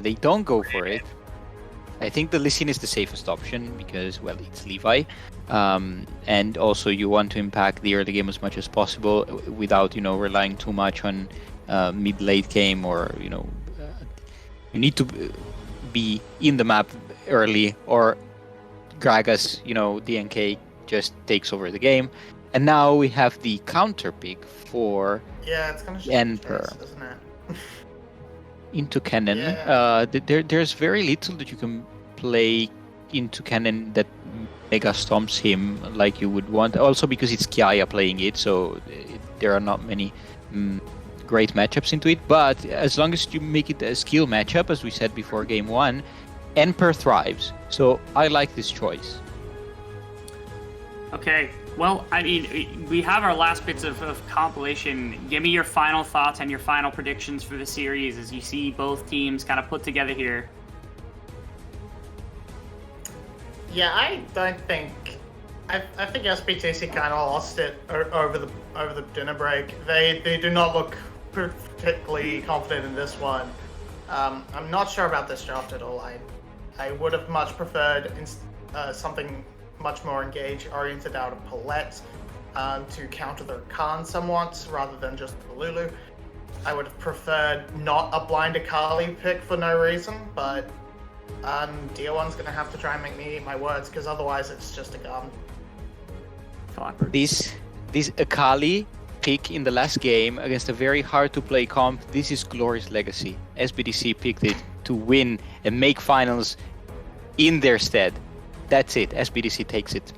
They don't go for it. I think the Lee Sin is the safest option because, well, it's Levi. And also you want to impact the early game as much as possible without, relying too much on mid-late game, or, you need to be in the map early, or Gragas, DNK just takes over the game. And now we have the counter pick for Yeah, it's gonna just Emperor. chase, isn't it? Into cannon. Yeah. There's very little that you can play into cannon that mega stomps him like you would want. Also because it's Kiaya playing it, so there are not many great matchups into it. But as long as you make it a skill matchup, as we said before game 1, Emperor thrives. So I like this choice. Okay. Well, I mean, we have our last bits of compilation. Give me your final thoughts and your final predictions for the series as you see both teams kind of put together here. Yeah, I don't think. I think SBTC kind of lost it over the dinner break. They do not look particularly confident in this one. I'm not sure about this draft at all. I would have much preferred something much more engage-oriented out of Palette to counter their Khan somewhat, rather than just the Lulu. I would have preferred not a blind Akali pick for no reason, but Dia1's going to have to try and make me eat my words, because otherwise it's just a GAM. This Akali pick in the last game against a very hard-to-play comp, this is Glory's legacy. SBTC picked it to win and make finals in their stead. That's it. SBTC takes it.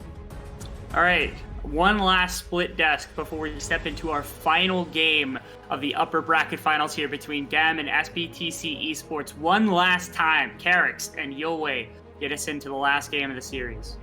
All right. One last split desk before we step into our final game of the upper bracket finals here between GAM and SBTC Esports. One last time, Carix and Yulwei get us into the last game of the series.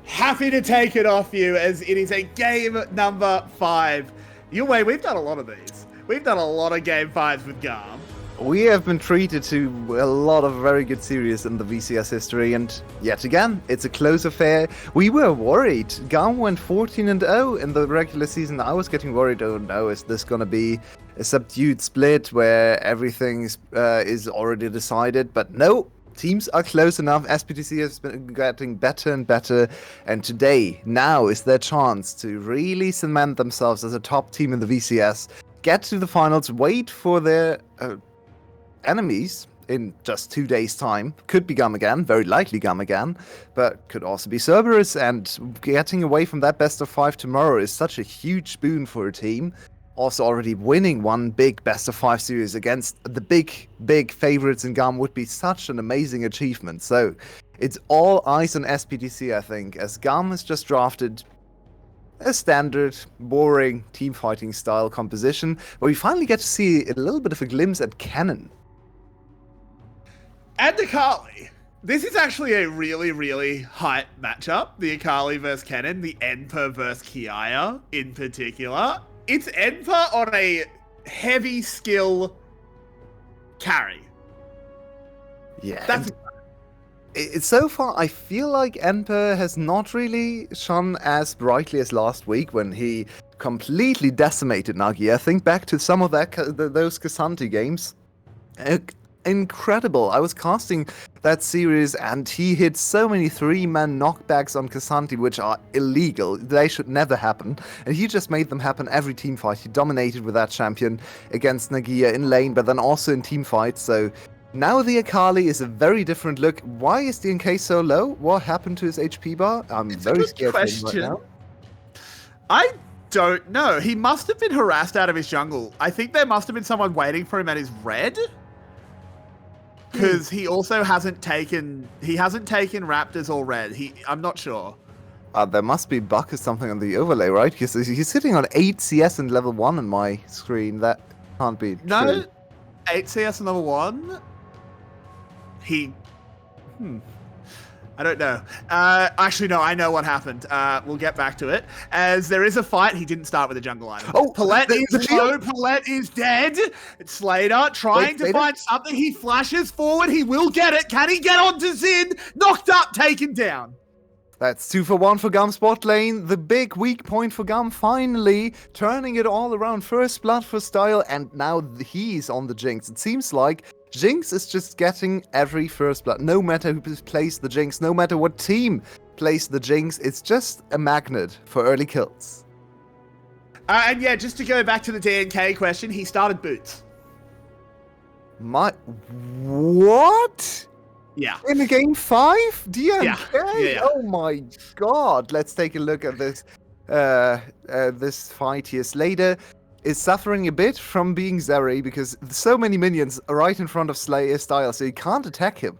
Happy to take it off you, as it is a game number 5. Yulwei, we've done a lot of these. We've done a lot of game 5s with GAM. We have been treated to a lot of very good series in the VCS history, and yet again, it's a close affair. We were worried. GAM went 14-0 in the regular season. I was getting worried, oh no, is this going to be a subdued split where everything is already decided? But no, teams are close enough. SBTC has been getting better and better, and today, now is their chance to really cement themselves as a top team in the VCS, get to the finals, wait for their enemies in just 2 days' time. Could be GAM again, very likely GAM again, but could also be Cerberus, and getting away from that best of 5 tomorrow is such a huge boon for a team. Also already winning one big best of 5 series against the big favorites in GAM would be such an amazing achievement. So it's all eyes on SBTC, I think, as GAM has just drafted a standard, boring team fighting style composition, where we finally get to see a little bit of a glimpse at Cannon. And Akali. This is actually a really, really hype matchup. The Akali versus Kennen, the Enper versus Kiaya in particular. It's Enper on a heavy skill carry. Yeah. It's so far, I feel like Enper has not really shone as brightly as last week when he completely decimated Nagia. Think back to some of those Kassanti games. Incredible. I was casting that series and he hit so many 3-man knockbacks on Kassanti, which are illegal. They should never happen. And he just made them happen every team fight. He dominated with that champion against Nagia in lane, but then also in team fights. So now the Akali is a very different look. Why is DNK so low? What happened to his HP bar? I'm very scared of him right now. I don't know. He must have been harassed out of his jungle. I think there must have been someone waiting for him at his red. Because he also hasn't taken Raptors or red. I'm not sure. There must be bug or something on the overlay, right? Because he's sitting on 8 CS and level 1 on my screen. That can't be true. 8 CS and level 1? I don't know. Actually, no, I know what happened. We'll get back to it. As there is a fight, he didn't start with a jungle item. Oh, Palette is low. Palette is dead. It's Slater trying to find something. He flashes forward. He will get it. Can he get onto Zin? Knocked up, taken down. That's 2 for 1 for GAM's bot lane. The big weak point for GAM finally turning it all around. First blood for Style, and now he's on the Jinx. It seems like Jinx is just getting every first blood. No matter who plays the Jinx, no matter what team plays the Jinx, it's just a magnet for early kills. And yeah, just to go back to the DNK question, he started Boots. What? Yeah. In a game 5? DMK? Yeah. Oh my god. Let's take a look at this this fight here. Slater is suffering a bit from being Zeri because so many minions are right in front of Slayer style, so he can't attack him.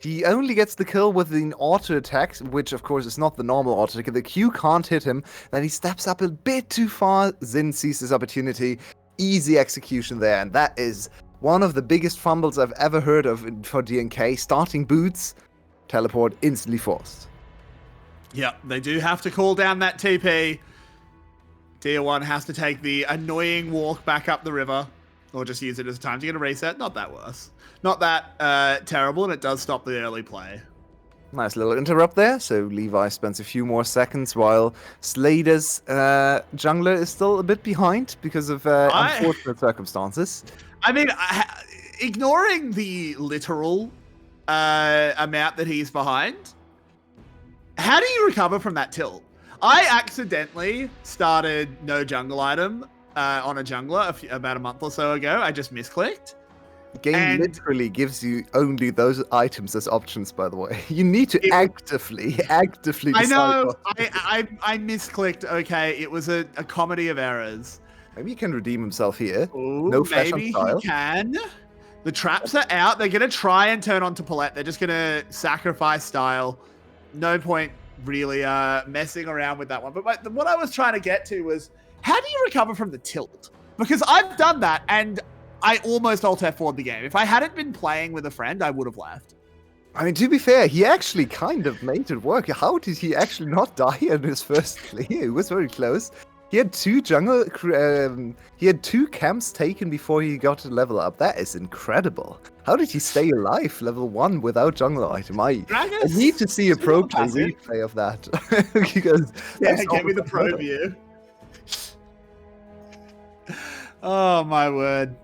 He only gets the kill with the auto attack, which of course is not the normal auto attack. The Q can't hit him. Then he steps up a bit too far. Zin sees his opportunity. Easy execution there, and that is one of the biggest fumbles I've ever heard of for DNK. Starting boots, teleport instantly forced. Yep, they do have to call down that TP. Tier 1 has to take the annoying walk back up the river, or just use it as time to get a reset. Not that worse. Not that terrible, and it does stop the early play. Nice little interrupt there. So Levi spends a few more seconds while Slater's jungler is still a bit behind because of unfortunate circumstances. I mean, ignoring the literal amount that he's behind, how do you recover from that tilt? I accidentally started no jungle item on a jungler about a month or so ago. I just misclicked. The game literally gives you only those items as options, by the way. You need to actively I know. I misclicked. Okay, it was a comedy of errors. Maybe he can redeem himself here. Ooh, no flash on maybe style. He can. The traps are out. They're going to try and turn on to Paulette. They're just going to sacrifice style. No point really messing around with that one. But what I was trying to get to was, how do you recover from the tilt? Because I've done that, and I almost alt F4'd the game. If I hadn't been playing with a friend, I would have left. I mean, to be fair, he actually kind of made it work. How did he actually not die in his first clear? It was very close. He had two camps taken before he got to level up. That is incredible. How did he stay alive level 1 without jungle item? I need to see a pro play replay of that. Because give me the pro view. Oh my word.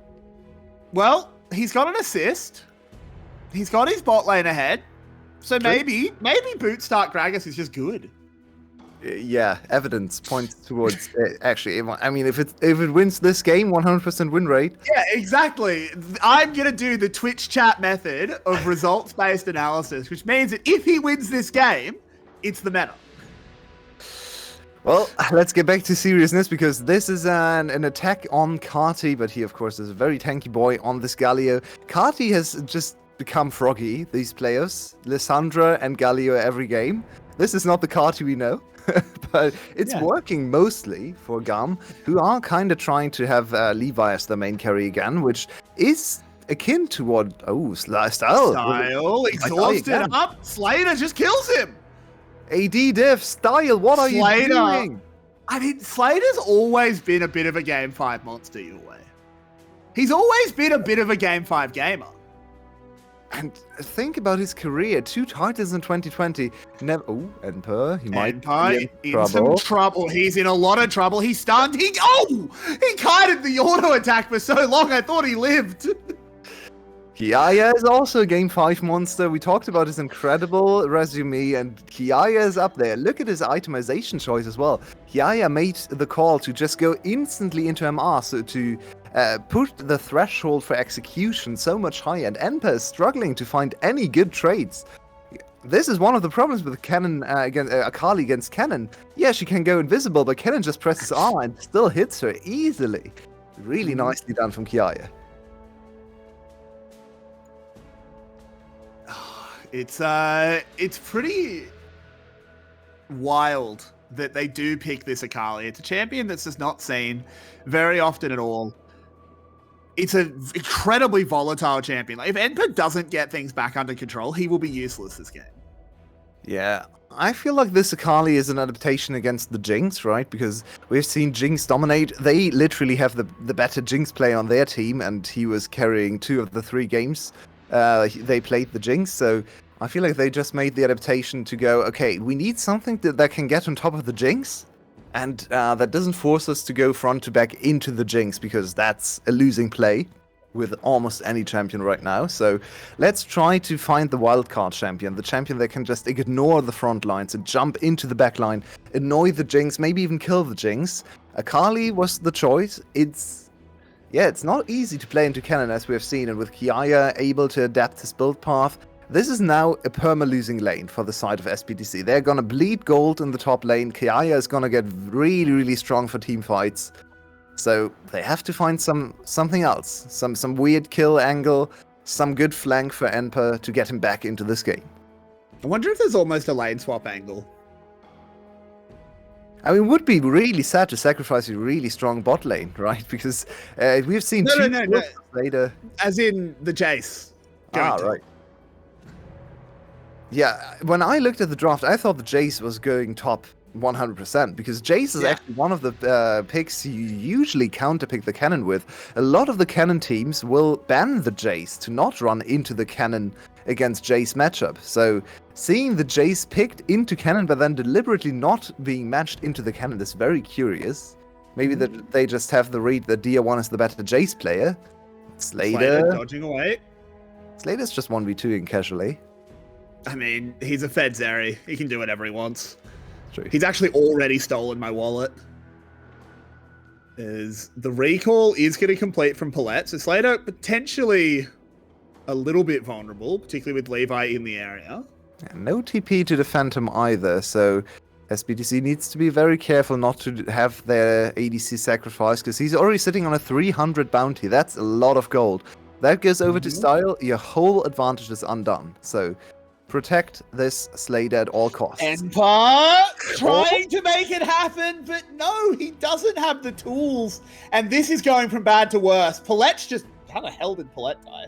Well, he's got an assist. He's got his bot lane ahead. So maybe Boot Start Gragas is just good. Yeah, evidence points towards actually. I mean, if it wins this game, 100% win rate. Yeah, exactly. I'm gonna do the Twitch chat method of results-based analysis, which means that if he wins this game, it's the meta. Well, let's get back to seriousness because this is an attack on Carti, but he of course is a very tanky boy on this Galio. Carti has just become froggy. These players, Lissandra and Galio every game. This is not the Carti we know. But it's working mostly for GAM, who are kind of trying to have Levi as the main carry again, which is akin to what... Oh, Style exhausted up. Slater just kills him. AD diff, Style, what are you doing? I mean, Slater's always been a bit of a Game 5 monster your way. He's always been a bit of a Game 5 gamer. And think about his career. 2 titles in 2020. Enper. He might be in some trouble. He's in a lot of trouble. He's stunned. He kited the auto attack for so long. I thought he lived. Kiaya is also a Game 5 monster. We talked about his incredible resume, and Kiaya is up there. Look at his itemization choice as well. Kiaya made the call to just go instantly into MR, so to put the threshold for execution so much higher, and Enper is struggling to find any good trades. This is one of the problems with Kennen against Akali against Kennen. Yeah, she can go invisible, but Kennen just presses R and still hits her easily. Really nicely done from Kiaya. It's pretty wild that they do pick this Akali. It's a champion that's just not seen very often at all. It's an incredibly volatile champion. Like, if Enper doesn't get things back under control, he will be useless this game. Yeah, I feel like this Akali is an adaptation against the Jinx, right? Because we've seen Jinx dominate. They literally have the better Jinx play on their team, and he was carrying 2 of the 3 games. They played the Jinx, so I feel like they just made the adaptation to go, okay, we need something that can get on top of the Jinx, and that doesn't force us to go front to back into the Jinx, because that's a losing play with almost any champion right now. So let's try to find the wildcard champion, the champion that can just ignore the front lines and jump into the back line, annoy the Jinx, maybe even kill the Jinx. Akali was the choice. It's not easy to play into Kennen, as we have seen, and with Kiaya able to adapt his build path, this is now a perma-losing lane for the side of SBTC. They're gonna bleed gold in the top lane. Kiaya is gonna get really, really strong for team fights. So they have to find something else. Some weird kill angle, some good flank for Enper to get him back into this game. I wonder if there's almost a lane swap angle. I mean, it would be really sad to sacrifice a really strong bot lane, right? Because we've seen No. later. As in the Jace. Right. Yeah, when I looked at the draft, I thought the Jace was going top 100% because Jace is actually one of the picks you usually counterpick the cannon with. A lot of the cannon teams will ban the Jace to not run into the cannon against Jace matchup. So seeing the Jace picked into cannon but then deliberately not being matched into the cannon is very curious. Maybe that they just have the read that DR1 is the better Jace player. Slater dodging away. Slater's just 1v2ing casually. I mean, he's a Fed Zeri. He can do whatever he wants. True. He's actually already stolen my wallet. The recall is getting complete from Paulette, so Slater potentially a little bit vulnerable, particularly with Levi in the area. And no TP to the Phantom either, so SBTC needs to be very careful not to have their ADC sacrificed, because he's already sitting on a 300 bounty. That's a lot of gold. That goes over to Style, your whole advantage is undone. So protect this Slater at all costs. Enper trying to make it happen, but no, he doesn't have the tools. And this is going from bad to worse. Paulette's just... How the hell did Paulette die?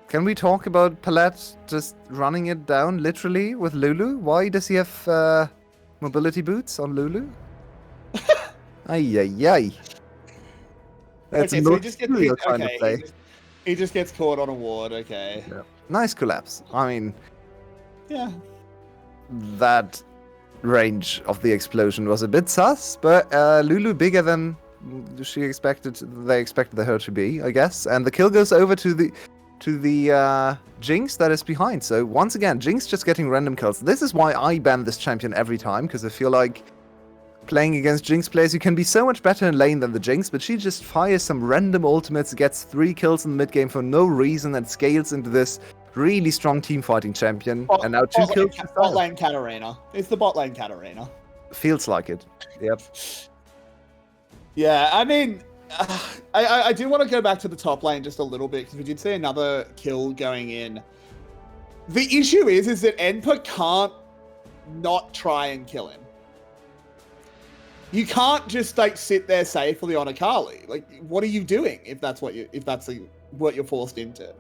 Can we talk about Palette just running it down literally with Lulu? Why does he have mobility boots on Lulu? Ay. That's okay, so he just gets, kind of play. He just gets caught on a ward, okay. Yeah. Nice collapse. I mean, yeah, that range of the explosion was a bit sus, but Lulu bigger than they expected her to be, I guess. And the kill goes over to the Jinx that is behind. So once again, Jinx just getting random kills. This is why I ban this champion every time, because I feel like playing against Jinx players, you can be so much better in lane than the Jinx, but she just fires some random ultimates, gets 3 kills in the mid game for no reason, and scales into this really strong team fighting champion. And now 2 kills. Bot lane Katarina. It's the bot lane Katarina. Feels like it. Yep. Yeah, I mean, I do want to go back to the top lane just a little bit, because we did see another kill going in. The issue is that Enper can't not try and kill him. You can't just like sit there safely on Akali. Like, what are you doing if that's what you're forced into?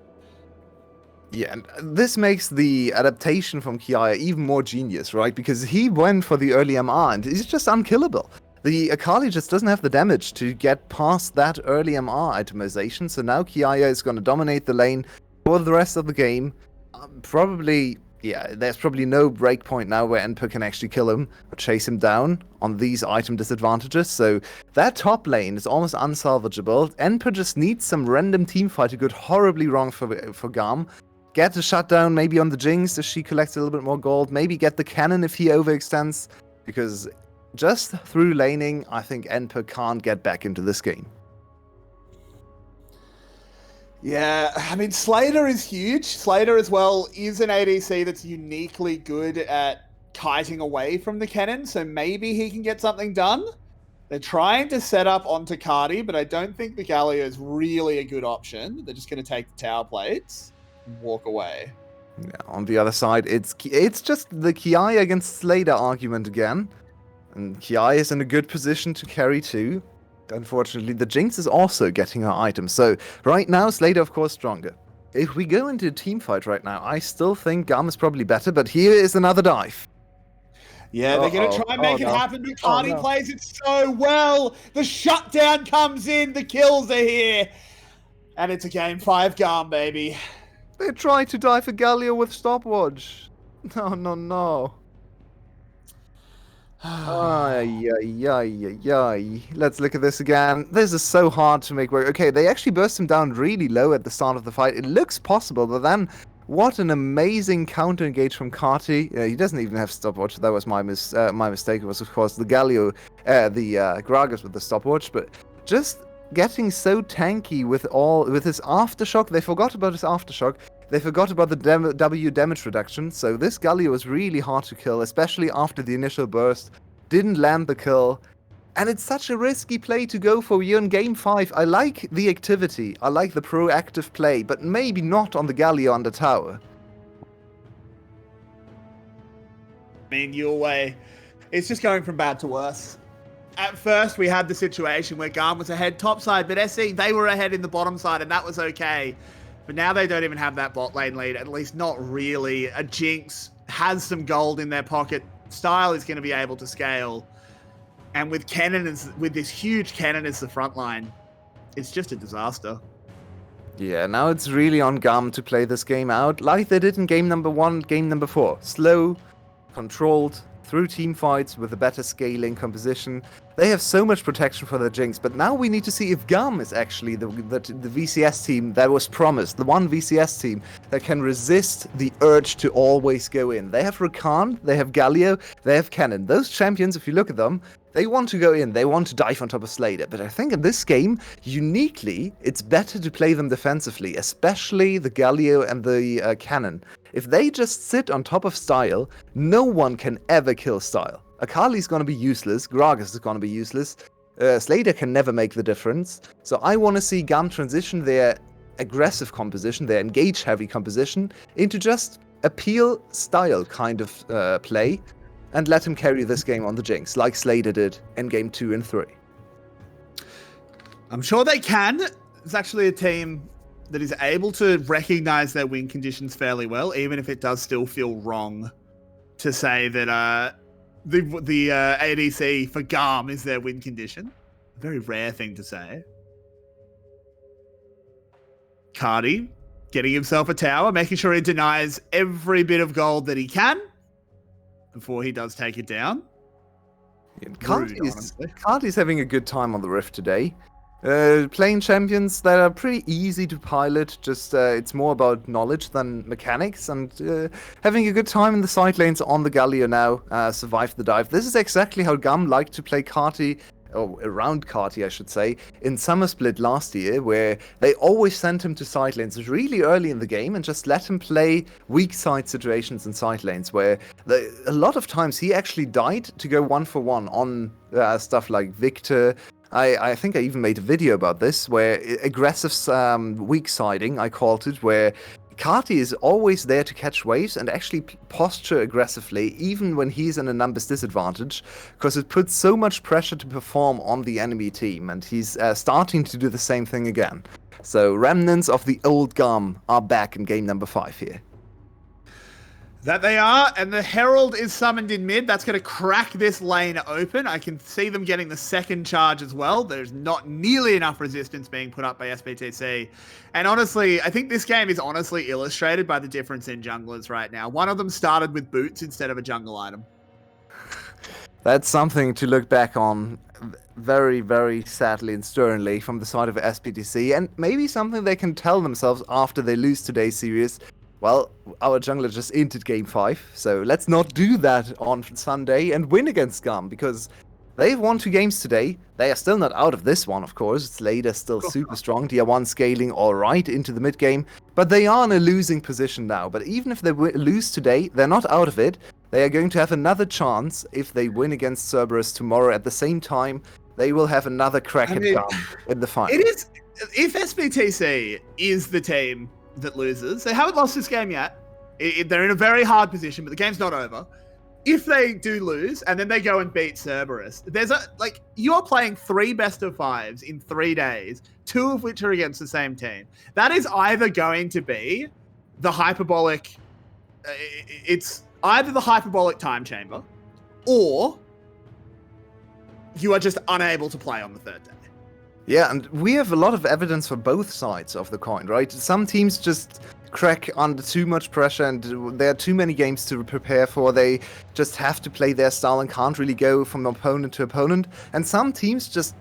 Yeah, and this makes the adaptation from Kiaya even more genius, right? Because he went for the early MR and he's just unkillable. The Akali just doesn't have the damage to get past that early MR itemization, so now Kiaya is going to dominate the lane for the rest of the game. There's probably no breakpoint now where Enper can actually kill him or chase him down on these item disadvantages, so that top lane is almost unsalvageable. Enper just needs some random teamfight to go horribly wrong for GAM. Get the shutdown maybe on the Jinx if she collects a little bit more gold, maybe get the cannon if he overextends, because just through laning, I think Enper can't get back into this game. Yeah, I mean, Slater is huge. Slater as well is an ADC that's uniquely good at kiting away from the cannon, so maybe he can get something done. They're trying to set up onto Cardi, but I don't think the Galio is really a good option. They're just going to take the tower plates and walk away. Yeah, on the other side, it's just the Kiaya against Slater argument again. And Kiaya is in a good position to carry too. Unfortunately, the Jinx is also getting her items. So right now, Slater, of course, stronger. If we go into a team fight right now, I still think GAM is probably better, but here is another dive. Yeah, they're going to try and make it happen, but Cardi plays it so well. The shutdown comes in, the kills are here. And it's a game 5 GAM, baby. They tried to dive for Galio with stopwatch. No. Ay. Let's look at this again. This is so hard to make work. Okay, they actually burst him down really low at the start of the fight. It looks possible, but then what an amazing counter engage from Carti. He doesn't even have stopwatch. That was my mistake. It was, of course, the Galio, the Gragas with the stopwatch, but just getting so tanky with his aftershock. They forgot about his aftershock. They forgot about the W damage reduction, so this Galio was really hard to kill, especially after the initial burst. Didn't land the kill. And it's such a risky play to go for you in Game 5. I like the activity, I like the proactive play, but maybe not on the Galio on the tower. I mean, your way, it's just going from bad to worse. At first, we had the situation where GAM was ahead topside, but SC, they were ahead in the bottom side, and that was okay. But now they don't even have that bot lane lead, at least not really. A Jinx has some gold in their pocket. Style is going to be able to scale. And with with this huge cannon as the front line, it's just a disaster. Yeah, now it's really on GAM to play this game out like they did in game number 1, game number 4. Slow, controlled, through team fights with a better scaling composition. They have so much protection for their Jinx, but now we need to see if GAM is actually the VCS team that was promised, the one VCS team that can resist the urge to always go in. They have Rakan, they have Galio, they have Cannon. Those champions, if you look at them, they want to go in, they want to dive on top of Slater, but I think in this game, uniquely, it's better to play them defensively, especially the Galio and the Cannon. If they just sit on top of Style, no one can ever kill Style. Akali's gonna be useless, Gragas is gonna be useless, Slater can never make the difference, so I want to see GAM transition their aggressive composition, their engage-heavy composition, into just a peel Style kind of play, and let him carry this game on the Jinx, like Slater did in game 2 and 3. I'm sure they can. It's actually a team that is able to recognize their win conditions fairly well, even if it does still feel wrong to say that the ADC for GAM is their win condition. A very rare thing to say. Cardi getting himself a tower, making sure he denies every bit of gold that he can before he does take it down. Cardi's having a good time on the Rift today. Playing champions that are pretty easy to pilot, just it's more about knowledge than mechanics, and having a good time in the side lanes on the Galio now, survive the dive. This is exactly how GAM liked to play Carti, or around Carti I should say, in Summer Split last year, where they always sent him to side lanes really early in the game and just let him play weak side situations in side lanes, where a lot of times he actually died to go 1-for-1 on stuff like Victor. I think I even made a video about this, where aggressive weak siding, I called it, where Carti is always there to catch waves and actually posture aggressively, even when he's in a numbers disadvantage, because it puts so much pressure to perform on the enemy team, and he's starting to do the same thing again. So remnants of the old GAM are back in game number 5 here. That they are, and the Herald is summoned in mid. That's going to crack this lane open. I can see them getting the second charge as well. There's not nearly enough resistance being put up by SBTC. And honestly, I think this game is honestly illustrated by the difference in junglers right now. One of them started with boots instead of a jungle item. That's something to look back on very, very sadly and sternly from the side of SBTC, and maybe something they can tell themselves after they lose today's series. Well, our jungler just entered game 5, so let's not do that on Sunday and win against GAM, because they've won 2 games today. They are still not out of this one, of course. Slater's still super strong. DR1 scaling all right into the mid game, but they are in a losing position now. But even if they lose today, they're not out of it. They are going to have another chance if they win against Cerberus tomorrow at the same time. They will have another crack at GAM in the final. It is, if SBTC is the team that loses, they haven't lost this game yet. They're in a very hard position, but the game's not over. If they do lose and then they go and beat Cerberus, you're playing 3 best of 5s in 3 days, 2 of which are against the same team. That is either going to be the hyperbolic, it's either the hyperbolic time chamber, or you are just unable to play on the 3rd day. Yeah, and we have a lot of evidence for both sides of the coin, right? Some teams just crack under too much pressure, and there are too many games to prepare for. They just have to play their style and can't really go from opponent to opponent. And some teams just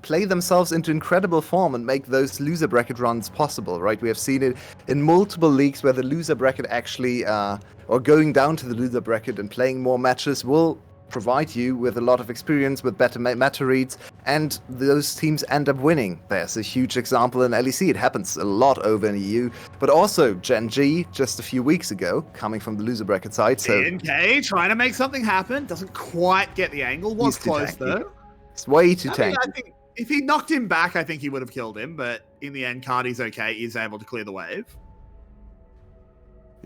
play themselves into incredible form and make those loser bracket runs possible, right? We have seen it in multiple leagues where the loser bracket actually, or going down to the loser bracket and playing more matches will provide you with a lot of experience, with better meta reads, and those teams end up winning. There's a huge example in LEC. It happens a lot over in EU, but also Gen G just a few weeks ago, coming from the loser bracket side. So DNK trying to make something happen, doesn't quite get the angle. Was close though. It's way too I mean, tanky. I think if he knocked him back, I think he would have killed him. But in the end, Cardi's okay. He's able to clear the wave.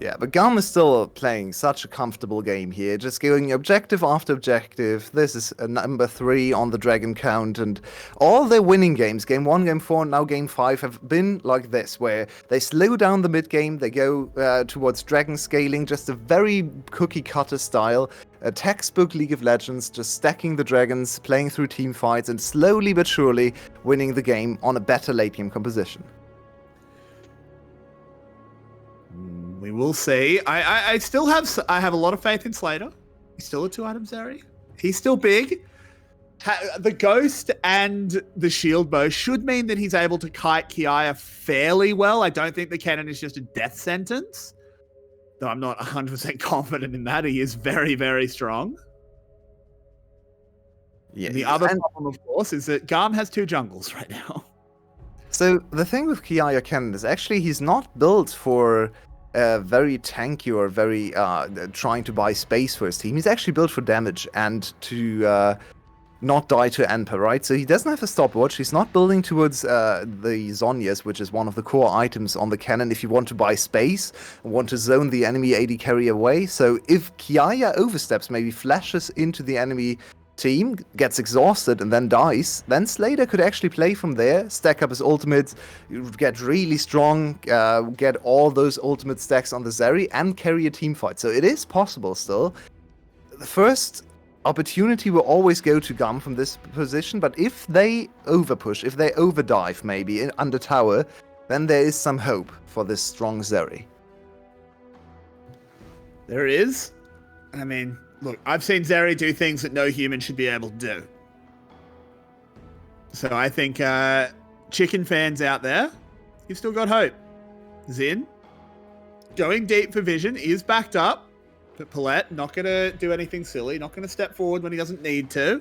Yeah, but GAM is still playing such a comfortable game here, just going objective after objective. This is a number 3 on the Dragon count, and all their winning games, Game 1, Game 4, and now Game 5, have been like this, where they slow down the mid game, they go towards Dragon scaling, just a very cookie-cutter style, a textbook League of Legends, just stacking the Dragons, playing through team fights, and slowly but surely winning the game on a better late game composition. We will see. I still have a lot of faith in Slater. He's still a 2-item Zeri. He's still big. The Ghost and the Shield Bow should mean that he's able to kite Kiaya fairly well. I don't think the cannon is just a death sentence. Though I'm not 100% confident in that. He is very, very strong. Yeah. And the other problem, of course, is that GAM has 2 jungles right now. So the thing with Kiaya cannon is actually he's not built for very tanky or very trying to buy space for his team. He's actually built for damage and to not die to Enper, right? So he doesn't have a stopwatch. He's not building towards the Zhonya's, which is one of the core items on the cannon if you want to buy space, want to zone the enemy AD carry away. So if Kiaya oversteps, maybe flashes into the enemy team, gets exhausted and then dies, then Slater could actually play from there, stack up his ultimates, get really strong, get all those ultimate stacks on the Zeri and carry a team fight. So it is possible still. The first opportunity will always go to GAM from this position, but if they overpush, if they overdive maybe under tower, then there is some hope for this strong Zeri. There is. I mean, look, I've seen Zeri do things that no human should be able to do. So I think chicken fans out there, you've still got hope. Zin, going deep for vision, is backed up. But Paulette, not going to do anything silly, not going to step forward when he doesn't need to.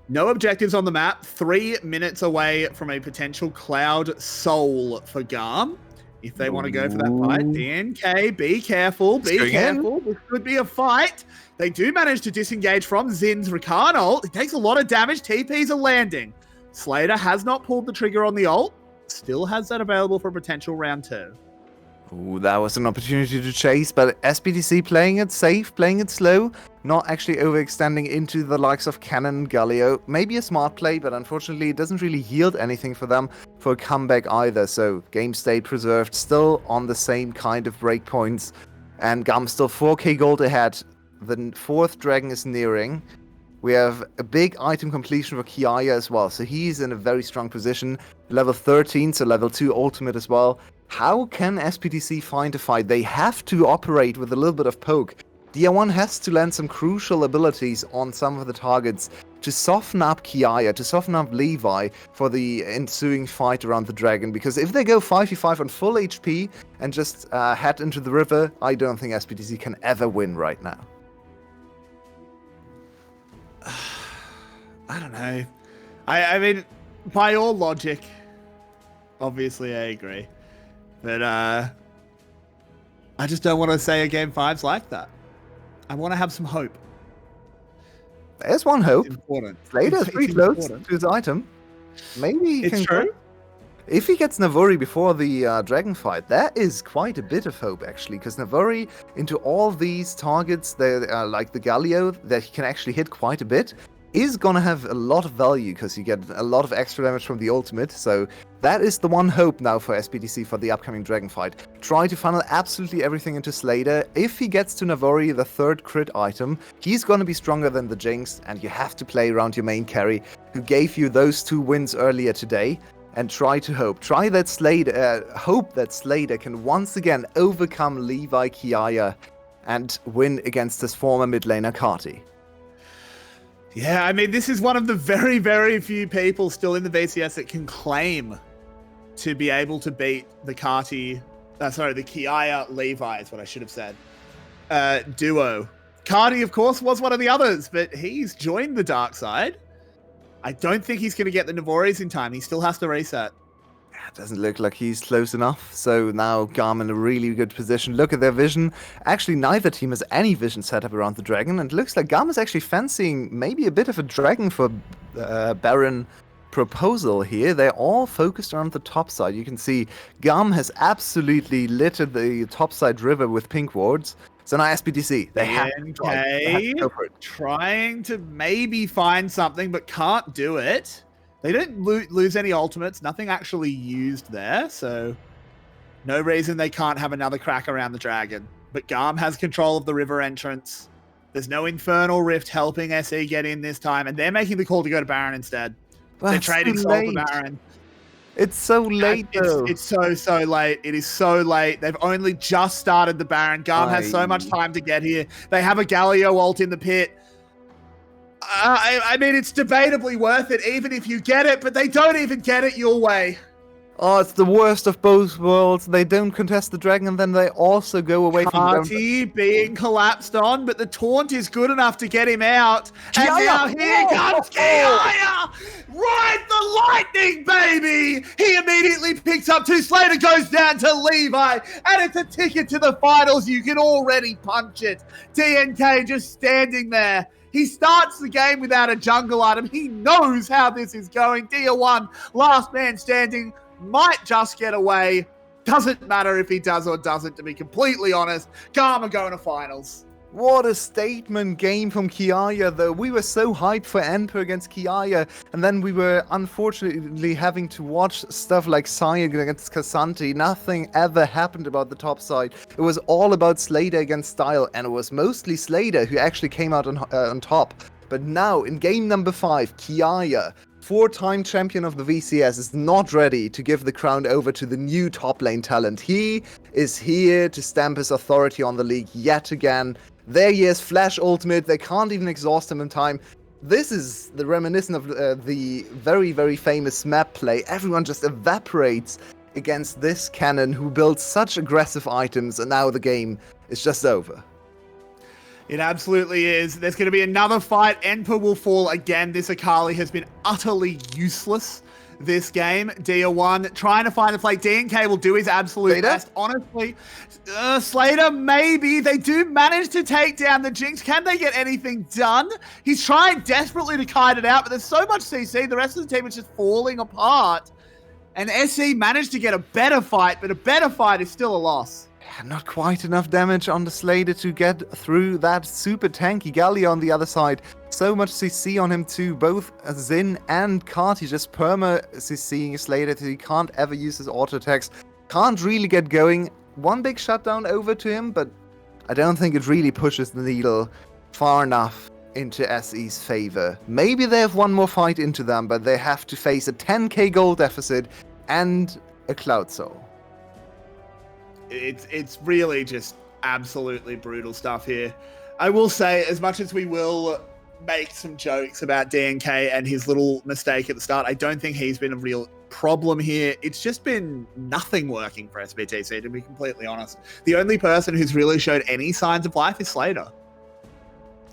No objectives on the map, 3 minutes away from a potential Cloud Soul for GAM. If they want to go for that fight, DNK, be careful, be careful. This could be a fight. They do manage to disengage from Zin's Rakan ult. It takes a lot of damage. TPs are landing. Slater has not pulled the trigger on the ult. Still has that available for potential round 2. Ooh, that was an opportunity to chase, but SBTC playing it safe, playing it slow, not actually overextending into the likes of Cannon and Galio. Maybe a smart play, but unfortunately it doesn't really yield anything for them for a comeback either. So game state preserved, still on the same kind of breakpoints, and GAM still 4k gold ahead. The 4th dragon is nearing. We have a big item completion for Kiaya as well, so he's in a very strong position. Level 13, so level 2 ultimate as well. How can SBTC find a fight? They have to operate with a little bit of poke. DR1 has to land some crucial abilities on some of the targets to soften up Kiaya, to soften up Levi for the ensuing fight around the dragon. Because if they go 5v5 on full HP and just head into the river, I don't think SBTC can ever win right now. I don't know. I mean, by all logic, obviously I agree. But I just don't want to say a Game 5's like that. I want to have some hope. There's one hope. It's important. Slater's pretty close to his item. Maybe he can true. Go. If he gets Navori before the dragon fight, that is quite a bit of hope actually, because Navori into all these targets, like the Galio, that he can actually hit quite a bit, is gonna have a lot of value because you get a lot of extra damage from the ultimate. So that is the one hope now for SBTC for the upcoming dragon fight. Try to funnel absolutely everything into Slater. If he gets to Navori, the 3rd crit item, he's gonna be stronger than the Jinx, and you have to play around your main carry who gave you those 2 wins earlier today. And try to hope. Try that Slater, hope that Slater can once again overcome Levi Kiaya and win against his former mid laner Carti. Yeah, I mean, this is one of the very, very few people still in the VCS that can claim to be able to beat the Carti, the Kiaya Levi is what I should have said, duo. Cardi, of course, was one of the others, but he's joined the dark side. I don't think he's going to get the Navoris in time. He still has to reset. It doesn't look like he's close enough. So now GAM in a really good position. Look at their vision. Actually, neither team has any vision set up around the dragon. And it looks like GAM is actually fancying maybe a bit of a dragon for Baron proposal here. They're all focused around the top side. You can see GAM has absolutely littered the top side river with pink wards. So now SBTC, they have to go for it. Trying to maybe find something, but can't do it. They didn't lose any ultimates. Nothing actually used there, so no reason they can't have another crack around the dragon. But GAM has control of the river entrance. There's no Infernal Rift helping SE get in this time, and they're making the call to go to Baron instead. They're trading Soul for Baron. It's so late, though. It's so late. It is so late. They've only just started the Baron. GAM has so much time to get here. They have a Galio ult in the pit. I mean, it's debatably worth it, even if you get it, but they don't even get it your way. Oh, it's the worst of both worlds. They don't contest the dragon, and then they also go away from Party being collapsed on, but the taunt is good enough to get him out. And now here comes Kiaya! Ride the lightning, baby! He immediately picks up 2. Slater goes down to Levi, and it's a ticket to the finals. You can already punch it. DNK just standing there. He starts the game without a jungle item. He knows how this is going. Tier 1, last man standing, might just get away. Doesn't matter if he does or doesn't, to be completely honest. GAM are going to finals. What a statement game from Kiaya, though. We were so hyped for Emperor against Kiaya, and then we were unfortunately having to watch stuff like Saya against Kassanti. Nothing ever happened about the top side. It was all about Slater against Style, and it was mostly Slater who actually came out on top. But now, in game number 5, Kiaya, 4-time champion of the VCS, is not ready to give the crown over to the new top lane talent. He is here to stamp his authority on the league yet again. There he is, Flash ultimate. They can't even exhaust him in time. This is the reminiscent of the very, very famous map play. Everyone just evaporates against this cannon who builds such aggressive items, and now the game is just over. It absolutely is. There's going to be another fight. Emperor will fall again. This Akali has been utterly useless this game. Dia 1 trying to find a play. DNK will do his absolute best. Honestly, Slater, maybe. They do manage to take down the Jinx. Can they get anything done? He's trying desperately to kite it out, but there's so much CC. The rest of the team is just falling apart. And SE managed to get a better fight, but a better fight is still a loss. Not quite enough damage on the Slater to get through that super tanky Gallia on the other side. So much CC on him too. Both Zin and Kati just perma CCing Slater so he can't ever use his auto attacks. Can't really get going. One big shutdown over to him, but I don't think it really pushes the needle far enough into SE's favor. Maybe they have one more fight into them, but they have to face a 10k gold deficit and a Cloud Soul. It's really just absolutely brutal stuff here. I will say, as much as we will make some jokes about DNK and his little mistake at the start, I don't think he's been a real problem here. It's just been nothing working for SBTC, to be completely honest. The only person who's really showed any signs of life is Slater.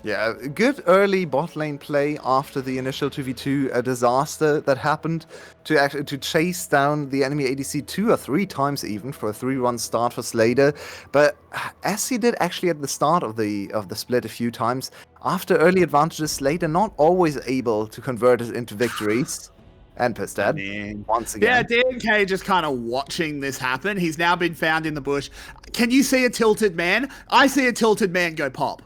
Yeah, good early bot lane play after the initial 2v2 disaster that happened to chase down the enemy ADC 2 or 3 times even for a 3-1 start for Slater. But as he did actually at the start of the split a few times, after early advantages, Slater not always able to convert it into victories. And Pistad, once again. Yeah, DNK just kind of watching this happen. He's now been found in the bush. Can you see a tilted man? I see a tilted man go pop.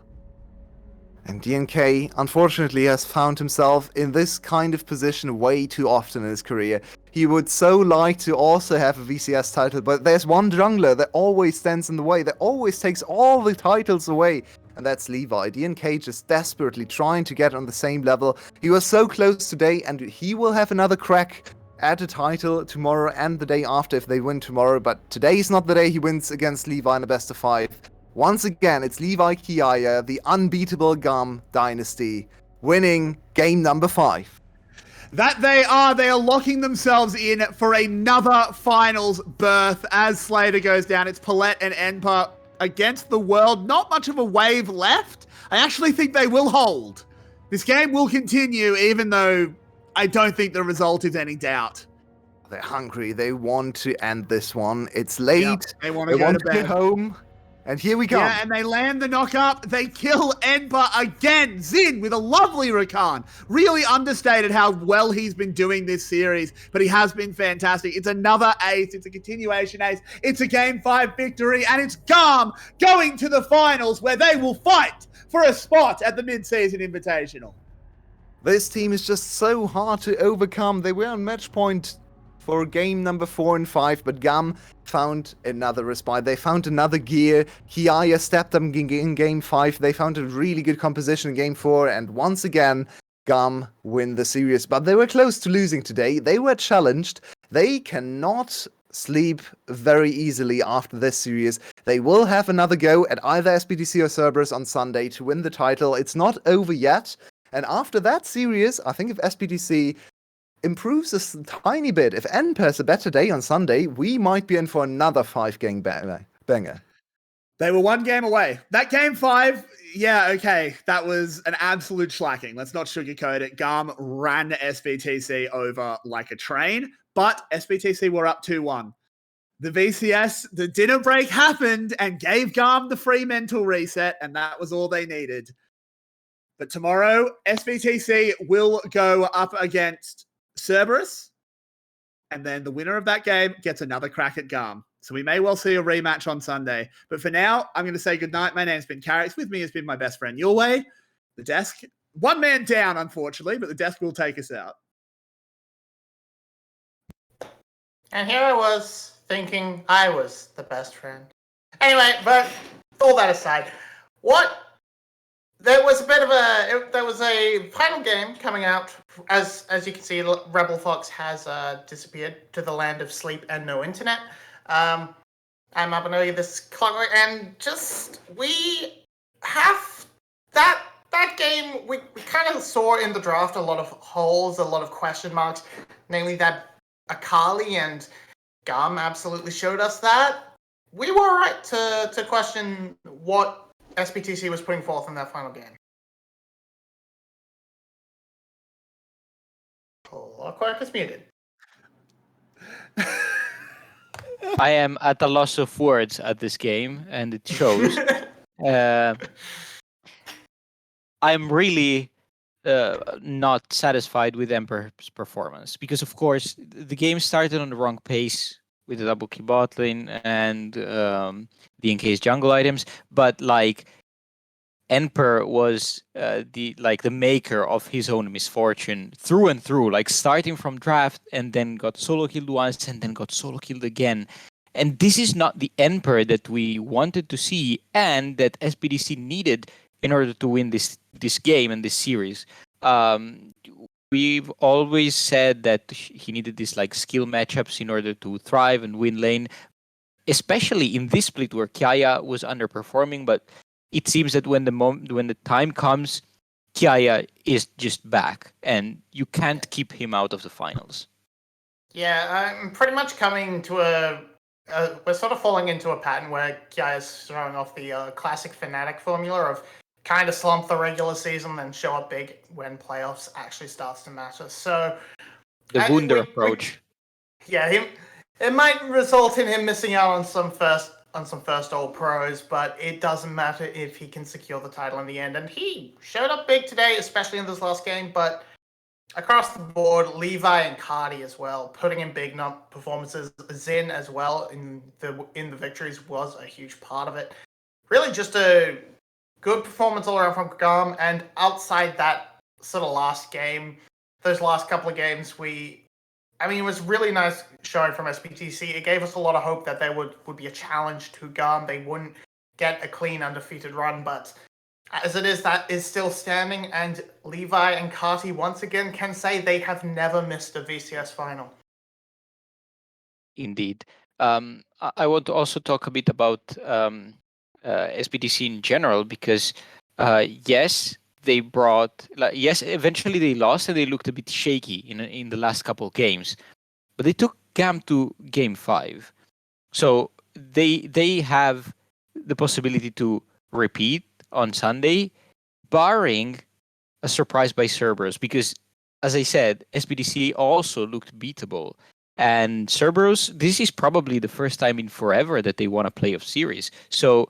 And DNK, unfortunately, has found himself in this kind of position way too often in his career. He would so like to also have a VCS title, but there's one jungler that always stands in the way, that always takes all the titles away, and that's Levi. DNK just desperately trying to get on the same level. He was so close today, and he will have another crack at a title tomorrow and the day after if they win tomorrow, but today is not the day he wins against Levi in a best of 5. Once again, it's Levi Kiaya, the unbeatable GAM dynasty, winning game number 5. That they are locking themselves in for another finals berth as Slater goes down. It's Paulette and Enpa against the world. Not much of a wave left. I actually think they will hold. This game will continue, even though I don't think the result is any doubt. They're hungry. They want to end this one. It's late. Yep, they want to They go want to to get bed. home. And here we come. Yeah, and they land the knock-up. They kill Enper again. Zin with a lovely Rakan. Really understated how well he's been doing this series, but he has been fantastic. It's another ace. It's a continuation ace. It's a Game 5 victory, and it's GAM going to the finals where they will fight for a spot at the mid-season invitational. This team is just so hard to overcome. They were on match point for game number 4 and 5, but GAM found another respite. They found another gear. Kiaya stepped them in game 5. They found a really good composition in game 4, and once again, GAM win the series. But they were close to losing today. They were challenged. They cannot sleep very easily after this series. They will have another go at either SBTC or Cerberus on Sunday to win the title. It's not over yet. And after that series, I think if SBTC improves a tiny bit, if Enper has a better day on Sunday, we might be in for another 5-game banger. They were 1 game away. That game 5, yeah, okay, that was an absolute shellacking. Let's not sugarcoat it. GAM ran SBTC over like a train, but SBTC were up 2-1. The VCS, the dinner break happened and gave GAM the free mental reset, and that was all they needed. But tomorrow, SBTC will go up against Cerberus, and then the winner of that game gets another crack at GAM. So we may well see a rematch on Sunday. But for now, I'm going to say goodnight. My name's been Carrix. With me has been my best friend, Your Way. The desk, 1 man down, unfortunately, but the desk will take us out. And here I was thinking I was the best friend. Anyway, but all that aside, there was a final game coming out. As you can see, Rebel Fox has disappeared to the land of sleep and no internet. I'm up and over this clock, and just we have that game. We kind of saw in the draft a lot of holes, a lot of question marks, namely that Akali and GAM absolutely showed us that. We were right to question what SBTC was putting forth in that final game. Clockwork is muted. I am at a loss of words at this game, and it shows. I'm really not satisfied with Emperor's performance because, of course, the game started on the wrong pace with the double key bot lane and the encased jungle items, but like Emperor was the maker of his own misfortune through and through, like starting from draft and then got solo killed once and then got solo killed again. And this is not the Emperor that we wanted to see and that SBTC needed in order to win this game and this series. We've always said that he needed these like skill matchups in order to thrive and win lane, especially in this split where Kiaya was underperforming. But it seems that when the time comes, Kiaya is just back, and you can't keep him out of the finals. Yeah, I'm pretty much coming to we're sort of falling into a pattern where Kiaya's throwing off the classic Fnatic formula of kind of slump the regular season, then show up big when playoffs actually starts to matter. So the Wunder approach. It might result in him missing out on some first All Pros, but it doesn't matter if he can secure the title in the end. And he showed up big today, especially in this last game. But across the board, Levi and Cardi as well, putting in big performances. Zin as well in the victories was a huge part of it. Really, just a good performance all around from GAM, and outside that sort of last game, those last couple of games, it was really nice showing from SBTC. It gave us a lot of hope that there would be a challenge to GAM. They wouldn't get a clean undefeated run, but as it is, that is still standing, and Levi and Carti once again can say they have never missed a VCS final. Indeed. I want to also talk a bit about SBTC in general, because yes, eventually they lost and they looked a bit shaky in the last couple of games, but they took GAM to game 5, so they have the possibility to repeat on Sunday, barring a surprise by Cerberus, because, as I said, SBTC also looked beatable. And Cerberus, this is probably the first time in forever that they won a playoff series. So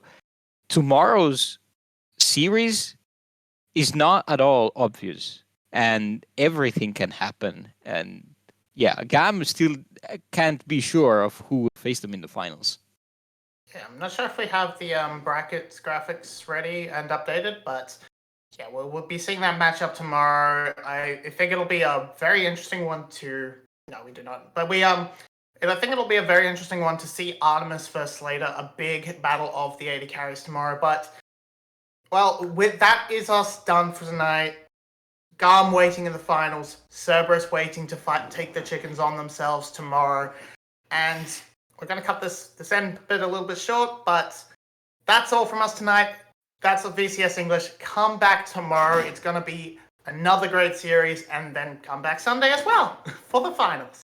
tomorrow's series is not at all obvious, and everything can happen. And yeah, GAM still can't be sure of who will face them in the finals. Yeah, I'm not sure if we have the brackets graphics ready and updated, but yeah, we'll be seeing that matchup tomorrow. I think it'll be a very interesting one to. No, we do not. But I think it'll be a very interesting one to see Artemis versus Slater, a big battle of the 80 carries tomorrow. But well, with that is us done for tonight. GAM waiting in the finals, Cerberus waiting to take the chickens on themselves tomorrow, and we're going to cut this end bit a little bit short, but that's all from us tonight. That's the VCS English. Come back tomorrow. It's going to be another great series, and then come back Sunday as well for the finals.